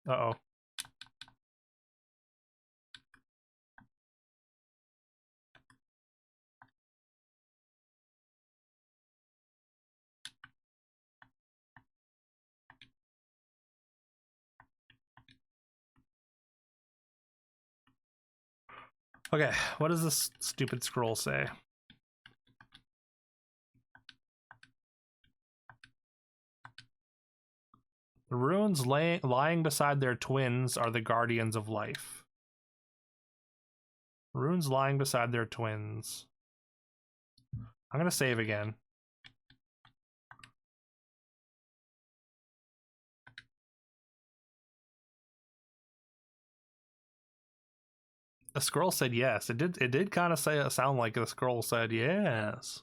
Uh-oh. Okay, what does this stupid scroll say? The runes lying beside their twins are the guardians of life. Runes lying beside their twins. I'm gonna save again. The scroll said yes. It did kind of sound like the scroll said yes.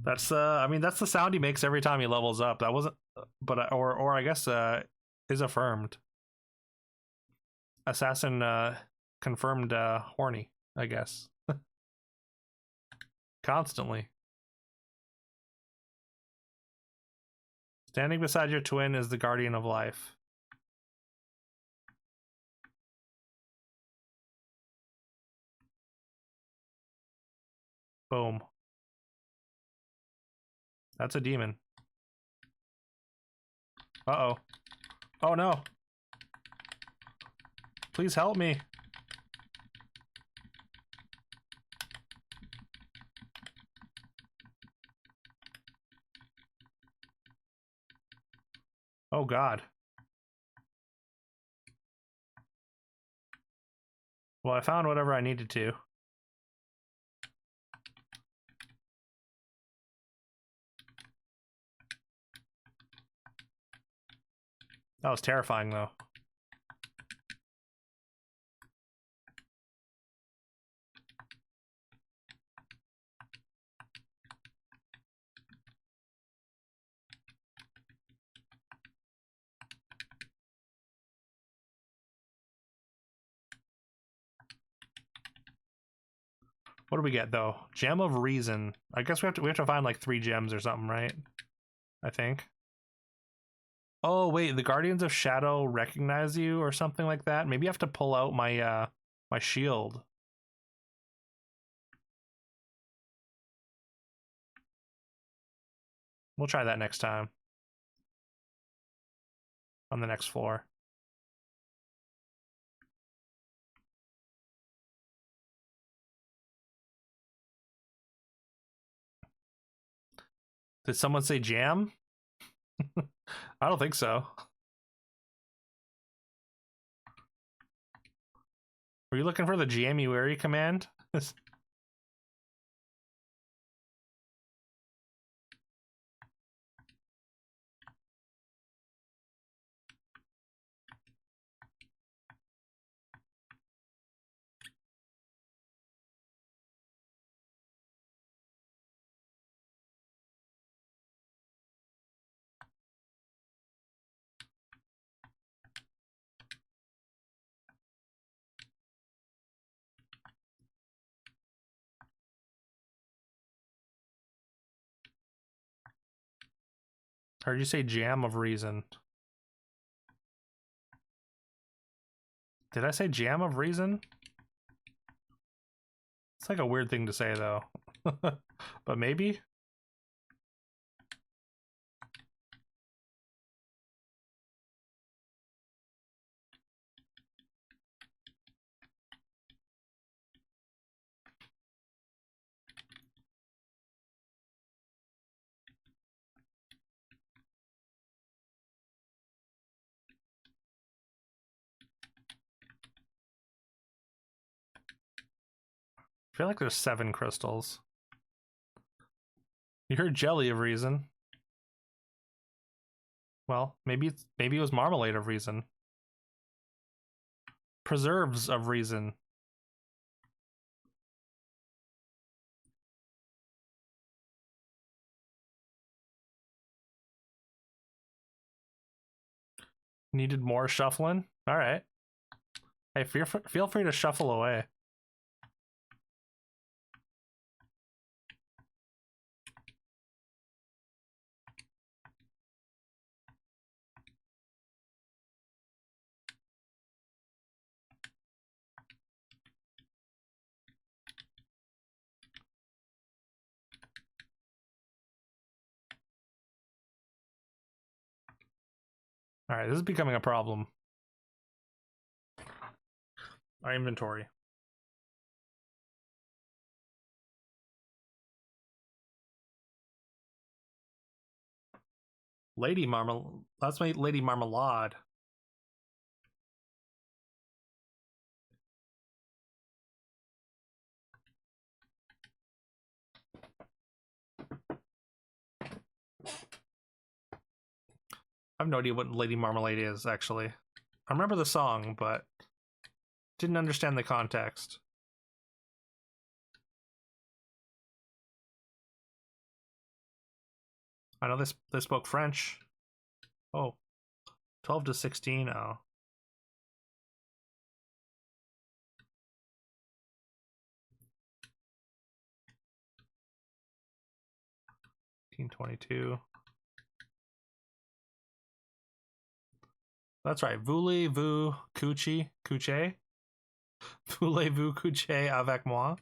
That's I mean that's the sound he makes every time he levels up. That wasn't but or I guess is affirmed. Assassin confirmed horny, I guess. Constantly. Standing beside your twin is the guardian of life. Boom. That's a demon. Uh-oh. Oh no. Please help me. Oh god. Well, I found whatever I needed to. That was terrifying, though. What do we get though? Gem of Reason. I guess we have to find like 3 gems or something, right? I think. Oh wait, the Guardians of Shadow recognize you or something like that. Maybe I have to pull out my my shield. We'll try that next time. On the next floor. Did someone say jam? I don't think so. Were you looking for the Jamuary command? Heard you say jam of reason. Did I say jam of reason? It's like a weird thing to say though. But maybe? I feel like there's 7 crystals. You heard jelly of reason. Well, maybe it was marmalade of reason. Preserves of reason. Needed more shuffling? Alright. Hey, feel free to shuffle away. Alright, this is becoming a problem. Our inventory. Lady Marmalade. That's my Lady Marmalade. I have no idea what Lady Marmalade is, actually. I remember the song, but didn't understand the context. I know they spoke French. Oh, 12 to 16. Oh. 1922. That's right. Voulez-vous coucher? Voulez-vous coucher avec moi?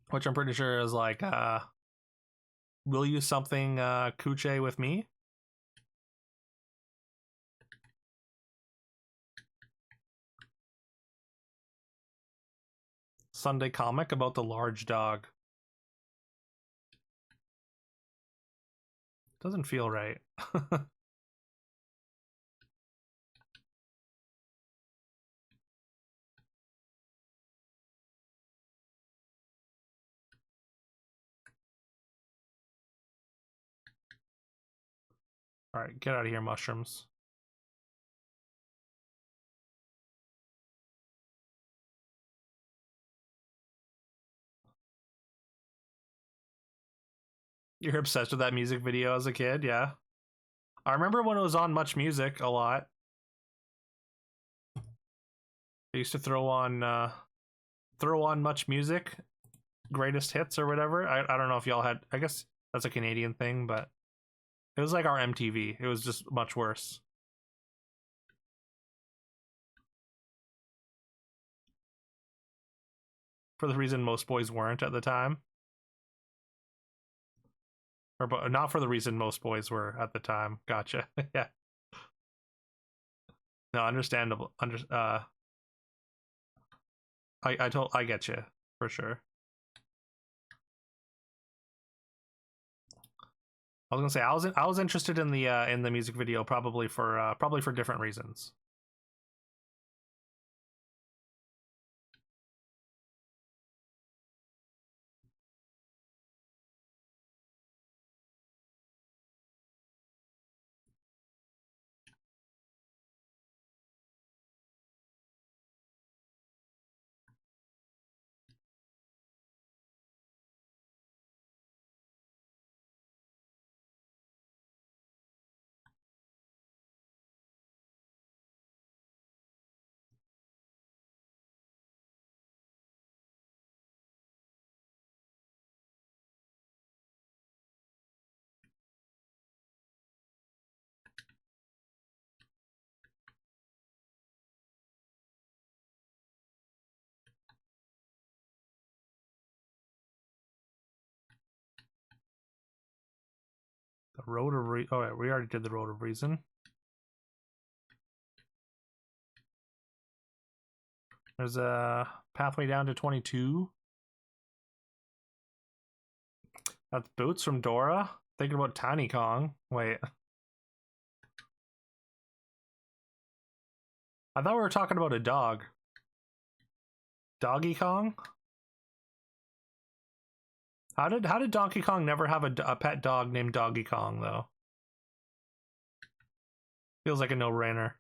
Which I'm pretty sure is like, will you something coucher with me? Sunday comic about the large dog. Doesn't feel right. Alright, get out of here, mushrooms. You're obsessed with that music video as a kid, yeah? I remember when it was on Much Music a lot. I used to throw on Much Music, greatest hits or whatever. I don't know if y'all had. I guess that's a Canadian thing, but it was like our MTV. It was just much worse. For the reason most boys weren't at the time. Or not for the reason most boys were at the time. Gotcha. Yeah. No, understandable. I get you for sure. I was gonna say I was interested in the music video probably for different reasons. Road of oh, yeah, we already did the Road of Reason. There's a pathway down to 22. That's Boots from Dora. Thinking about Tiny Kong. Wait. I thought we were talking about a dog. Doggy Kong? How did Donkey Kong never have a pet dog named Doggy Kong though? Feels like a no-brainer.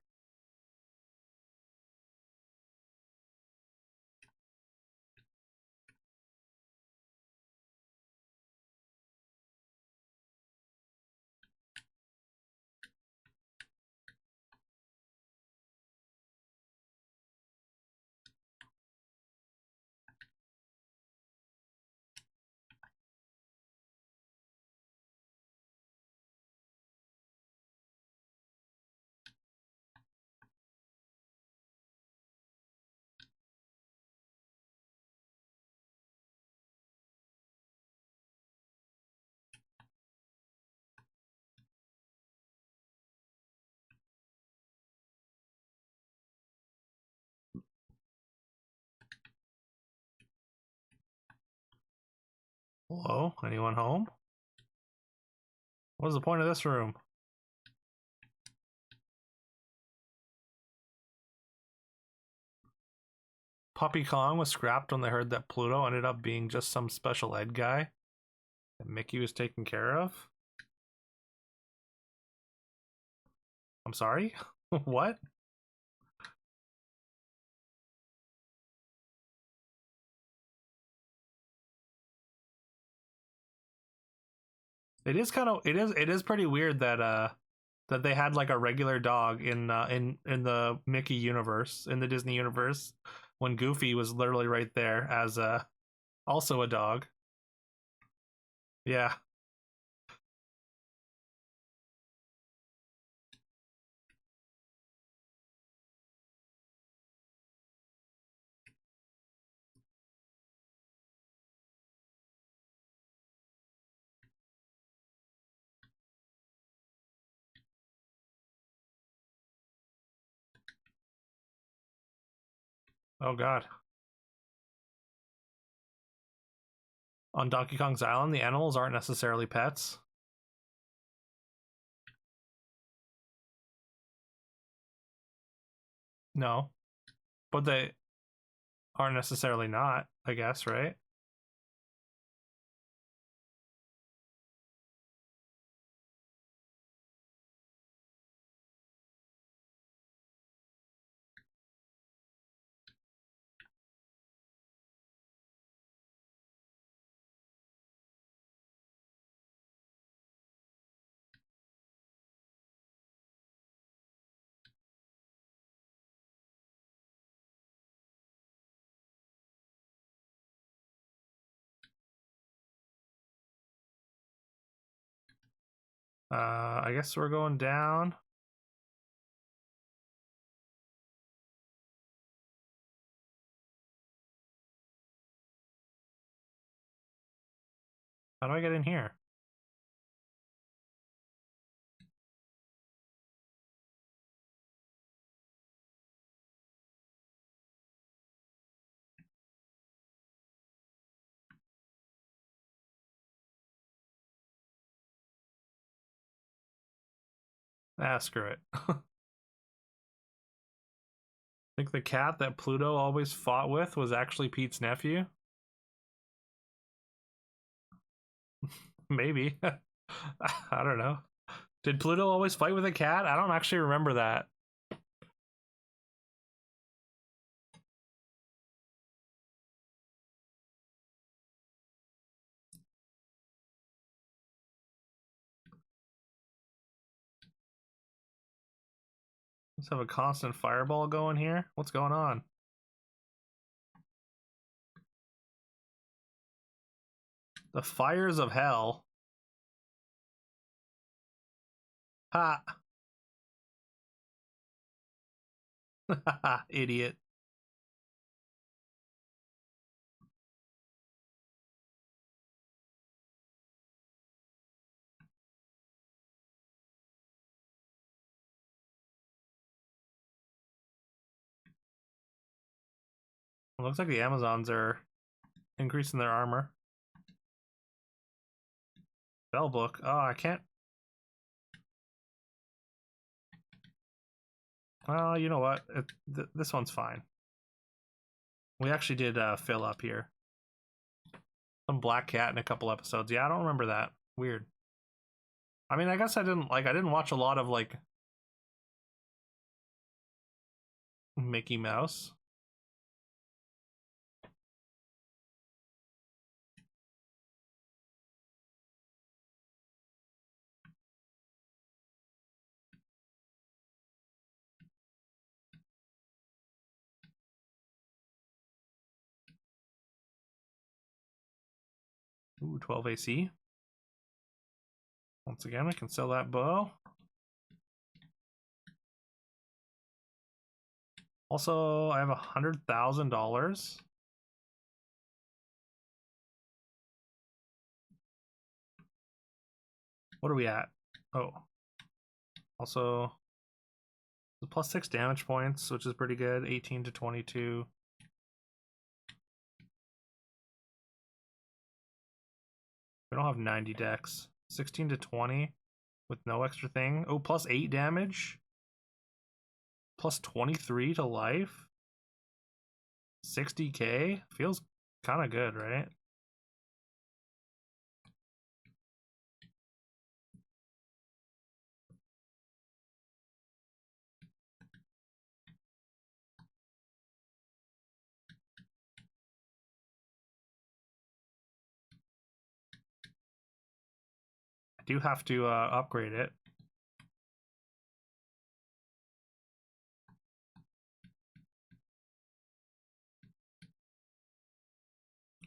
Hello? Anyone home? What's the point of this room? Puppy Kong was scrapped when they heard that Pluto ended up being just some special ed guy that Mickey was taking care of. I'm sorry? What? It is pretty weird that that they had like a regular dog in the Mickey universe, in the Disney universe, when Goofy was literally right there as also a dog. Yeah. Oh god. On Donkey Kong's Island, the animals aren't necessarily pets. No. But they aren't necessarily not, I guess, right? I guess we're going down. How do I get in here? Ah, screw it. Think the cat that Pluto always fought with was actually Pete's nephew? Maybe. I don't know. Did Pluto always fight with a cat? I don't actually remember that. Let's have a constant fireball going here. What's going on? The fires of hell. Ha! Idiot. It looks like the Amazons are increasing their armor. Spellbook. Oh, I can't. Well, you know what? This one's fine. We actually did fill up here. Some Black Cat in a couple episodes. Yeah, I don't remember that. Weird. I mean, I guess I didn't watch a lot of like Mickey Mouse. Ooh, 12 AC. Once again, we can sell that bow. Also, I have $100,000. What are we at? Oh. Also, plus 6 damage points, which is pretty good. 18 to 22. We don't have 90 dex. 16 to 20 with no extra thing. Oh, plus 8 damage. Plus 23 to life. 60k. Feels kind of good, right? I do have to upgrade it.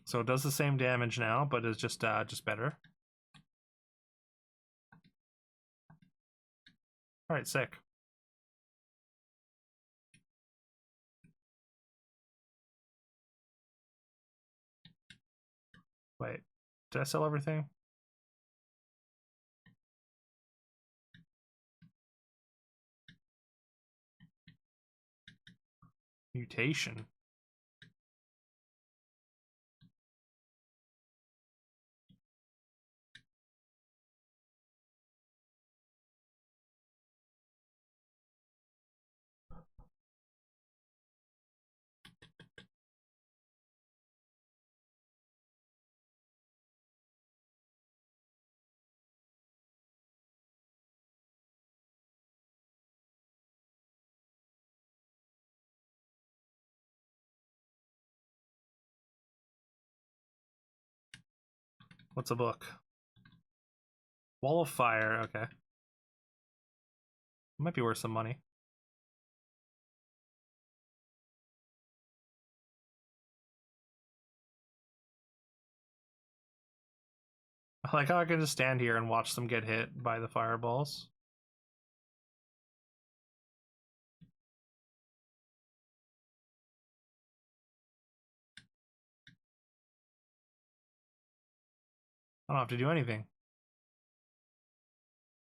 So it does the same damage now, but it's just better. All right, sick. Wait, did I sell everything? Mutation. What's a book? Wall of Fire, okay. Might be worth some money. I like how I can just stand here and watch them get hit by the fireballs. I don't have to do anything.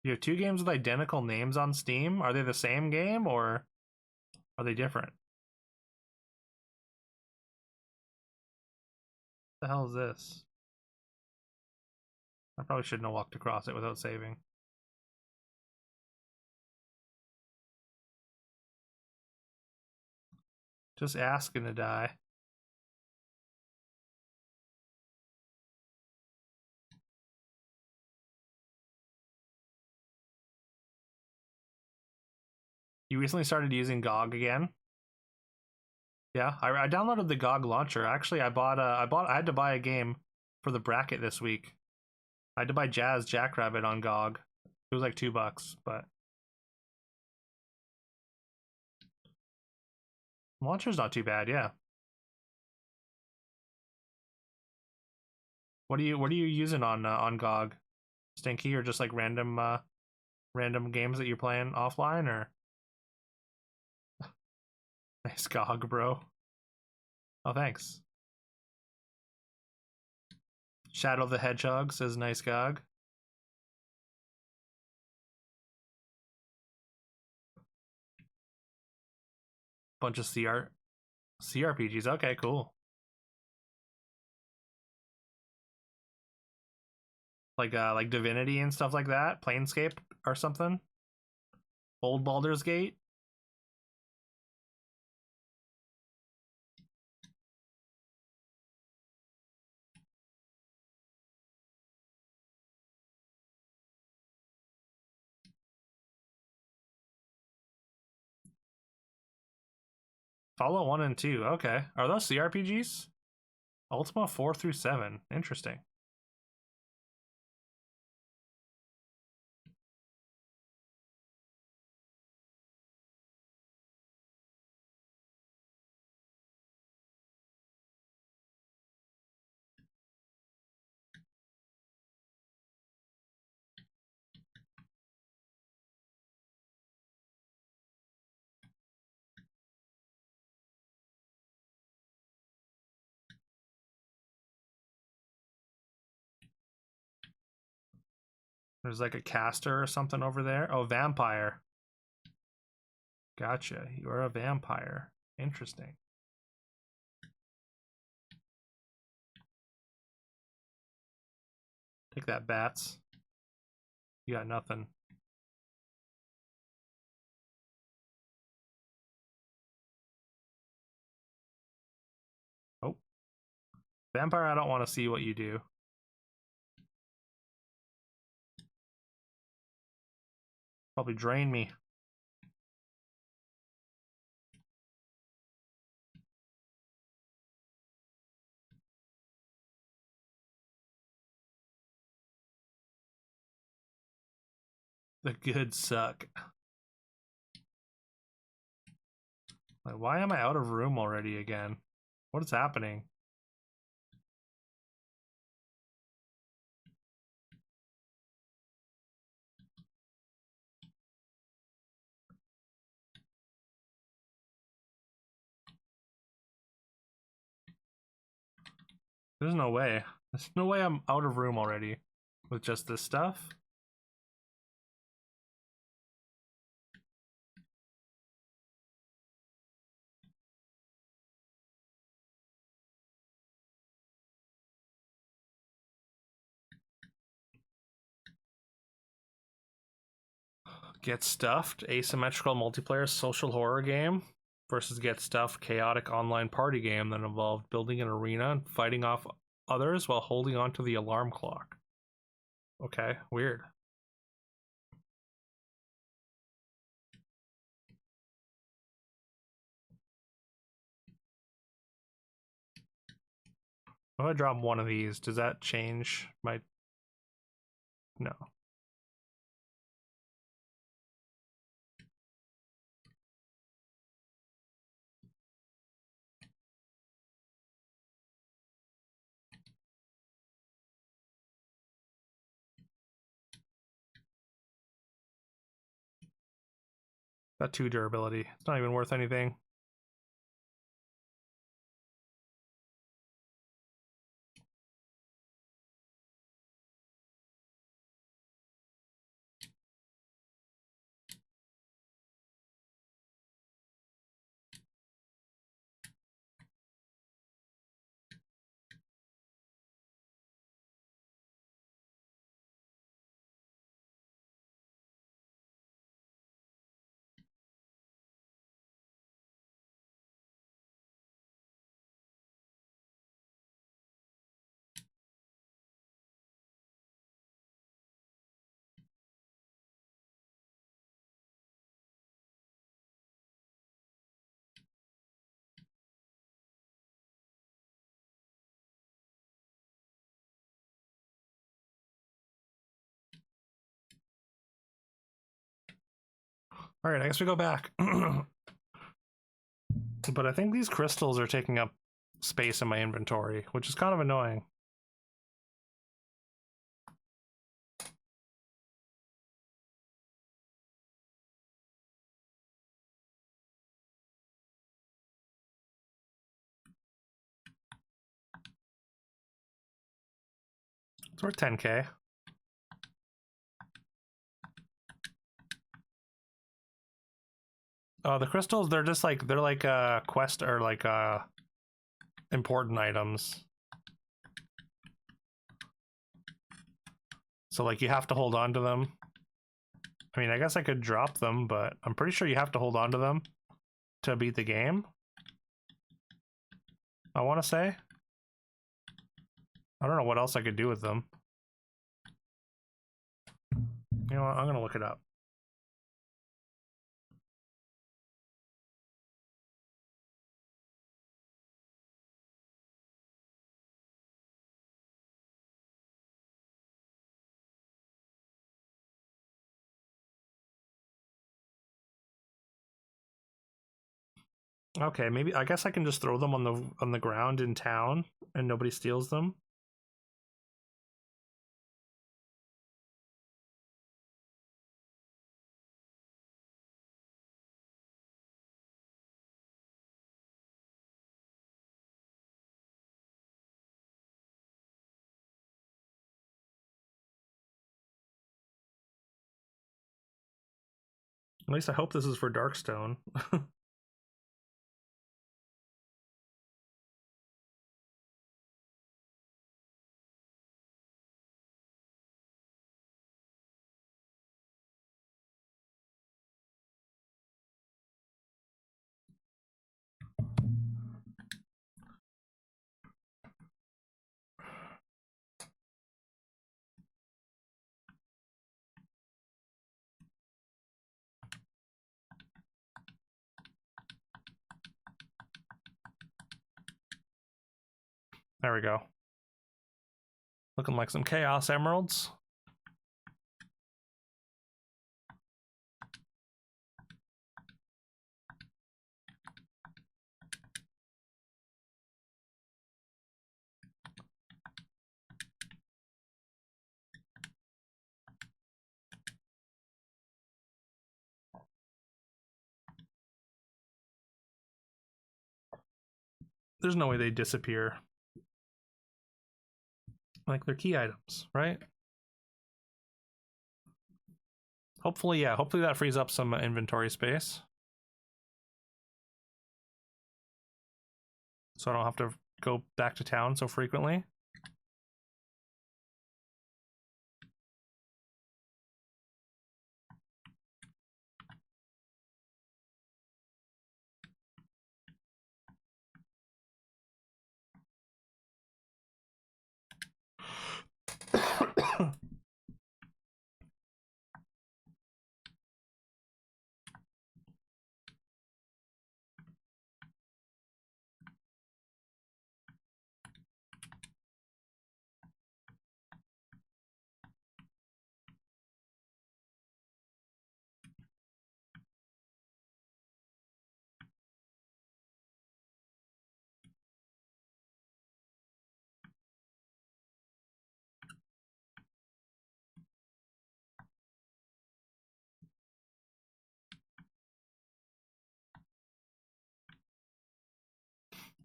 You have 2 games with identical names on Steam. Are they the same game or are they different? What the hell is this? I probably shouldn't have walked across it without saving. Just asking to die. You recently started using GOG again? Yeah, I downloaded the GOG launcher. Actually, I had to buy a game for the bracket this week. I had to buy Jazz Jackrabbit on GOG. It was like $2, but launcher's not too bad, yeah. What are you using on GOG? Stinky or just like random games that you're playing offline or nice GOG, bro. Oh, thanks. Shadow the Hedgehog says nice GOG. Bunch of C art. CRPGs. Okay, cool. Like Divinity and stuff like that. Planescape or something. Old Baldur's Gate. Fallout 1 and 2. Okay. Are those CRPGs? Ultima 4 through 7. Interesting. There's like a caster or something over there. Oh, vampire. Gotcha. You're a vampire. Interesting. Take that, bats. You got nothing. Oh. Vampire, I don't want to see what you do. Probably drain me. The good suck. Like, why am I out of room already again? What is happening? There's no way. There's no way I'm out of room already with just this stuff. Get Stuffed, asymmetrical multiplayer social horror game versus Get Stuffed, chaotic online party game that involved building an arena and fighting off others while holding on to the alarm clock. Okay, weird. If I drop one of these, does that change my... No. Got 2 durability. It's not even worth anything. All right, I guess we go back. But I think these crystals are taking up space in my inventory, which is kind of annoying. It's worth 10k. The crystals, they're just like quest or like important items. So like you have to hold on to them. I mean, I guess I could drop them, but I'm pretty sure you have to hold on to them to beat the game. I want to say. I don't know what else I could do with them. You know what? I'm going to look it up. Okay, maybe I guess I can just throw them on the ground in town and nobody steals them. At least I hope this is for Darkstone. There we go. Looking like some Chaos Emeralds. There's no way they disappear. Like they're key items, right? Hopefully, yeah. Hopefully that frees up some inventory space. So I don't have to go back to town so frequently.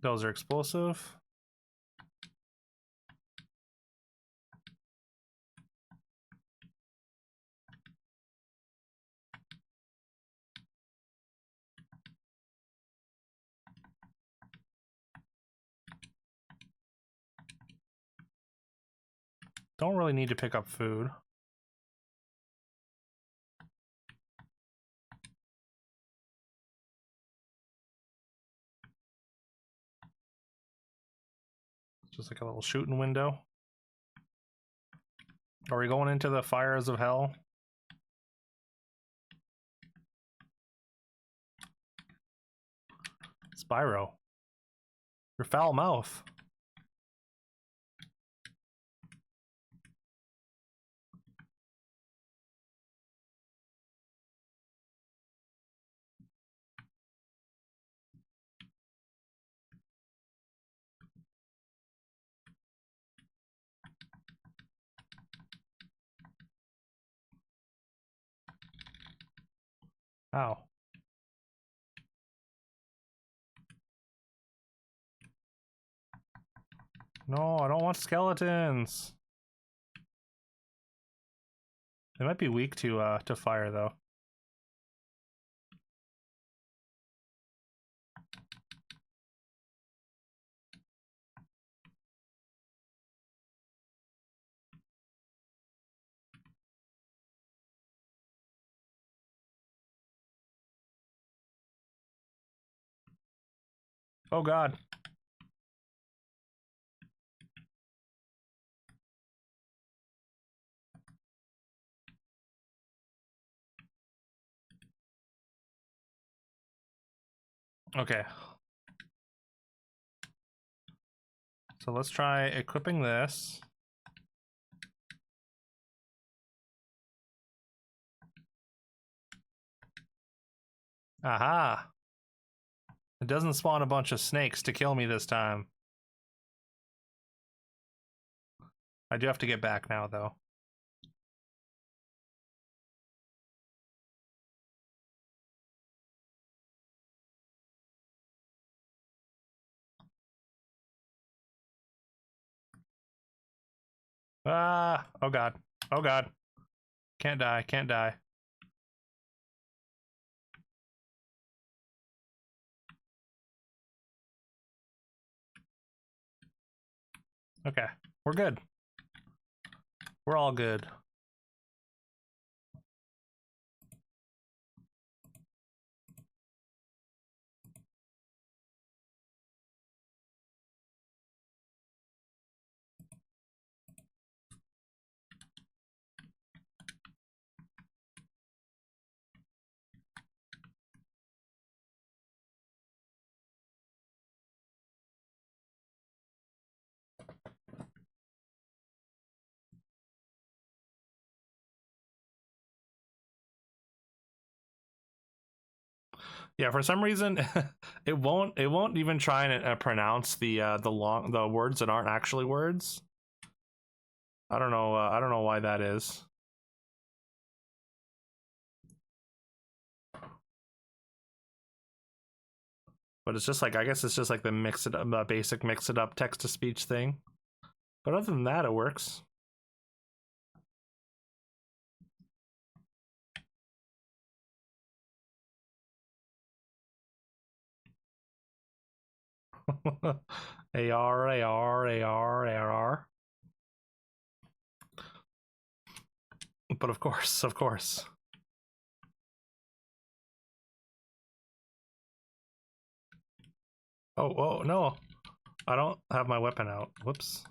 Those are explosive. Don't really need to pick up food. It's just like a little shooting window. Are we going into the fires of hell? Spyro. Your foul mouth. Ow. No, I don't want skeletons. They might be weak to fire though. Oh god. Okay. So let's try equipping this. Aha! It doesn't spawn a bunch of snakes to kill me this time. I do have to get back now, though. Ah! Oh god. Oh god. Can't die, can't die. Okay, we're good. We're all good. Yeah, for some reason, it won't even try and pronounce the words that aren't actually words. I don't know. I don't know why that is. But it's just like, I guess it's just like the mix it up, basic mix it up text to speech thing. But other than that, it works. AR, AR, AR, AR. But of course, of course. Oh, oh, no. I don't have my weapon out. Whoops.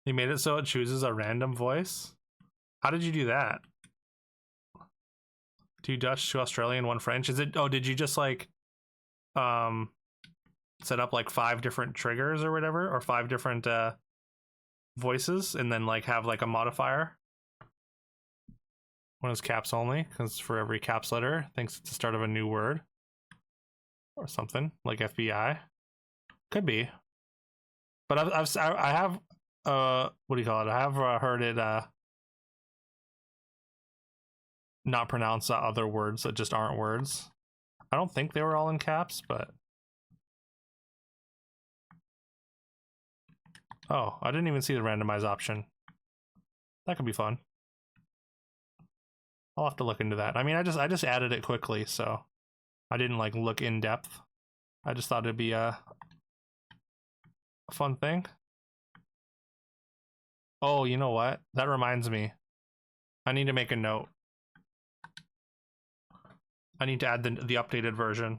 You made it so it chooses a random voice? How did you do that? 2 Dutch, 2 Australian, 1 French. Is it, oh, did you just like set up like 5 different triggers or whatever, or 5 different voices, and then like have like a modifier? One is caps only, because for every caps letter thinks it's the start of a new word or something, like FBI. Could be. But I have what do you call it? I have heard it not pronounce other words that just aren't words. I don't think they were all in caps, but oh, I didn't even see the randomize option. That could be fun. I'll have to look into that. I mean, I just added it quickly, so I didn't like look in depth. I just thought it'd be a fun thing. Oh, you know what? That reminds me. I need to make a note. I need to add the updated version.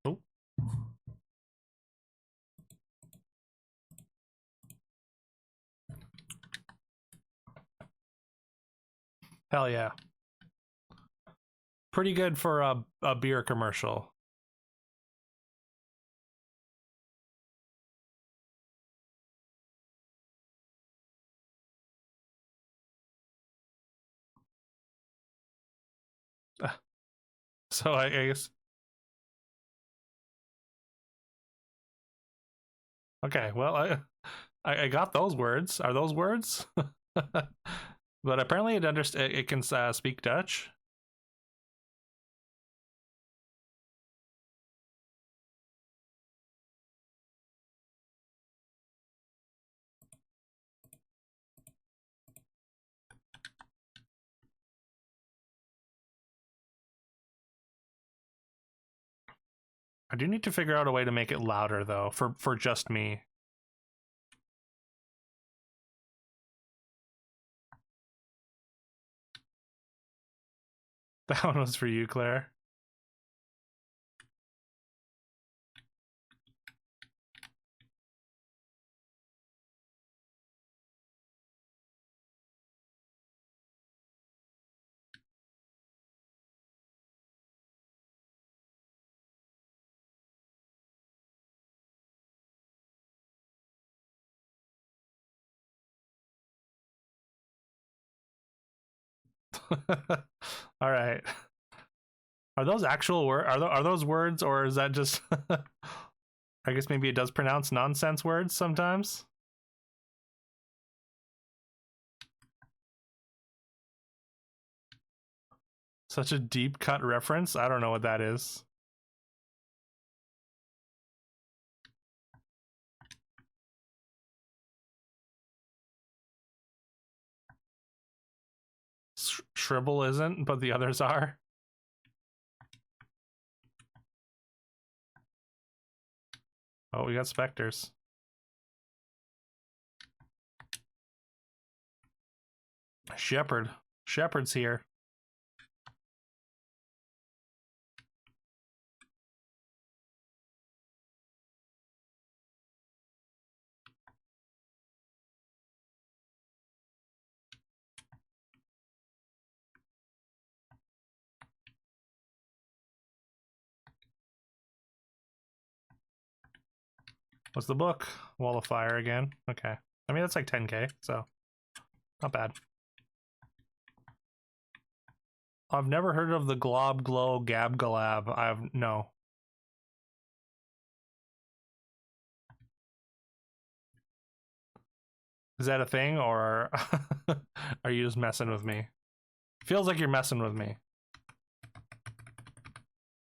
Oh. Hell yeah. Pretty good for a beer commercial. So I guess. Okay, well, I got those words. Are those words? But apparently it can speak Dutch. I do need to figure out a way to make it louder though, for just me. That one was for you, Claire. All right. Are those actual words? Are those words, or is that just? I guess maybe it does pronounce nonsense words sometimes. Such a deep cut reference. I don't know what that is. Shribble isn't, but the others are. Oh, we got specters. Shepherd. Shepherd's here. What's the book? Wall of Fire again. Okay. I mean, that's like 10k, so not bad. I've never heard of the Glob Glow Gab Galab. No. Is that a thing, or are you just messing with me? Feels like you're messing with me.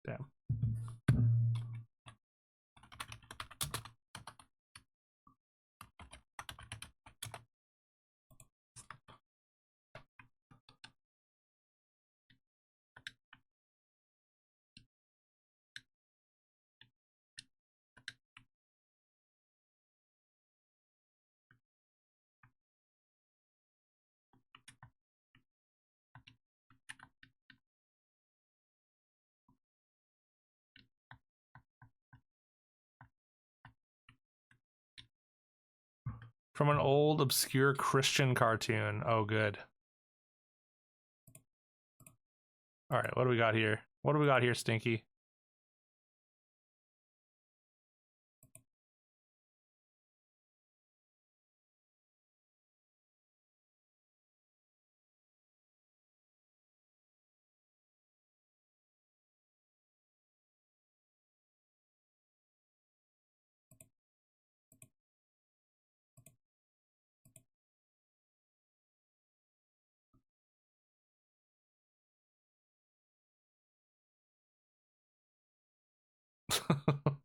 Damn. From an old obscure Christian cartoon. Oh, good. All right, what do we got here? What do we got here, Stinky?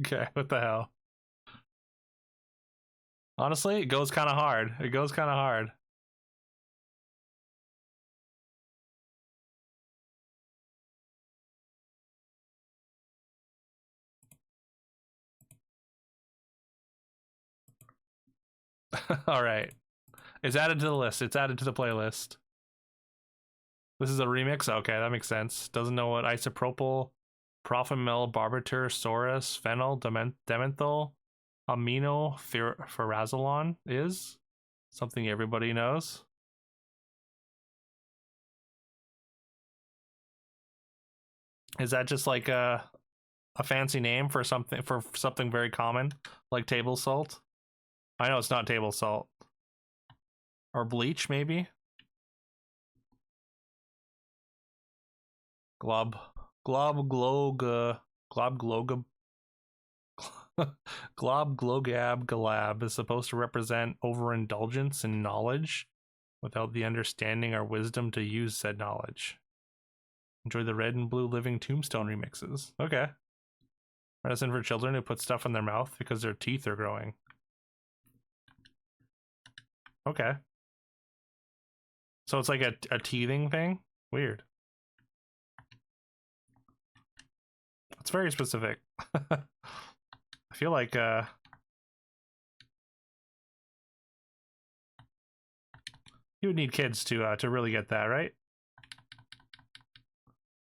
Okay, what the hell? Honestly, it goes kind of hard. It goes kind of hard. All right. It's added to the list. It's added to the playlist. This is a remix? Okay, that makes sense. Doesn't know what isopropyl, profamyl, barbitur, saurus, phenyl, dementhol, amino, ferrazolon is? Something everybody knows. Is that just like a fancy name for something very common, like table salt? I know it's not table salt. Or bleach, maybe? Glob Globgloga Globgloga Globglogab Galab is supposed to represent overindulgence in knowledge without the understanding or wisdom to use said knowledge. Enjoy the red and blue living tombstone remixes. Okay. Medicine for children who put stuff in their mouth because their teeth are growing. Okay. So it's like a teething thing? Weird. It's very specific. I feel like you would need kids to really get that, right?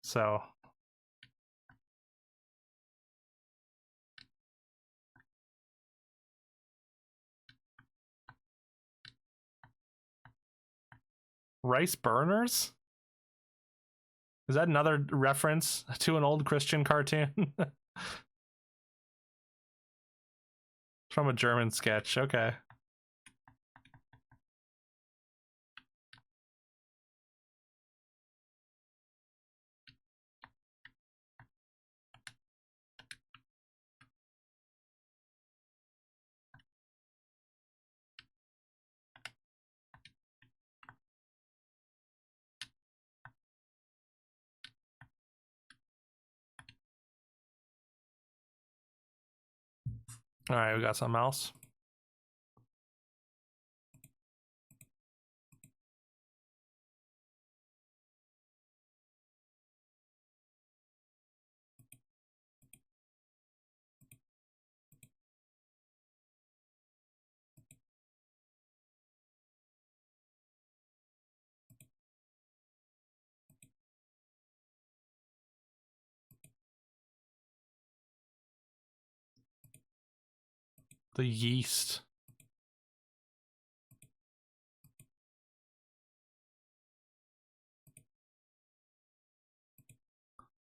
So rice burners? Is that another reference to an old Christian cartoon? From a German sketch. Okay. All right, we got something else. The yeast.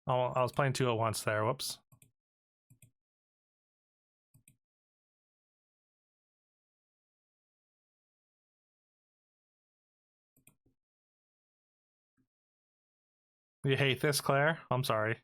Oh, I was playing two at once there. Whoops. You hate this, Claire? I'm sorry.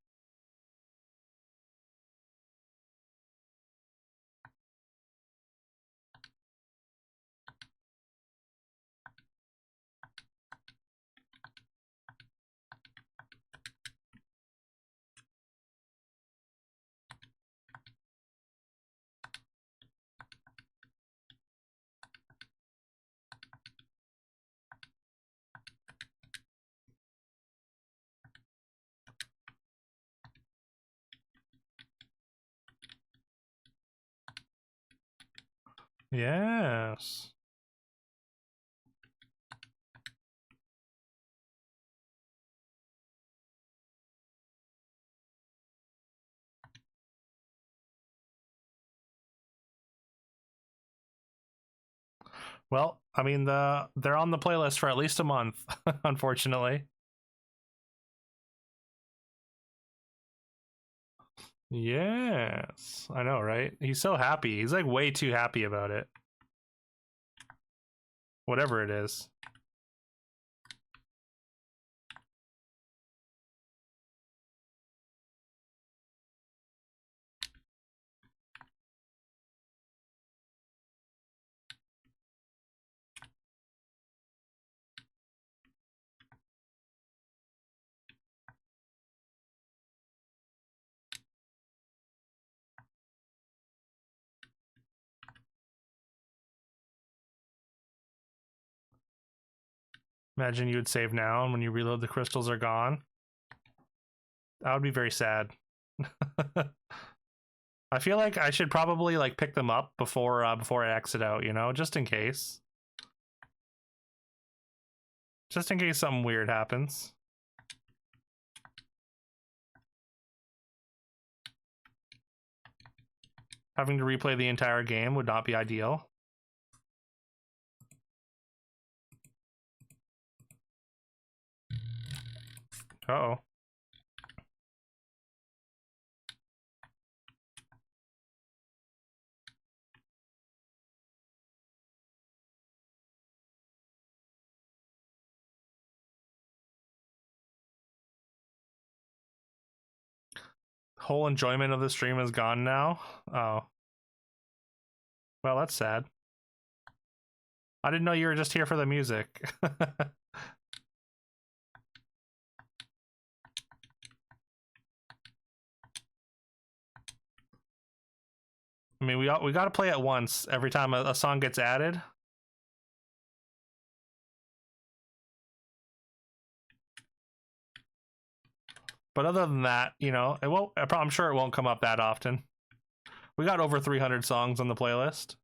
Yes. Well, I mean they're on the playlist for at least a month, unfortunately. Yes. I know, right? He's so happy. He's like way too happy about it. Whatever it is. Imagine you would save now, and when you reload, the crystals are gone. That would be very sad. I feel like I should probably like pick them up before I exit out, you know, just in case. Just in case something weird happens. Having to replay the entire game would not be ideal. Uh-oh. whole enjoyment of the stream is gone now. Oh. Well, that's sad. I didn't know you were just here for the music. I mean, we got to play it once every time a song gets added. But other than that, you know, it won't. I'm sure it won't come up that often. We got over 300 songs on the playlist,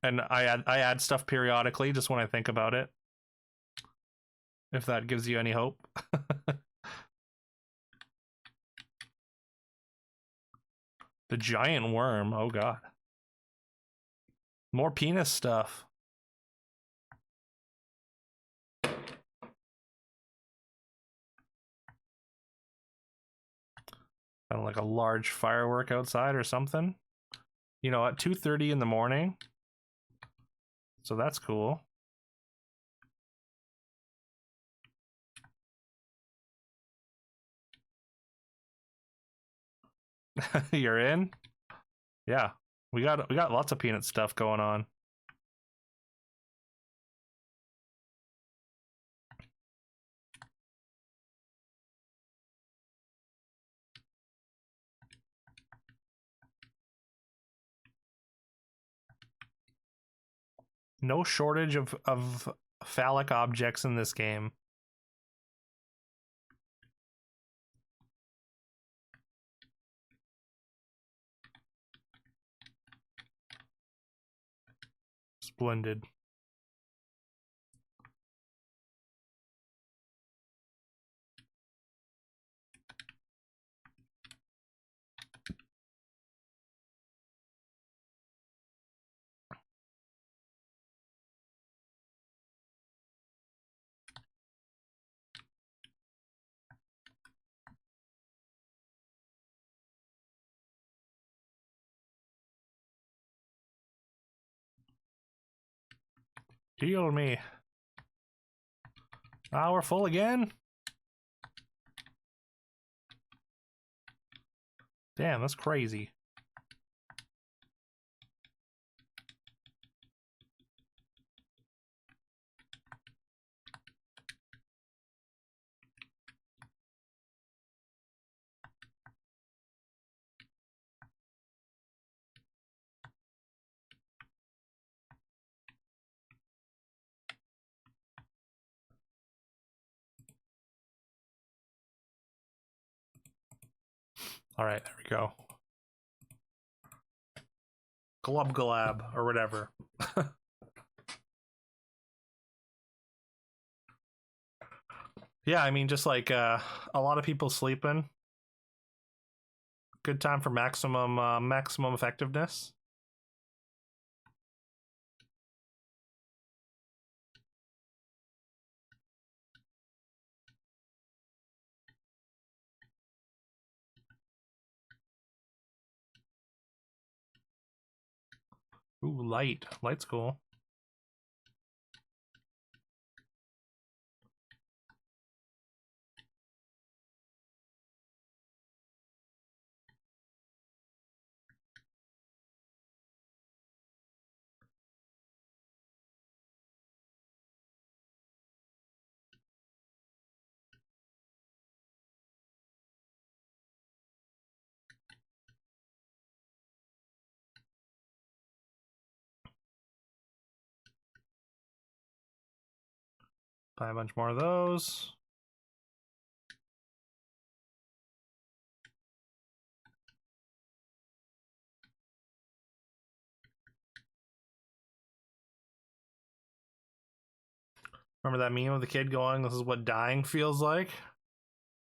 and I add stuff periodically just when I think about it. If that gives you any hope. The giant worm. Oh god. More penis stuff. Kind of like a large firework outside or something. You know, at 2:30 in the morning. So that's cool. You're in? Yeah. We got lots of peanut stuff going on. No shortage of phallic objects in this game. Splendid. Heal me. Ah, we're full again? Damn, that's crazy. All right, there we go. Glub glab or whatever. Yeah, I mean, just like a lot of people sleeping. Good time for maximum effectiveness. Ooh, light. Light's cool. Buy a bunch more of those. Remember that meme of the kid going, "This is what dying feels like"?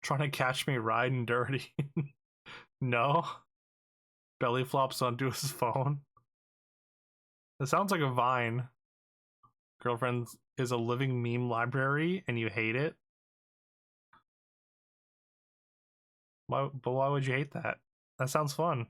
Trying to catch me riding dirty. No. Belly flops onto his phone. It sounds like a Vine. Girlfriend is a living meme library and you hate it? But why would you hate that? That sounds fun.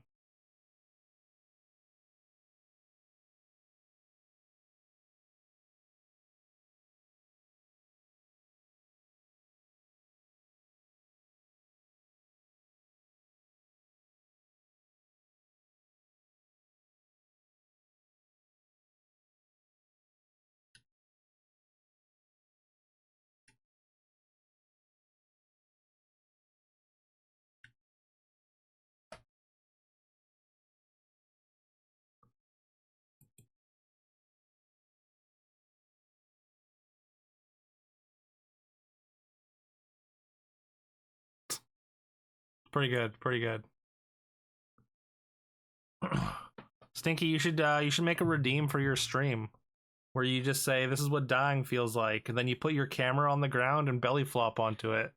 Pretty good. Pretty good. Stinky, you should make a redeem for your stream where you just say this is what dying feels like, and then you put your camera on the ground and belly flop onto it.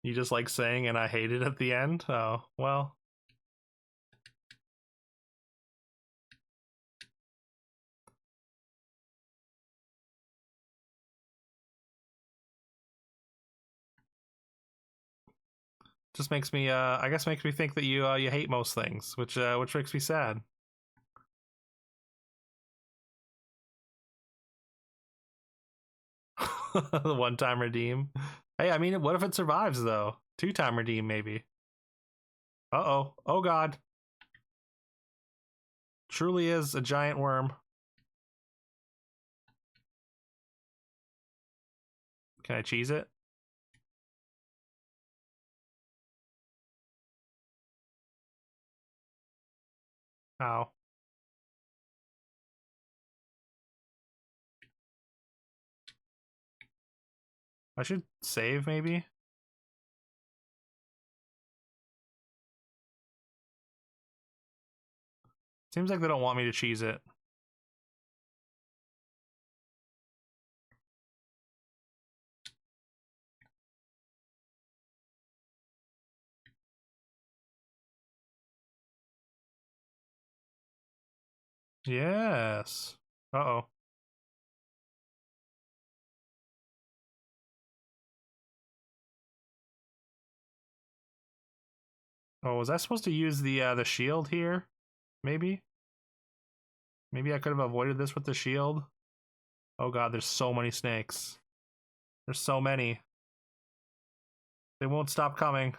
You just like saying and I hate it at the end? Oh, well. Just makes me I guess makes me think that you hate most things, which makes me sad. The one-time redeem. Hey, I mean, what if it survives though? Two-time redeem maybe. Uh-oh. Oh god. Truly is a giant worm. Can I cheese it? Ow. I should save maybe. Seems like they don't want me to cheese it. Yes. Uh-oh. Oh, was I supposed to use the shield here? Maybe? Maybe I could have avoided this with the shield. Oh god, there's so many snakes. There's so many. They won't stop coming.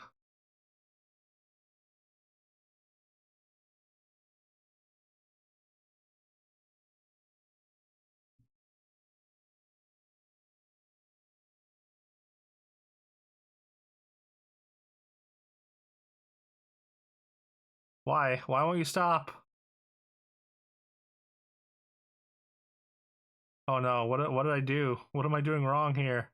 Why? Why won't you stop? Oh no, what did I do? What am I doing wrong here?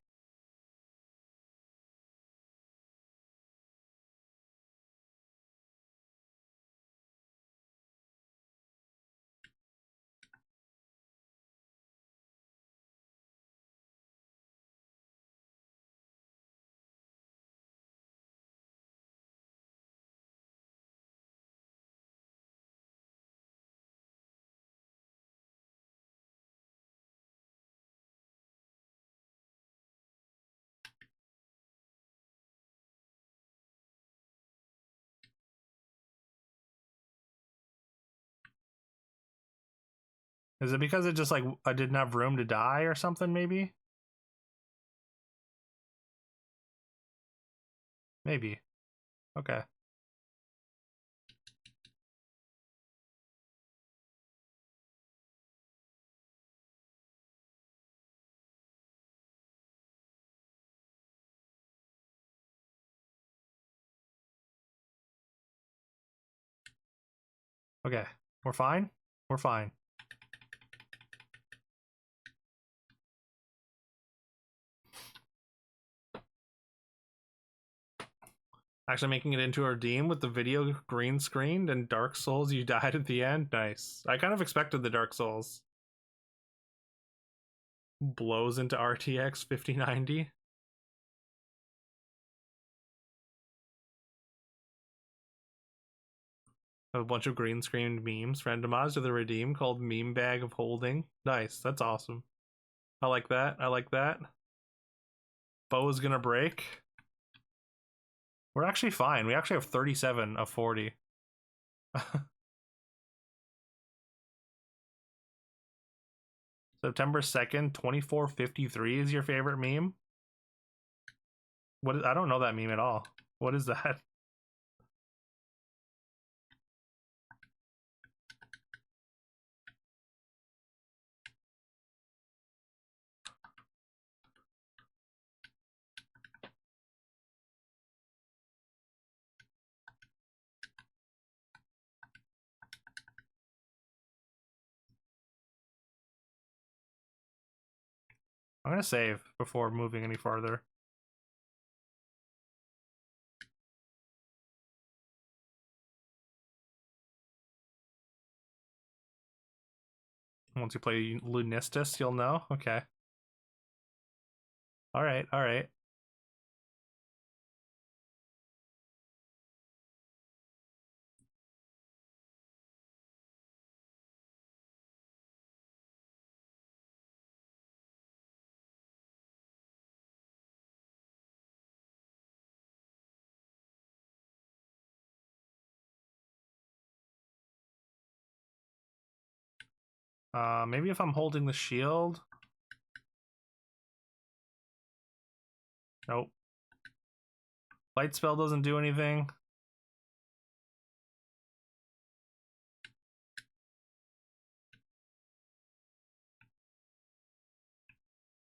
Is it because it just like I didn't have room to die or something maybe? Maybe. Okay. Okay. We're fine? We're fine. Actually making it into a redeem with the video green screened and Dark Souls you died at the end? Nice. I kind of expected the Dark Souls. Blows into RTX 5090. A bunch of green screened memes randomized with a redeem called Meme Bag of Holding. Nice. That's awesome. I like that. I like that. Bow is gonna break. We're actually fine. We actually have 37 of 40. September 2nd, 2453 is your favorite meme? What is, I don't know that meme at all. What is that? I'm gonna save before moving any farther. Once you play Lunistus, you'll know. Okay. All right, all right. Maybe if I'm holding the shield. Nope. Light spell doesn't do anything.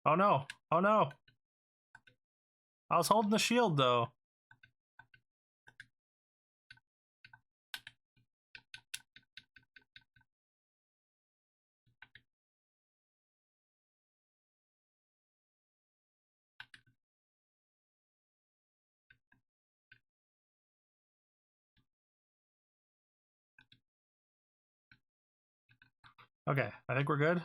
Oh no! Oh no! I was holding the shield though. Okay, I think we're good.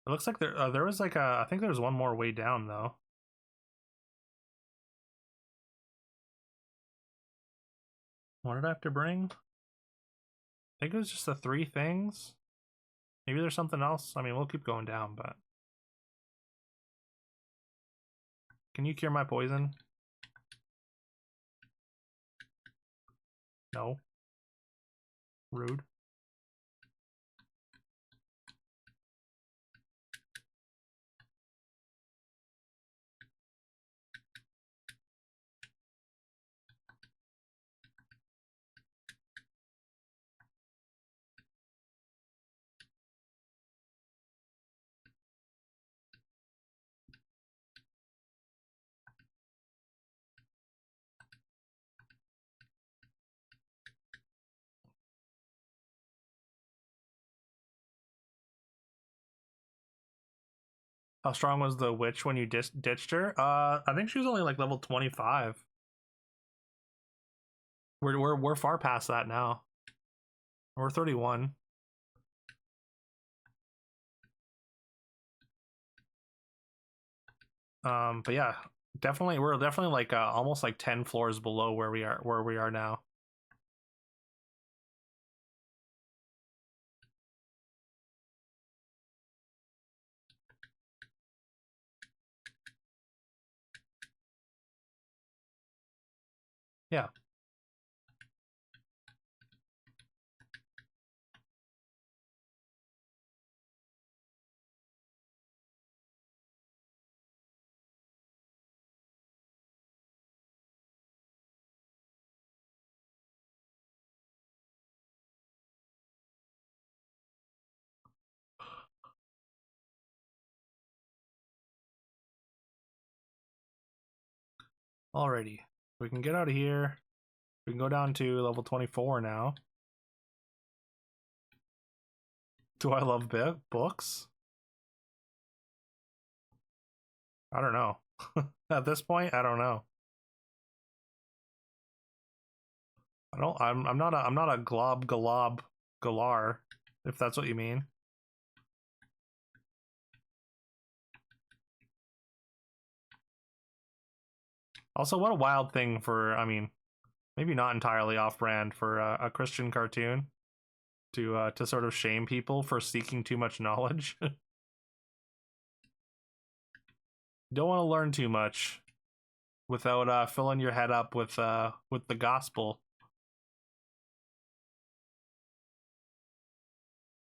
It looks like there was like a, I think there was one more way down though. What did I have to bring? I think it was just the 3 things. Maybe there's something else. I mean, we'll keep going down, but can you cure my poison? No. Rude. How strong was the witch when you ditched her? I think she was only like level 25. We're far past that now. We're 31. But yeah, definitely we're definitely like almost like 10 floors below where we are now. Yeah. Alrighty. We can get out of here. We can go down to level 24 now. Do I love books? I don't know. At this point, I don't know. I'm not a glob galar, if that's what you mean. Also, what a wild thing for, I mean, maybe not entirely off-brand for a Christian cartoon to sort of shame people for seeking too much knowledge. Don't want to learn too much without filling your head up with the gospel.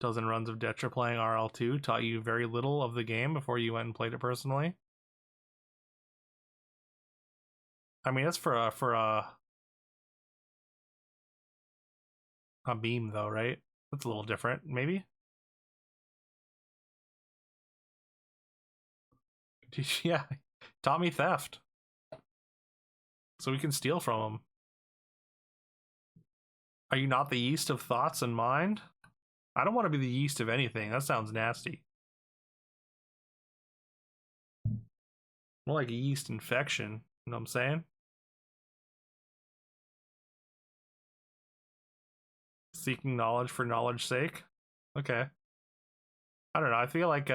Dozen runs of Detra playing RL2 taught you very little of the game before you went and played it personally. I mean, it's for a beam though, right? That's a little different, maybe. Yeah, taught me theft, so we can steal from him. Are you not the yeast of thoughts and mind? I don't want to be the yeast of anything. That sounds nasty. More like a yeast infection. You know what I'm saying? Seeking knowledge for knowledge's sake. Okay. I don't know. I feel like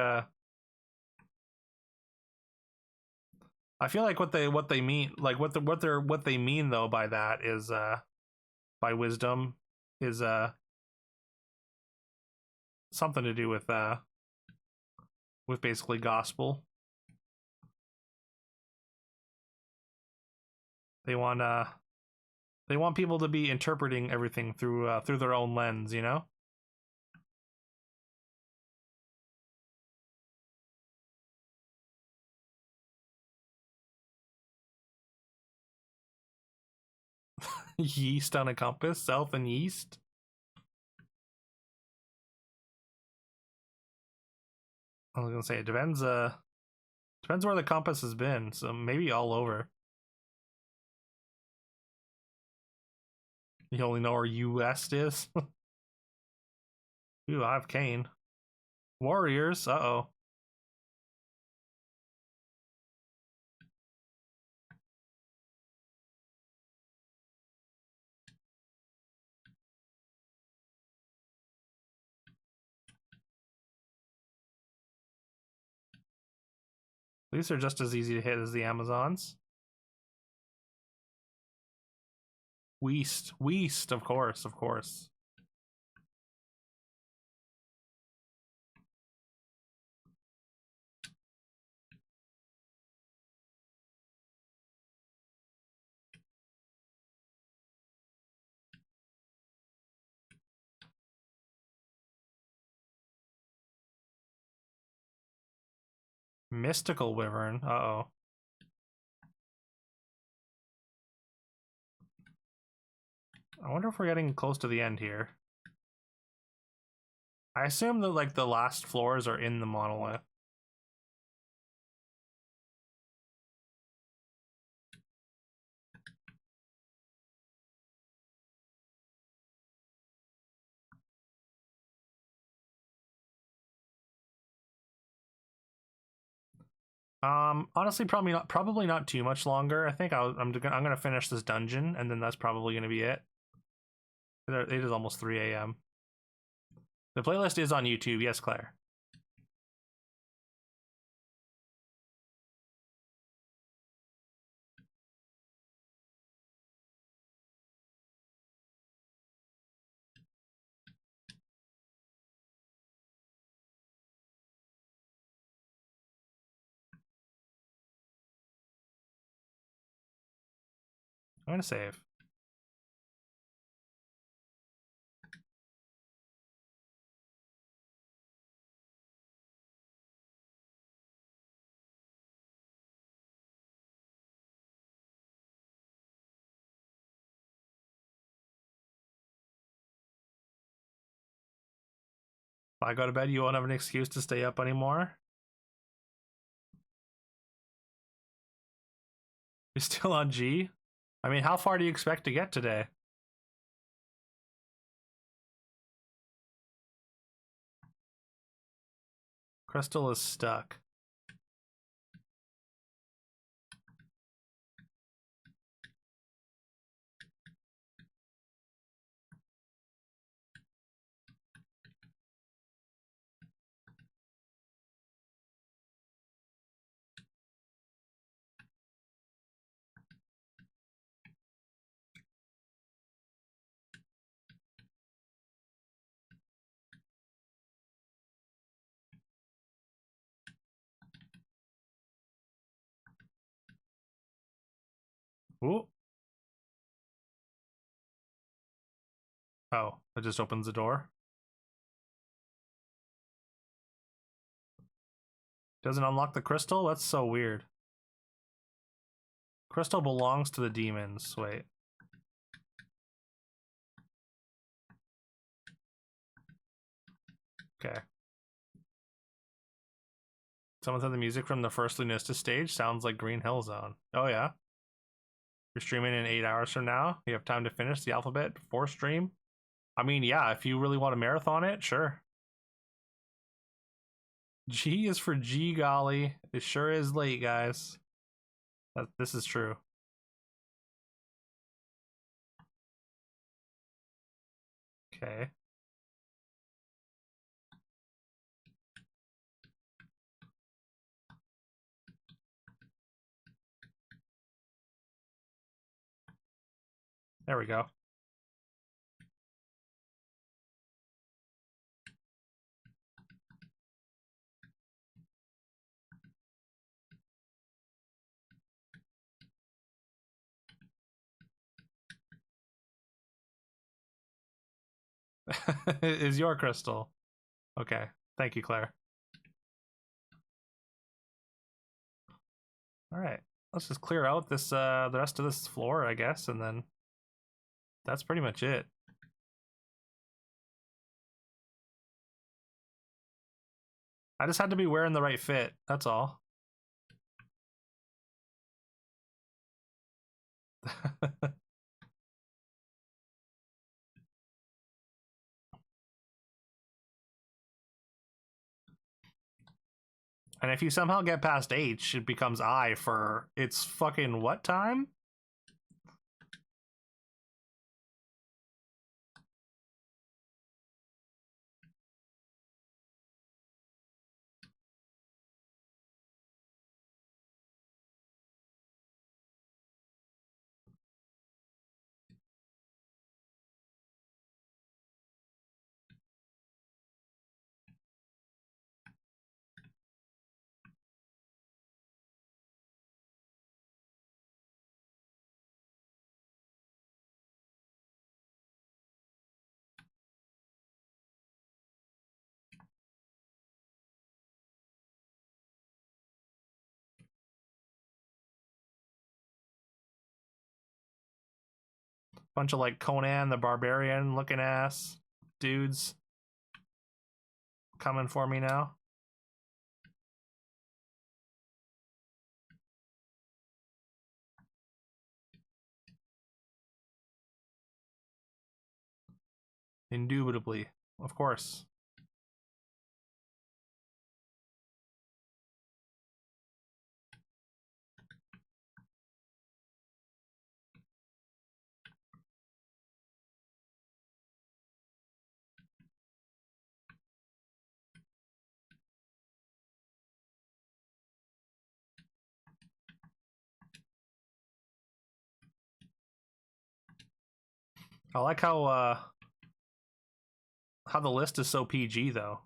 what they mean, like what they mean though by that is by wisdom is something to do with basically gospel. They want people to be interpreting everything through their own lens, you know? Yeast on a compass, south and east. I was gonna say it depends where the compass has been, so maybe all over. You only know where U.S. is. Ooh, I have Kane. Warriors, uh-oh. These are just as easy to hit as the Amazons. Weast, of course, of course. Mystical Wyvern, uh-oh. I wonder if we're getting close to the end here. I assume that like the last floors are in the monolith. Honestly, probably not too much longer. I think I'm gonna finish this dungeon, and then that's probably gonna be it. It is almost 3 a.m. The playlist is on YouTube. Yes, Claire. I'm gonna save. If I go to bed, you won't have an excuse to stay up anymore. You're still on G? I mean, how far do you expect to get today? Crystal is stuck. Ooh. Oh, it just opens the door. Doesn't unlock the crystal? That's so weird. Crystal belongs to the demons. Wait. Okay. Someone said the music from the first Lunista stage sounds like Green Hill Zone. Oh yeah? You're streaming in 8 hours from now? You have time to finish the alphabet before stream? I mean, yeah, if you really want to marathon it, sure. G is for G golly. It sure is late, guys. This is true. Okay. There we go. Is your crystal. Okay. Thank you, Claire. All right. Let's just clear out this the rest of this floor, I guess, and then that's pretty much it. I just had to be wearing the right fit. That's all. And if you somehow get past H, it becomes I for it's fucking what time? Bunch of like Conan the Barbarian looking ass dudes coming for me now. Indubitably, of course. I like how the list is so PG though.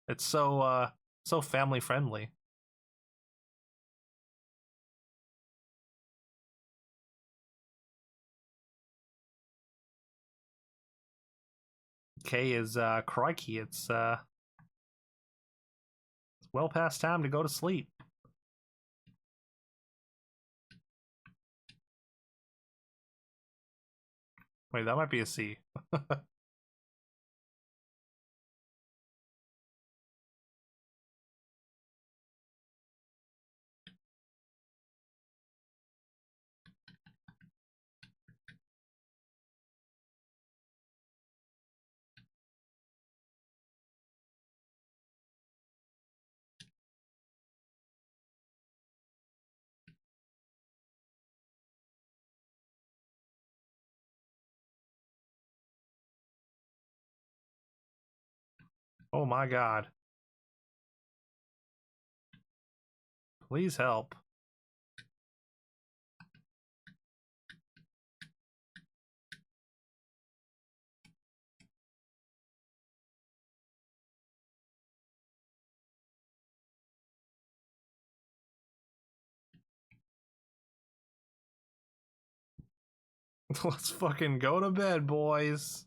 It's so family friendly. K is crikey, it's well past time to go to sleep. Wait, that might be a C. Oh my god. Please help. Let's fucking go to bed, boys.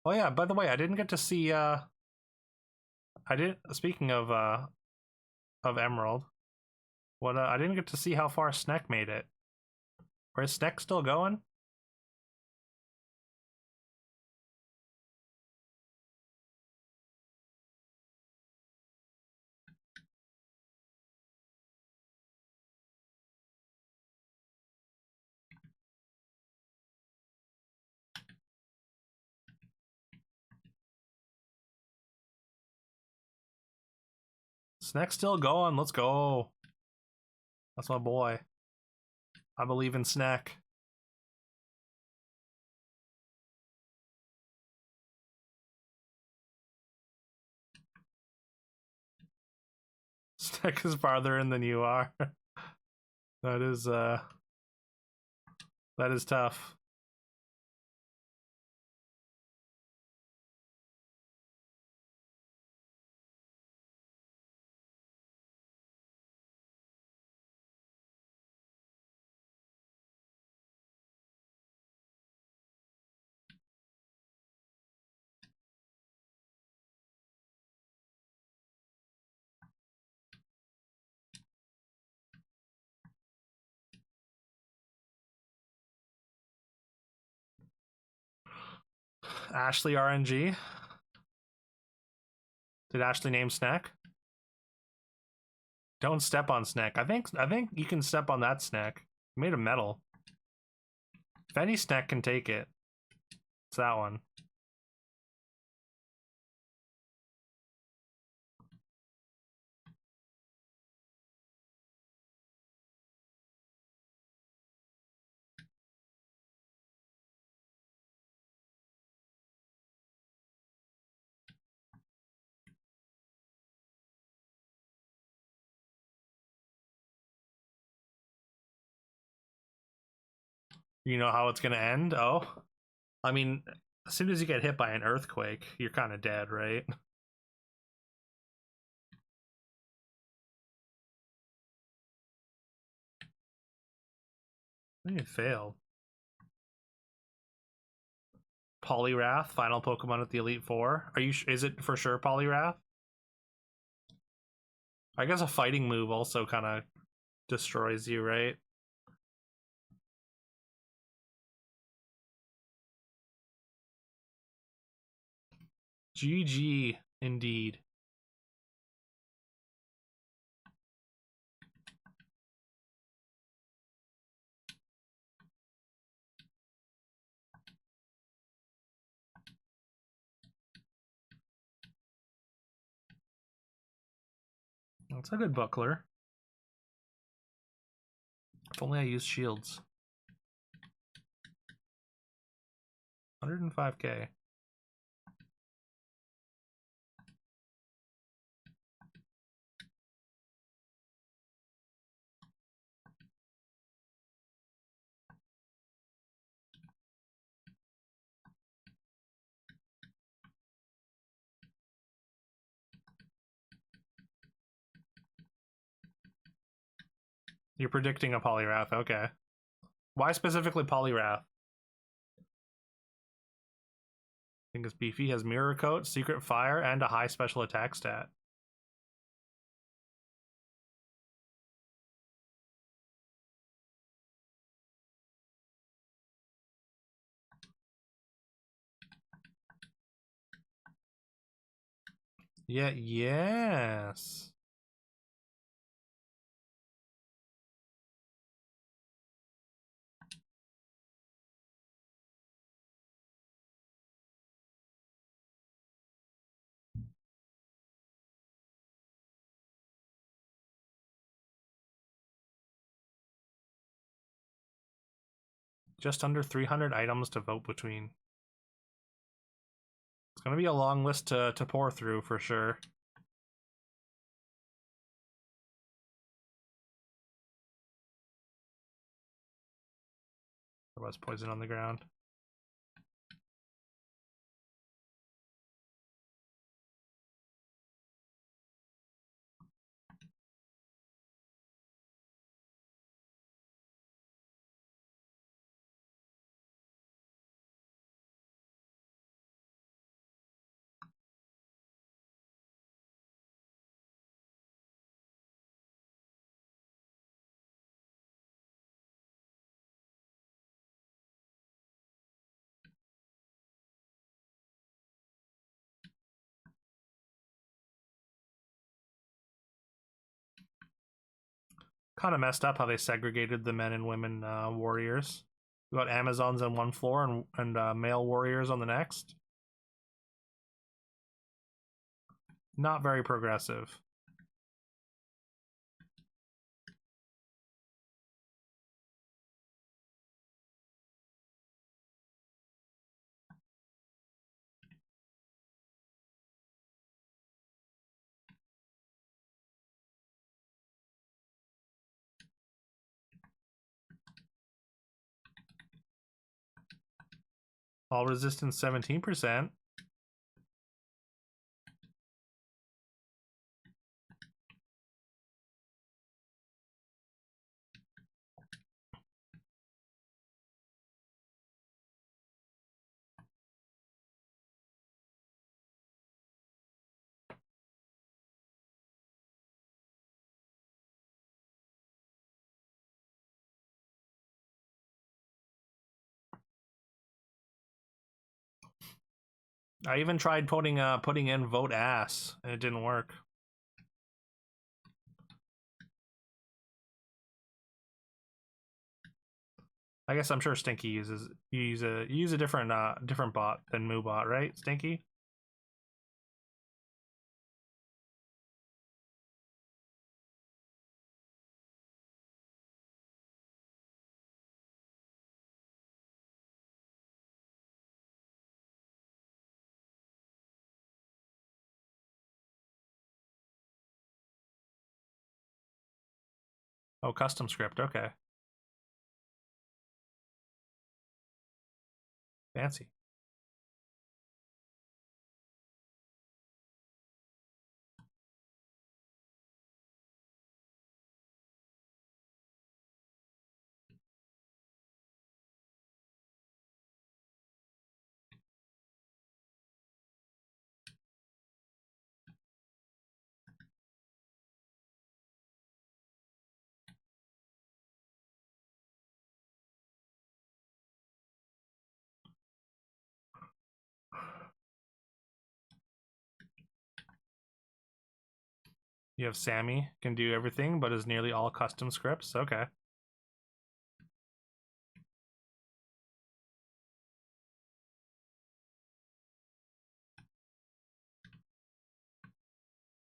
Oh yeah, by the way, I didn't get to see I didn't speaking of Emerald, what I didn't get to see how far Sneck made it. Or is Sneck still going? Snack's still going. Let's go. That's my boy. I believe in Snack. Snack is farther in than you are. That is tough. Ashley RNG. Did Ashley name Snack? Don't step on Snack. I think you can step on that Snack. Made of metal. If any Snack can take it, it's that one. You know how it's gonna end? Oh, I mean, as soon as you get hit by an earthquake, you're kind of dead, right? I think it failed. Poliwrath, final Pokemon at the Elite Four. Are you? Is it for sure Poliwrath? I guess a fighting move also kind of destroys you, right? GG, indeed. That's a good buckler. If only I used shields. 105k. You're predicting a Poliwrath, okay. Why specifically Poliwrath? I think it's beefy, has Mirror Coat, Secret Fire, and a high special attack stat. Yeah, yes. Just under 300 items to vote between. It's gonna be a long list to pour through for sure. There was poison on the ground. Kind of messed up how they segregated the men and women warriors. We got Amazons on one floor and male warriors on the next. Not very progressive. All resistance 17%. I even tried putting in vote ass and it didn't work. I guess I'm sure Stinky uses you use a different different bot than MooBot, right, Stinky? Oh, custom script. Okay, fancy. You have Sammy, can do everything, but is nearly all custom scripts. Okay.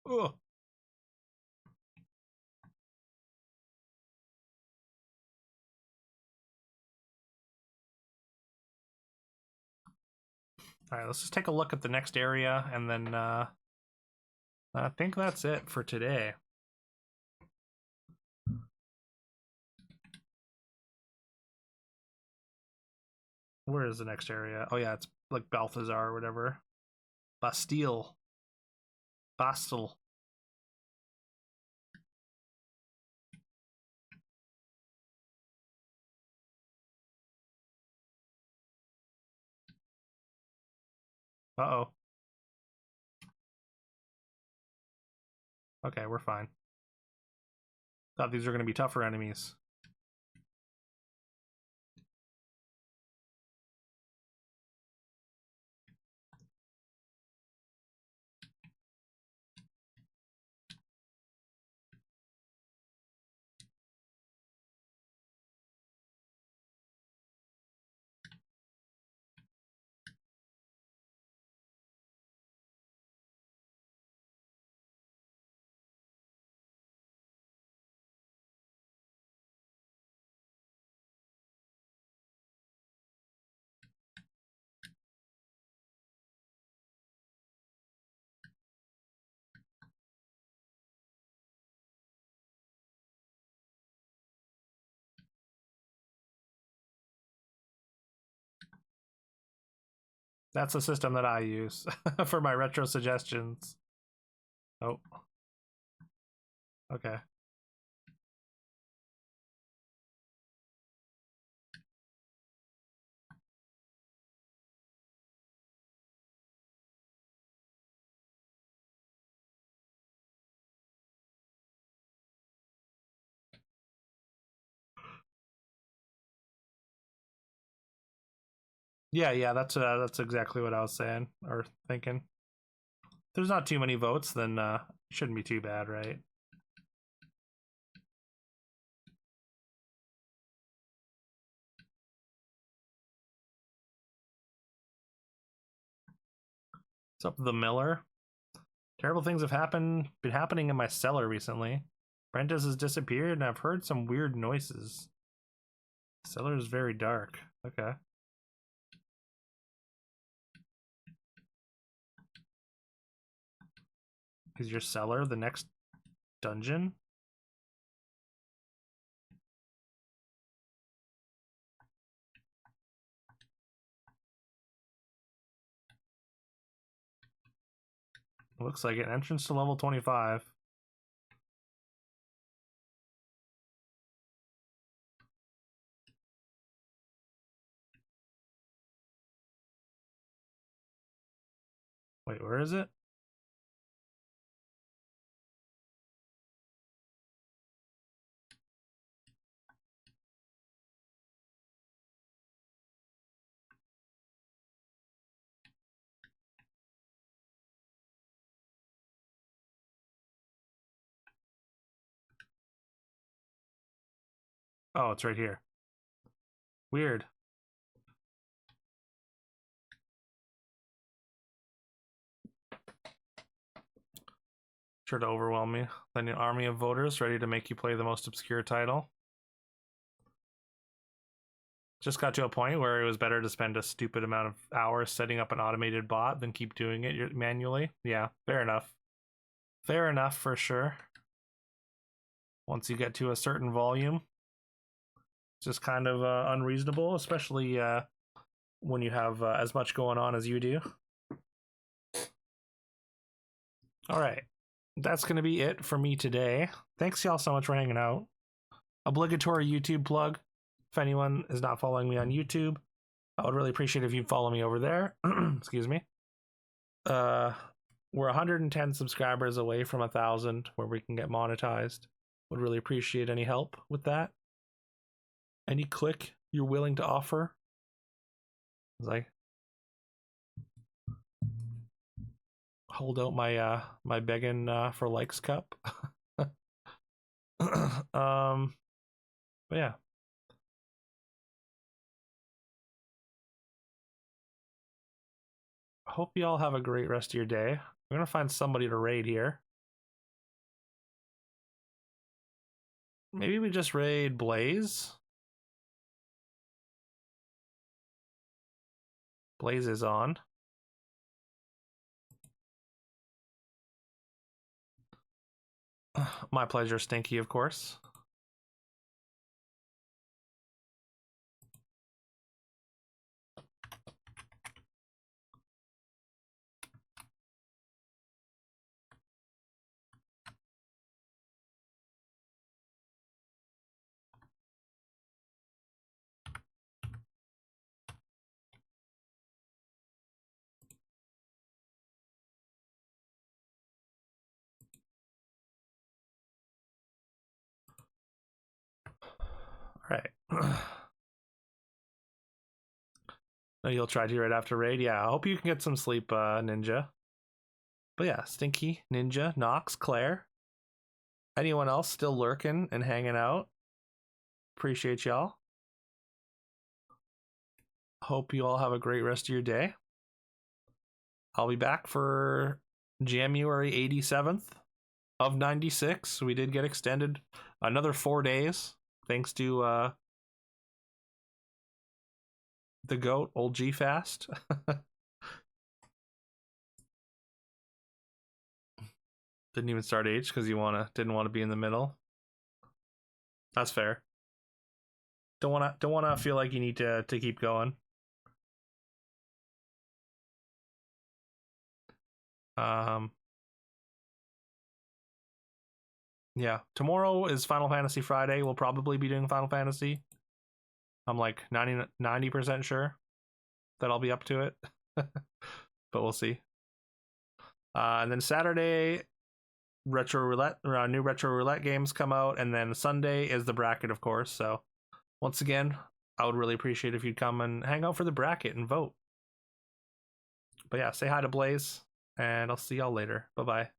Ugh. All right, let's just take a look at the next area, and then I think that's it for today. Where is the next area? Oh yeah, it's like Balthazar or whatever. Bastille. Bastille. Uh-oh. Okay, we're fine. Thought these were going to be tougher enemies. That's the system that I use for my retro suggestions. Oh. Okay. Yeah, that's exactly what I was saying or thinking. If there's not too many votes, then it shouldn't be too bad, right? What's up, the Miller? Terrible things have been happening in my cellar recently. Prentice has disappeared, and I've heard some weird noises. Cellar is very dark. Okay. Is your cellar the next dungeon? Looks like an entrance to level 25. Wait, where is it? Oh, it's right here. Weird. Sure to overwhelm me. Then an army of voters ready to make you play the most obscure title. Just got to a point where it was better to spend a stupid amount of hours setting up an automated bot than keep doing it manually. Yeah, fair enough. Fair enough for sure. Once you get to a certain volume, it's just kind of unreasonable, especially when you have as much going on as you do. All right. That's going to be it for me today. Thanks y'all so much for hanging out. Obligatory YouTube plug. If anyone is not following me on YouTube, I would really appreciate if you follow me over there. Excuse me. We're 110 subscribers away from 1,000 where we can get monetized. Would really appreciate any help with that. Any click you're willing to offer. As I hold out my my begging for likes cup. But yeah. Hope you all have a great rest of your day. I'm gonna find somebody to raid here. Maybe we just raid Blaze. Blaze is on. My pleasure, Stinky, of course. All right. No, you'll try to right after raid. Yeah, I hope you can get some sleep, Ninja. But yeah, Stinky, Ninja, Nox, Claire. Anyone else still lurking and hanging out? Appreciate y'all. Hope you all have a great rest of your day. I'll be back for Jamuary 87th of 96. We did get extended another 4 days thanks to the GOAT, old G Fast. Didn't even start H because you didn't want to be in the middle. That's fair. Don't wanna feel like you need to keep going. Yeah, tomorrow is Final Fantasy Friday. We'll probably be doing Final Fantasy. I'm like 90% sure that I'll be up to it. But we'll see. And then Saturday, Retro Roulette, new Retro Roulette games come out, and then Sunday is the bracket, of course. So once again, I would really appreciate if you'd come and hang out for the bracket and vote. But yeah, say hi to Blaze, and I'll see y'all later. Bye-bye.